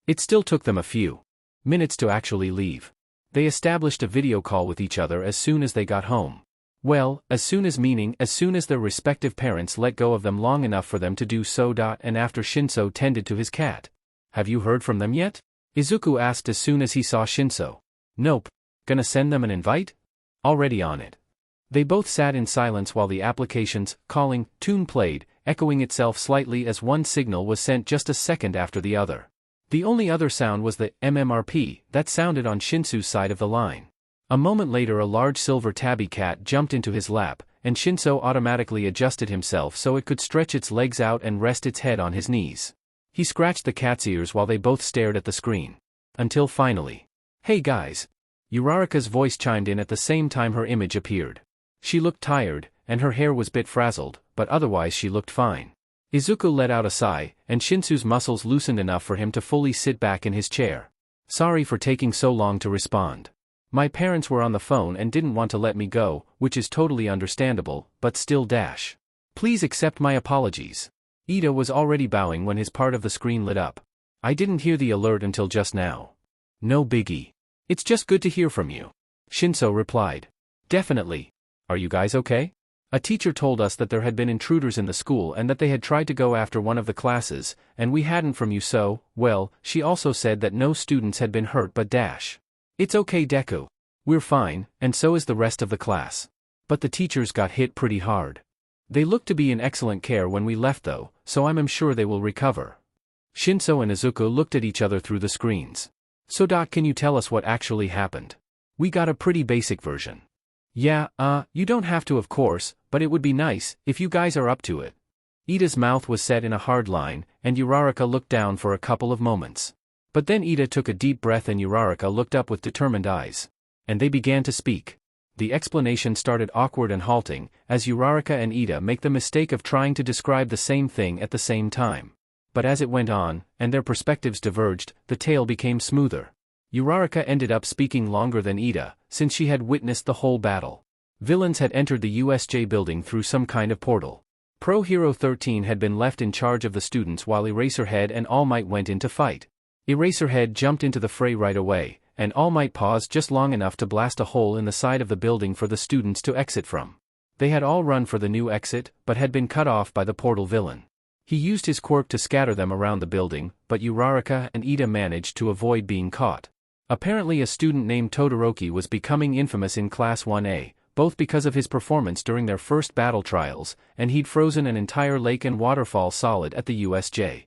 It still took them a few minutes to actually leave. They established a video call with each other as soon as they got home. Well, as soon as their respective parents let go of them long enough for them to do so. And after Shinszo tended to his cat. Have you heard from them yet? Izuku asked as soon as he saw Shinszo. Nope. Gonna send them an invite? Already on it. They both sat in silence while the application's calling tune played, echoing itself slightly as one signal was sent just a second after the other. The only other sound was the MMRP that sounded on Shinsu's side of the line. A moment later a large silver tabby cat jumped into his lap, and Shinszo automatically adjusted himself so it could stretch its legs out and rest its head on his knees. He scratched the cat's ears while they both stared at the screen. Until finally. Hey guys! Uraraka's voice chimed in at the same time her image appeared. She looked tired, and her hair was bit frazzled, but otherwise she looked fine. Izuku let out a sigh, and Shinsu's muscles loosened enough for him to fully sit back in his chair. Sorry for taking so long to respond. My parents were on the phone and didn't want to let me go, which is totally understandable, but still . Please accept my apologies. Ida was already bowing when his part of the screen lit up. I didn't hear the alert until just now. No biggie. It's just good to hear from you. Shinszo replied. Definitely. Are you guys okay? A teacher told us that there had been intruders in the school and that they had tried to go after one of the classes, and we hadn't from you so, well, she also said that no students had been hurt but . It's okay Deku. We're fine, and so is the rest of the class. But the teachers got hit pretty hard. They looked to be in excellent care when we left though, so I'm sure they will recover. Shinszo and Izuku looked at each other through the screens. So can you tell us what actually happened? We got a pretty basic version. Yeah, you don't have to of course, but it would be nice, if you guys are up to it. Ida's mouth was set in a hard line, and Uraraka looked down for a couple of moments. But then Ida took a deep breath and Uraraka looked up with determined eyes. And they began to speak. The explanation started awkward and halting, as Uraraka and Ida make the mistake of trying to describe the same thing at the same time. But as it went on, and their perspectives diverged, the tale became smoother. Uraraka ended up speaking longer than Ida, since she had witnessed the whole battle. Villains had entered the USJ building through some kind of portal. Pro Hero 13 had been left in charge of the students while Eraserhead and All Might went in to fight. Eraserhead jumped into the fray right away, and All Might paused just long enough to blast a hole in the side of the building for the students to exit from. They had all run for the new exit, but had been cut off by the portal villain. He used his quirk to scatter them around the building, but Uraraka and Ida managed to avoid being caught. Apparently a student named Todoroki was becoming infamous in Class 1A, both because of his performance during their first battle trials, and he'd frozen an entire lake and waterfall solid at the USJ.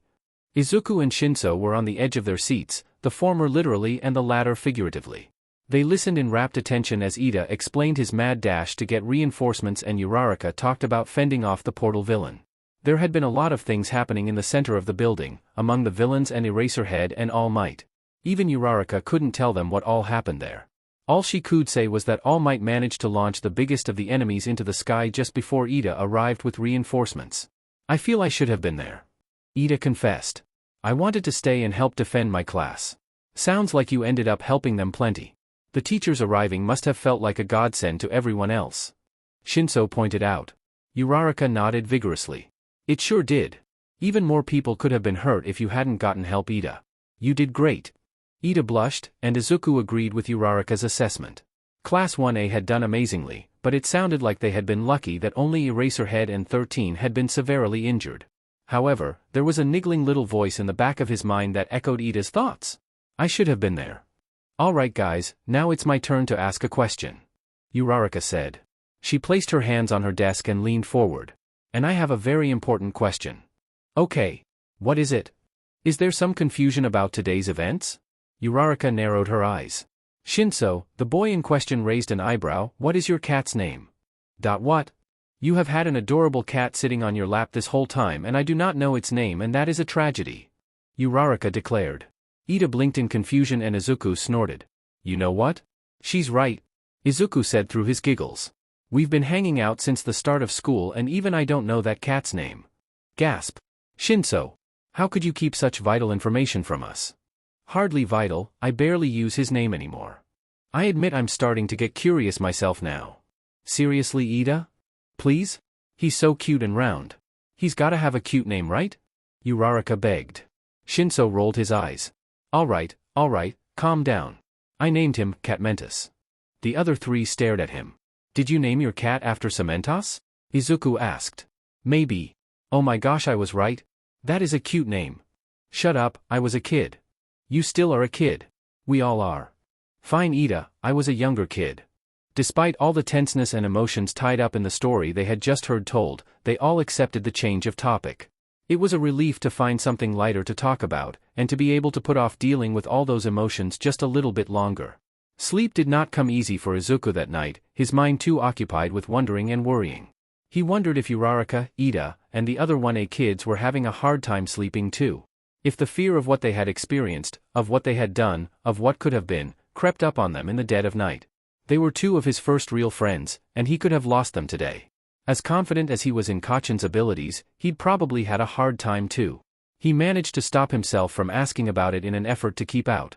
Izuku and Shinszo were on the edge of their seats, the former literally and the latter figuratively. They listened in rapt attention as Ida explained his mad dash to get reinforcements and Uraraka talked about fending off the portal villain. There had been a lot of things happening in the center of the building, among the villains and Eraserhead and All Might. Even Uraraka couldn't tell them what all happened there. All she could say was that All Might managed to launch the biggest of the enemies into the sky just before Ida arrived with reinforcements. I feel I should have been there. Ida confessed. I wanted to stay and help defend my class. Sounds like you ended up helping them plenty. The teachers arriving must have felt like a godsend to everyone else. Shinszo pointed out. Uraraka nodded vigorously. It sure did. Even more people could have been hurt if you hadn't gotten help Ida. You did great. Ida blushed, and Izuku agreed with Uraraka's assessment. Class 1A had done amazingly, but it sounded like they had been lucky that only Eraserhead and 13 had been severely injured. However, there was a niggling little voice in the back of his mind that echoed Ida's thoughts. I should have been there. Alright guys, now it's my turn to ask a question. Uraraka said. She placed her hands on her desk and leaned forward. And I have a very important question. Okay. What is it? Is there some confusion about today's events? Uraraka narrowed her eyes. Shinszo, the boy in question raised an eyebrow. What is your cat's name? What? You have had an adorable cat sitting on your lap this whole time and I do not know its name and that is a tragedy. Uraraka declared. Ida blinked in confusion and Izuku snorted. You know what? She's right. Izuku said through his giggles. We've been hanging out since the start of school and even I don't know that cat's name. Gasp. Shinszo. How could you keep such vital information from us? Hardly vital, I barely use his name anymore. I admit I'm starting to get curious myself now. Seriously Ida? Please? He's so cute and round. He's gotta have a cute name right? Uraraka begged. Shinszo rolled his eyes. Alright, calm down. I named him Catmentus. The other three stared at him. Did you name your cat after Cementos? Izuku asked. Maybe. Oh my gosh, I was right. That is a cute name. Shut up, I was a kid. You still are a kid. We all are. Fine Ida, I was a younger kid. Despite all the tenseness and emotions tied up in the story they had just heard told, they all accepted the change of topic. It was a relief to find something lighter to talk about, and to be able to put off dealing with all those emotions just a little bit longer. Sleep did not come easy for Izuku that night, his mind too occupied with wondering and worrying. He wondered if Uraraka, Ida, and the other 1A kids were having a hard time sleeping too. If the fear of what they had experienced, of what they had done, of what could have been, crept up on them in the dead of night. They were 2 of his first real friends, and he could have lost them today. As confident as he was in Kachan's abilities, he'd probably had a hard time too. He managed to stop himself from asking about it in an effort to keep out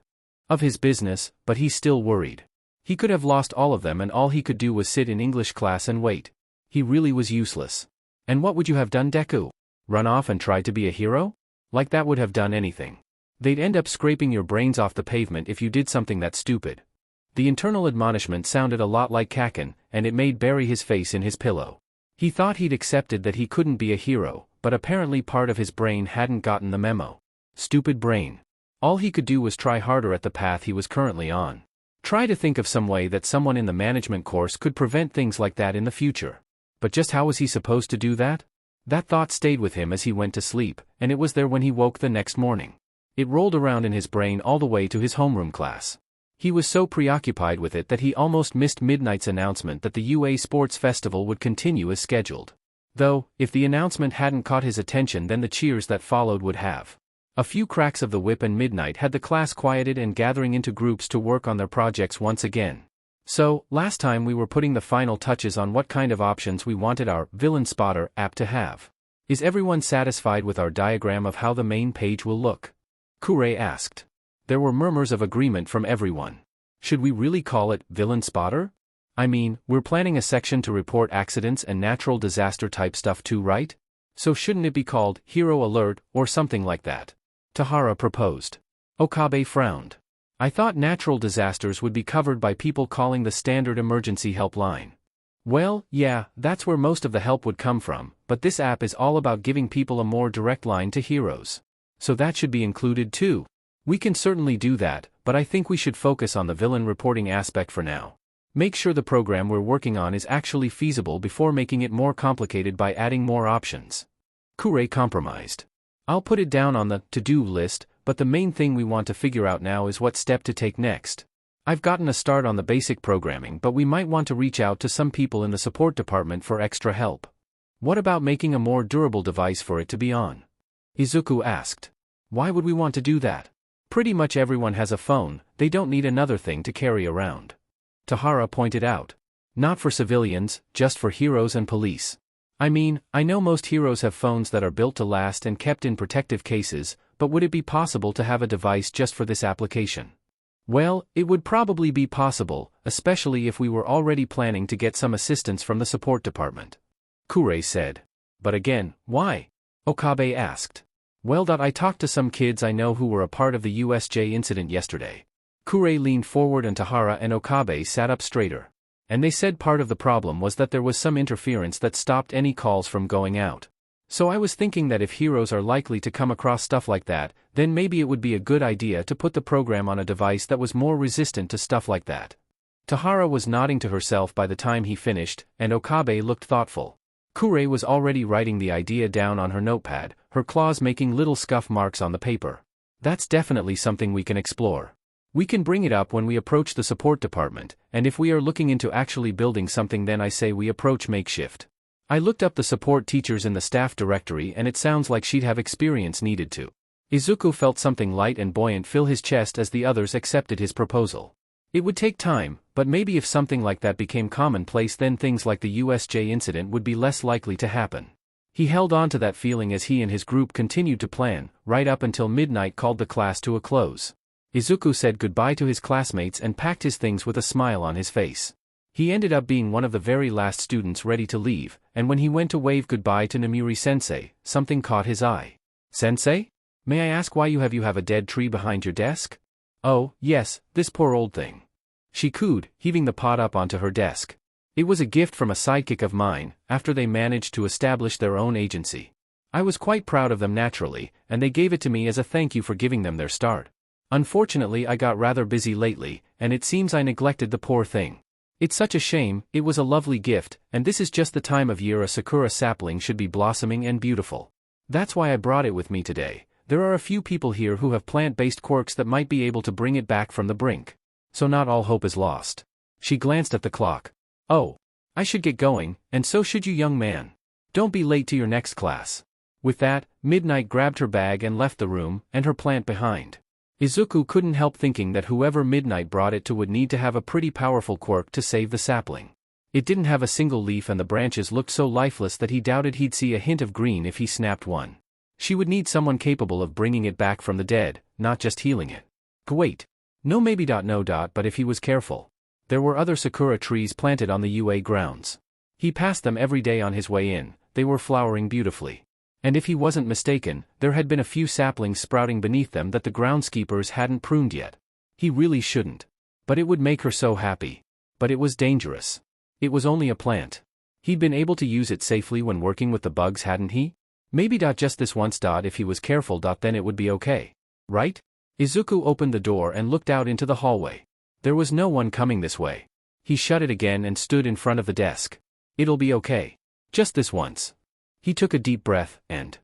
of his business, but he still worried. He could have lost all of them and all he could do was sit in English class and wait. He really was useless. And what would you have done, Deku? Run off and try to be a hero? Like that would have done anything. They'd end up scraping your brains off the pavement if you did something that stupid. The internal admonishment sounded a lot like Kaken, and it made bury his face in his pillow. He thought he'd accepted that he couldn't be a hero, but apparently part of his brain hadn't gotten the memo. Stupid brain. All he could do was try harder at the path he was currently on. Try to think of some way that someone in the management course could prevent things like that in the future. But just how was he supposed to do that? That thought stayed with him as he went to sleep, and it was there when he woke the next morning. It rolled around in his brain all the way to his homeroom class. He was so preoccupied with it that he almost missed midnight's announcement that the UA Sports Festival would continue as scheduled. Though, if the announcement hadn't caught his attention, then the cheers that followed would have. A few cracks of the whip and midnight had the class quieted and gathering into groups to work on their projects once again. So, last time we were putting the final touches on what kind of options we wanted our Villain Spotter app to have. Is everyone satisfied with our diagram of how the main page will look? Kure asked. There were murmurs of agreement from everyone. Should we really call it Villain Spotter? I mean, we're planning a section to report accidents and natural disaster type stuff too, right? So shouldn't it be called Hero Alert or something like that? Tahara proposed. Okabe frowned. I thought natural disasters would be covered by people calling the standard emergency helpline. Well, yeah, that's where most of the help would come from, but this app is all about giving people a more direct line to heroes. So that should be included too. We can certainly do that, but I think we should focus on the villain reporting aspect for now. Make sure the program we're working on is actually feasible before making it more complicated by adding more options. Kure compromised. I'll put it down on the to-do list, but the main thing we want to figure out now is what step to take next. I've gotten a start on the basic programming, but we might want to reach out to some people in the support department for extra help. What about making a more durable device for it to be on? Izuku asked. Why would we want to do that? Pretty much everyone has a phone, they don't need another thing to carry around. Tahara pointed out. Not for civilians, just for heroes and police. I mean, I know most heroes have phones that are built to last and kept in protective cases, but would it be possible to have a device just for this application? Well, it would probably be possible, especially if we were already planning to get some assistance from the support department. Kure said. But again, why? Okabe asked. Well, I talked to some kids I know who were a part of the USJ incident yesterday. Kure leaned forward and Tahara and Okabe sat up straighter. And they said part of the problem was that there was some interference that stopped any calls from going out. So I was thinking that if heroes are likely to come across stuff like that, then maybe it would be a good idea to put the program on a device that was more resistant to stuff like that. Tahara was nodding to herself by the time he finished, and Okabe looked thoughtful. Kure was already writing the idea down on her notepad, her claws making little scuff marks on the paper. That's definitely something we can explore. We can bring it up when we approach the support department, and if we are looking into actually building something, then I say we approach makeshift. I looked up the support teachers in the staff directory and it sounds like she'd have experience needed to. Izuku felt something light and buoyant fill his chest as the others accepted his proposal. It would take time, but maybe if something like that became commonplace, then things like the USJ incident would be less likely to happen. He held on to that feeling as he and his group continued to plan, right up until midnight called the class to a close. Izuku said goodbye to his classmates and packed his things with a smile on his face. He ended up being one of the very last students ready to leave, and when he went to wave goodbye to Namiri-sensei, something caught his eye. Sensei? May I ask why you have a dead tree behind your desk? Oh, yes, this poor old thing. She cooed, heaving the pot up onto her desk. It was a gift from a sidekick of mine, after they managed to establish their own agency. I was quite proud of them naturally, and they gave it to me as a thank you for giving them their start. Unfortunately I got rather busy lately, and it seems I neglected the poor thing. It's such a shame, it was a lovely gift, and this is just the time of year a sakura sapling should be blossoming and beautiful. That's why I brought it with me today. There are a few people here who have plant-based quirks that might be able to bring it back from the brink. So not all hope is lost. She glanced at the clock. Oh. I should get going, and so should you, young man. Don't be late to your next class. With that, Midnight grabbed her bag and left the room, and her plant behind. Izuku couldn't help thinking that whoever Midnight brought it to would need to have a pretty powerful quirk to save the sapling. It didn't have a single leaf and the branches looked so lifeless that he doubted he'd see a hint of green if he snapped one. She would need someone capable of bringing it back from the dead, not just healing it. Wait. No maybe no but if he was careful. There were other sakura trees planted on the UA grounds. He passed them every day on his way in, they were flowering beautifully. And if he wasn't mistaken, there had been a few saplings sprouting beneath them that the groundskeepers hadn't pruned yet. He really shouldn't. But it would make her so happy. But it was dangerous. It was only a plant. He'd been able to use it safely when working with the bugs, hadn't he? Maybe just this once. If he was careful, then it would be okay. Right? Izuku opened the door and looked out into the hallway. There was no one coming this way. He shut it again and stood in front of the desk. It'll be okay. Just this once. He took a deep breath and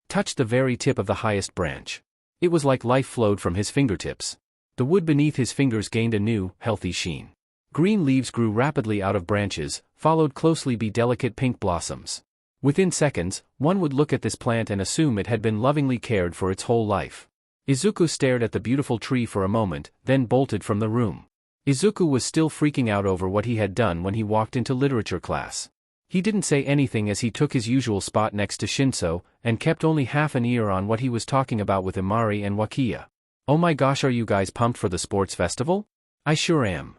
touched the very tip of the highest branch. It was like life flowed from his fingertips. The wood beneath his fingers gained a new, healthy sheen. Green leaves grew rapidly out of branches, followed closely by delicate pink blossoms. Within seconds, one would look at this plant and assume it had been lovingly cared for its whole life. Izuku stared at the beautiful tree for a moment, then bolted from the room. Izuku was still freaking out over what he had done when he walked into literature class. He didn't say anything as he took his usual spot next to Shinszo, and kept only half an ear on what he was talking about with Imari and Wakiya. Oh my gosh, are you guys pumped for the sports festival? I sure am.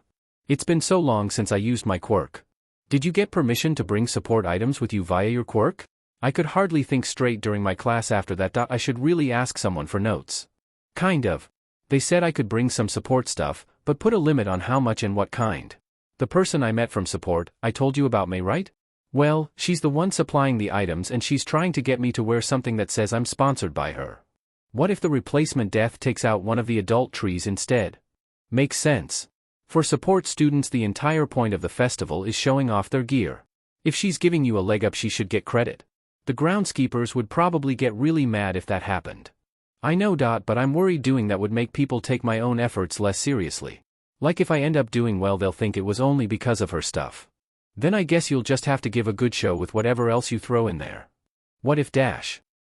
It's been so long since I used my quirk. Did you get permission to bring support items with you via your quirk? I could hardly think straight during my class after that. I should really ask someone for notes. Kind of. They said I could bring some support stuff, but put a limit on how much and what kind. The person I met from support, I told you about May, right? Well, she's the one supplying the items and she's trying to get me to wear something that says I'm sponsored by her. What if the replacement death takes out one of the adult trees instead? Makes sense. For support students, the entire point of the festival is showing off their gear. If she's giving you a leg up, she should get credit. The groundskeepers would probably get really mad if that happened. I know, but I'm worried doing that would make people take my own efforts less seriously. Like if I end up doing well, they'll think it was only because of her stuff. Then I guess you'll just have to give a good show with whatever else you throw in there. What if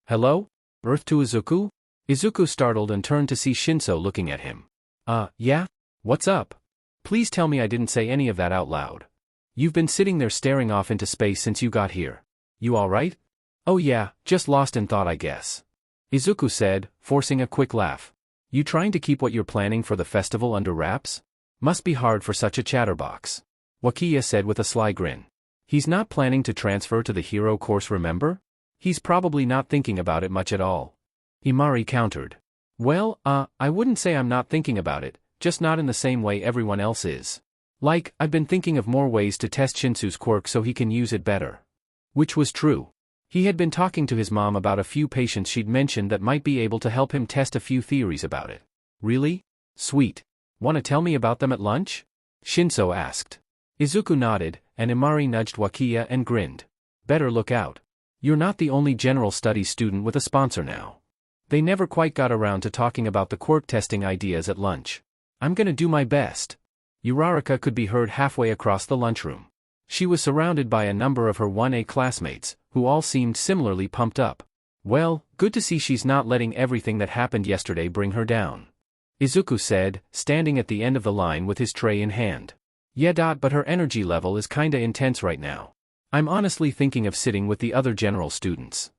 Hello? Earth to Izuku? Izuku startled and turned to see Shinszo looking at him. Yeah? What's up? Please tell me I didn't say any of that out loud. You've been sitting there staring off into space since you got here. You alright? Oh yeah, just lost in thought I guess. Izuku said, forcing a quick laugh. You trying to keep what you're planning for the festival under wraps? Must be hard for such a chatterbox. Wakiya said with a sly grin. He's not planning to transfer to the hero course, remember? He's probably not thinking about it much at all. Imari countered. Well, I wouldn't say I'm not thinking about it, just not in the same way everyone else is. Like, I've been thinking of more ways to test Shinsu's quirk so he can use it better. Which was true. He had been talking to his mom about a few patients she'd mentioned that might be able to help him test a few theories about it. Really? Sweet. Want to tell me about them at lunch? Shinszo asked. Izuku nodded, and Imari nudged Wakiya and grinned. Better look out. You're not the only general studies student with a sponsor now. They never quite got around to talking about the quirk testing ideas at lunch. I'm gonna do my best. Uraraka could be heard halfway across the lunchroom. She was surrounded by a number of her 1A classmates, who all seemed similarly pumped up. Well, good to see she's not letting everything that happened yesterday bring her down. Izuku said, standing at the end of the line with his tray in hand. Yeah, but her energy level is kinda intense right now. I'm honestly thinking of sitting with the other general students.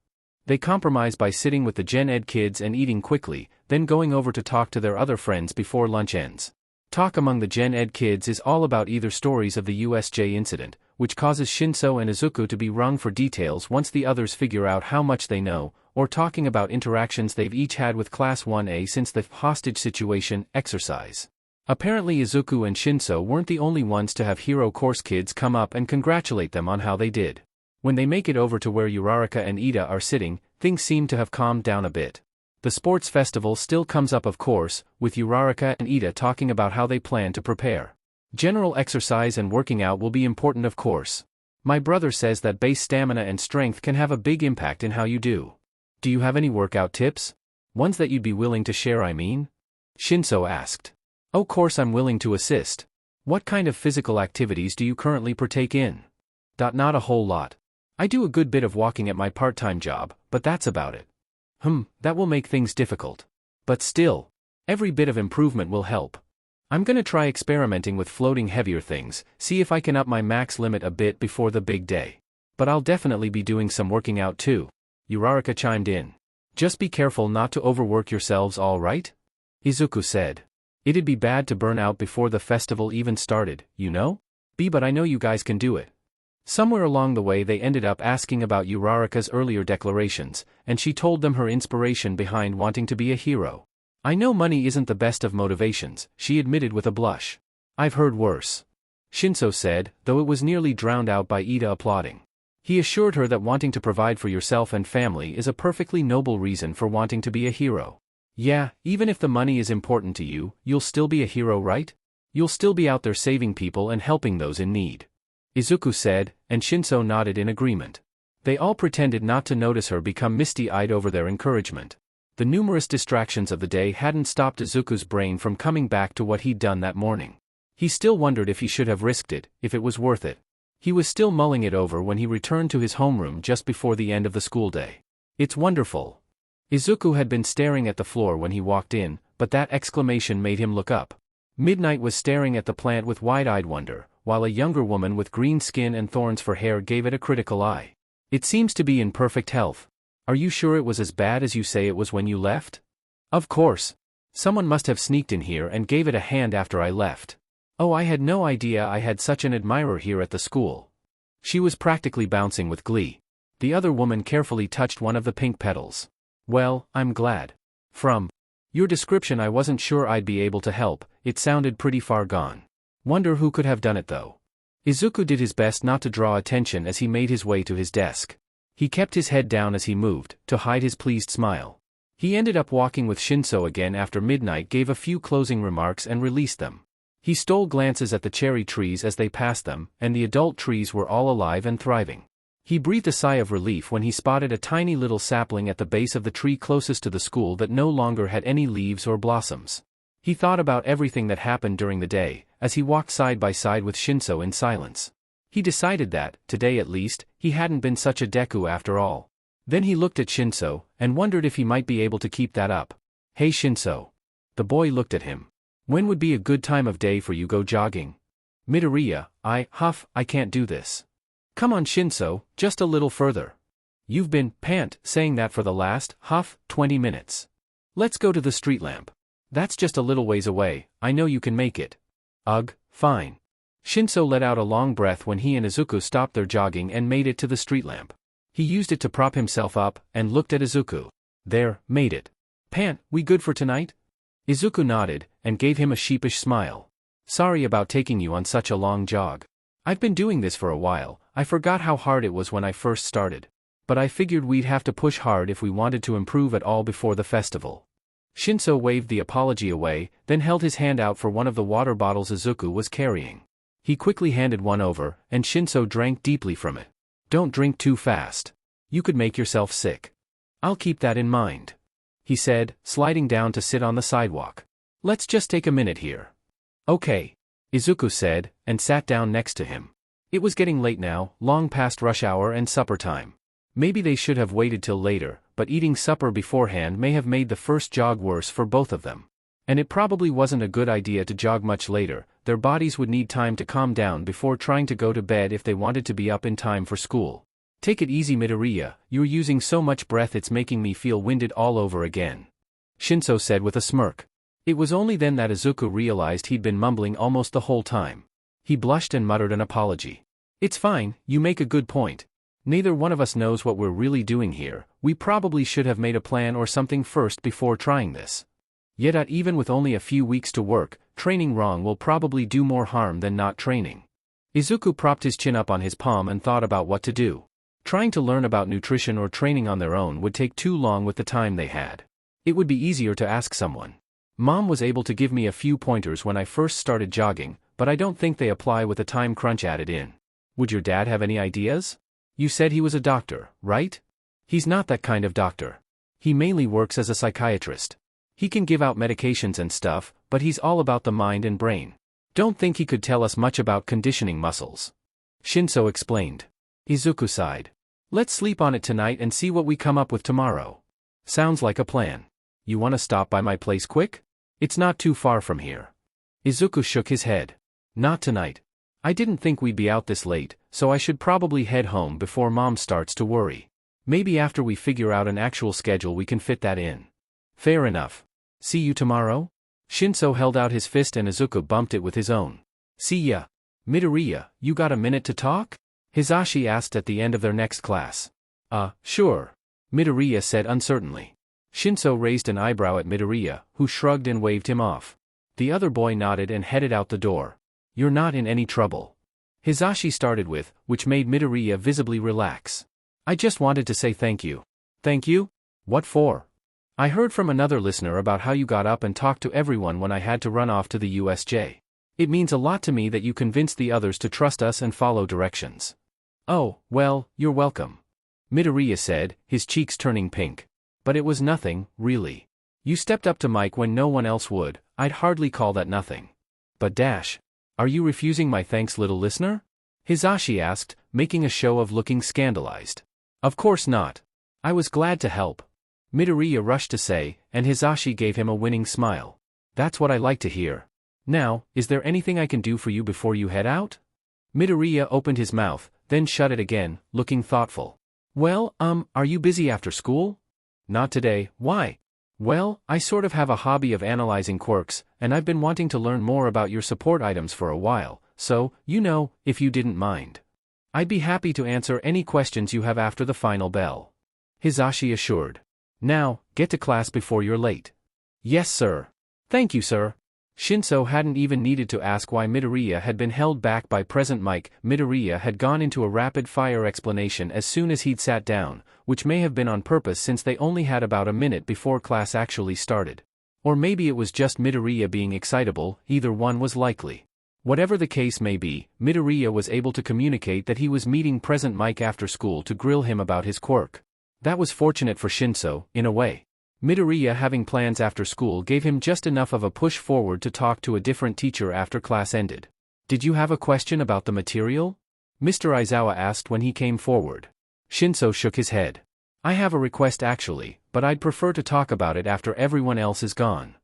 They compromise by sitting with the Gen Ed kids and eating quickly, then going over to talk to their other friends before lunch ends. Talk among the Gen Ed kids is all about either stories of the USJ incident, which causes Shinszo and Izuku to be wrung for details once the others figure out how much they know, or talking about interactions they've each had with Class 1A since the hostage situation exercise. Apparently Izuku and Shinszo weren't the only ones to have hero course kids come up and congratulate them on how they did. When they make it over to where Uraraka and Ida are sitting, things seem to have calmed down a bit. The sports festival still comes up of course, with Uraraka and Ida talking about how they plan to prepare. General exercise and working out will be important of course. My brother says that base stamina and strength can have a big impact in how you do. Do you have any workout tips? Ones that you'd be willing to share, I mean? Shinszo asked. Of course I'm willing to assist. What kind of physical activities do you currently partake in? Not a whole lot. I do a good bit of walking at my part-time job, but that's about it. That will make things difficult. But still, every bit of improvement will help. I'm gonna try experimenting with floating heavier things, see if I can up my max limit a bit before the big day. But I'll definitely be doing some working out too. Uraraka chimed in. Just be careful not to overwork yourselves, all right? Izuku said. It'd be bad to burn out before the festival even started, you know? But I know you guys can do it. Somewhere along the way they ended up asking about Uraraka's earlier declarations, and she told them her inspiration behind wanting to be a hero. I know money isn't the best of motivations, she admitted with a blush. I've heard worse. Shinszo said, though it was nearly drowned out by Ida applauding. He assured her that wanting to provide for yourself and family is a perfectly noble reason for wanting to be a hero. Yeah, even if the money is important to you, you'll still be a hero, right? You'll still be out there saving people and helping those in need. Izuku said, and Shinszo nodded in agreement. They all pretended not to notice her become misty-eyed over their encouragement. The numerous distractions of the day hadn't stopped Izuku's brain from coming back to what he'd done that morning. He still wondered if he should have risked it, if it was worth it. He was still mulling it over when he returned to his homeroom just before the end of the school day. It's wonderful. Izuku had been staring at the floor when he walked in, but that exclamation made him look up. Midnight was staring at the plant with wide-eyed wonder, while a younger woman with green skin and thorns for hair gave it a critical eye. It seems to be in perfect health. Are you sure it was as bad as you say it was when you left? Of course. Someone must have sneaked in here and gave it a hand after I left. Oh, I had no idea I had such an admirer here at the school. She was practically bouncing with glee. The other woman carefully touched one of the pink petals. Well, I'm glad. From your description I wasn't sure I'd be able to help, it sounded pretty far gone. Wonder who could have done it though. Izuku did his best not to draw attention as he made his way to his desk. He kept his head down as he moved, to hide his pleased smile. He ended up walking with Shinszo again after midnight, gave a few closing remarks and released them. He stole glances at the cherry trees as they passed them, and the adult trees were all alive and thriving. He breathed a sigh of relief when he spotted a tiny little sapling at the base of the tree closest to the school that no longer had any leaves or blossoms. He thought about everything that happened during the day, as he walked side by side with Shinszo in silence. He decided that, today at least, he hadn't been such a Deku after all. Then he looked at Shinszo, and wondered if he might be able to keep that up. Hey Shinszo. The boy looked at him. When would be a good time of day for you go jogging? Midoriya, I can't do this. Come on Shinszo, just a little further. You've been, saying that for the last, 20 minutes. Let's go to the street lamp. That's just a little ways away, I know you can make it. Ugh, fine. Shinszo let out a long breath when he and Izuku stopped their jogging and made it to the street lamp. He used it to prop himself up, and looked at Izuku. There, made it. We good for tonight? Izuku nodded, and gave him a sheepish smile. Sorry about taking you on such a long jog. I've been doing this for a while, I forgot how hard it was when I first started. But I figured we'd have to push hard if we wanted to improve at all before the festival. Shinszo waved the apology away, then held his hand out for one of the water bottles Izuku was carrying. He quickly handed one over, and Shinszo drank deeply from it. Don't drink too fast. You could make yourself sick. I'll keep that in mind, he said, sliding down to sit on the sidewalk. Let's just take a minute here. Okay, Izuku said, and sat down next to him. It was getting late now, long past rush hour and supper time. Maybe they should have waited till later, but eating supper beforehand may have made the first jog worse for both of them. And it probably wasn't a good idea to jog much later, their bodies would need time to calm down before trying to go to bed if they wanted to be up in time for school. Take it easy Midoriya, you're using so much breath it's making me feel winded all over again. Shinszo said with a smirk. It was only then that Izuku realized he'd been mumbling almost the whole time. He blushed and muttered an apology. It's fine, you make a good point. Neither one of us knows what we're really doing here, we probably should have made a plan or something first before trying this. Yet even with only a few weeks to work, training wrong will probably do more harm than not training. Izuku propped his chin up on his palm and thought about what to do. Trying to learn about nutrition or training on their own would take too long with the time they had. It would be easier to ask someone. Mom was able to give me a few pointers when I first started jogging, but I don't think they apply with a time crunch added in. Would your dad have any ideas? You said he was a doctor, right? He's not that kind of doctor. He mainly works as a psychiatrist. He can give out medications and stuff, but he's all about the mind and brain. Don't think he could tell us much about conditioning muscles. Shinszo explained. Izuku sighed. Let's sleep on it tonight and see what we come up with tomorrow. Sounds like a plan. You want to stop by my place quick? It's not too far from here. Izuku shook his head. Not tonight. I didn't think we'd be out this late, so I should probably head home before Mom starts to worry. Maybe after we figure out an actual schedule we can fit that in. Fair enough. See you tomorrow? Shinszo held out his fist and Izuku bumped it with his own. See ya. Midoriya, you got a minute to talk? Hisashi asked at the end of their next class. Sure. Midoriya said uncertainly. Shinszo raised an eyebrow at Midoriya, who shrugged and waved him off. The other boy nodded and headed out the door. You're not in any trouble. Hisashi started with, which made Midoriya visibly relax. I just wanted to say thank you. Thank you? What for? I heard from another listener about how you got up and talked to everyone when I had to run off to the USJ. It means a lot to me that you convinced the others to trust us and follow directions. Oh, well, you're welcome. Midoriya said, his cheeks turning pink. But it was nothing, really. You stepped up to Mike when no one else would. I'd hardly call that nothing. But are you refusing my thanks, little listener? Hisashi asked, making a show of looking scandalized. Of course not. I was glad to help. Midoriya rushed to say, and Hisashi gave him a winning smile. That's what I like to hear. Now, is there anything I can do for you before you head out? Midoriya opened his mouth, then shut it again, looking thoughtful. Well, are you busy after school? Not today. Why? Well, I sort of have a hobby of analyzing quirks, and I've been wanting to learn more about your support items for a while, so, if you didn't mind. I'd be happy to answer any questions you have after the final bell. Hisashi assured. Now, get to class before you're late. Yes, sir. Thank you, sir. Shinszo hadn't even needed to ask why Midoriya had been held back by present Mike. Midoriya had gone into a rapid-fire explanation as soon as he'd sat down, which may have been on purpose since they only had about a minute before class actually started. Or maybe it was just Midoriya being excitable, either one was likely. Whatever the case may be, Midoriya was able to communicate that he was meeting present Mike after school to grill him about his quirk. That was fortunate for Shinszo, in a way. Midoriya having plans after school gave him just enough of a push forward to talk to a different teacher after class ended. Did you have a question about the material? Mr. Aizawa asked when he came forward. Shinszo shook his head. I have a request actually, but I'd prefer to talk about it after everyone else is gone.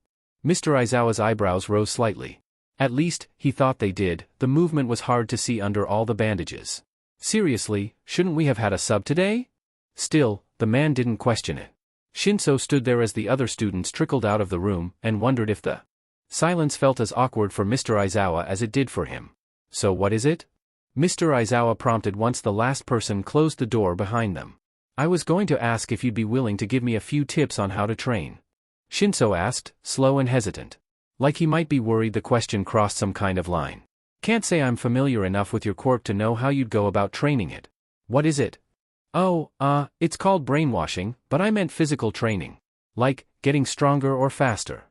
Mr. Aizawa's eyebrows rose slightly. At least, he thought they did, the movement was hard to see under all the bandages. Seriously, shouldn't we have had a sub today? Still, the man didn't question it. Shinszo stood there as the other students trickled out of the room, and wondered if the silence felt as awkward for Mr. Aizawa as it did for him. So what is it? Mr. Aizawa prompted once the last person closed the door behind them. I was going to ask if you'd be willing to give me a few tips on how to train. Shinszo asked, slow and hesitant. Like he might be worried the question crossed some kind of line. Can't say I'm familiar enough with your quirk to know how you'd go about training it. What is it? Oh, it's called brainwashing, but I meant physical training. Like, getting stronger or faster.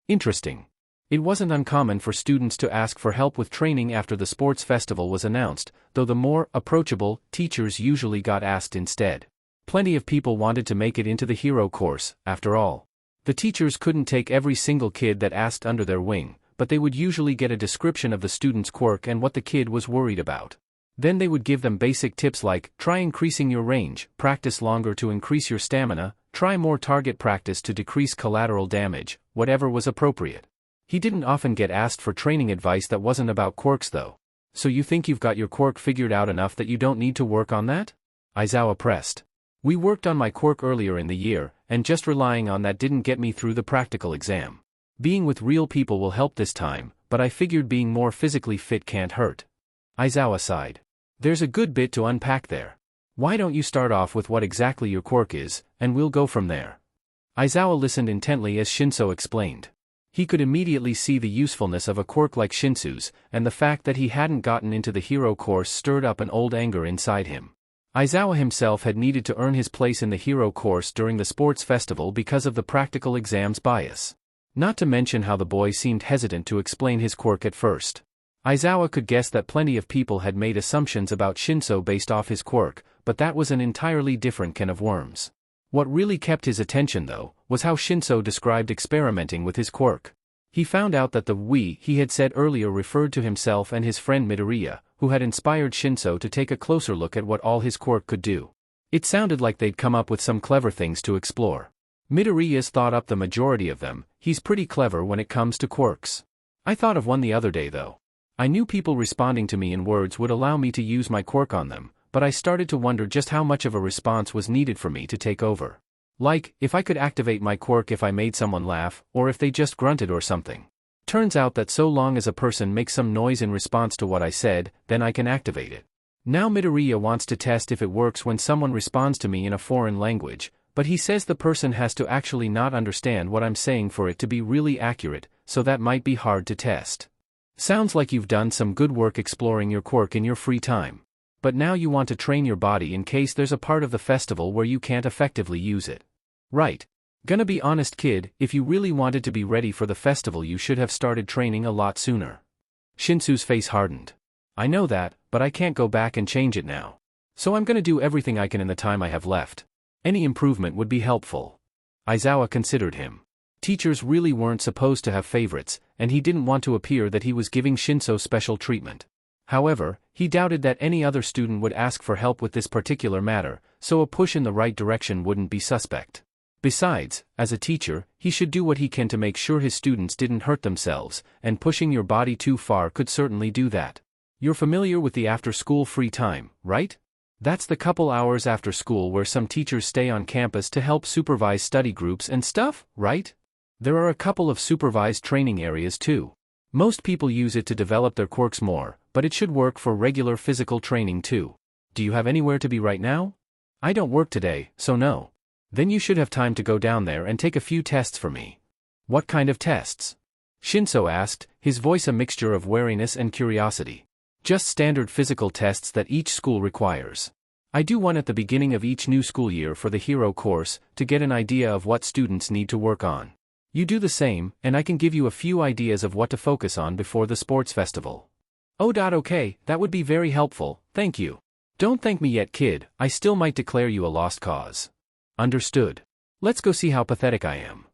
Interesting. It wasn't uncommon for students to ask for help with training after the sports festival was announced, though the more approachable teachers usually got asked instead. Plenty of people wanted to make it into the hero course, after all. The teachers couldn't take every single kid that asked under their wing, but they would usually get a description of the student's quirk and what the kid was worried about. Then they would give them basic tips like, try increasing your range, practice longer to increase your stamina, try more target practice to decrease collateral damage, whatever was appropriate. He didn't often get asked for training advice that wasn't about quirks though. So you think you've got your quirk figured out enough that you don't need to work on that? Aizawa pressed. We worked on my quirk earlier in the year, and just relying on that didn't get me through the practical exam. Being with real people will help this time, but I figured being more physically fit can't hurt. Aizawa sighed. There's a good bit to unpack there. Why don't you start off with what exactly your quirk is, and we'll go from there. Aizawa listened intently as Shinszo explained. He could immediately see the usefulness of a quirk like Shinszo's, and the fact that he hadn't gotten into the hero course stirred up an old anger inside him. Aizawa himself had needed to earn his place in the hero course during the sports festival because of the practical exams bias. Not to mention how the boy seemed hesitant to explain his quirk at first. Aizawa could guess that plenty of people had made assumptions about Shinszo based off his quirk, but that was an entirely different can of worms. What really kept his attention though, was how Shinszo described experimenting with his quirk. He found out that the "we" he had said earlier referred to himself and his friend Midoriya, who had inspired Shinszo to take a closer look at what all his quirk could do. It sounded like they'd come up with some clever things to explore. Midoriya's thought up the majority of them. He's pretty clever when it comes to quirks. I thought of one the other day though. I knew people responding to me in words would allow me to use my quirk on them, but I started to wonder just how much of a response was needed for me to take over. Like, if I could activate my quirk if I made someone laugh, or if they just grunted or something. Turns out that so long as a person makes some noise in response to what I said, then I can activate it. Now Midoriya wants to test if it works when someone responds to me in a foreign language, but he says the person has to actually not understand what I'm saying for it to be really accurate, so that might be hard to test. Sounds like you've done some good work exploring your quirk in your free time. But now you want to train your body in case there's a part of the festival where you can't effectively use it. Right. Gonna be honest kid, if you really wanted to be ready for the festival you should have started training a lot sooner. Shinszo's face hardened. I know that, but I can't go back and change it now. So I'm gonna do everything I can in the time I have left. Any improvement would be helpful. Aizawa considered him. Teachers really weren't supposed to have favorites, and he didn't want to appear that he was giving Shinszo special treatment. However, he doubted that any other student would ask for help with this particular matter, so a push in the right direction wouldn't be suspect. Besides, as a teacher, he should do what he can to make sure his students didn't hurt themselves, and pushing your body too far could certainly do that. You're familiar with the after-school free time, right? That's the couple hours after school where some teachers stay on campus to help supervise study groups and stuff, right? There are a couple of supervised training areas too. Most people use it to develop their quirks more, but it should work for regular physical training too. Do you have anywhere to be right now? I don't work today, so no. Then you should have time to go down there and take a few tests for me. What kind of tests? Shinszo asked, his voice a mixture of wariness and curiosity. Just standard physical tests that each school requires. I do one at the beginning of each new school year for the hero course, to get an idea of what students need to work on. You do the same, and I can give you a few ideas of what to focus on before the sports festival. Okay, that would be very helpful, thank you. Don't thank me yet kid, I still might declare you a lost cause. Understood. Let's go see how pathetic I am.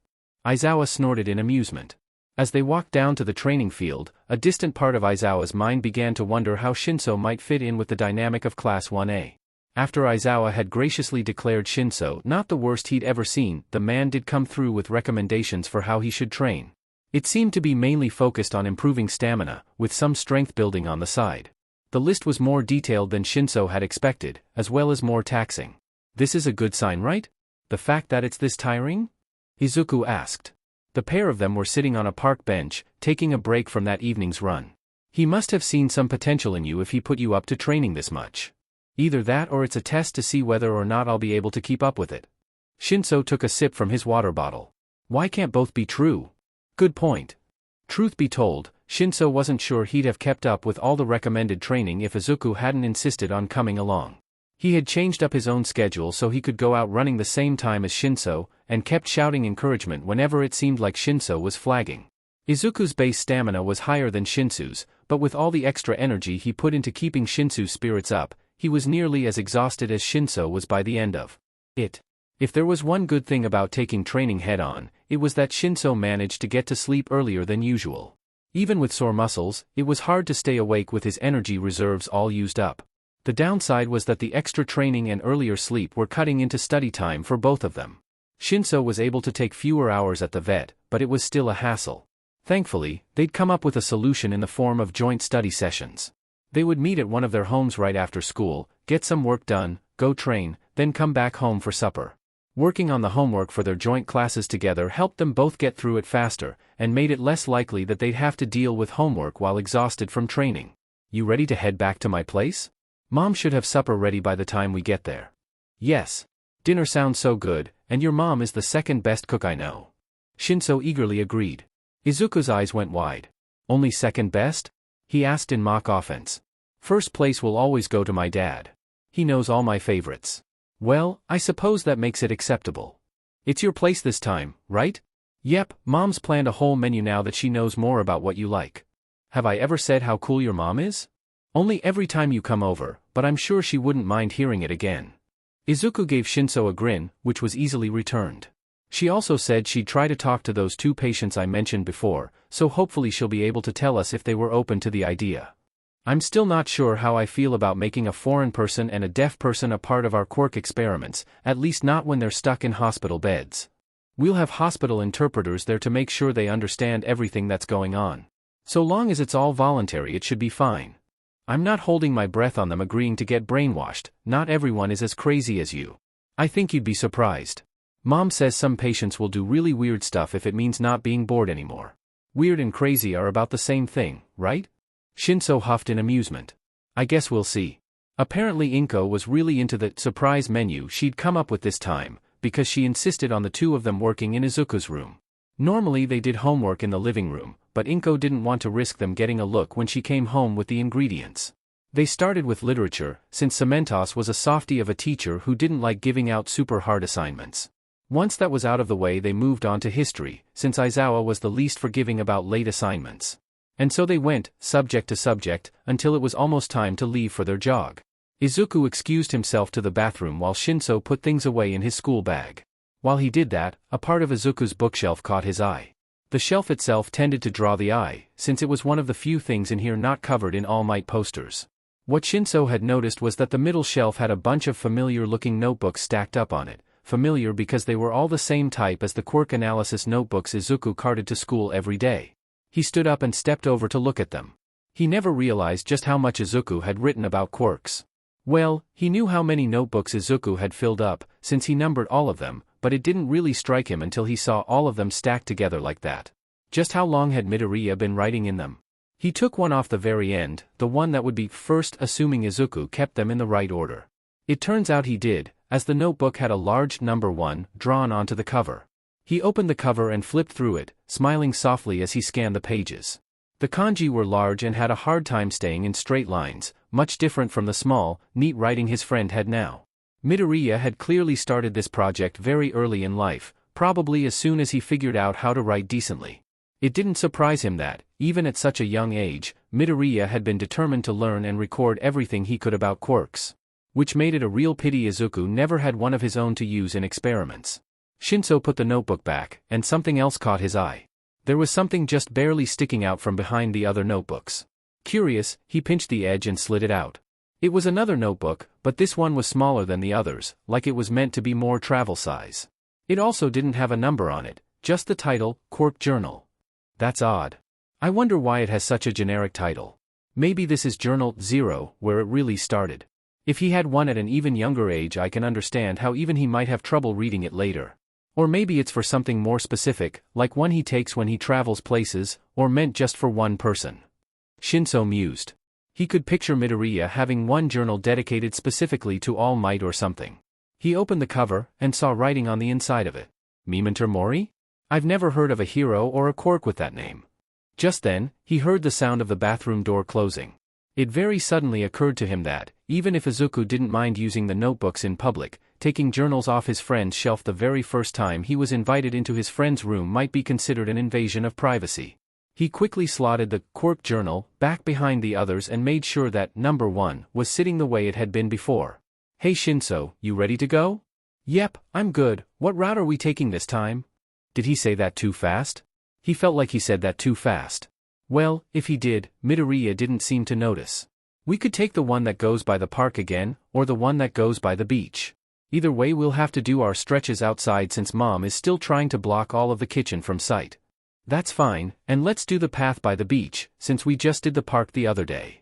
Aizawa snorted in amusement. As they walked down to the training field, a distant part of Aizawa's mind began to wonder how Shinszo might fit in with the dynamic of Class 1A. After Aizawa had graciously declared Shinszo not the worst he'd ever seen, the man did come through with recommendations for how he should train. It seemed to be mainly focused on improving stamina, with some strength building on the side. The list was more detailed than Shinszo had expected, as well as more taxing. This is a good sign, right? The fact that it's this tiring? Izuku asked. The pair of them were sitting on a park bench, taking a break from that evening's run. He must have seen some potential in you if he put you up to training this much. Either that or it's a test to see whether or not I'll be able to keep up with it. Shinszo took a sip from his water bottle. Why can't both be true? Good point. Truth be told, Shinszo wasn't sure he'd have kept up with all the recommended training if Izuku hadn't insisted on coming along. He had changed up his own schedule so he could go out running the same time as Shinszo, and kept shouting encouragement whenever it seemed like Shinszo was flagging. Izuku's base stamina was higher than Shinsu's, but with all the extra energy he put into keeping Shinsu's spirits up, he was nearly as exhausted as Shinszo was by the end of it. If there was one good thing about taking training head-on, it was that Shinszo managed to get to sleep earlier than usual. Even with sore muscles, it was hard to stay awake with his energy reserves all used up. The downside was that the extra training and earlier sleep were cutting into study time for both of them. Shinszo was able to take fewer hours at the vet, but it was still a hassle. Thankfully, they'd come up with a solution in the form of joint study sessions. They would meet at one of their homes right after school, get some work done, go train, then come back home for supper. Working on the homework for their joint classes together helped them both get through it faster, and made it less likely that they'd have to deal with homework while exhausted from training. You ready to head back to my place? Mom should have supper ready by the time we get there. Yes. Dinner sounds so good, and your mom is the second best cook I know. Shinszo eagerly agreed. Izuku's eyes went wide. Only second best? He asked in mock offense. First place will always go to my dad. He knows all my favorites. Well, I suppose that makes it acceptable. It's your place this time, right? Yep, Mom's planned a whole menu now that she knows more about what you like. Have I ever said how cool your mom is? Only every time you come over, but I'm sure she wouldn't mind hearing it again. Izuku gave Shinszo a grin, which was easily returned. She also said she'd try to talk to those 2 patients I mentioned before, so hopefully she'll be able to tell us if they were open to the idea. I'm still not sure how I feel about making a foreign person and a deaf person a part of our quirk experiments, at least not when they're stuck in hospital beds. We'll have hospital interpreters there to make sure they understand everything that's going on. So long as it's all voluntary, it should be fine. I'm not holding my breath on them agreeing to get brainwashed. Not everyone is as crazy as you. I think you'd be surprised. Mom says some patients will do really weird stuff if it means not being bored anymore. Weird and crazy are about the same thing, right? Shinszo huffed in amusement. I guess we'll see. Apparently Inko was really into the surprise menu she'd come up with this time, because she insisted on the 2 of them working in Izuku's room. Normally they did homework in the living room, but Inko didn't want to risk them getting a look when she came home with the ingredients. They started with literature, since Cementos was a softie of a teacher who didn't like giving out super hard assignments. Once that was out of the way, they moved on to history, since Aizawa was the least forgiving about late assignments. And so they went, subject to subject, until it was almost time to leave for their jog. Izuku excused himself to the bathroom while Shinszo put things away in his school bag. While he did that, a part of Izuku's bookshelf caught his eye. The shelf itself tended to draw the eye, since it was one of the few things in here not covered in All Might posters. What Shinszo had noticed was that the middle shelf had a bunch of familiar-looking notebooks stacked up on it. Familiar because they were all the same type as the quirk analysis notebooks Izuku carted to school every day. He stood up and stepped over to look at them. He never realized just how much Izuku had written about quirks. Well, he knew how many notebooks Izuku had filled up, since he numbered all of them, but it didn't really strike him until he saw all of them stacked together like that. Just how long had Midoriya been writing in them? He took one off the very end, the one that would be first, assuming Izuku kept them in the right order. It turns out he did, as the notebook had a large number 1 drawn onto the cover. He opened the cover and flipped through it, smiling softly as he scanned the pages. The kanji were large and had a hard time staying in straight lines, much different from the small, neat writing his friend had now. Midoriya had clearly started this project very early in life, probably as soon as he figured out how to write decently. It didn't surprise him that, even at such a young age, Midoriya had been determined to learn and record everything he could about quirks. Which made it a real pity Izuku never had one of his own to use in experiments. Shinszo put the notebook back, and something else caught his eye. There was something just barely sticking out from behind the other notebooks. Curious, he pinched the edge and slid it out. It was another notebook, but this one was smaller than the others, like it was meant to be more travel size. It also didn't have a number on it, just the title, Quirk Journal. That's odd. I wonder why it has such a generic title. Maybe this is Journal 0, where it really started. If he had one at an even younger age, I can understand how even he might have trouble reading it later. Or maybe it's for something more specific, like one he takes when he travels places, or meant just for one person. Shinszo mused. He could picture Midoriya having one journal dedicated specifically to All Might or something. He opened the cover, and saw writing on the inside of it. Memento Mori? I've never heard of a hero or a quirk with that name. Just then, he heard the sound of the bathroom door closing. It very suddenly occurred to him that, even if Izuku didn't mind using the notebooks in public, taking journals off his friend's shelf the very first time he was invited into his friend's room might be considered an invasion of privacy. He quickly slotted the Quirk journal back behind the others and made sure that number 1 was sitting the way it had been before. Hey Shinszo, you ready to go? Yep, I'm good. What route are we taking this time? Did he say that too fast? He felt like he said that too fast. Well, if he did, Midoriya didn't seem to notice. We could take the one that goes by the park again, or the one that goes by the beach. Either way we'll have to do our stretches outside since Mom is still trying to block all of the kitchen from sight. That's fine, and let's do the path by the beach, since we just did the park the other day.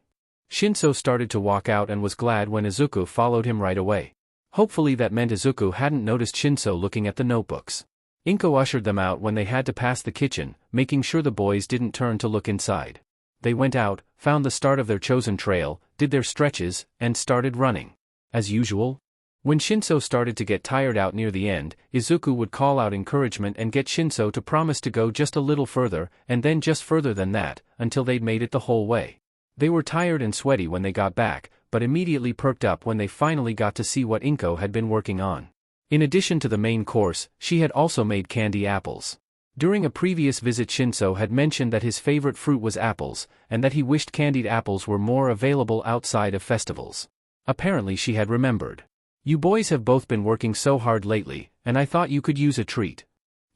Shinszo started to walk out and was glad when Izuku followed him right away. Hopefully that meant Izuku hadn't noticed Shinszo looking at the notebooks. Inko ushered them out when they had to pass the kitchen, making sure the boys didn't turn to look inside. They went out, found the start of their chosen trail, did their stretches, and started running. As usual. When Shinszo started to get tired out near the end, Izuku would call out encouragement and get Shinszo to promise to go just a little further, and then just further than that, until they'd made it the whole way. They were tired and sweaty when they got back, but immediately perked up when they finally got to see what Inko had been working on. In addition to the main course, she had also made candy apples. During a previous visit, Shinszo had mentioned that his favorite fruit was apples, and that he wished candied apples were more available outside of festivals. Apparently she had remembered. "You boys have both been working so hard lately, and I thought you could use a treat,"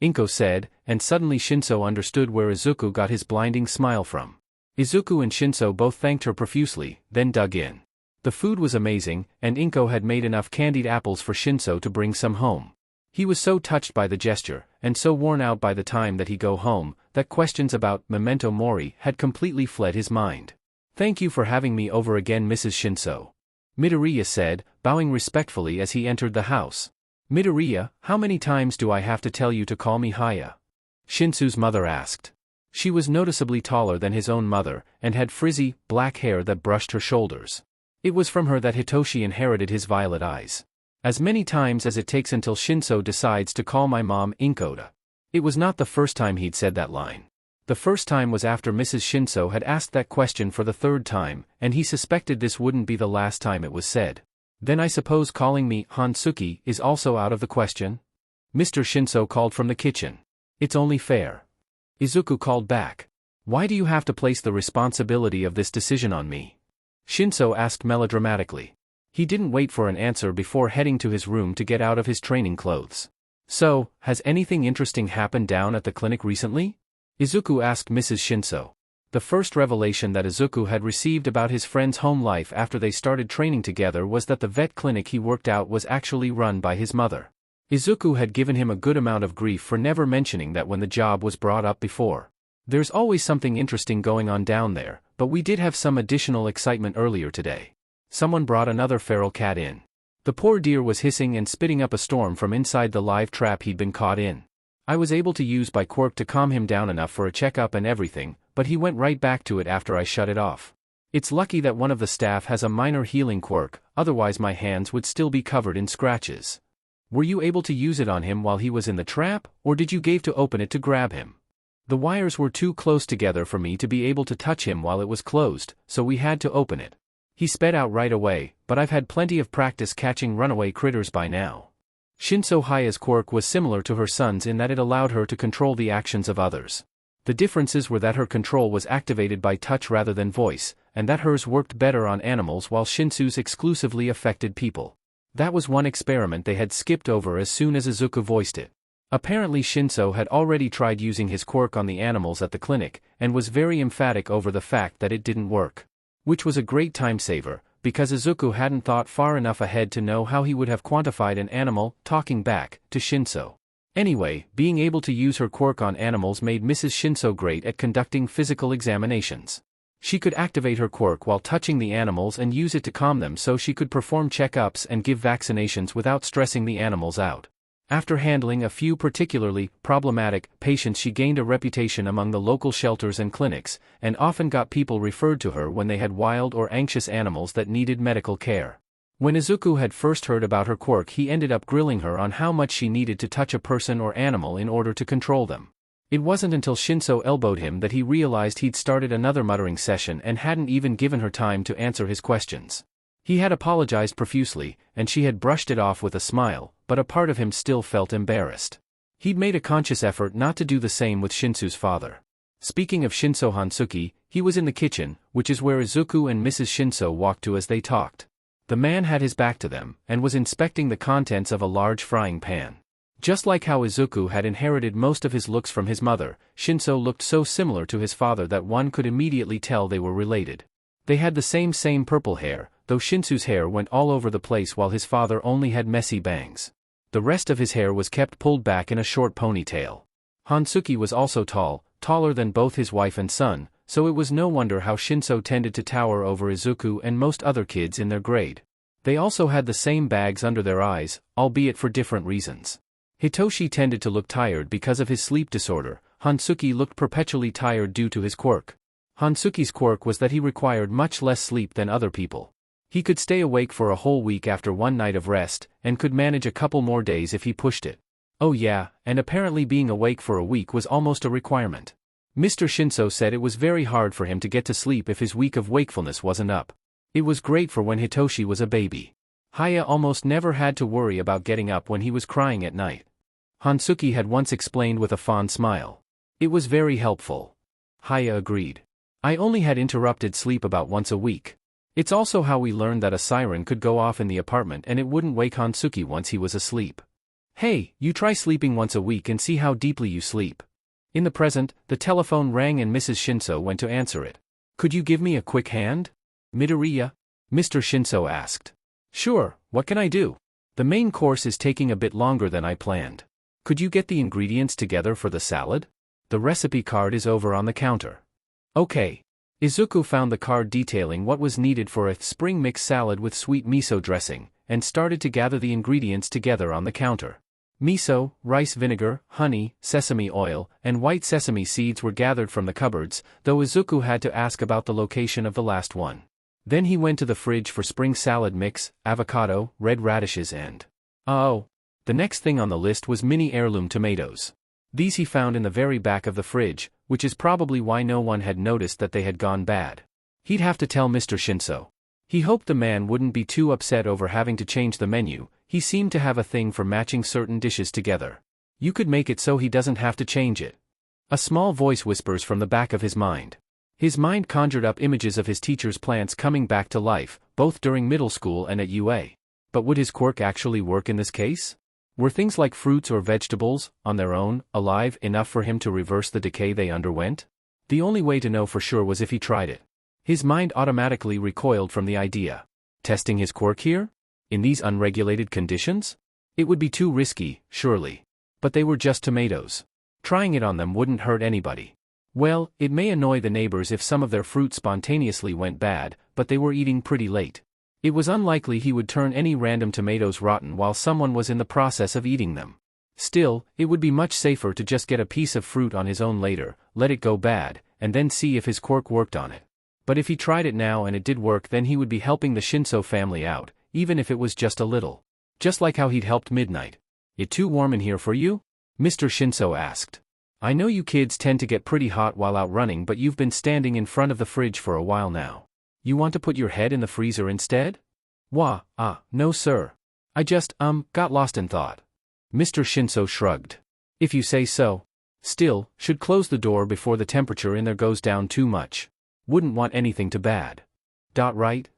Inko said, and suddenly Shinszo understood where Izuku got his blinding smile from. Izuku and Shinszo both thanked her profusely, then dug in. The food was amazing, and Inko had made enough candied apples for Shinszo to bring some home. He was so touched by the gesture, and so worn out by the time that he go home, that questions about Memento Mori had completely fled his mind. "Thank you for having me over again, Mrs. Shinszo," Midoriya said, bowing respectfully as he entered the house. "Midoriya, how many times do I have to tell you to call me Haya?" Shinsu's mother asked. She was noticeably taller than his own mother, and had frizzy, black hair that brushed her shoulders. It was from her that Hitoshi inherited his violet eyes. "As many times as it takes until Shinszo decides to call my mom Inkoda." It was not the first time he'd said that line. The first time was after Mrs. Shinszo had asked that question for the third time, and he suspected this wouldn't be the last time it was said. "Then I suppose calling me Hansuki is also out of the question?" Mr. Shinszo called from the kitchen. "It's only fair." Izuku called back. "Why do you have to place the responsibility of this decision on me?" Shinszo asked melodramatically. He didn't wait for an answer before heading to his room to get out of his training clothes. "So, has anything interesting happened down at the clinic recently?" Izuku asked Mrs. Shinszo. The first revelation that Izuku had received about his friend's home life after they started training together was that the vet clinic he worked out was actually run by his mother. Izuku had given him a good amount of grief for never mentioning that when the job was brought up before. "There's always something interesting going on down there, but we did have some additional excitement earlier today. Someone brought another feral cat in." The poor deer was hissing and spitting up a storm from inside the live trap he'd been caught in. "I was able to use by Quirk to calm him down enough for a checkup and everything, but he went right back to it after I shut it off. It's lucky that one of the staff has a minor healing quirk, otherwise my hands would still be covered in scratches." "Were you able to use it on him while he was in the trap, or did you give to open it to grab him?" "The wires were too close together for me to be able to touch him while it was closed, so we had to open it. He sped out right away, but I've had plenty of practice catching runaway critters by now." Shinszo Haya's quirk was similar to her son's in that it allowed her to control the actions of others. The differences were that her control was activated by touch rather than voice, and that hers worked better on animals while Shinsu's exclusively affected people. That was one experiment they had skipped over as soon as Izuku voiced it. Apparently Shinszo had already tried using his quirk on the animals at the clinic, and was very emphatic over the fact that it didn't work. Which was a great time saver, because Izuku hadn't thought far enough ahead to know how he would have quantified an animal talking back to Shinszo. Anyway, being able to use her quirk on animals made Mrs. Shinszo great at conducting physical examinations. She could activate her quirk while touching the animals and use it to calm them so she could perform checkups and give vaccinations without stressing the animals out. After handling a few particularly problematic patients, she gained a reputation among the local shelters and clinics, and often got people referred to her when they had wild or anxious animals that needed medical care. When Izuku had first heard about her quirk, he ended up grilling her on how much she needed to touch a person or animal in order to control them. It wasn't until Shinszo elbowed him that he realized he'd started another muttering session and hadn't even given her time to answer his questions. He had apologized profusely, and she had brushed it off with a smile, but a part of him still felt embarrassed. He'd made a conscious effort not to do the same with Shinsu's father. Speaking of Shinszo Hansuki, he was in the kitchen, which is where Izuku and Mrs. Shinszo walked to as they talked. The man had his back to them, and was inspecting the contents of a large frying pan. Just like how Izuku had inherited most of his looks from his mother, Shinszo looked so similar to his father that one could immediately tell they were related. They had the same purple hair, though Shinsu's hair went all over the place while his father only had messy bangs. The rest of his hair was kept pulled back in a short ponytail. Hansuki was also tall, taller than both his wife and son, so it was no wonder how Shinszo tended to tower over Izuku and most other kids in their grade. They also had the same bags under their eyes, albeit for different reasons. Hitoshi tended to look tired because of his sleep disorder. Hansuki looked perpetually tired due to his quirk. Hansuki's quirk was that he required much less sleep than other people. He could stay awake for a whole week after one night of rest, and could manage a couple more days if he pushed it. Oh yeah, and apparently being awake for a week was almost a requirement. Mr. Shinszo said it was very hard for him to get to sleep if his week of wakefulness wasn't up. It was great for when Hitoshi was a baby. Haya almost never had to worry about getting up when he was crying at night. Hansuki had once explained with a fond smile. It was very helpful. Haya agreed. I only had interrupted sleep about once a week. It's also how we learned that a siren could go off in the apartment and it wouldn't wake Hansuki once he was asleep. Hey, you try sleeping once a week and see how deeply you sleep. In the present, the telephone rang and Mrs. Shinszo went to answer it. Could you give me a quick hand? Midoriya? Mr. Shinszo asked. Sure, what can I do? The main course is taking a bit longer than I planned. Could you get the ingredients together for the salad? The recipe card is over on the counter. Okay. Izuku found the card detailing what was needed for a spring mix salad with sweet miso dressing, and started to gather the ingredients together on the counter. Miso, rice vinegar, honey, sesame oil, and white sesame seeds were gathered from the cupboards, though Izuku had to ask about the location of the last one. Then he went to the fridge for spring salad mix, avocado, red radishes and… the next thing on the list was mini heirloom tomatoes. These he found in the very back of the fridge, which is probably why no one had noticed that they had gone bad. He'd have to tell Mr. Shinszo. He hoped the man wouldn't be too upset over having to change the menu. He seemed to have a thing for matching certain dishes together. You could make it so he doesn't have to change it. A small voice whispers from the back of his mind. His mind conjured up images of his teacher's plants coming back to life, both during middle school and at UA. But would his quirk actually work in this case? Were things like fruits or vegetables, on their own, alive enough for him to reverse the decay they underwent? The only way to know for sure was if he tried it. His mind automatically recoiled from the idea. Testing his quirk here? In these unregulated conditions? It would be too risky, surely. But they were just tomatoes. Trying it on them wouldn't hurt anybody. Well, it may annoy the neighbors if some of their fruit spontaneously went bad, but they were eating pretty late. It was unlikely he would turn any random tomatoes rotten while someone was in the process of eating them. Still, it would be much safer to just get a piece of fruit on his own later, let it go bad, and then see if his quirk worked on it. But if he tried it now and it did work, then he would be helping the Shinszo family out, even if it was just a little. Just like how he'd helped Midnight. It too warm in here for you? Mr. Shinszo asked. I know you kids tend to get pretty hot while out running, but you've been standing in front of the fridge for a while now. You want to put your head in the freezer instead? No sir. I just, got lost in thought. Mr. Shinszo shrugged. If you say so. Still, should close the door before the temperature in there goes down too much. Wouldn't want anything too bad. Right?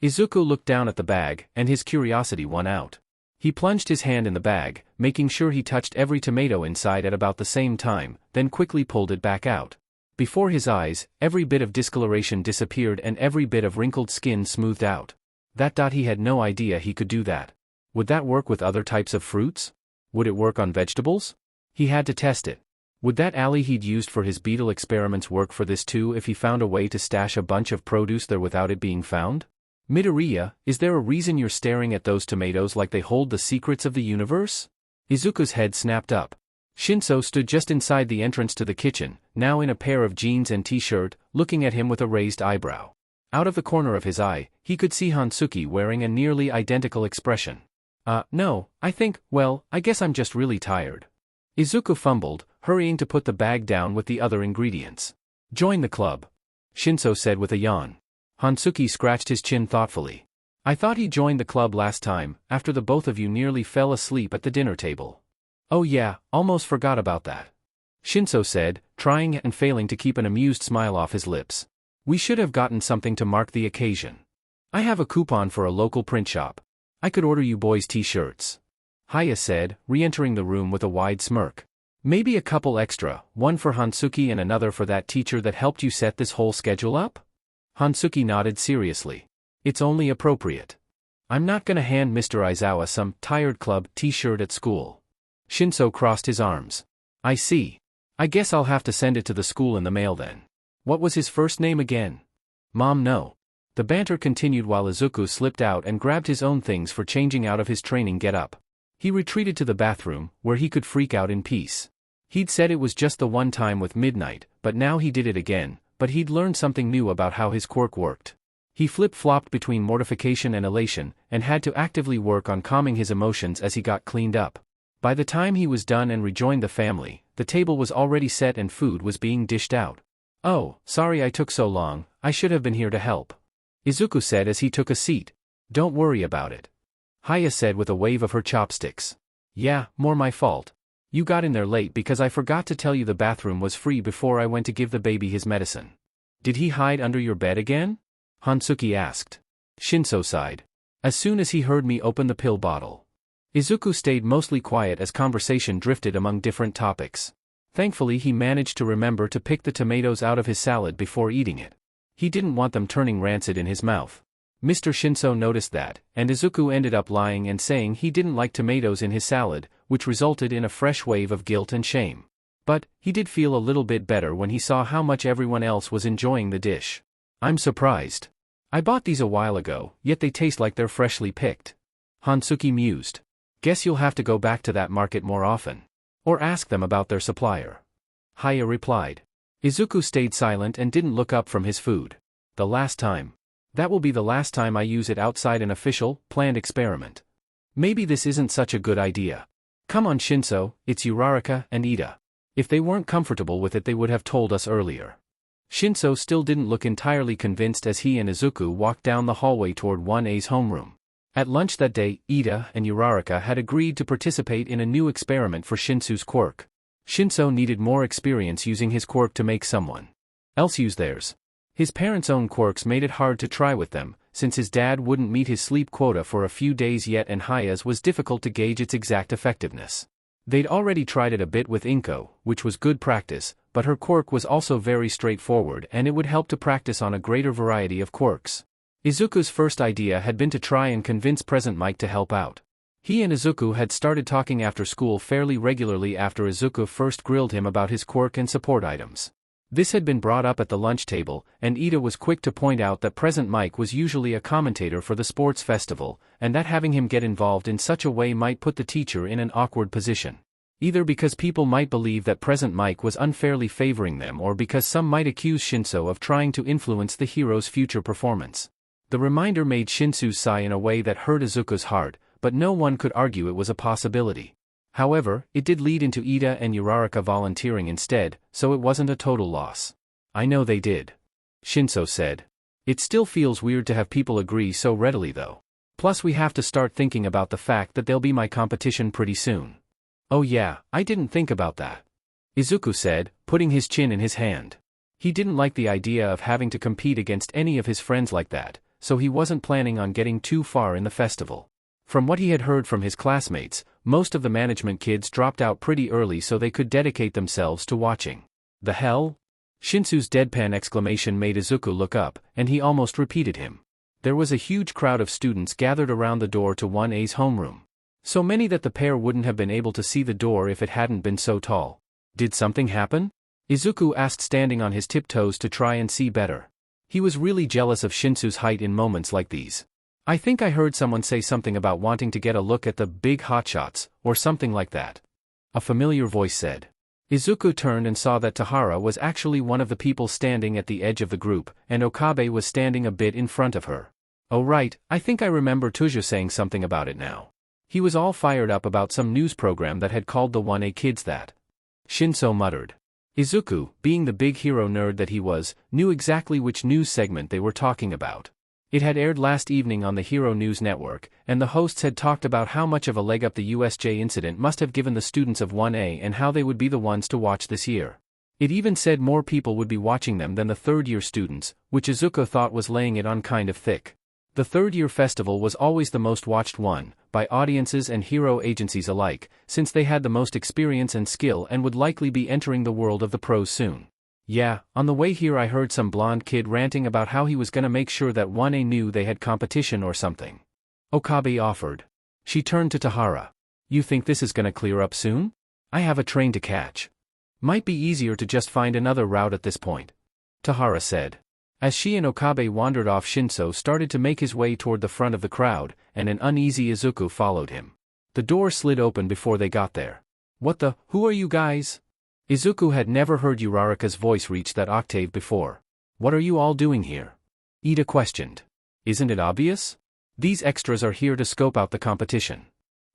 Izuku looked down at the bag, and his curiosity won out. He plunged his hand in the bag, making sure he touched every tomato inside at about the same time, then quickly pulled it back out. Before his eyes, every bit of discoloration disappeared and every bit of wrinkled skin smoothed out. He had no idea he could do that. Would that work with other types of fruits? Would it work on vegetables? He had to test it. Would that alley he'd used for his beetle experiments work for this too if he found a way to stash a bunch of produce there without it being found? Midoriya, is there a reason you're staring at those tomatoes like they hold the secrets of the universe? Izuku's head snapped up. Shinszo stood just inside the entrance to the kitchen, now in a pair of jeans and t-shirt, looking at him with a raised eyebrow. Out of the corner of his eye, he could see Hansuki wearing a nearly identical expression. No, I guess I'm just really tired. Izuku fumbled, hurrying to put the bag down with the other ingredients. Join the club. Shinszo said with a yawn. Hansuki scratched his chin thoughtfully. I thought he joined the club last time, after the both of you nearly fell asleep at the dinner table. Oh yeah, almost forgot about that. Shinszo said, trying and failing to keep an amused smile off his lips. We should have gotten something to mark the occasion. I have a coupon for a local print shop. I could order you boys t-shirts. Haya said, re-entering the room with a wide smirk. Maybe a couple extra, one for Hansuki and another for that teacher that helped you set this whole schedule up? Hansuki nodded seriously. It's only appropriate. I'm not gonna hand Mr. Aizawa some tired club t-shirt at school. Shinszo crossed his arms. I see. I guess I'll have to send it to the school in the mail then. What was his first name again? Mom, no. The banter continued while Izuku slipped out and grabbed his own things for changing out of his training get-up. He retreated to the bathroom, where he could freak out in peace. He'd said it was just the one time with Midnight, but now he did it again, but he'd learned something new about how his quirk worked. He flip-flopped between mortification and elation, and had to actively work on calming his emotions as he got cleaned up. By the time he was done and rejoined the family, the table was already set and food was being dished out. "Oh, sorry I took so long, I should have been here to help," Izuku said as he took a seat. "Don't worry about it," Haya said with a wave of her chopsticks. "Yeah, more my fault. You got in there late because I forgot to tell you the bathroom was free before I went to give the baby his medicine." "Did he hide under your bed again?" Hansuki asked. Shinszo sighed. "As soon as he heard me open the pill bottle." Izuku stayed mostly quiet as conversation drifted among different topics. Thankfully he managed to remember to pick the tomatoes out of his salad before eating it. He didn't want them turning rancid in his mouth. Mr. Shinszo noticed that, and Izuku ended up lying and saying he didn't like tomatoes in his salad, which resulted in a fresh wave of guilt and shame. But, he did feel a little bit better when he saw how much everyone else was enjoying the dish. "I'm surprised. I bought these a while ago, yet they taste like they're freshly picked," Hansuki mused. "Guess you'll have to go back to that market more often. Or ask them about their supplier," Haya replied. Izuku stayed silent and didn't look up from his food. "The last time. That will be the last time I use it outside an official, planned experiment. Maybe this isn't such a good idea. Come on Shinszo, it's Uraraka and Ida. If they weren't comfortable with it they would have told us earlier." Shinszo still didn't look entirely convinced as he and Izuku walked down the hallway toward 1A's homeroom. At lunch that day, Ida and Uraraka had agreed to participate in a new experiment for Shinsu's quirk. Shinszo needed more experience using his quirk to make someone else use theirs. His parents' own quirks made it hard to try with them, since his dad wouldn't meet his sleep quota for a few days yet and Haya's was difficult to gauge its exact effectiveness. They'd already tried it a bit with Inko, which was good practice, but her quirk was also very straightforward and it would help to practice on a greater variety of quirks. Izuku's first idea had been to try and convince Present Mike to help out. He and Izuku had started talking after school fairly regularly after Izuku first grilled him about his quirk and support items. This had been brought up at the lunch table, and Ida was quick to point out that Present Mike was usually a commentator for the sports festival, and that having him get involved in such a way might put the teacher in an awkward position. Either because people might believe that Present Mike was unfairly favoring them or because some might accuse Shinszo of trying to influence the hero's future performance. The reminder made Shinsu sigh in a way that hurt Izuku's heart, but no one could argue it was a possibility. However, it did lead into Ida and Uraraka volunteering instead, so it wasn't a total loss. "I know they did," Shinszo said. "It still feels weird to have people agree so readily though. Plus we have to start thinking about the fact that they'll be my competition pretty soon." "Oh yeah, I didn't think about that," Izuku said, putting his chin in his hand. He didn't like the idea of having to compete against any of his friends like that, so he wasn't planning on getting too far in the festival. From what he had heard from his classmates, most of the management kids dropped out pretty early so they could dedicate themselves to watching. "The hell?" Shinsu's deadpan exclamation made Izuku look up, and he almost repeated him. There was a huge crowd of students gathered around the door to 1A's homeroom. So many that the pair wouldn't have been able to see the door if it hadn't been so tall. "Did something happen?" Izuku asked, standing on his tiptoes to try and see better. He was really jealous of Shinsu's height in moments like these. "I think I heard someone say something about wanting to get a look at the big hotshots, or something like that," a familiar voice said. Izuku turned and saw that Tahara was actually one of the people standing at the edge of the group, and Okabe was standing a bit in front of her. "Oh right, I think I remember Tuja saying something about it now." He was all fired up about some news program that had called the 1A kids that. Shinszo muttered. Izuku, being the big hero nerd that he was, knew exactly which news segment they were talking about. It had aired last evening on the Hero News Network, and the hosts had talked about how much of a leg up the USJ incident must have given the students of 1A and how they would be the ones to watch this year. It even said more people would be watching them than the third-year students, which Izuku thought was laying it on kind of thick. The third-year festival was always the most watched one, by audiences and hero agencies alike, since they had the most experience and skill and would likely be entering the world of the pros soon. "Yeah, on the way here I heard some blonde kid ranting about how he was gonna make sure that 1A knew they had competition or something," Okabe offered. She turned to Tahara. "You think this is gonna clear up soon? I have a train to catch. Might be easier to just find another route at this point," Tahara said. As she and Okabe wandered off, Shinszo started to make his way toward the front of the crowd, and an uneasy Izuku followed him. The door slid open before they got there. Who are you guys?" Izuku had never heard Uraraka's voice reach that octave before. "What are you all doing here?" Ida questioned. Isn't it obvious? These extras are here to scope out the competition.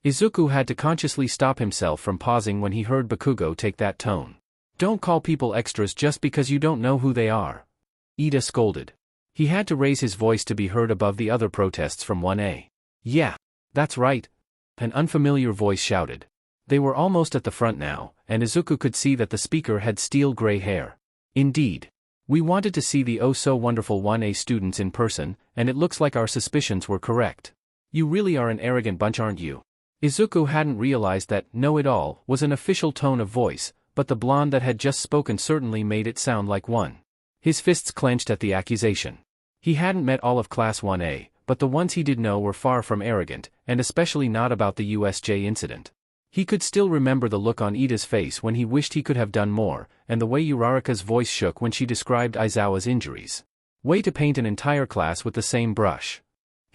Izuku had to consciously stop himself from pausing when he heard Bakugo take that tone. Don't call people extras just because you don't know who they are. Ida scolded. He had to raise his voice to be heard above the other protests from 1A. Yeah, that's right. An unfamiliar voice shouted. They were almost at the front now, and Izuku could see that the speaker had steel gray hair. Indeed. We wanted to see the oh-so-wonderful 1A students in person, and it looks like our suspicions were correct. You really are an arrogant bunch, aren't you? Izuku hadn't realized that know-it-all was an official tone of voice, but the blonde that had just spoken certainly made it sound like one. His fists clenched at the accusation. He hadn't met all of Class 1A, but the ones he did know were far from arrogant, and especially not about the USJ incident. He could still remember the look on Ida's face when he wished he could have done more, and the way Uraraka's voice shook when she described Aizawa's injuries. Way to paint an entire class with the same brush.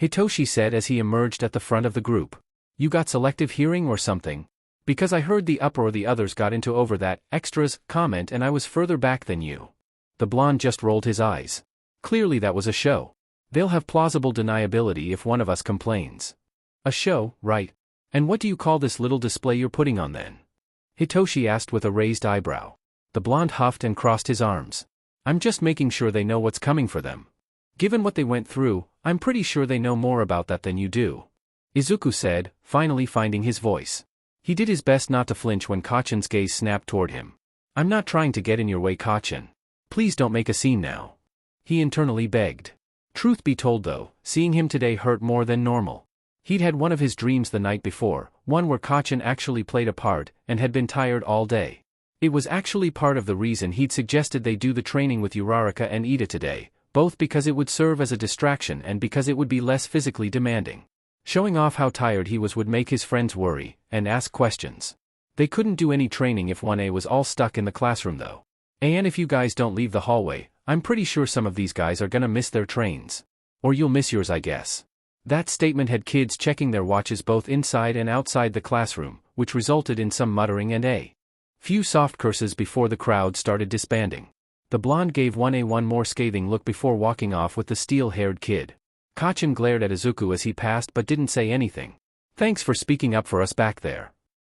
Hitoshi said as he emerged at the front of the group. You got selective hearing or something? Because I heard the uproar the others got into over that extras comment and I was further back than you. The blonde just rolled his eyes. Clearly that was a show. They'll have plausible deniability if one of us complains. A show, right? And what do you call this little display you're putting on then? Hitoshi asked with a raised eyebrow. The blonde huffed and crossed his arms. I'm just making sure they know what's coming for them. Given what they went through, I'm pretty sure they know more about that than you do. Izuku said, finally finding his voice. He did his best not to flinch when Kachan's gaze snapped toward him. I'm not trying to get in your way, Kachan. Please don't make a scene now. He internally begged. Truth be told though, seeing him today hurt more than normal. He'd had one of his dreams the night before, one where Kachan actually played a part, and had been tired all day. It was actually part of the reason he'd suggested they do the training with Uraraka and Ida today, both because it would serve as a distraction and because it would be less physically demanding. Showing off how tired he was would make his friends worry, and ask questions. They couldn't do any training if 1A was all stuck in the classroom though. And if you guys don't leave the hallway, I'm pretty sure some of these guys are gonna miss their trains. Or you'll miss yours, I guess. That statement had kids checking their watches both inside and outside the classroom, which resulted in some muttering and a few soft curses before the crowd started disbanding. The blonde gave 1A one more scathing look before walking off with the steel-haired kid. Kachan glared at Izuku as he passed but didn't say anything. Thanks for speaking up for us back there.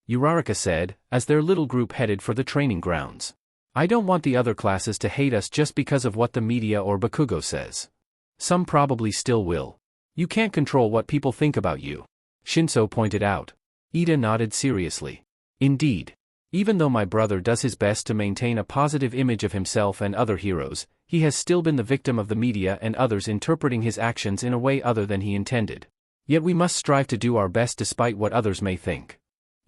Uraraka said, as their little group headed for the training grounds. I don't want the other classes to hate us just because of what the media or Bakugo says. Some probably still will. You can't control what people think about you. Shinszo pointed out. Ida nodded seriously. Indeed. Even though my brother does his best to maintain a positive image of himself and other heroes, he has still been the victim of the media and others interpreting his actions in a way other than he intended. Yet we must strive to do our best despite what others may think.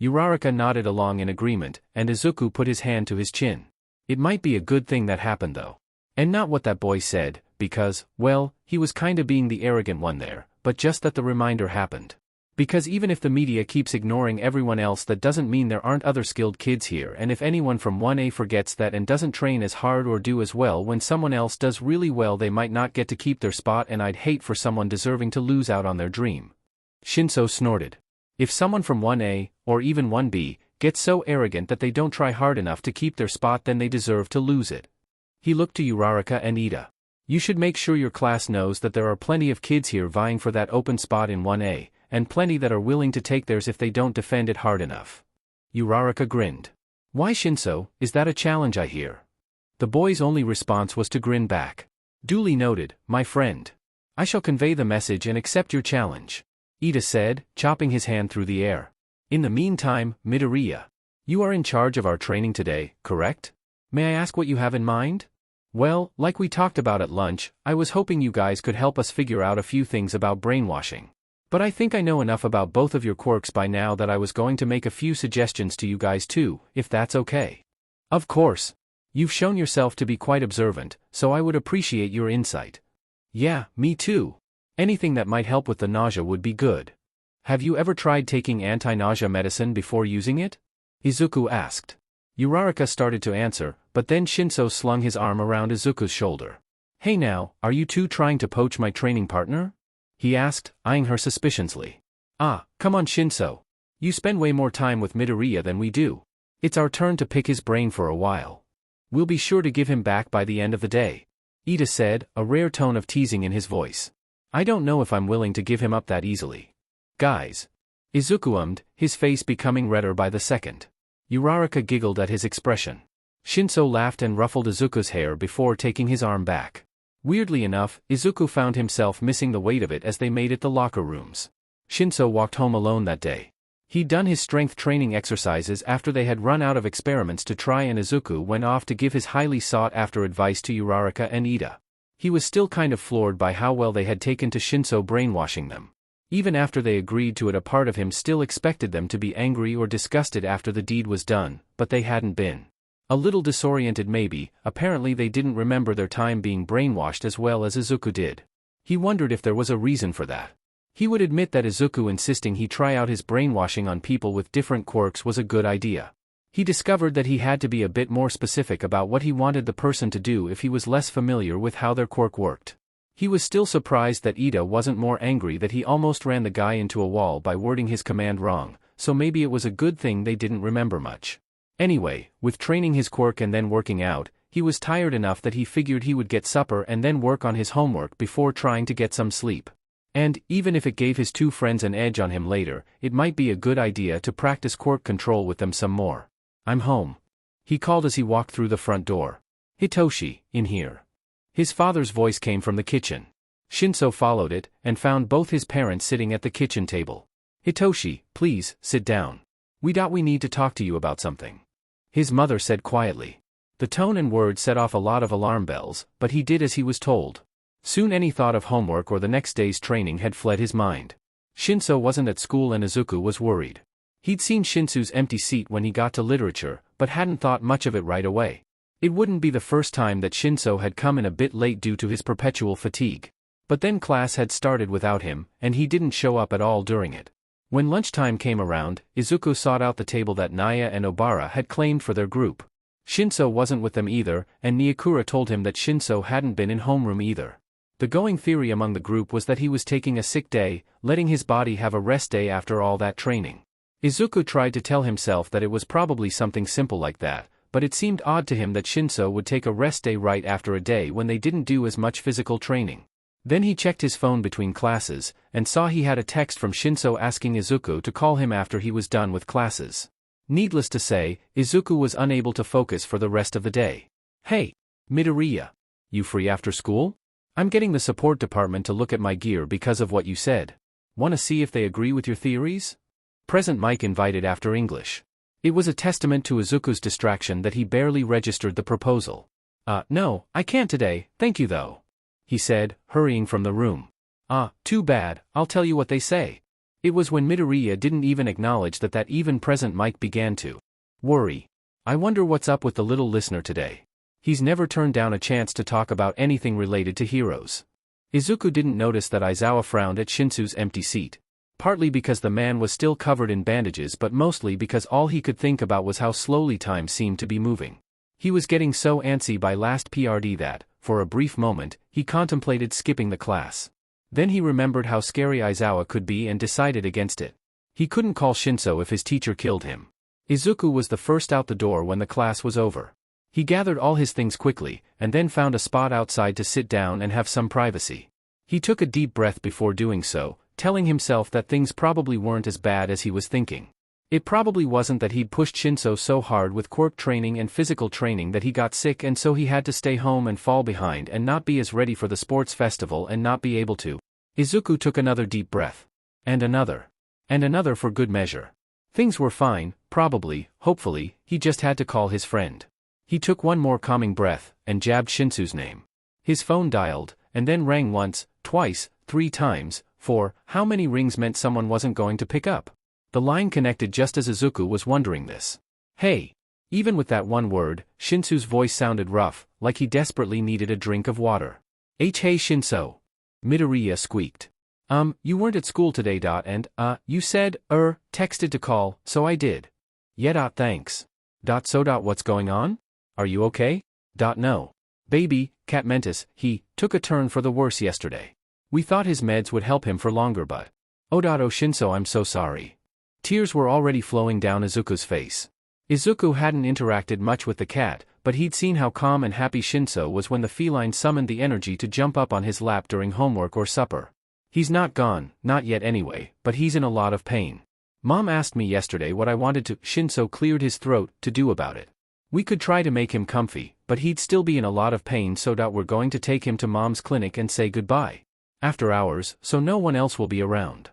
Uraraka nodded along in agreement, and Izuku put his hand to his chin. It might be a good thing that happened though. And not what that boy said, because, well, he was kinda being the arrogant one there, but just that the reminder happened. Because even if the media keeps ignoring everyone else, that doesn't mean there aren't other skilled kids here, and if anyone from 1A forgets that and doesn't train as hard or do as well when someone else does really well, they might not get to keep their spot, and I'd hate for someone deserving to lose out on their dream. Shinszo snorted. If someone from 1A, or even 1B, gets so arrogant that they don't try hard enough to keep their spot, then they deserve to lose it. He looked to Uraraka and Ida. You should make sure your class knows that there are plenty of kids here vying for that open spot in 1A, and plenty that are willing to take theirs if they don't defend it hard enough. Uraraka grinned. Why, Shinszo, is that a challenge I hear? The boy's only response was to grin back. Duly noted, my friend. I shall convey the message and accept your challenge. Ida said, chopping his hand through the air. In the meantime, Midoriya. You are in charge of our training today, correct? May I ask what you have in mind? Well, like we talked about at lunch, I was hoping you guys could help us figure out a few things about brainwashing. But I think I know enough about both of your quirks by now that I was going to make a few suggestions to you guys too, if that's okay. Of course. You've shown yourself to be quite observant, so I would appreciate your insight. Yeah, me too. Anything that might help with the nausea would be good. Have you ever tried taking anti-nausea medicine before using it? Izuku asked. Uraraka started to answer, but then Shinszo slung his arm around Izuku's shoulder. Hey now, are you two trying to poach my training partner? He asked, eyeing her suspiciously. Ah, come on Shinszo. You spend way more time with Midoriya than we do. It's our turn to pick his brain for a while. We'll be sure to give him back by the end of the day. Ida said, a rare tone of teasing in his voice. I don't know if I'm willing to give him up that easily. Guys. Izuku ummed, his face becoming redder by the second. Uraraka giggled at his expression. Shinszo laughed and ruffled Izuku's hair before taking his arm back. Weirdly enough, Izuku found himself missing the weight of it as they made it the locker rooms. Shinszo walked home alone that day. He'd done his strength training exercises after they had run out of experiments to try, and Izuku went off to give his highly sought-after advice to Uraraka and Ida. He was still kind of floored by how well they had taken to Shinszo brainwashing them. Even after they agreed to it, a part of him still expected them to be angry or disgusted after the deed was done, but they hadn't been. A little disoriented maybe. Apparently they didn't remember their time being brainwashed as well as Izuku did. He wondered if there was a reason for that. He would admit that Izuku insisting he try out his brainwashing on people with different quirks was a good idea. He discovered that he had to be a bit more specific about what he wanted the person to do if he was less familiar with how their quirk worked. He was still surprised that Ida wasn't more angry that he almost ran the guy into a wall by wording his command wrong, so maybe it was a good thing they didn't remember much. Anyway, with training his quirk and then working out, he was tired enough that he figured he would get supper and then work on his homework before trying to get some sleep. And, even if it gave his two friends an edge on him later, it might be a good idea to practice quirk control with them some more. I'm home. He called as he walked through the front door. Hitoshi, in here. His father's voice came from the kitchen. Shinszo followed it, and found both his parents sitting at the kitchen table. Hitoshi, please, sit down. We need to talk to you about something. His mother said quietly. The tone and words set off a lot of alarm bells, but he did as he was told. Soon any thought of homework or the next day's training had fled his mind. Shinszo wasn't at school and Izuku was worried. He'd seen Shinsu's empty seat when he got to literature, but hadn't thought much of it right away. It wouldn't be the first time that Shinszo had come in a bit late due to his perpetual fatigue. But then class had started without him, and he didn't show up at all during it. When lunchtime came around, Izuku sought out the table that Naya and Obara had claimed for their group. Shinszo wasn't with them either, and Nyakura told him that Shinszo hadn't been in homeroom either. The going theory among the group was that he was taking a sick day, letting his body have a rest day after all that training. Izuku tried to tell himself that it was probably something simple like that, but it seemed odd to him that Shinszo would take a rest day right after a day when they didn't do as much physical training. Then he checked his phone between classes, and saw he had a text from Shinszo asking Izuku to call him after he was done with classes. Needless to say, Izuku was unable to focus for the rest of the day. Hey, Midoriya. You free after school? I'm getting the support department to look at my gear because of what you said. Wanna see if they agree with your theories? Present Mike invited after English. It was a testament to Izuku's distraction that he barely registered the proposal. No, I can't today, thank you though. He said, hurrying from the room. Too bad, I'll tell you what they say. It was when Midoriya didn't even acknowledge that even present Mike began to worry. I wonder what's up with the little listener today. He's never turned down a chance to talk about anything related to heroes. Izuku didn't notice that Aizawa frowned at Shinsu's empty seat. Partly because the man was still covered in bandages, but mostly because all he could think about was how slowly time seemed to be moving. He was getting so antsy by last PRD that, for a brief moment, he contemplated skipping the class. Then he remembered how scary Aizawa could be and decided against it. He couldn't call Shinszo if his teacher killed him. Izuku was the first out the door when the class was over. He gathered all his things quickly, and then found a spot outside to sit down and have some privacy. He took a deep breath before doing so, telling himself that things probably weren't as bad as he was thinking. It probably wasn't that he'd pushed Shinszo so hard with quirk training and physical training that he got sick and so he had to stay home and fall behind and not be as ready for the sports festival and not be able to. Izuku took another deep breath. And another. And another for good measure. Things were fine, probably, hopefully, he just had to call his friend. He took one more calming breath, and jabbed Shinsu's name. His phone dialed, and then rang once, twice, 3 times, for how many rings meant someone wasn't going to pick up. The line connected just as Izuku was wondering this. Hey! Even with that one word, Shinsu's voice sounded rough, like he desperately needed a drink of water. Hey Shinso. Midoriya squeaked. You weren't at school today. And, you said, texted to call, so I did. Yeah. Thanks. So what's going on? Are you okay? No. Baby, Cat Mentis, he took a turn for the worse yesterday. We thought his meds would help him for longer but. Oh Shinso, I'm so sorry. Tears were already flowing down Izuku's face. Izuku hadn't interacted much with the cat, but he'd seen how calm and happy Shinszo was when the feline summoned the energy to jump up on his lap during homework or supper. He's not gone, not yet anyway, but he's in a lot of pain. Mom asked me yesterday what I wanted to, Shinszo cleared his throat, to do about it. We could try to make him comfy, but he'd still be in a lot of pain, so we're going to take him to Mom's clinic and say goodbye. After hours, so no one else will be around.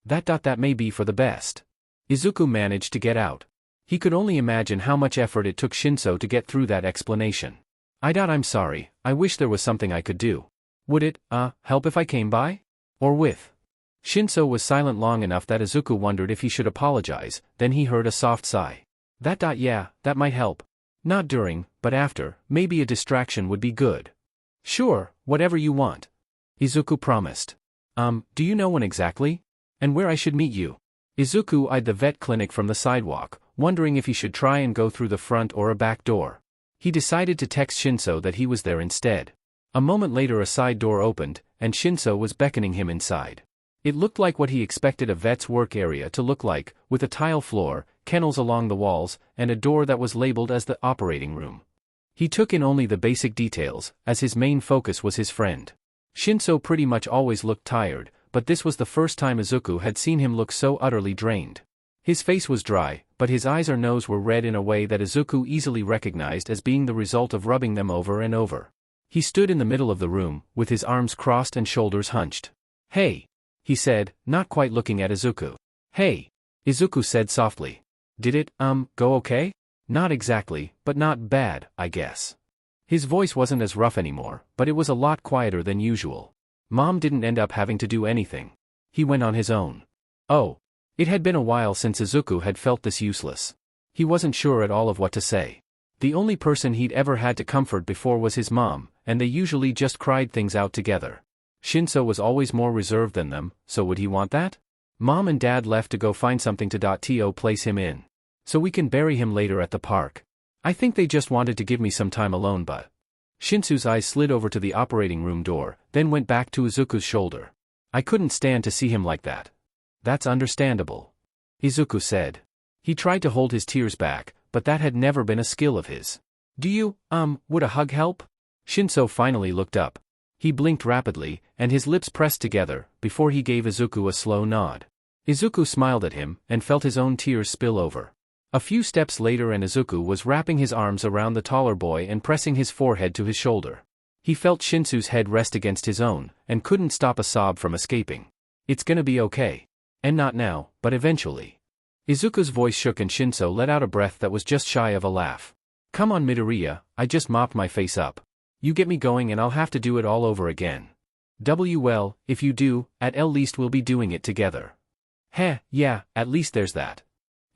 That may be for the best. Izuku managed to get out. He could only imagine how much effort it took Shinszo to get through that explanation. I'm sorry, I wish there was something I could do. Would it, help if I came by? Or with? Shinszo was silent long enough that Izuku wondered if he should apologize, then he heard a soft sigh. Yeah, that might help. Not during, but after, maybe a distraction would be good. Sure, whatever you want. Izuku promised. Do you know when exactly? And where I should meet you? Izuku eyed the vet clinic from the sidewalk, wondering if he should try and go through the front or a back door. He decided to text Shinszo that he was there instead. A moment later a side door opened, and Shinszo was beckoning him inside. It looked like what he expected a vet's work area to look like, with a tile floor, kennels along the walls, and a door that was labeled as the operating room. He took in only the basic details, as his main focus was his friend. Shinszo pretty much always looked tired, but this was the first time Izuku had seen him look so utterly drained. His face was dry, but his eyes or nose were red in a way that Izuku easily recognized as being the result of rubbing them over and over. He stood in the middle of the room, with his arms crossed and shoulders hunched. "Hey," he said, not quite looking at Izuku. "Hey," Izuku said softly. "Did it, go okay?" "Not exactly, but not bad, I guess." His voice wasn't as rough anymore, but it was a lot quieter than usual. Mom didn't end up having to do anything. He went on his own. Oh. It had been a while since Izuku had felt this useless. He wasn't sure at all of what to say. The only person he'd ever had to comfort before was his mom, and they usually just cried things out together. Shinszo was always more reserved than them, so would he want that? Mom and Dad left to go find something to place him in. So we can bury him later at the park. I think they just wanted to give me some time alone, but... Shinsu's eyes slid over to the operating room door, then went back to Izuku's shoulder. I couldn't stand to see him like that. That's understandable. Izuku said. He tried to hold his tears back, but that had never been a skill of his. Would a hug help? Shinszo finally looked up. He blinked rapidly, and his lips pressed together, before he gave Izuku a slow nod. Izuku smiled at him, and felt his own tears spill over. A few steps later and Izuku was wrapping his arms around the taller boy and pressing his forehead to his shoulder. He felt Shinsu's head rest against his own, and couldn't stop a sob from escaping. It's gonna be okay. And not now, but eventually. Izuku's voice shook and Shinszo let out a breath that was just shy of a laugh. Come on Midoriya, I just mopped my face up. You get me going and I'll have to do it all over again. Well, if you do, at least we'll be doing it together. Heh, yeah, at least there's that.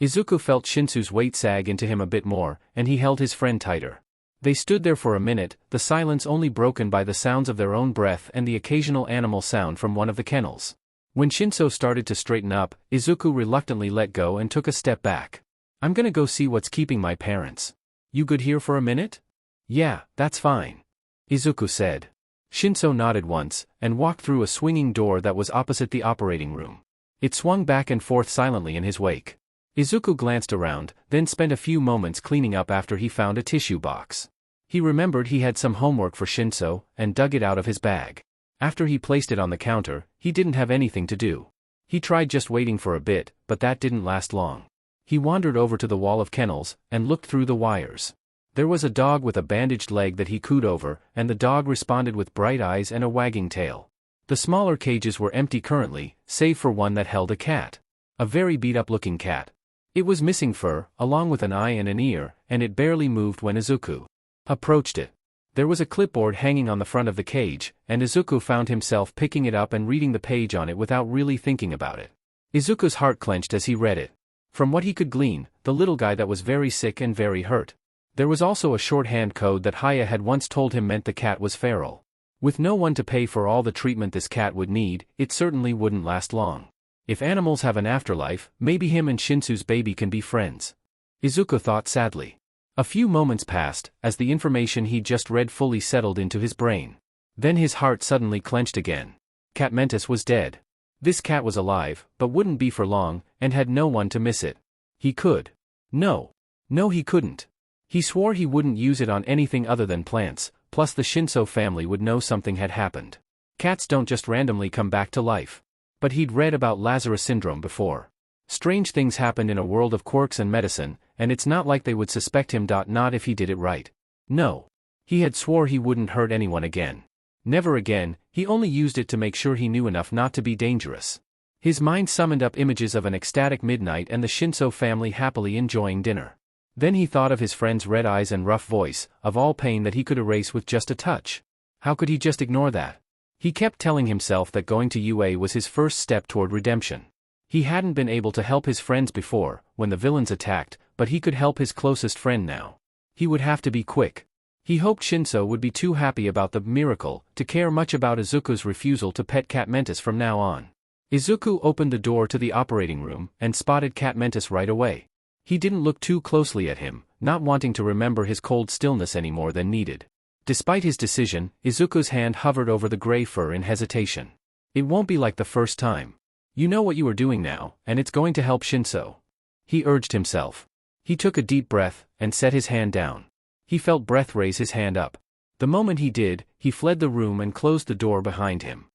Izuku felt Shinsu's weight sag into him a bit more, and he held his friend tighter. They stood there for a minute, the silence only broken by the sounds of their own breath and the occasional animal sound from one of the kennels. When Shinszo started to straighten up, Izuku reluctantly let go and took a step back. I'm gonna go see what's keeping my parents. You good here for a minute? Yeah, that's fine. Izuku said. Shinszo nodded once, and walked through a swinging door that was opposite the operating room. It swung back and forth silently in his wake. Izuku glanced around, then spent a few moments cleaning up after he found a tissue box. He remembered he had some homework for Shinszo, and dug it out of his bag. After he placed it on the counter, he didn't have anything to do. He tried just waiting for a bit, but that didn't last long. He wandered over to the wall of kennels, and looked through the wires. There was a dog with a bandaged leg that he cooed over, and the dog responded with bright eyes and a wagging tail. The smaller cages were empty currently, save for one that held a cat. A very beat-up-looking cat. It was missing fur, along with an eye and an ear, and it barely moved when Izuku approached it. There was a clipboard hanging on the front of the cage, and Izuku found himself picking it up and reading the page on it without really thinking about it. Izuku's heart clenched as he read it. From what he could glean, the little guy that was very sick and very hurt. There was also a shorthand code that Haya had once told him meant the cat was feral. With no one to pay for all the treatment this cat would need, it certainly wouldn't last long. If animals have an afterlife, maybe him and Shinsu's baby can be friends. Izuku thought sadly. A few moments passed, as the information he'd just read fully settled into his brain. Then his heart suddenly clenched again. Cat Mentis was dead. This cat was alive, but wouldn't be for long, and had no one to miss it. He could. No, he couldn't. He swore he wouldn't use it on anything other than plants, plus the Shinszo family would know something had happened. Cats don't just randomly come back to life. But he'd read about Lazarus syndrome before. Strange things happened in a world of quirks and medicine, and it's not like they would suspect him. Not if he did it right. No. He had swore he wouldn't hurt anyone again. Never again. He only used it to make sure he knew enough not to be dangerous. His mind summoned up images of an ecstatic midnight and the Shinszo family happily enjoying dinner. Then he thought of his friend's red eyes and rough voice, of all pain that he could erase with just a touch. How could he just ignore that? He kept telling himself that going to UA was his first step toward redemption. He hadn't been able to help his friends before, when the villains attacked, but he could help his closest friend now. He would have to be quick. He hoped Shinszo would be too happy about the miracle to care much about Izuku's refusal to pet Cat Mentis from now on. Izuku opened the door to the operating room and spotted Cat Mentis right away. He didn't look too closely at him, not wanting to remember his cold stillness any more than needed. Despite his decision, Izuku's hand hovered over the gray fur in hesitation. It won't be like the first time. You know what you are doing now, and it's going to help Shinszo. He urged himself. He took a deep breath, and set his hand down. He felt breath raise his hand up. The moment he did, he fled the room and closed the door behind him.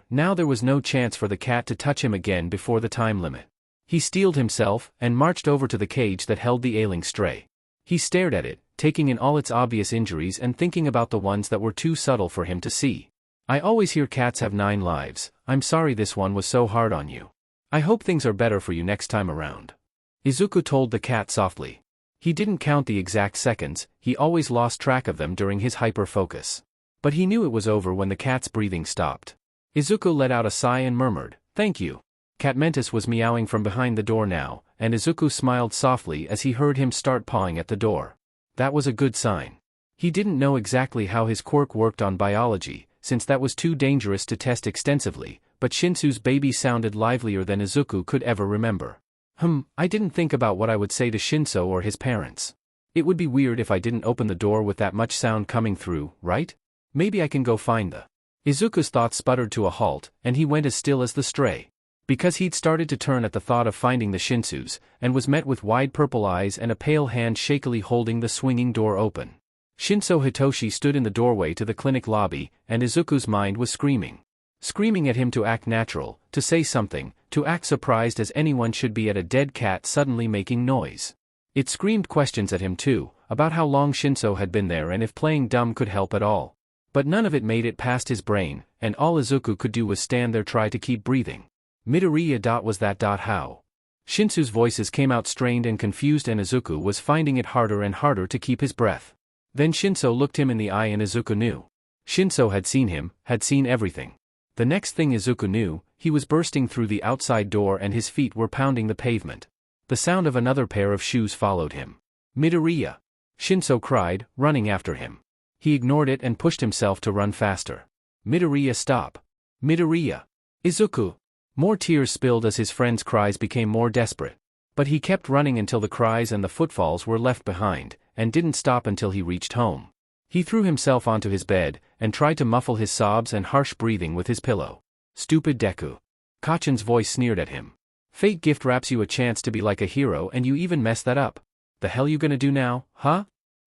Now there was no chance for the cat to touch him again before the time limit. He steeled himself, and marched over to the cage that held the ailing stray. He stared at it, taking in all its obvious injuries and thinking about the ones that were too subtle for him to see. I always hear cats have 9 lives, I'm sorry this one was so hard on you. I hope things are better for you next time around. Izuku told the cat softly. He didn't count the exact seconds, he always lost track of them during his hyper-focus. But he knew it was over when the cat's breathing stopped. Izuku let out a sigh and murmured, "Thank you." Cat Mentis was meowing from behind the door now, and Izuku smiled softly as he heard him start pawing at the door. That was a good sign. He didn't know exactly how his quirk worked on biology, since that was too dangerous to test extensively, but Shinsu's baby sounded livelier than Izuku could ever remember. I didn't think about what I would say to Shinszo or his parents. It would be weird if I didn't open the door with that much sound coming through, right? Maybe I can go find the... Izuku's thoughts sputtered to a halt, and he went as still as the stray. Because he'd started to turn at the thought of finding the Shinsus, and was met with wide purple eyes and a pale hand shakily holding the swinging door open. Shinszo Hitoshi stood in the doorway to the clinic lobby, and Izuku's mind was screaming. Screaming at him to act natural, to say something, to act surprised as anyone should be at a dead cat suddenly making noise. It screamed questions at him too, about how long Shinszo had been there and if playing dumb could help at all. But none of it made it past his brain, and all Izuku could do was stand there try to keep breathing. Midoriya. Was that how? Shinsu's voices came out strained and confused and Izuku was finding it harder and harder to keep his breath. Then Shinszo looked him in the eye and Izuku knew. Shinszo had seen him, had seen everything. The next thing Izuku knew, he was bursting through the outside door and his feet were pounding the pavement. The sound of another pair of shoes followed him. Midoriya! Shinszo cried, running after him. He ignored it and pushed himself to run faster. Midoriya, stop! Midoriya! Izuku! More tears spilled as his friend's cries became more desperate. But he kept running until the cries and the footfalls were left behind, and didn't stop until he reached home. He threw himself onto his bed, and tried to muffle his sobs and harsh breathing with his pillow. Stupid Deku. Kachan's voice sneered at him. Fate gift wraps you a chance to be like a hero and you even mess that up. The hell you gonna do now, huh?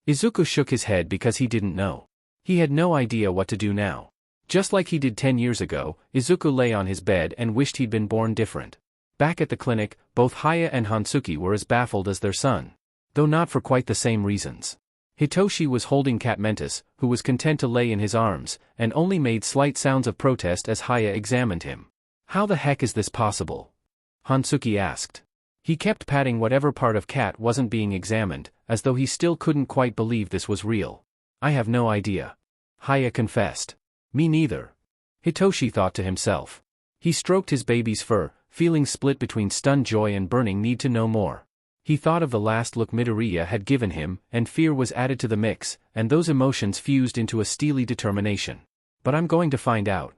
Izuku shook his head because he didn't know. He had no idea what to do now. Just like he did 10 years ago, Izuku lay on his bed and wished he'd been born different. Back at the clinic, both Haya and Hansuki were as baffled as their son. Though not for quite the same reasons. Hitoshi was holding Cat Mentis, who was content to lay in his arms, and only made slight sounds of protest as Haya examined him. How the heck is this possible? Hansuki asked. He kept patting whatever part of Cat wasn't being examined, as though he still couldn't quite believe this was real. I have no idea. Haya confessed. Me neither. Hitoshi thought to himself. He stroked his baby's fur, feeling split between stunned joy and burning need to know more. He thought of the last look Midoriya had given him, and fear was added to the mix, and those emotions fused into a steely determination. But I'm going to find out.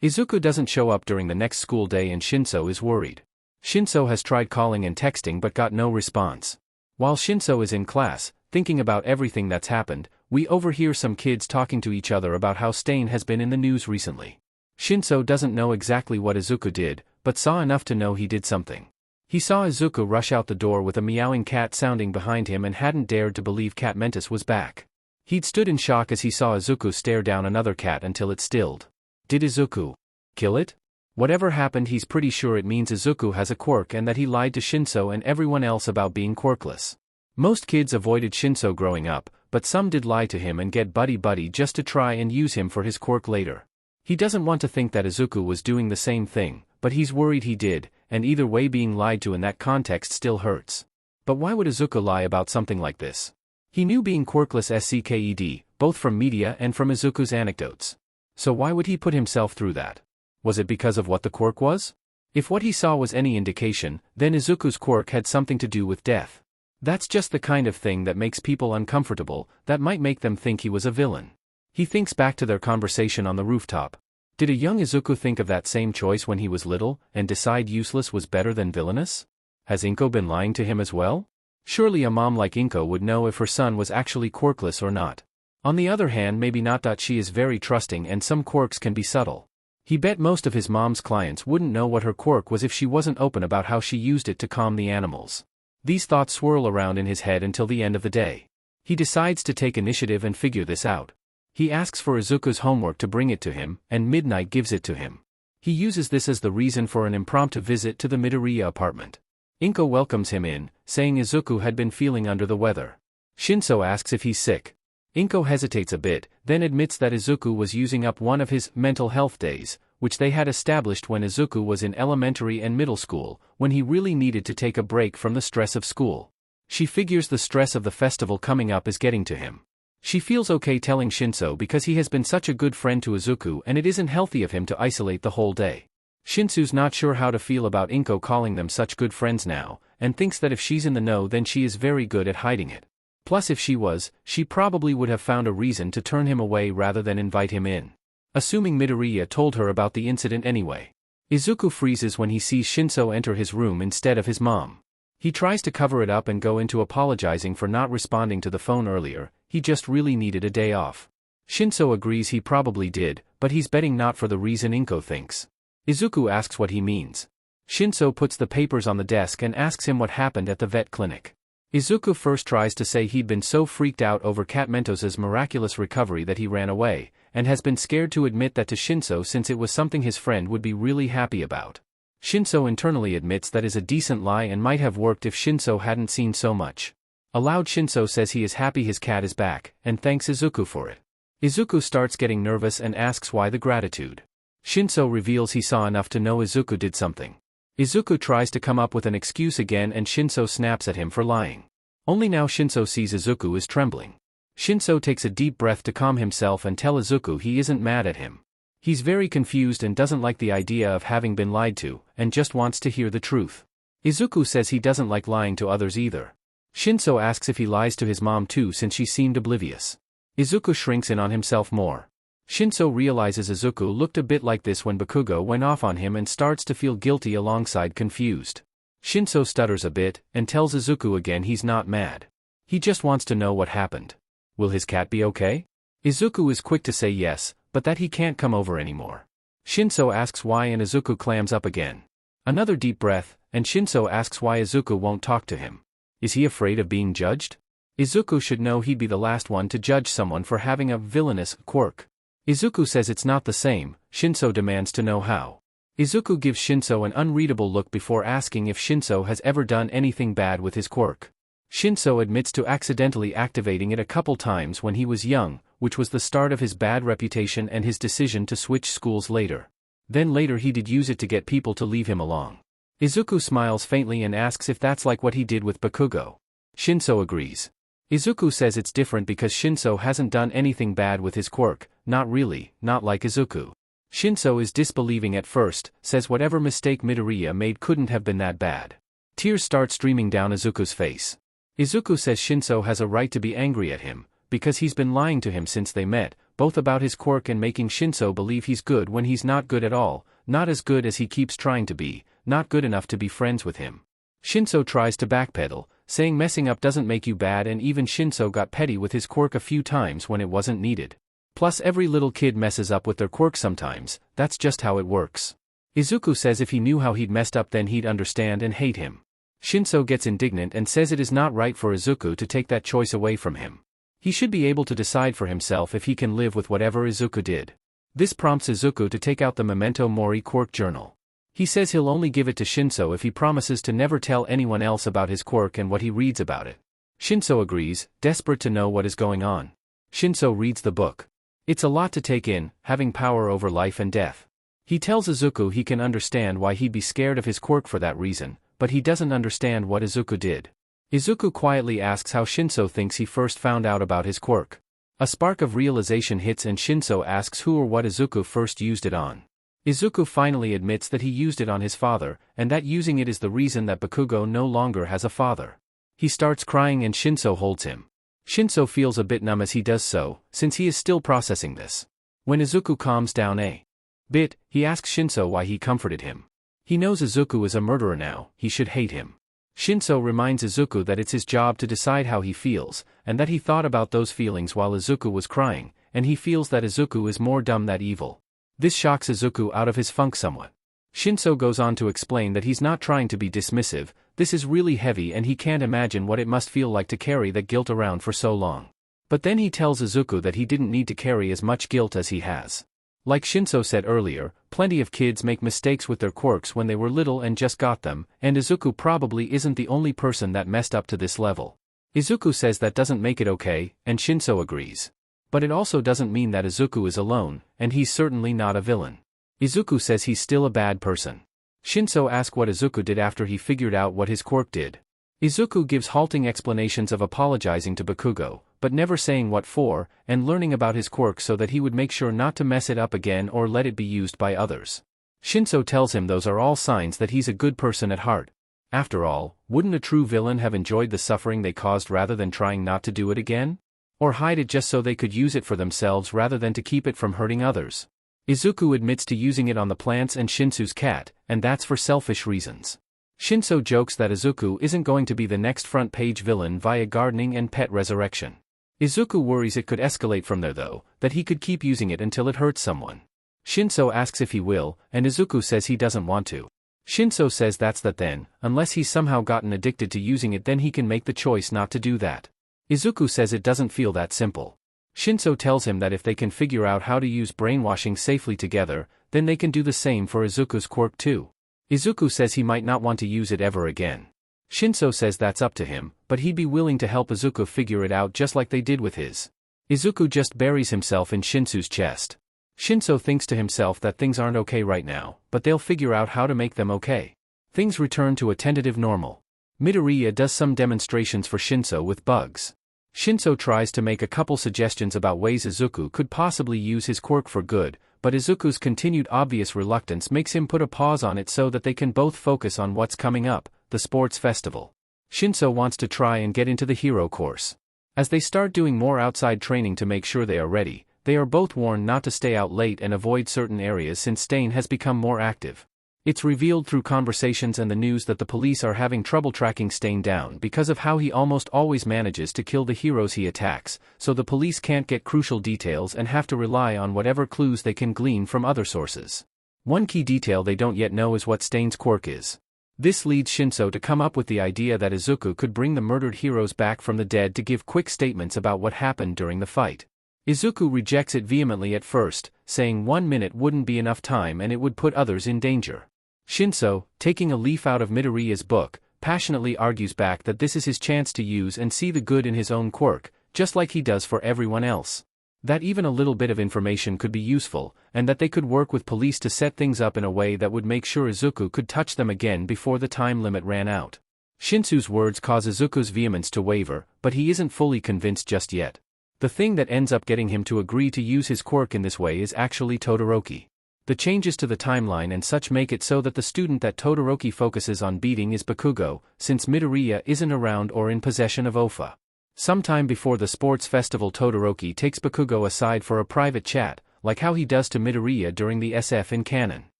Izuku doesn't show up during the next school day and Shinszo is worried. Shinszo has tried calling and texting but got no response. While Shinszo is in class, thinking about everything that's happened, we overhear some kids talking to each other about how Stain has been in the news recently. Shinszo doesn't know exactly what Izuku did, but saw enough to know he did something. He saw Izuku rush out the door with a meowing cat sounding behind him and hadn't dared to believe Cat Mentis was back. He'd stood in shock as he saw Izuku stare down another cat until it stilled. Did Izuku kill it? Whatever happened, he's pretty sure it means Izuku has a quirk and that he lied to Shinszo and everyone else about being quirkless. Most kids avoided Shinszo growing up, but some did lie to him and get buddy-buddy just to try and use him for his quirk later. He doesn't want to think that Izuku was doing the same thing, but he's worried he did, and either way being lied to in that context still hurts. But why would Izuku lie about something like this? He knew being quirkless SCKED, both from media and from Izuku's anecdotes. So why would he put himself through that? Was it because of what the quirk was? If what he saw was any indication, then Izuku's quirk had something to do with death. That's just the kind of thing that makes people uncomfortable, that might make them think he was a villain. He thinks back to their conversation on the rooftop. Did a young Izuku think of that same choice when he was little, and decide useless was better than villainous? Has Inko been lying to him as well? Surely a mom like Inko would know if her son was actually quirkless or not. On the other hand, maybe not. She is very trusting and some quirks can be subtle. He bet most of his mom's clients wouldn't know what her quirk was if she wasn't open about how she used it to calm the animals. These thoughts swirl around in his head until the end of the day. He decides to take initiative and figure this out. He asks for Izuku's homework to bring it to him, and Midnight gives it to him. He uses this as the reason for an impromptu visit to the Midoriya apartment. Inko welcomes him in, saying Izuku had been feeling under the weather. Shinszo asks if he's sick. Inko hesitates a bit, then admits that Izuku was using up one of his mental health days, which they had established when Izuku was in elementary and middle school, when he really needed to take a break from the stress of school. She figures the stress of the festival coming up is getting to him. She feels okay telling Shinszo because he has been such a good friend to Izuku and it isn't healthy of him to isolate the whole day. Shinsu's not sure how to feel about Inko calling them such good friends now, and thinks that if she's in the know then she is very good at hiding it. Plus if she was, she probably would have found a reason to turn him away rather than invite him in. Assuming Midoriya told her about the incident anyway. Izuku freezes when he sees Shinszo enter his room instead of his mom. He tries to cover it up and go into apologizing for not responding to the phone earlier, he just really needed a day off. Shinszo agrees he probably did, but he's betting not for the reason Inko thinks. Izuku asks what he means. Shinszo puts the papers on the desk and asks him what happened at the vet clinic. Izuku first tries to say he'd been so freaked out over Cat Mentos's miraculous recovery that he ran away, and has been scared to admit that to Shinszo since it was something his friend would be really happy about. Shinszo internally admits that is a decent lie and might have worked if Shinszo hadn't seen so much. Aloud Shinszo says he is happy his cat is back, and thanks Izuku for it. Izuku starts getting nervous and asks why the gratitude. Shinszo reveals he saw enough to know Izuku did something. Izuku tries to come up with an excuse again and Shinszo snaps at him for lying. Only now Shinszo sees Izuku is trembling. Shinszo takes a deep breath to calm himself and tell Izuku he isn't mad at him. He's very confused and doesn't like the idea of having been lied to, and just wants to hear the truth. Izuku says he doesn't like lying to others either. Shinszo asks if he lies to his mom too since she seemed oblivious. Izuku shrinks in on himself more. Shinszo realizes Izuku looked a bit like this when Bakugo went off on him and starts to feel guilty alongside confused. Shinszo stutters a bit, and tells Izuku again he's not mad. He just wants to know what happened. Will his cat be okay? Izuku is quick to say yes, but that he can't come over anymore. Shinszo asks why and Izuku clams up again. Another deep breath, and Shinszo asks why Izuku won't talk to him. Is he afraid of being judged? Izuku should know he'd be the last one to judge someone for having a villainous quirk. Izuku says it's not the same. Shinszo demands to know how. Izuku gives Shinszo an unreadable look before asking if Shinszo has ever done anything bad with his quirk. Shinszo admits to accidentally activating it a couple times when he was young, which was the start of his bad reputation and his decision to switch schools later. Then later he did use it to get people to leave him alone. Izuku smiles faintly and asks if that's like what he did with Bakugo. Shinszo agrees. Izuku says it's different because Shinszo hasn't done anything bad with his quirk, not really, not like Izuku. Shinszo is disbelieving at first, says whatever mistake Midoriya made couldn't have been that bad. Tears start streaming down Izuku's face. Izuku says Shinszo has a right to be angry at him, because he's been lying to him since they met, both about his quirk and making Shinszo believe he's good when he's not good at all, not as good as he keeps trying to be, not good enough to be friends with him. Shinszo tries to backpedal, saying messing up doesn't make you bad, and even Shinszo got petty with his quirk a few times when it wasn't needed. Plus every little kid messes up with their quirk sometimes, that's just how it works. Izuku says if he knew how he'd messed up then he'd understand and hate him. Shinszo gets indignant and says it is not right for Izuku to take that choice away from him. He should be able to decide for himself if he can live with whatever Izuku did. This prompts Izuku to take out the Memento Mori quirk journal. He says he'll only give it to Shinszo if he promises to never tell anyone else about his quirk and what he reads about it. Shinszo agrees, desperate to know what is going on. Shinszo reads the book. It's a lot to take in, having power over life and death. He tells Izuku he can understand why he'd be scared of his quirk for that reason, but he doesn't understand what Izuku did. Izuku quietly asks how Shinszo thinks he first found out about his quirk. A spark of realization hits and Shinszo asks who or what Izuku first used it on. Izuku finally admits that he used it on his father, and that using it is the reason that Bakugo no longer has a father. He starts crying and Shinszo holds him. Shinszo feels a bit numb as he does so, since he is still processing this. When Izuku calms down a bit, he asks Shinszo why he comforted him. He knows Izuku is a murderer now, he should hate him. Shinszo reminds Izuku that it's his job to decide how he feels, and that he thought about those feelings while Izuku was crying, and he feels that Izuku is more dumb than evil. This shocks Izuku out of his funk somewhat. Shinszo goes on to explain that he's not trying to be dismissive, this is really heavy and he can't imagine what it must feel like to carry that guilt around for so long. But then he tells Izuku that he didn't need to carry as much guilt as he has. Like Shinszo said earlier, plenty of kids make mistakes with their quirks when they were little and just got them, and Izuku probably isn't the only person that messed up to this level. Izuku says that doesn't make it okay, and Shinszo agrees. But it also doesn't mean that Izuku is alone, and he's certainly not a villain. Izuku says he's still a bad person. Shinszo asks what Izuku did after he figured out what his quirk did. Izuku gives halting explanations of apologizing to Bakugo, but never saying what for, and learning about his quirk so that he would make sure not to mess it up again or let it be used by others. Shinszo tells him those are all signs that he's a good person at heart. After all, wouldn't a true villain have enjoyed the suffering they caused rather than trying not to do it again? Or hide it just so they could use it for themselves rather than to keep it from hurting others? Izuku admits to using it on the plants and Shinsu's cat, and that's for selfish reasons. Shinszo jokes that Izuku isn't going to be the next front-page villain via gardening and pet resurrection. Izuku worries it could escalate from there though, that he could keep using it until it hurts someone. Shinszo asks if he will, and Izuku says he doesn't want to. Shinszo says that's that then, unless he's somehow gotten addicted to using it then he can make the choice not to do that. Izuku says it doesn't feel that simple. Shinszo tells him that if they can figure out how to use brainwashing safely together, then they can do the same for Izuku's quirk too. Izuku says he might not want to use it ever again. Shinszo says that's up to him, but he'd be willing to help Izuku figure it out just like they did with his. Izuku just buries himself in Shinsu's chest. Shinszo thinks to himself that things aren't okay right now, but they'll figure out how to make them okay. Things return to a tentative normal. Midoriya does some demonstrations for Shinszo with bugs. Shinszo tries to make a couple suggestions about ways Izuku could possibly use his quirk for good, but Izuku's continued obvious reluctance makes him put a pause on it so that they can both focus on what's coming up, the sports festival. Shinszo wants to try and get into the hero course. As they start doing more outside training to make sure they are ready, they are both warned not to stay out late and avoid certain areas since Stain has become more active. It's revealed through conversations and the news that the police are having trouble tracking Stain down because of how he almost always manages to kill the heroes he attacks, so the police can't get crucial details and have to rely on whatever clues they can glean from other sources. One key detail they don't yet know is what Stain's quirk is. This leads Shinszo to come up with the idea that Izuku could bring the murdered heroes back from the dead to give quick statements about what happened during the fight. Izuku rejects it vehemently at first, saying 1 minute wouldn't be enough time and it would put others in danger. Shinszo, taking a leaf out of Midoriya's book, passionately argues back that this is his chance to use and see the good in his own quirk, just like he does for everyone else. That even a little bit of information could be useful, and that they could work with police to set things up in a way that would make sure Izuku could touch them again before the time limit ran out. Shinsu's words cause Izuku's vehemence to waver, but he isn't fully convinced just yet. The thing that ends up getting him to agree to use his quirk in this way is actually Todoroki. The changes to the timeline and such make it so that the student that Todoroki focuses on beating is Bakugo, since Midoriya isn't around or in possession of Ofa. Sometime before the sports festival Todoroki takes Bakugo aside for a private chat, like how he does to Midoriya during the SF in canon.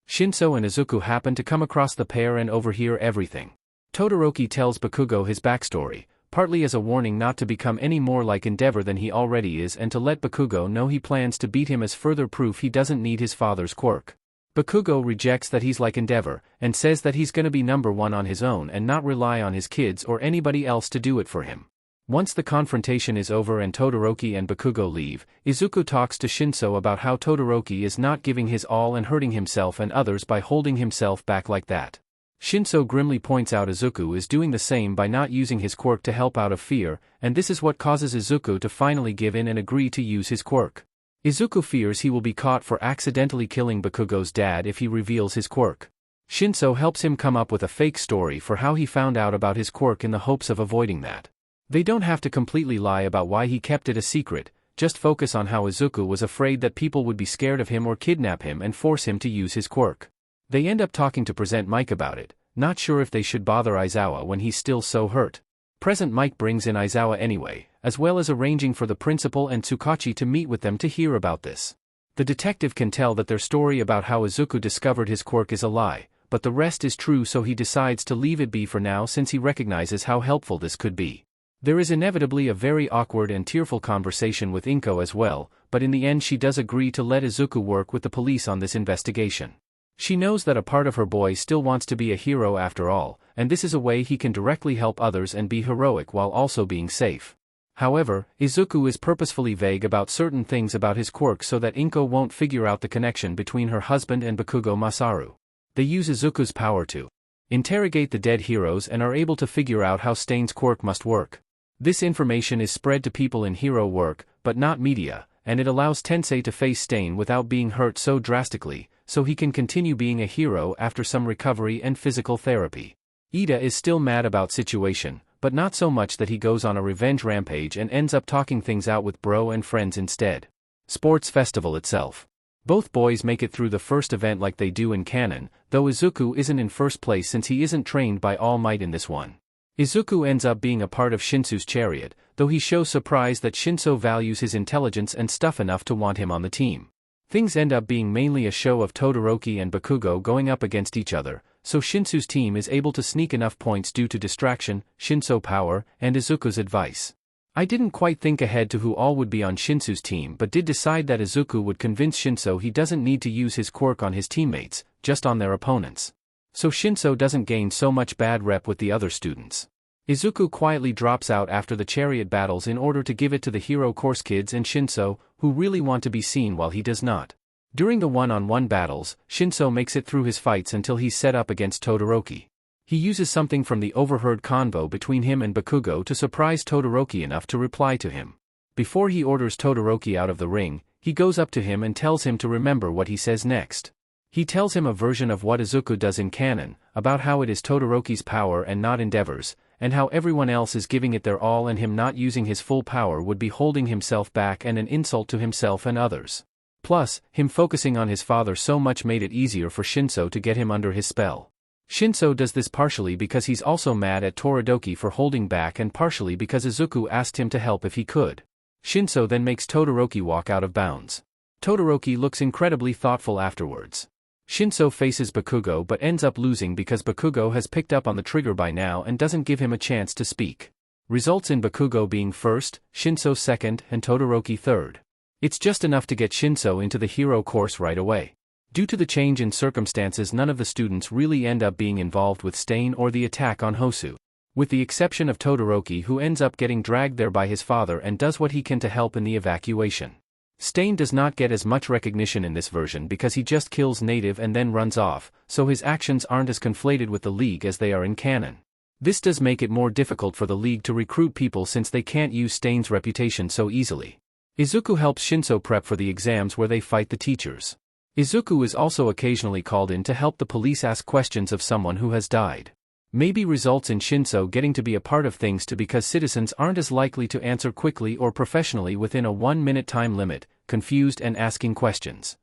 Shinszo and Izuku happen to come across the pair and overhear everything. Todoroki tells Bakugo his backstory, partly as a warning not to become any more like Endeavor than he already is and to let Bakugo know he plans to beat him as further proof he doesn't need his father's quirk. Bakugo rejects that he's like Endeavor, and says that he's gonna be number one on his own and not rely on his kids or anybody else to do it for him. Once the confrontation is over and Todoroki and Bakugo leave, Izuku talks to Shinszo about how Todoroki is not giving his all and hurting himself and others by holding himself back like that. Shinszo grimly points out Izuku is doing the same by not using his quirk to help out of fear, and this is what causes Izuku to finally give in and agree to use his quirk. Izuku fears he will be caught for accidentally killing Bakugo's dad if he reveals his quirk. Shinszo helps him come up with a fake story for how he found out about his quirk in the hopes of avoiding that. They don't have to completely lie about why he kept it a secret, just focus on how Izuku was afraid that people would be scared of him or kidnap him and force him to use his quirk. They end up talking to Present Mike about it, not sure if they should bother Aizawa when he's still so hurt. Present Mike brings in Aizawa anyway, as well as arranging for the principal and Tsukachi to meet with them to hear about this. The detective can tell that their story about how Izuku discovered his quirk is a lie, but the rest is true, so he decides to leave it be for now since he recognizes how helpful this could be. There is inevitably a very awkward and tearful conversation with Inko as well, but in the end she does agree to let Izuku work with the police on this investigation. She knows that a part of her boy still wants to be a hero after all, and this is a way he can directly help others and be heroic while also being safe. However, Izuku is purposefully vague about certain things about his quirk so that Inko won't figure out the connection between her husband and Bakugo Masaru. They use Izuku's power to interrogate the dead heroes and are able to figure out how Stain's quirk must work. This information is spread to people in hero work, but not media, and it allows Tensei to face Stain without being hurt so drastically, so he can continue being a hero after some recovery and physical therapy. Ida is still mad about situation, but not so much that he goes on a revenge rampage and ends up talking things out with bro and friends instead. Sports festival itself. Both boys make it through the first event like they do in canon, though Izuku isn't in first place since he isn't trained by All Might in this one. Izuku ends up being a part of Shinsu's chariot, though he shows surprise that Shinszo values his intelligence and stuff enough to want him on the team. Things end up being mainly a show of Todoroki and Bakugo going up against each other, so Shinsu's team is able to sneak enough points due to distraction, Shinszo power, and Izuku's advice. I didn't quite think ahead to who all would be on Shinsu's team but did decide that Izuku would convince Shinszo he doesn't need to use his quirk on his teammates, just on their opponents. So Shinszo doesn't gain so much bad rep with the other students. Izuku quietly drops out after the chariot battles in order to give it to the hero course kids and Shinszo, who really want to be seen while he does not. During the one-on-one battles, Shinszo makes it through his fights until he's set up against Todoroki. He uses something from the overheard convo between him and Bakugo to surprise Todoroki enough to reply to him. Before he orders Todoroki out of the ring, he goes up to him and tells him to remember what he says next. He tells him a version of what Izuku does in canon, about how it is Todoroki's power and not Endeavor's, and how everyone else is giving it their all and him not using his full power would be holding himself back and an insult to himself and others. Plus, him focusing on his father so much made it easier for Shinszo to get him under his spell. Shinszo does this partially because he's also mad at Todoroki for holding back and partially because Izuku asked him to help if he could. Shinszo then makes Todoroki walk out of bounds. Todoroki looks incredibly thoughtful afterwards. Shinszo faces Bakugo but ends up losing because Bakugo has picked up on the trigger by now and doesn't give him a chance to speak. Results in Bakugo being first, Shinszo second, and Todoroki third. It's just enough to get Shinszo into the hero course right away. Due to the change in circumstances, none of the students really end up being involved with Stain or the attack on Hosu. With the exception of Todoroki, who ends up getting dragged there by his father and does what he can to help in the evacuation. Stain does not get as much recognition in this version because he just kills Native and then runs off, so his actions aren't as conflated with the League as they are in canon. This does make it more difficult for the League to recruit people since they can't use Stain's reputation so easily. Izuku helps Shinszo prep for the exams where they fight the teachers. Izuku is also occasionally called in to help the police ask questions of someone who has died. Maybe results in Shinszo getting to be a part of things too because citizens aren't as likely to answer quickly or professionally within a 1-minute time limit, confused and asking questions.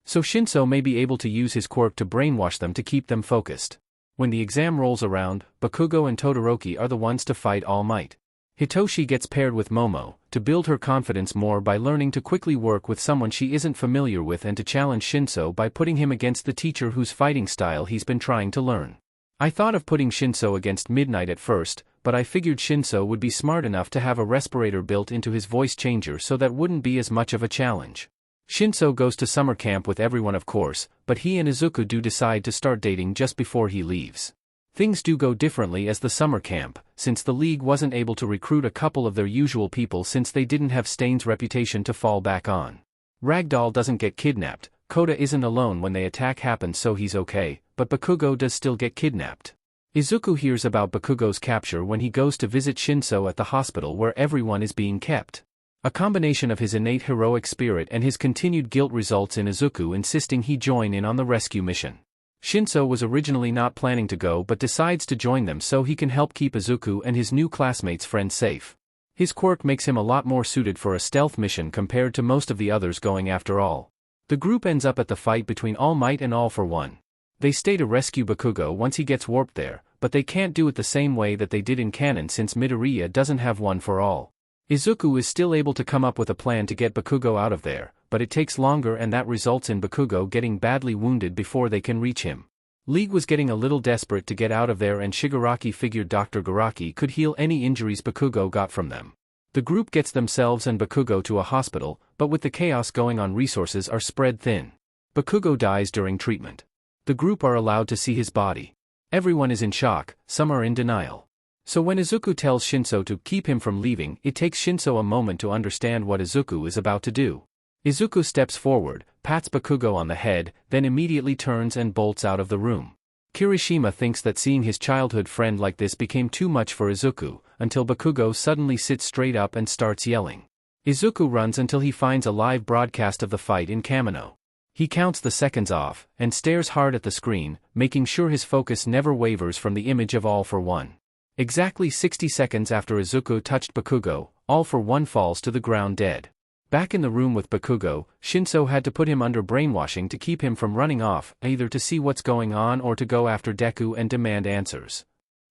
So Shinszo may be able to use his quirk to brainwash them to keep them focused. When the exam rolls around, Bakugo and Todoroki are the ones to fight All Might. Hitoshi gets paired with Momo, to build her confidence more by learning to quickly work with someone she isn't familiar with and to challenge Shinszo by putting him against the teacher whose fighting style he's been trying to learn. I thought of putting Shinszo against Midnight at first, but I figured Shinszo would be smart enough to have a respirator built into his voice changer so that wouldn't be as much of a challenge. Shinszo goes to summer camp with everyone of course, but he and Izuku do decide to start dating just before he leaves. Things do go differently as the summer camp, since the League wasn't able to recruit a couple of their usual people since they didn't have Stain's reputation to fall back on. Ragdoll doesn't get kidnapped, Koda isn't alone when the attack happens so he's okay, but Bakugo does still get kidnapped. Izuku hears about Bakugo's capture when he goes to visit Shinszo at the hospital where everyone is being kept. A combination of his innate heroic spirit and his continued guilt results in Izuku insisting he join in on the rescue mission. Shinszo was originally not planning to go but decides to join them so he can help keep Izuku and his new classmates' friends safe. His quirk makes him a lot more suited for a stealth mission compared to most of the others going after all. The group ends up at the fight between All Might and All for One. They stay to rescue Bakugo once he gets warped there, but they can't do it the same way that they did in canon since Midoriya doesn't have one for all. Izuku is still able to come up with a plan to get Bakugo out of there, but it takes longer and that results in Bakugo getting badly wounded before they can reach him. League was getting a little desperate to get out of there and Shigaraki figured Dr. Garaki could heal any injuries Bakugo got from them. The group gets themselves and Bakugo to a hospital, but with the chaos going on resources are spread thin. Bakugo dies during treatment. The group are allowed to see his body. Everyone is in shock, some are in denial. So when Izuku tells Shinszo to keep him from leaving, it takes Shinszo a moment to understand what Izuku is about to do. Izuku steps forward, pats Bakugo on the head, then immediately turns and bolts out of the room. Kirishima thinks that seeing his childhood friend like this became too much for Izuku, until Bakugo suddenly sits straight up and starts yelling. Izuku runs until he finds a live broadcast of the fight in Kamino. He counts the seconds off, and stares hard at the screen, making sure his focus never wavers from the image of All for One. Exactly 60 seconds after Izuku touched Bakugo, All for One falls to the ground dead. Back in the room with Bakugo, Shinszo had to put him under brainwashing to keep him from running off, either to see what's going on or to go after Deku and demand answers.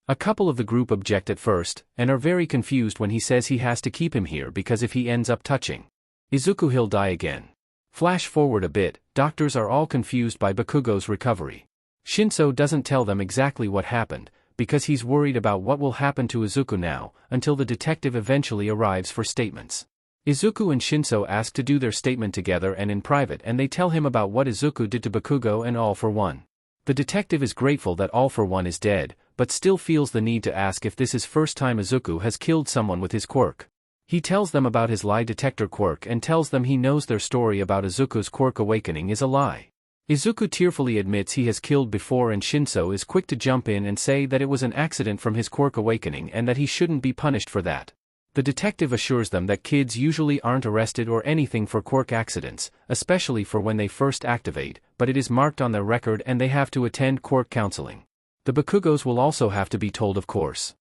A couple of the group object at first, and are very confused when he says he has to keep him here because if he ends up touching Izuku he'll die again. Flash forward a bit, doctors are all confused by Bakugo's recovery. Shinszo doesn't tell them exactly what happened, because he's worried about what will happen to Izuku now, until the detective eventually arrives for statements. Izuku and Shinszo ask to do their statement together and in private and they tell him about what Izuku did to Bakugo and All for One. The detective is grateful that All for One is dead, but still feels the need to ask if this is first time Izuku has killed someone with his quirk. He tells them about his lie detector quirk and tells them he knows their story about Izuku's quirk awakening is a lie. Izuku tearfully admits he has killed before and Shinszo is quick to jump in and say that it was an accident from his quirk awakening and that he shouldn't be punished for that. The detective assures them that kids usually aren't arrested or anything for quirk accidents, especially for when they first activate, but it is marked on their record and they have to attend quirk counseling. The Bakugos will also have to be told of course.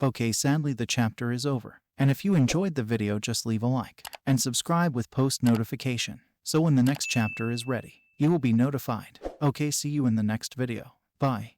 Okay, sadly the chapter is over, and if you enjoyed the video just leave a like, and subscribe with post notification, so when the next chapter is ready, you will be notified. Okay, see you in the next video. Bye.